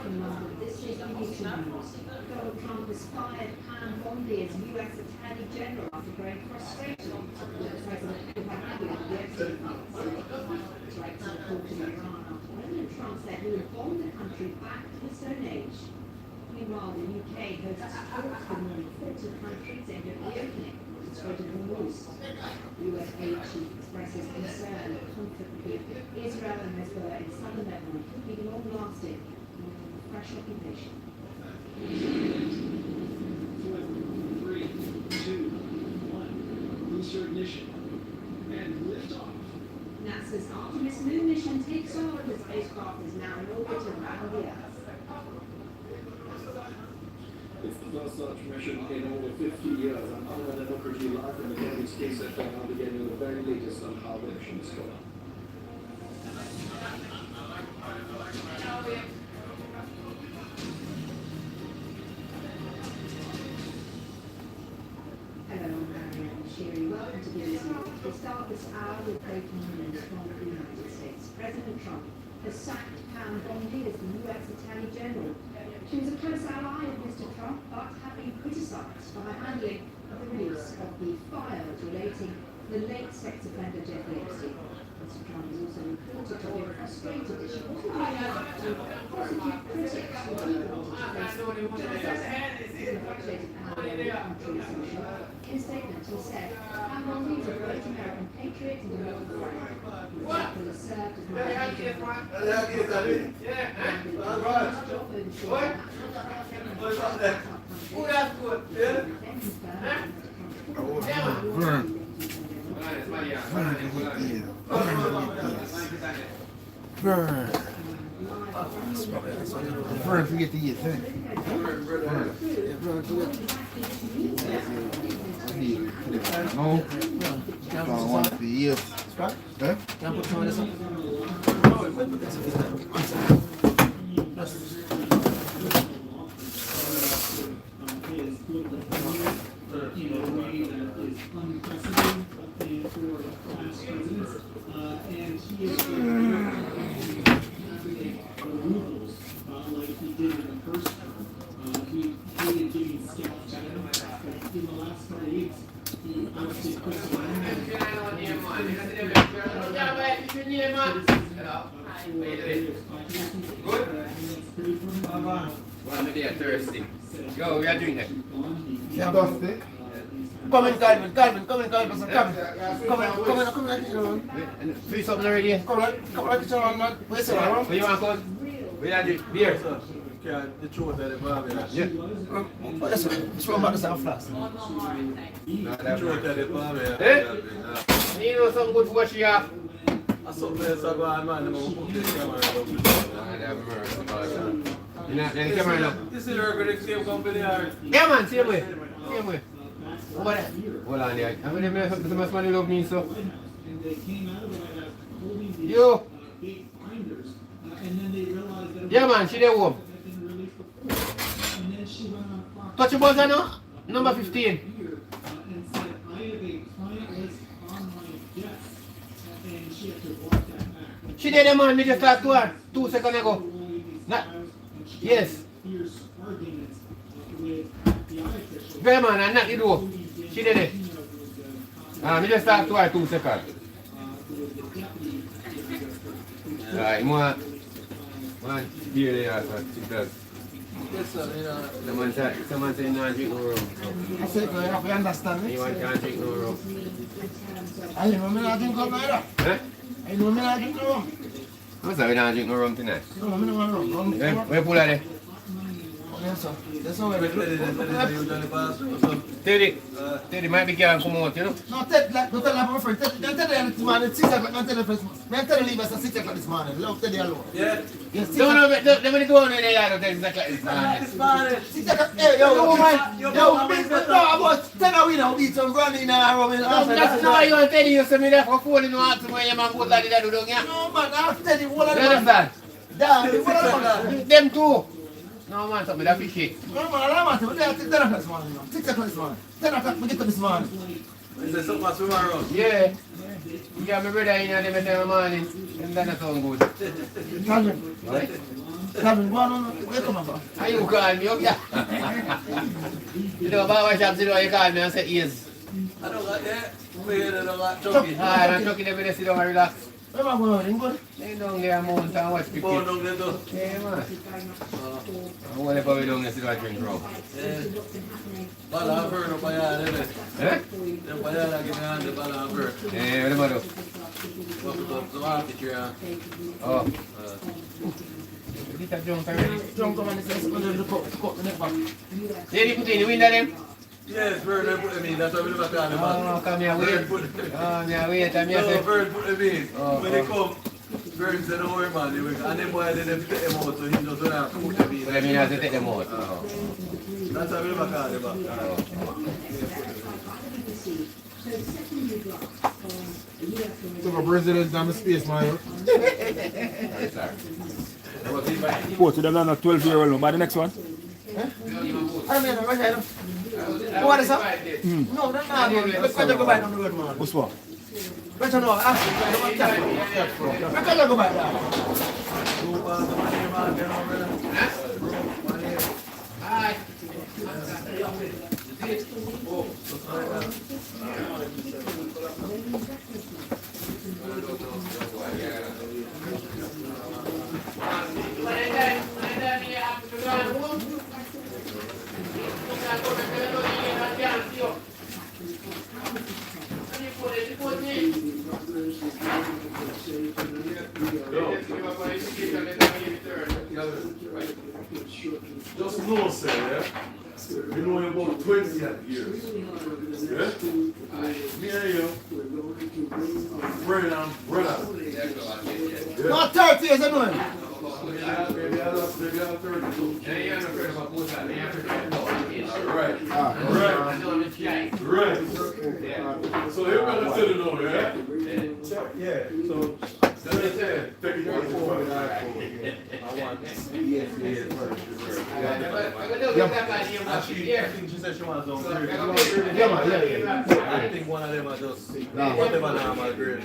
from London, this is BBC News. Donald Trump has fired Pam Bondi as US Attorney General after growing frustration with the president who had handled the Epstein files. Director of the court in Iran after President Trump said he would bomb the country back to the Stone Age. Meanwhile, the UK hosts talks with more than 40 countries aimed at reopening the Strait of Hormuz. US aid chief expresses concern that conflict between Israel and Hezbollah in southern Lebanon could be long-lasting and a fresh occupation.
4, 3, 2, 1. Boost your ignition and lift off.
NASA's Artemis moon mission takes off. The spacecraft is now in orbit around the Earth.
It's the first such mission in over 50 years, and I'm going to look at you live from the Kennedy Space Center, and I'll be getting you the very latest on how the mission is going.
Hello, I'm Marianne Sherry. Welcome to BBC News. We start this hour with breaking news from the United States. President Trump has sacked Pam Bondi as the US Attorney General. She was a close ally of Mr. Trump, but had been criticised for her handling of the release of the files relating to the late sex offender Jeffrey Epstein. Mr. Trump is also reported to be frustrated that she wasn't doing enough to prosecute critics who he wanted to face justice. He congratulated Pam on the country's mission. In a statement, he said, Pam Bondi is a great American patriot and a loyal friend. His example has served as my
Burn, forget to eat, eh? No, don't want to eat. Eh? Can I put some of this
And he is rules like he did in the first term. He hated giving scalp benefits, but in the last couple of weeks, he obviously put some
Thirsty. Yo, we are doing it.
Yeah, Dusty. Come in, Calvin, come in, come in. Come in.
Free something already?
Come on, man. Where's it,
Where you want to go? We are doing beer.
The truth of the barber.
Yeah.
What is it? What's wrong about the sound flask?
The truth of the barber. Eh? You know something good for what you have?
I saw this, I go on, man. I'm going to put this camera up.
You know, the camera now.
This is the same company.
Yeah, man, same way. Same way. What? Hold on, yeah. I'm going to have much money love me, so. Yo. Yeah, man, she there home. Touch your buzzer now. Number 15. She did, man. Me just talked to her 2 seconds ago. Yes. Very man, and not the door. She did it. Me just talked to her 2 seconds. Alright, more beer there, so she does.
Yes, sir, you know.
Someone say no drink no rum.
I said, you have to understand it.
Anyone can't drink no rum.
I know me not drink rum either.
Huh?
I know me not drink no rum.
What's that, we don't drink no rum tonight?
No, me no want rum.
Where pull that there?
Yes, sir. That's how we
Teddy might be can't come out, you know?
No, Ted, like, don't tell my friend. Ted, don't tell the man at 6 o'clock. Don't tell the first. Don't tell the leave us at 6 o'clock this morning. Love Teddy alone. Yeah. Yes,
No, let me go on in there, I don't tell 6 o'clock this morning.
6 o'clock. Hey, yo, man. Yo, about 10 hours now. Beat some brandy in our room.
That's not why you want Teddy. You send me there for calling you out to where your man goes like that, don't you?
No, man. I'll tell you what
You understand?
Damn,
them too. No man, something that fishy.
No man, I want to. We're 10 o'clock this morning. 6 o'clock this morning. 10 o'clock we get to this morning. Is there something else tomorrow?
Yeah.
Yeah, my brother in the morning. And that sound good.
Calvin, go on, where come from?
Are you call me up, yeah? You know, Baba Shop, you know, you call me and say yes.
I don't like that. We don't like
Chucky. I'm Chucky, they will sit down and relax.
Where am I going? Good?
They down there, mount and watch cricket.
Born down there, though.
Yeah, man. Whenever we down there, sit down and drink rum.
Ball and bird up my yard, isn't it?
Eh?
Them by yard, I give me hand the ball and bird.
Eh, what am I do?
Some architecture, yeah.
Oh. This a junk already.
Junk come and say, cut the neck back.
They put in the window them?
Yes, bird, they put them in. That's why we never call them.
Oh, come here, wait. Oh, yeah, wait. I'm here.
No, bird put them in.
Oh,
when they come, bird say, don't worry, man. And them boys, they take them out, so he just don't have to put them in.
So that means I have to take them out. Oh.
That's why we never call them.
So for president and the space, man.
Put to them on a 12-year-old now. By the next one?
I mean, right here. What is up? No, that's not good. Let's go back on the road, man.
What's what?
Better know. Let's go back there.
Hi.
Just know, say, yeah? We know you about 20 years. Yeah? Me and you, friend and brother.
Not 30 years, I know him.
Maybe I lost 32. Right. Right. So you're going to sit it over, yeah? Yeah. So, take it easy. I think she said she wants some grade. Yeah, man, yeah. I think one of them are just, whatever now I'm agreeing.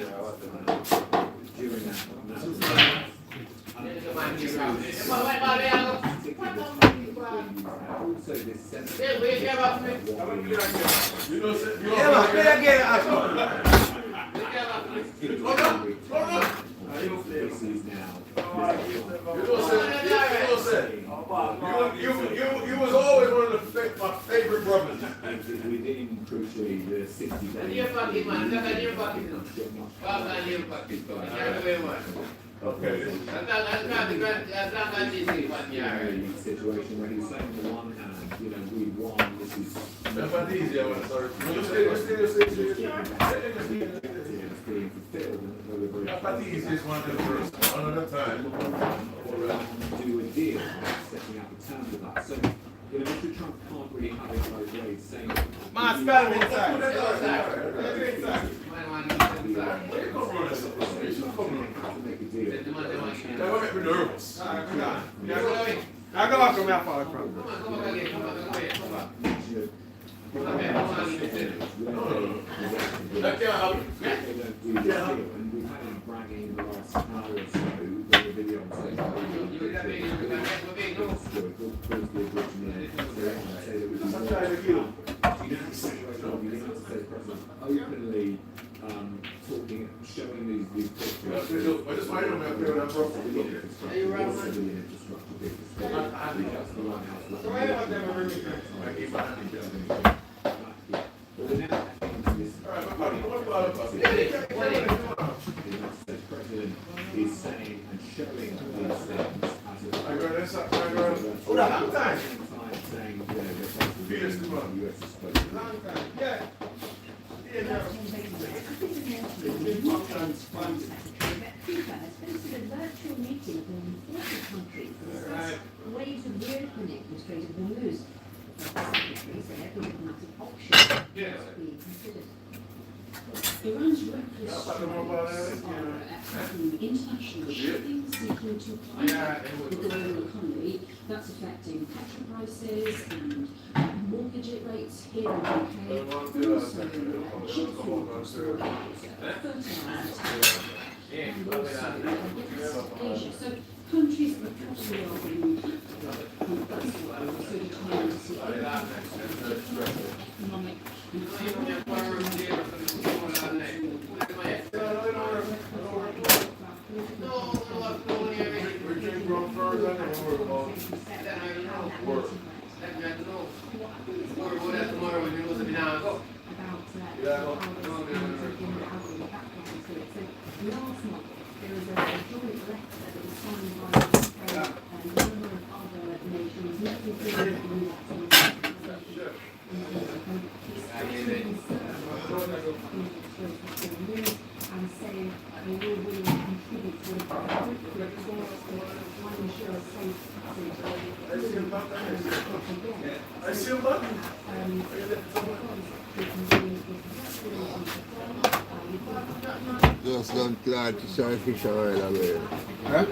You was always one of my favorite brothers.
Within crucially the 60 days.
Okay.
Situation where he's saying on the one hand, you know, we won, this is.
That's not easy, I want to start.
It's being fulfilled.
That's not the easiest one to do first, one at a time.
Do a deal, setting out the terms of that. So, you know, Mr. Trump can't really have it both ways, saying.
Man, spell me inside.
That would make me nervous.
I go back from where I fall from.
That can't happen.
Openly talking, showing these pictures.
I just want to know if they're not broke.
President is saying and showing these things as saying, you know, the US is supposed to
FIFA has hosted a virtual meeting of more than 40 countries ways to reopening the Strait of Hormuz. The secretary said a diplomatic option is being considered. Iran's reckless strikes are affecting international shipping, seeking to combat the global economy. That's affecting petrol prices and
mortgage rates here in the UK, but also fertiliser and also Asia. So countries across the world are being economic last month there was a joint letter that was signed by a number of other nations, not including the and saying they will really contribute to the ensure safe
Just done clad to fried fish oil away.
Huh?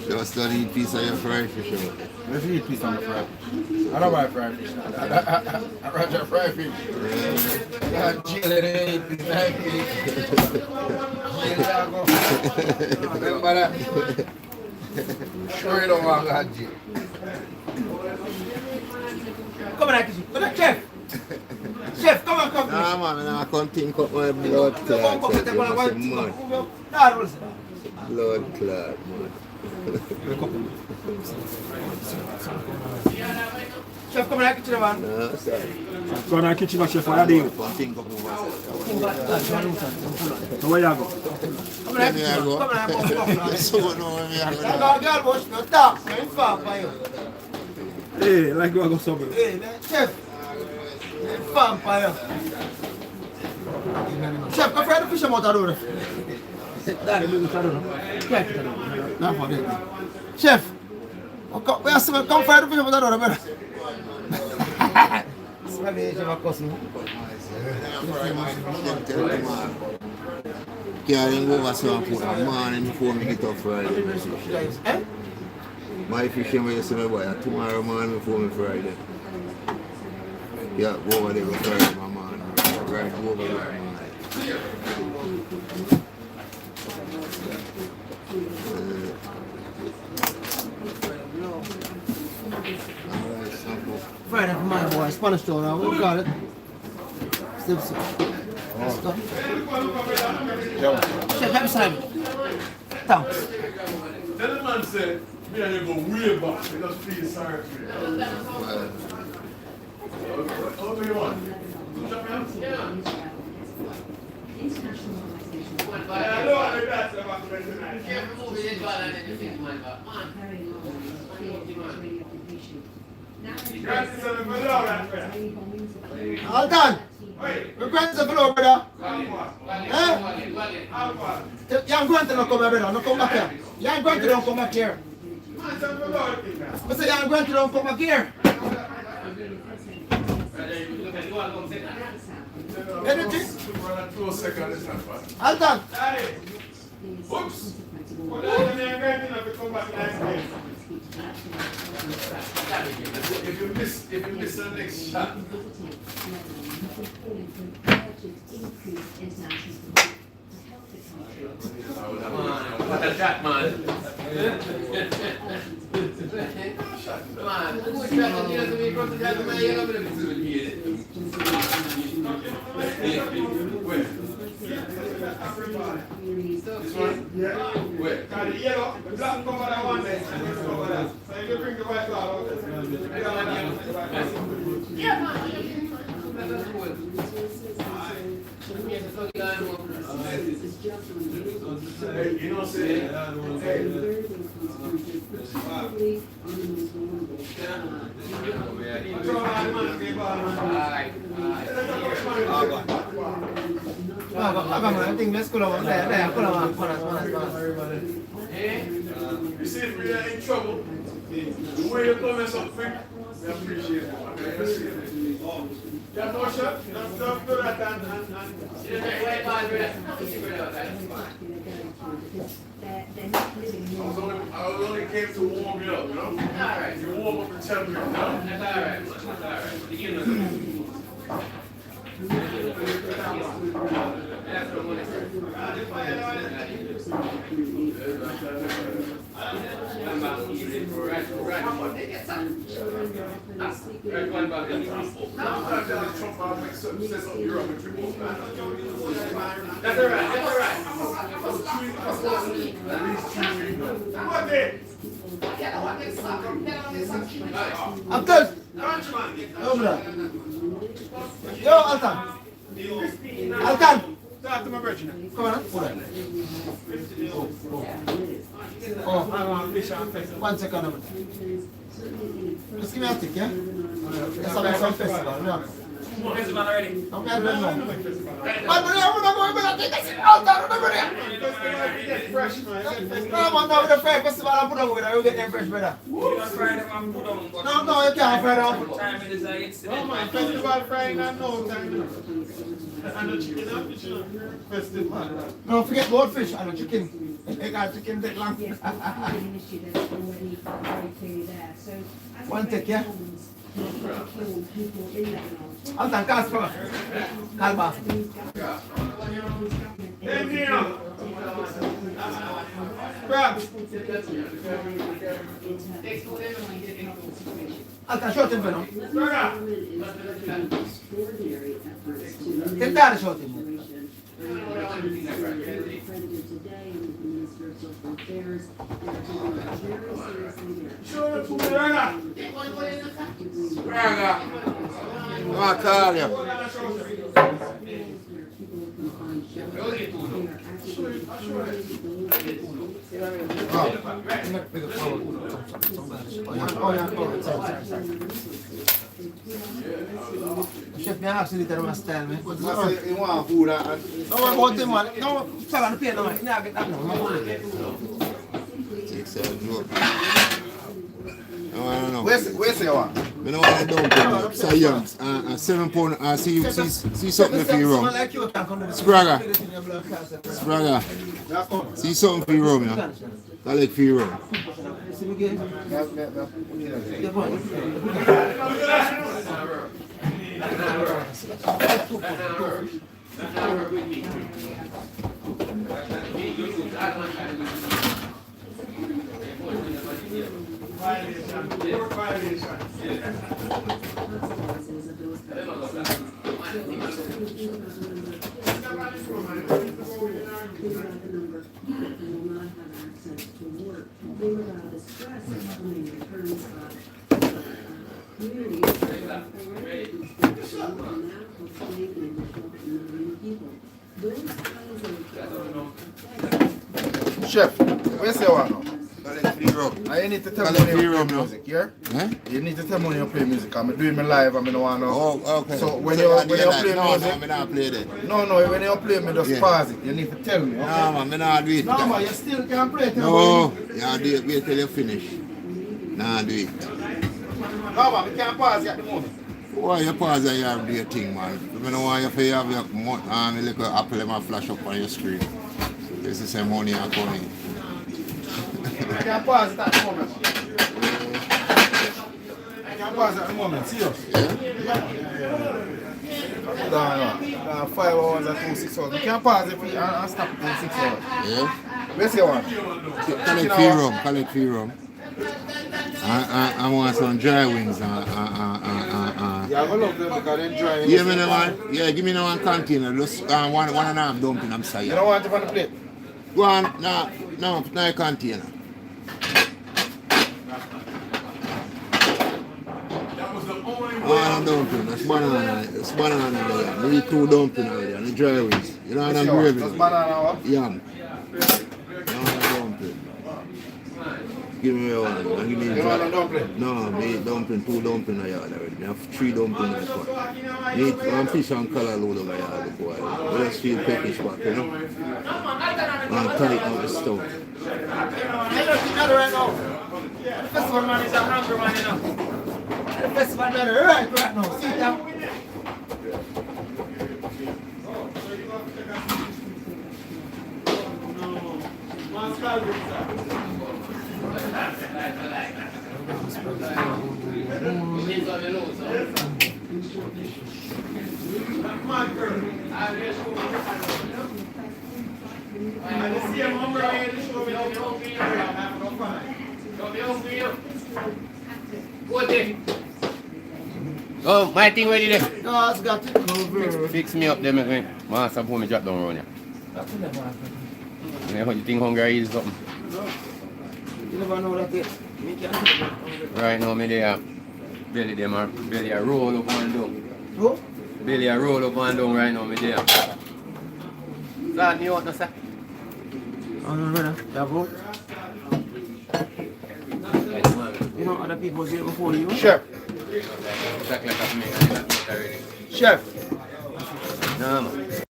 Just done eat piece of your fried fish oil.
Let's eat piece of my fried fish. I don't buy fried fish. I rather fried fish. I'm chilling and eat piece of fish. Remember that? Sure you don't want that, G.
Come on, Akishi. Come on, chef. Chef, come on, come.
Nah, man, I can't think of my blood clot. Blood clot, man.
Chef, come on, kitchen, man.
No, sorry.
Go on kitchen, chef. What are you doing?
Think of myself.
So where you go?
Come on, kitchen. Come on,
So no, where me
I'm girl, boss. No talk. No inform for you.
Hey, like you go somewhere.
Hey, chef. Inform for you. Chef, come fry the fish out of there. Daddy, look at it. Not for that. Chef, come fry the fish out of there, brother.
Can't go over some food morning before me get up Friday. My fishing where you see me boy, tomorrow morning before me Friday. Yeah, go over there with Friday, my man. Right, go over there, man.
Friday for my boy, Spanish town, what do you call it? Simpson. Let's go. Chef, have some. Thanks.
Tell the man said, me and you go way back, I just feel sorry for you. What do you want?
All done. We're going to the floor, brother. Eh? Young Granton don't come here, brother. Don't come back here. Young Granton don't come back here. I say young Granton don't come back here. Anything? All done.
Oops. If you miss the next shot.
What a shot, man. Come on, who is that? You know, to me, from the guy to my yellow, but it's good here.
This one? Yeah. Where? Got the yellow, the black cover that one there. So if you bring the white cloud out,
yeah, man.
Hey, you know, say, hey. You see, if we are in trouble, the way you come so quick, we appreciate it. You have no shot? Don't do that and...
because they're not living normal life.
I only came to warm you up, you know?
Alright.
You warm up and tell me, you know?
That's alright. That's alright. You know. That's what That's alright.
I'm good. Yo, Altan. Altan.
Talk to my brother.
Come on. Oh, one second. Just give me a tick, yeah? Let's have some festival, yeah?
Festival already.
I'm going to go. I'm going to take out there.
Fresh, man.
Come on, now with the Friday festival, I'll put on with it. You'll get them fresh, brother.
You don't Friday, man, put on.
No, you can't Friday.
Time it is an incident.
No, man. Festival Friday, not no time. And the chicken and fish, festival.
No, forget goldfish and the chicken. They got chicken take long. One take, yeah? Altan, Casper. Calma.
Hey, Nino. Grab.
Altan, short him, Venom.
Brother.
Get down, short him.
Show the food, brother.
Spraga. I call you.
Chef, me ask you later what style, man.
You want food?
Don't worry about him, man. No, tell him to pay no money. Nah, get that now.
Take some joke. No, I don't know. Where's the one? I don't want to dump it. So young. 7 pound. See something for you, Rum. Spraga. See something for you, Rum, yeah? I like for you, Rum. Chef, where's the one now? I need to tell me when you play music, yeah? You need to tell me when you play music. I'm doing my live and I don't want to know. Oh, okay. So when you play music... No, I'm not play that. No, when you play me, just pause it. You need to tell me, okay? No, man, I'm not do it.
No, man, you still can't play it.
No, you do it, wait till you finish. Nah, do it.
No, man, we can't pause it at the moment.
Why you pause and you have do your thing, man? I don't want you to have your little apple in my flash up on your screen. This is the money I'm coming.
I can't pause it at the moment. I can't pause it at the moment, serious.
Yeah? 5 hours and 2 6 hours. You can't pause it and stop it in 6 hours. Yeah? Where's your one? Collect free rum. I want some dry wings.
Yeah, I love them because they're dry.
Give me the one. Yeah, give me the one container. Just 1.5 dumpling. I'm sorry.
You don't want it on the plate?
Go on. No container. One dumpling, that's banana there. We need 2 dumplings already and the dry wings. You know what I'm gravy? That's banana what? Yam. Dumpling. Give me one. Give me
you want a dumpling?
No, me dumpling, 2 dumplings I had already. I have 3 dumplings I put. Need 1 fish and color load of my yard before I just feel peckish back, you know? And tight on the stove.
I don't think that right now. The festival man is a hungry man, you know. The festival man is right now. See that?
Oh, my thing ready there.
No, it's got to cover.
Fix me up there, my master for me drop down around here.
That's never happened.
You think hungry is something?
You never know that it. Me can't.
Right now, me there, belly them are belly a roll up and down.
Who?
Belly a roll up and down right now, me there. Start me out now, sir.
Oh no, brother. You go. You know other people here before you.
Chef.
Exactly like me.
Chef.
No, man.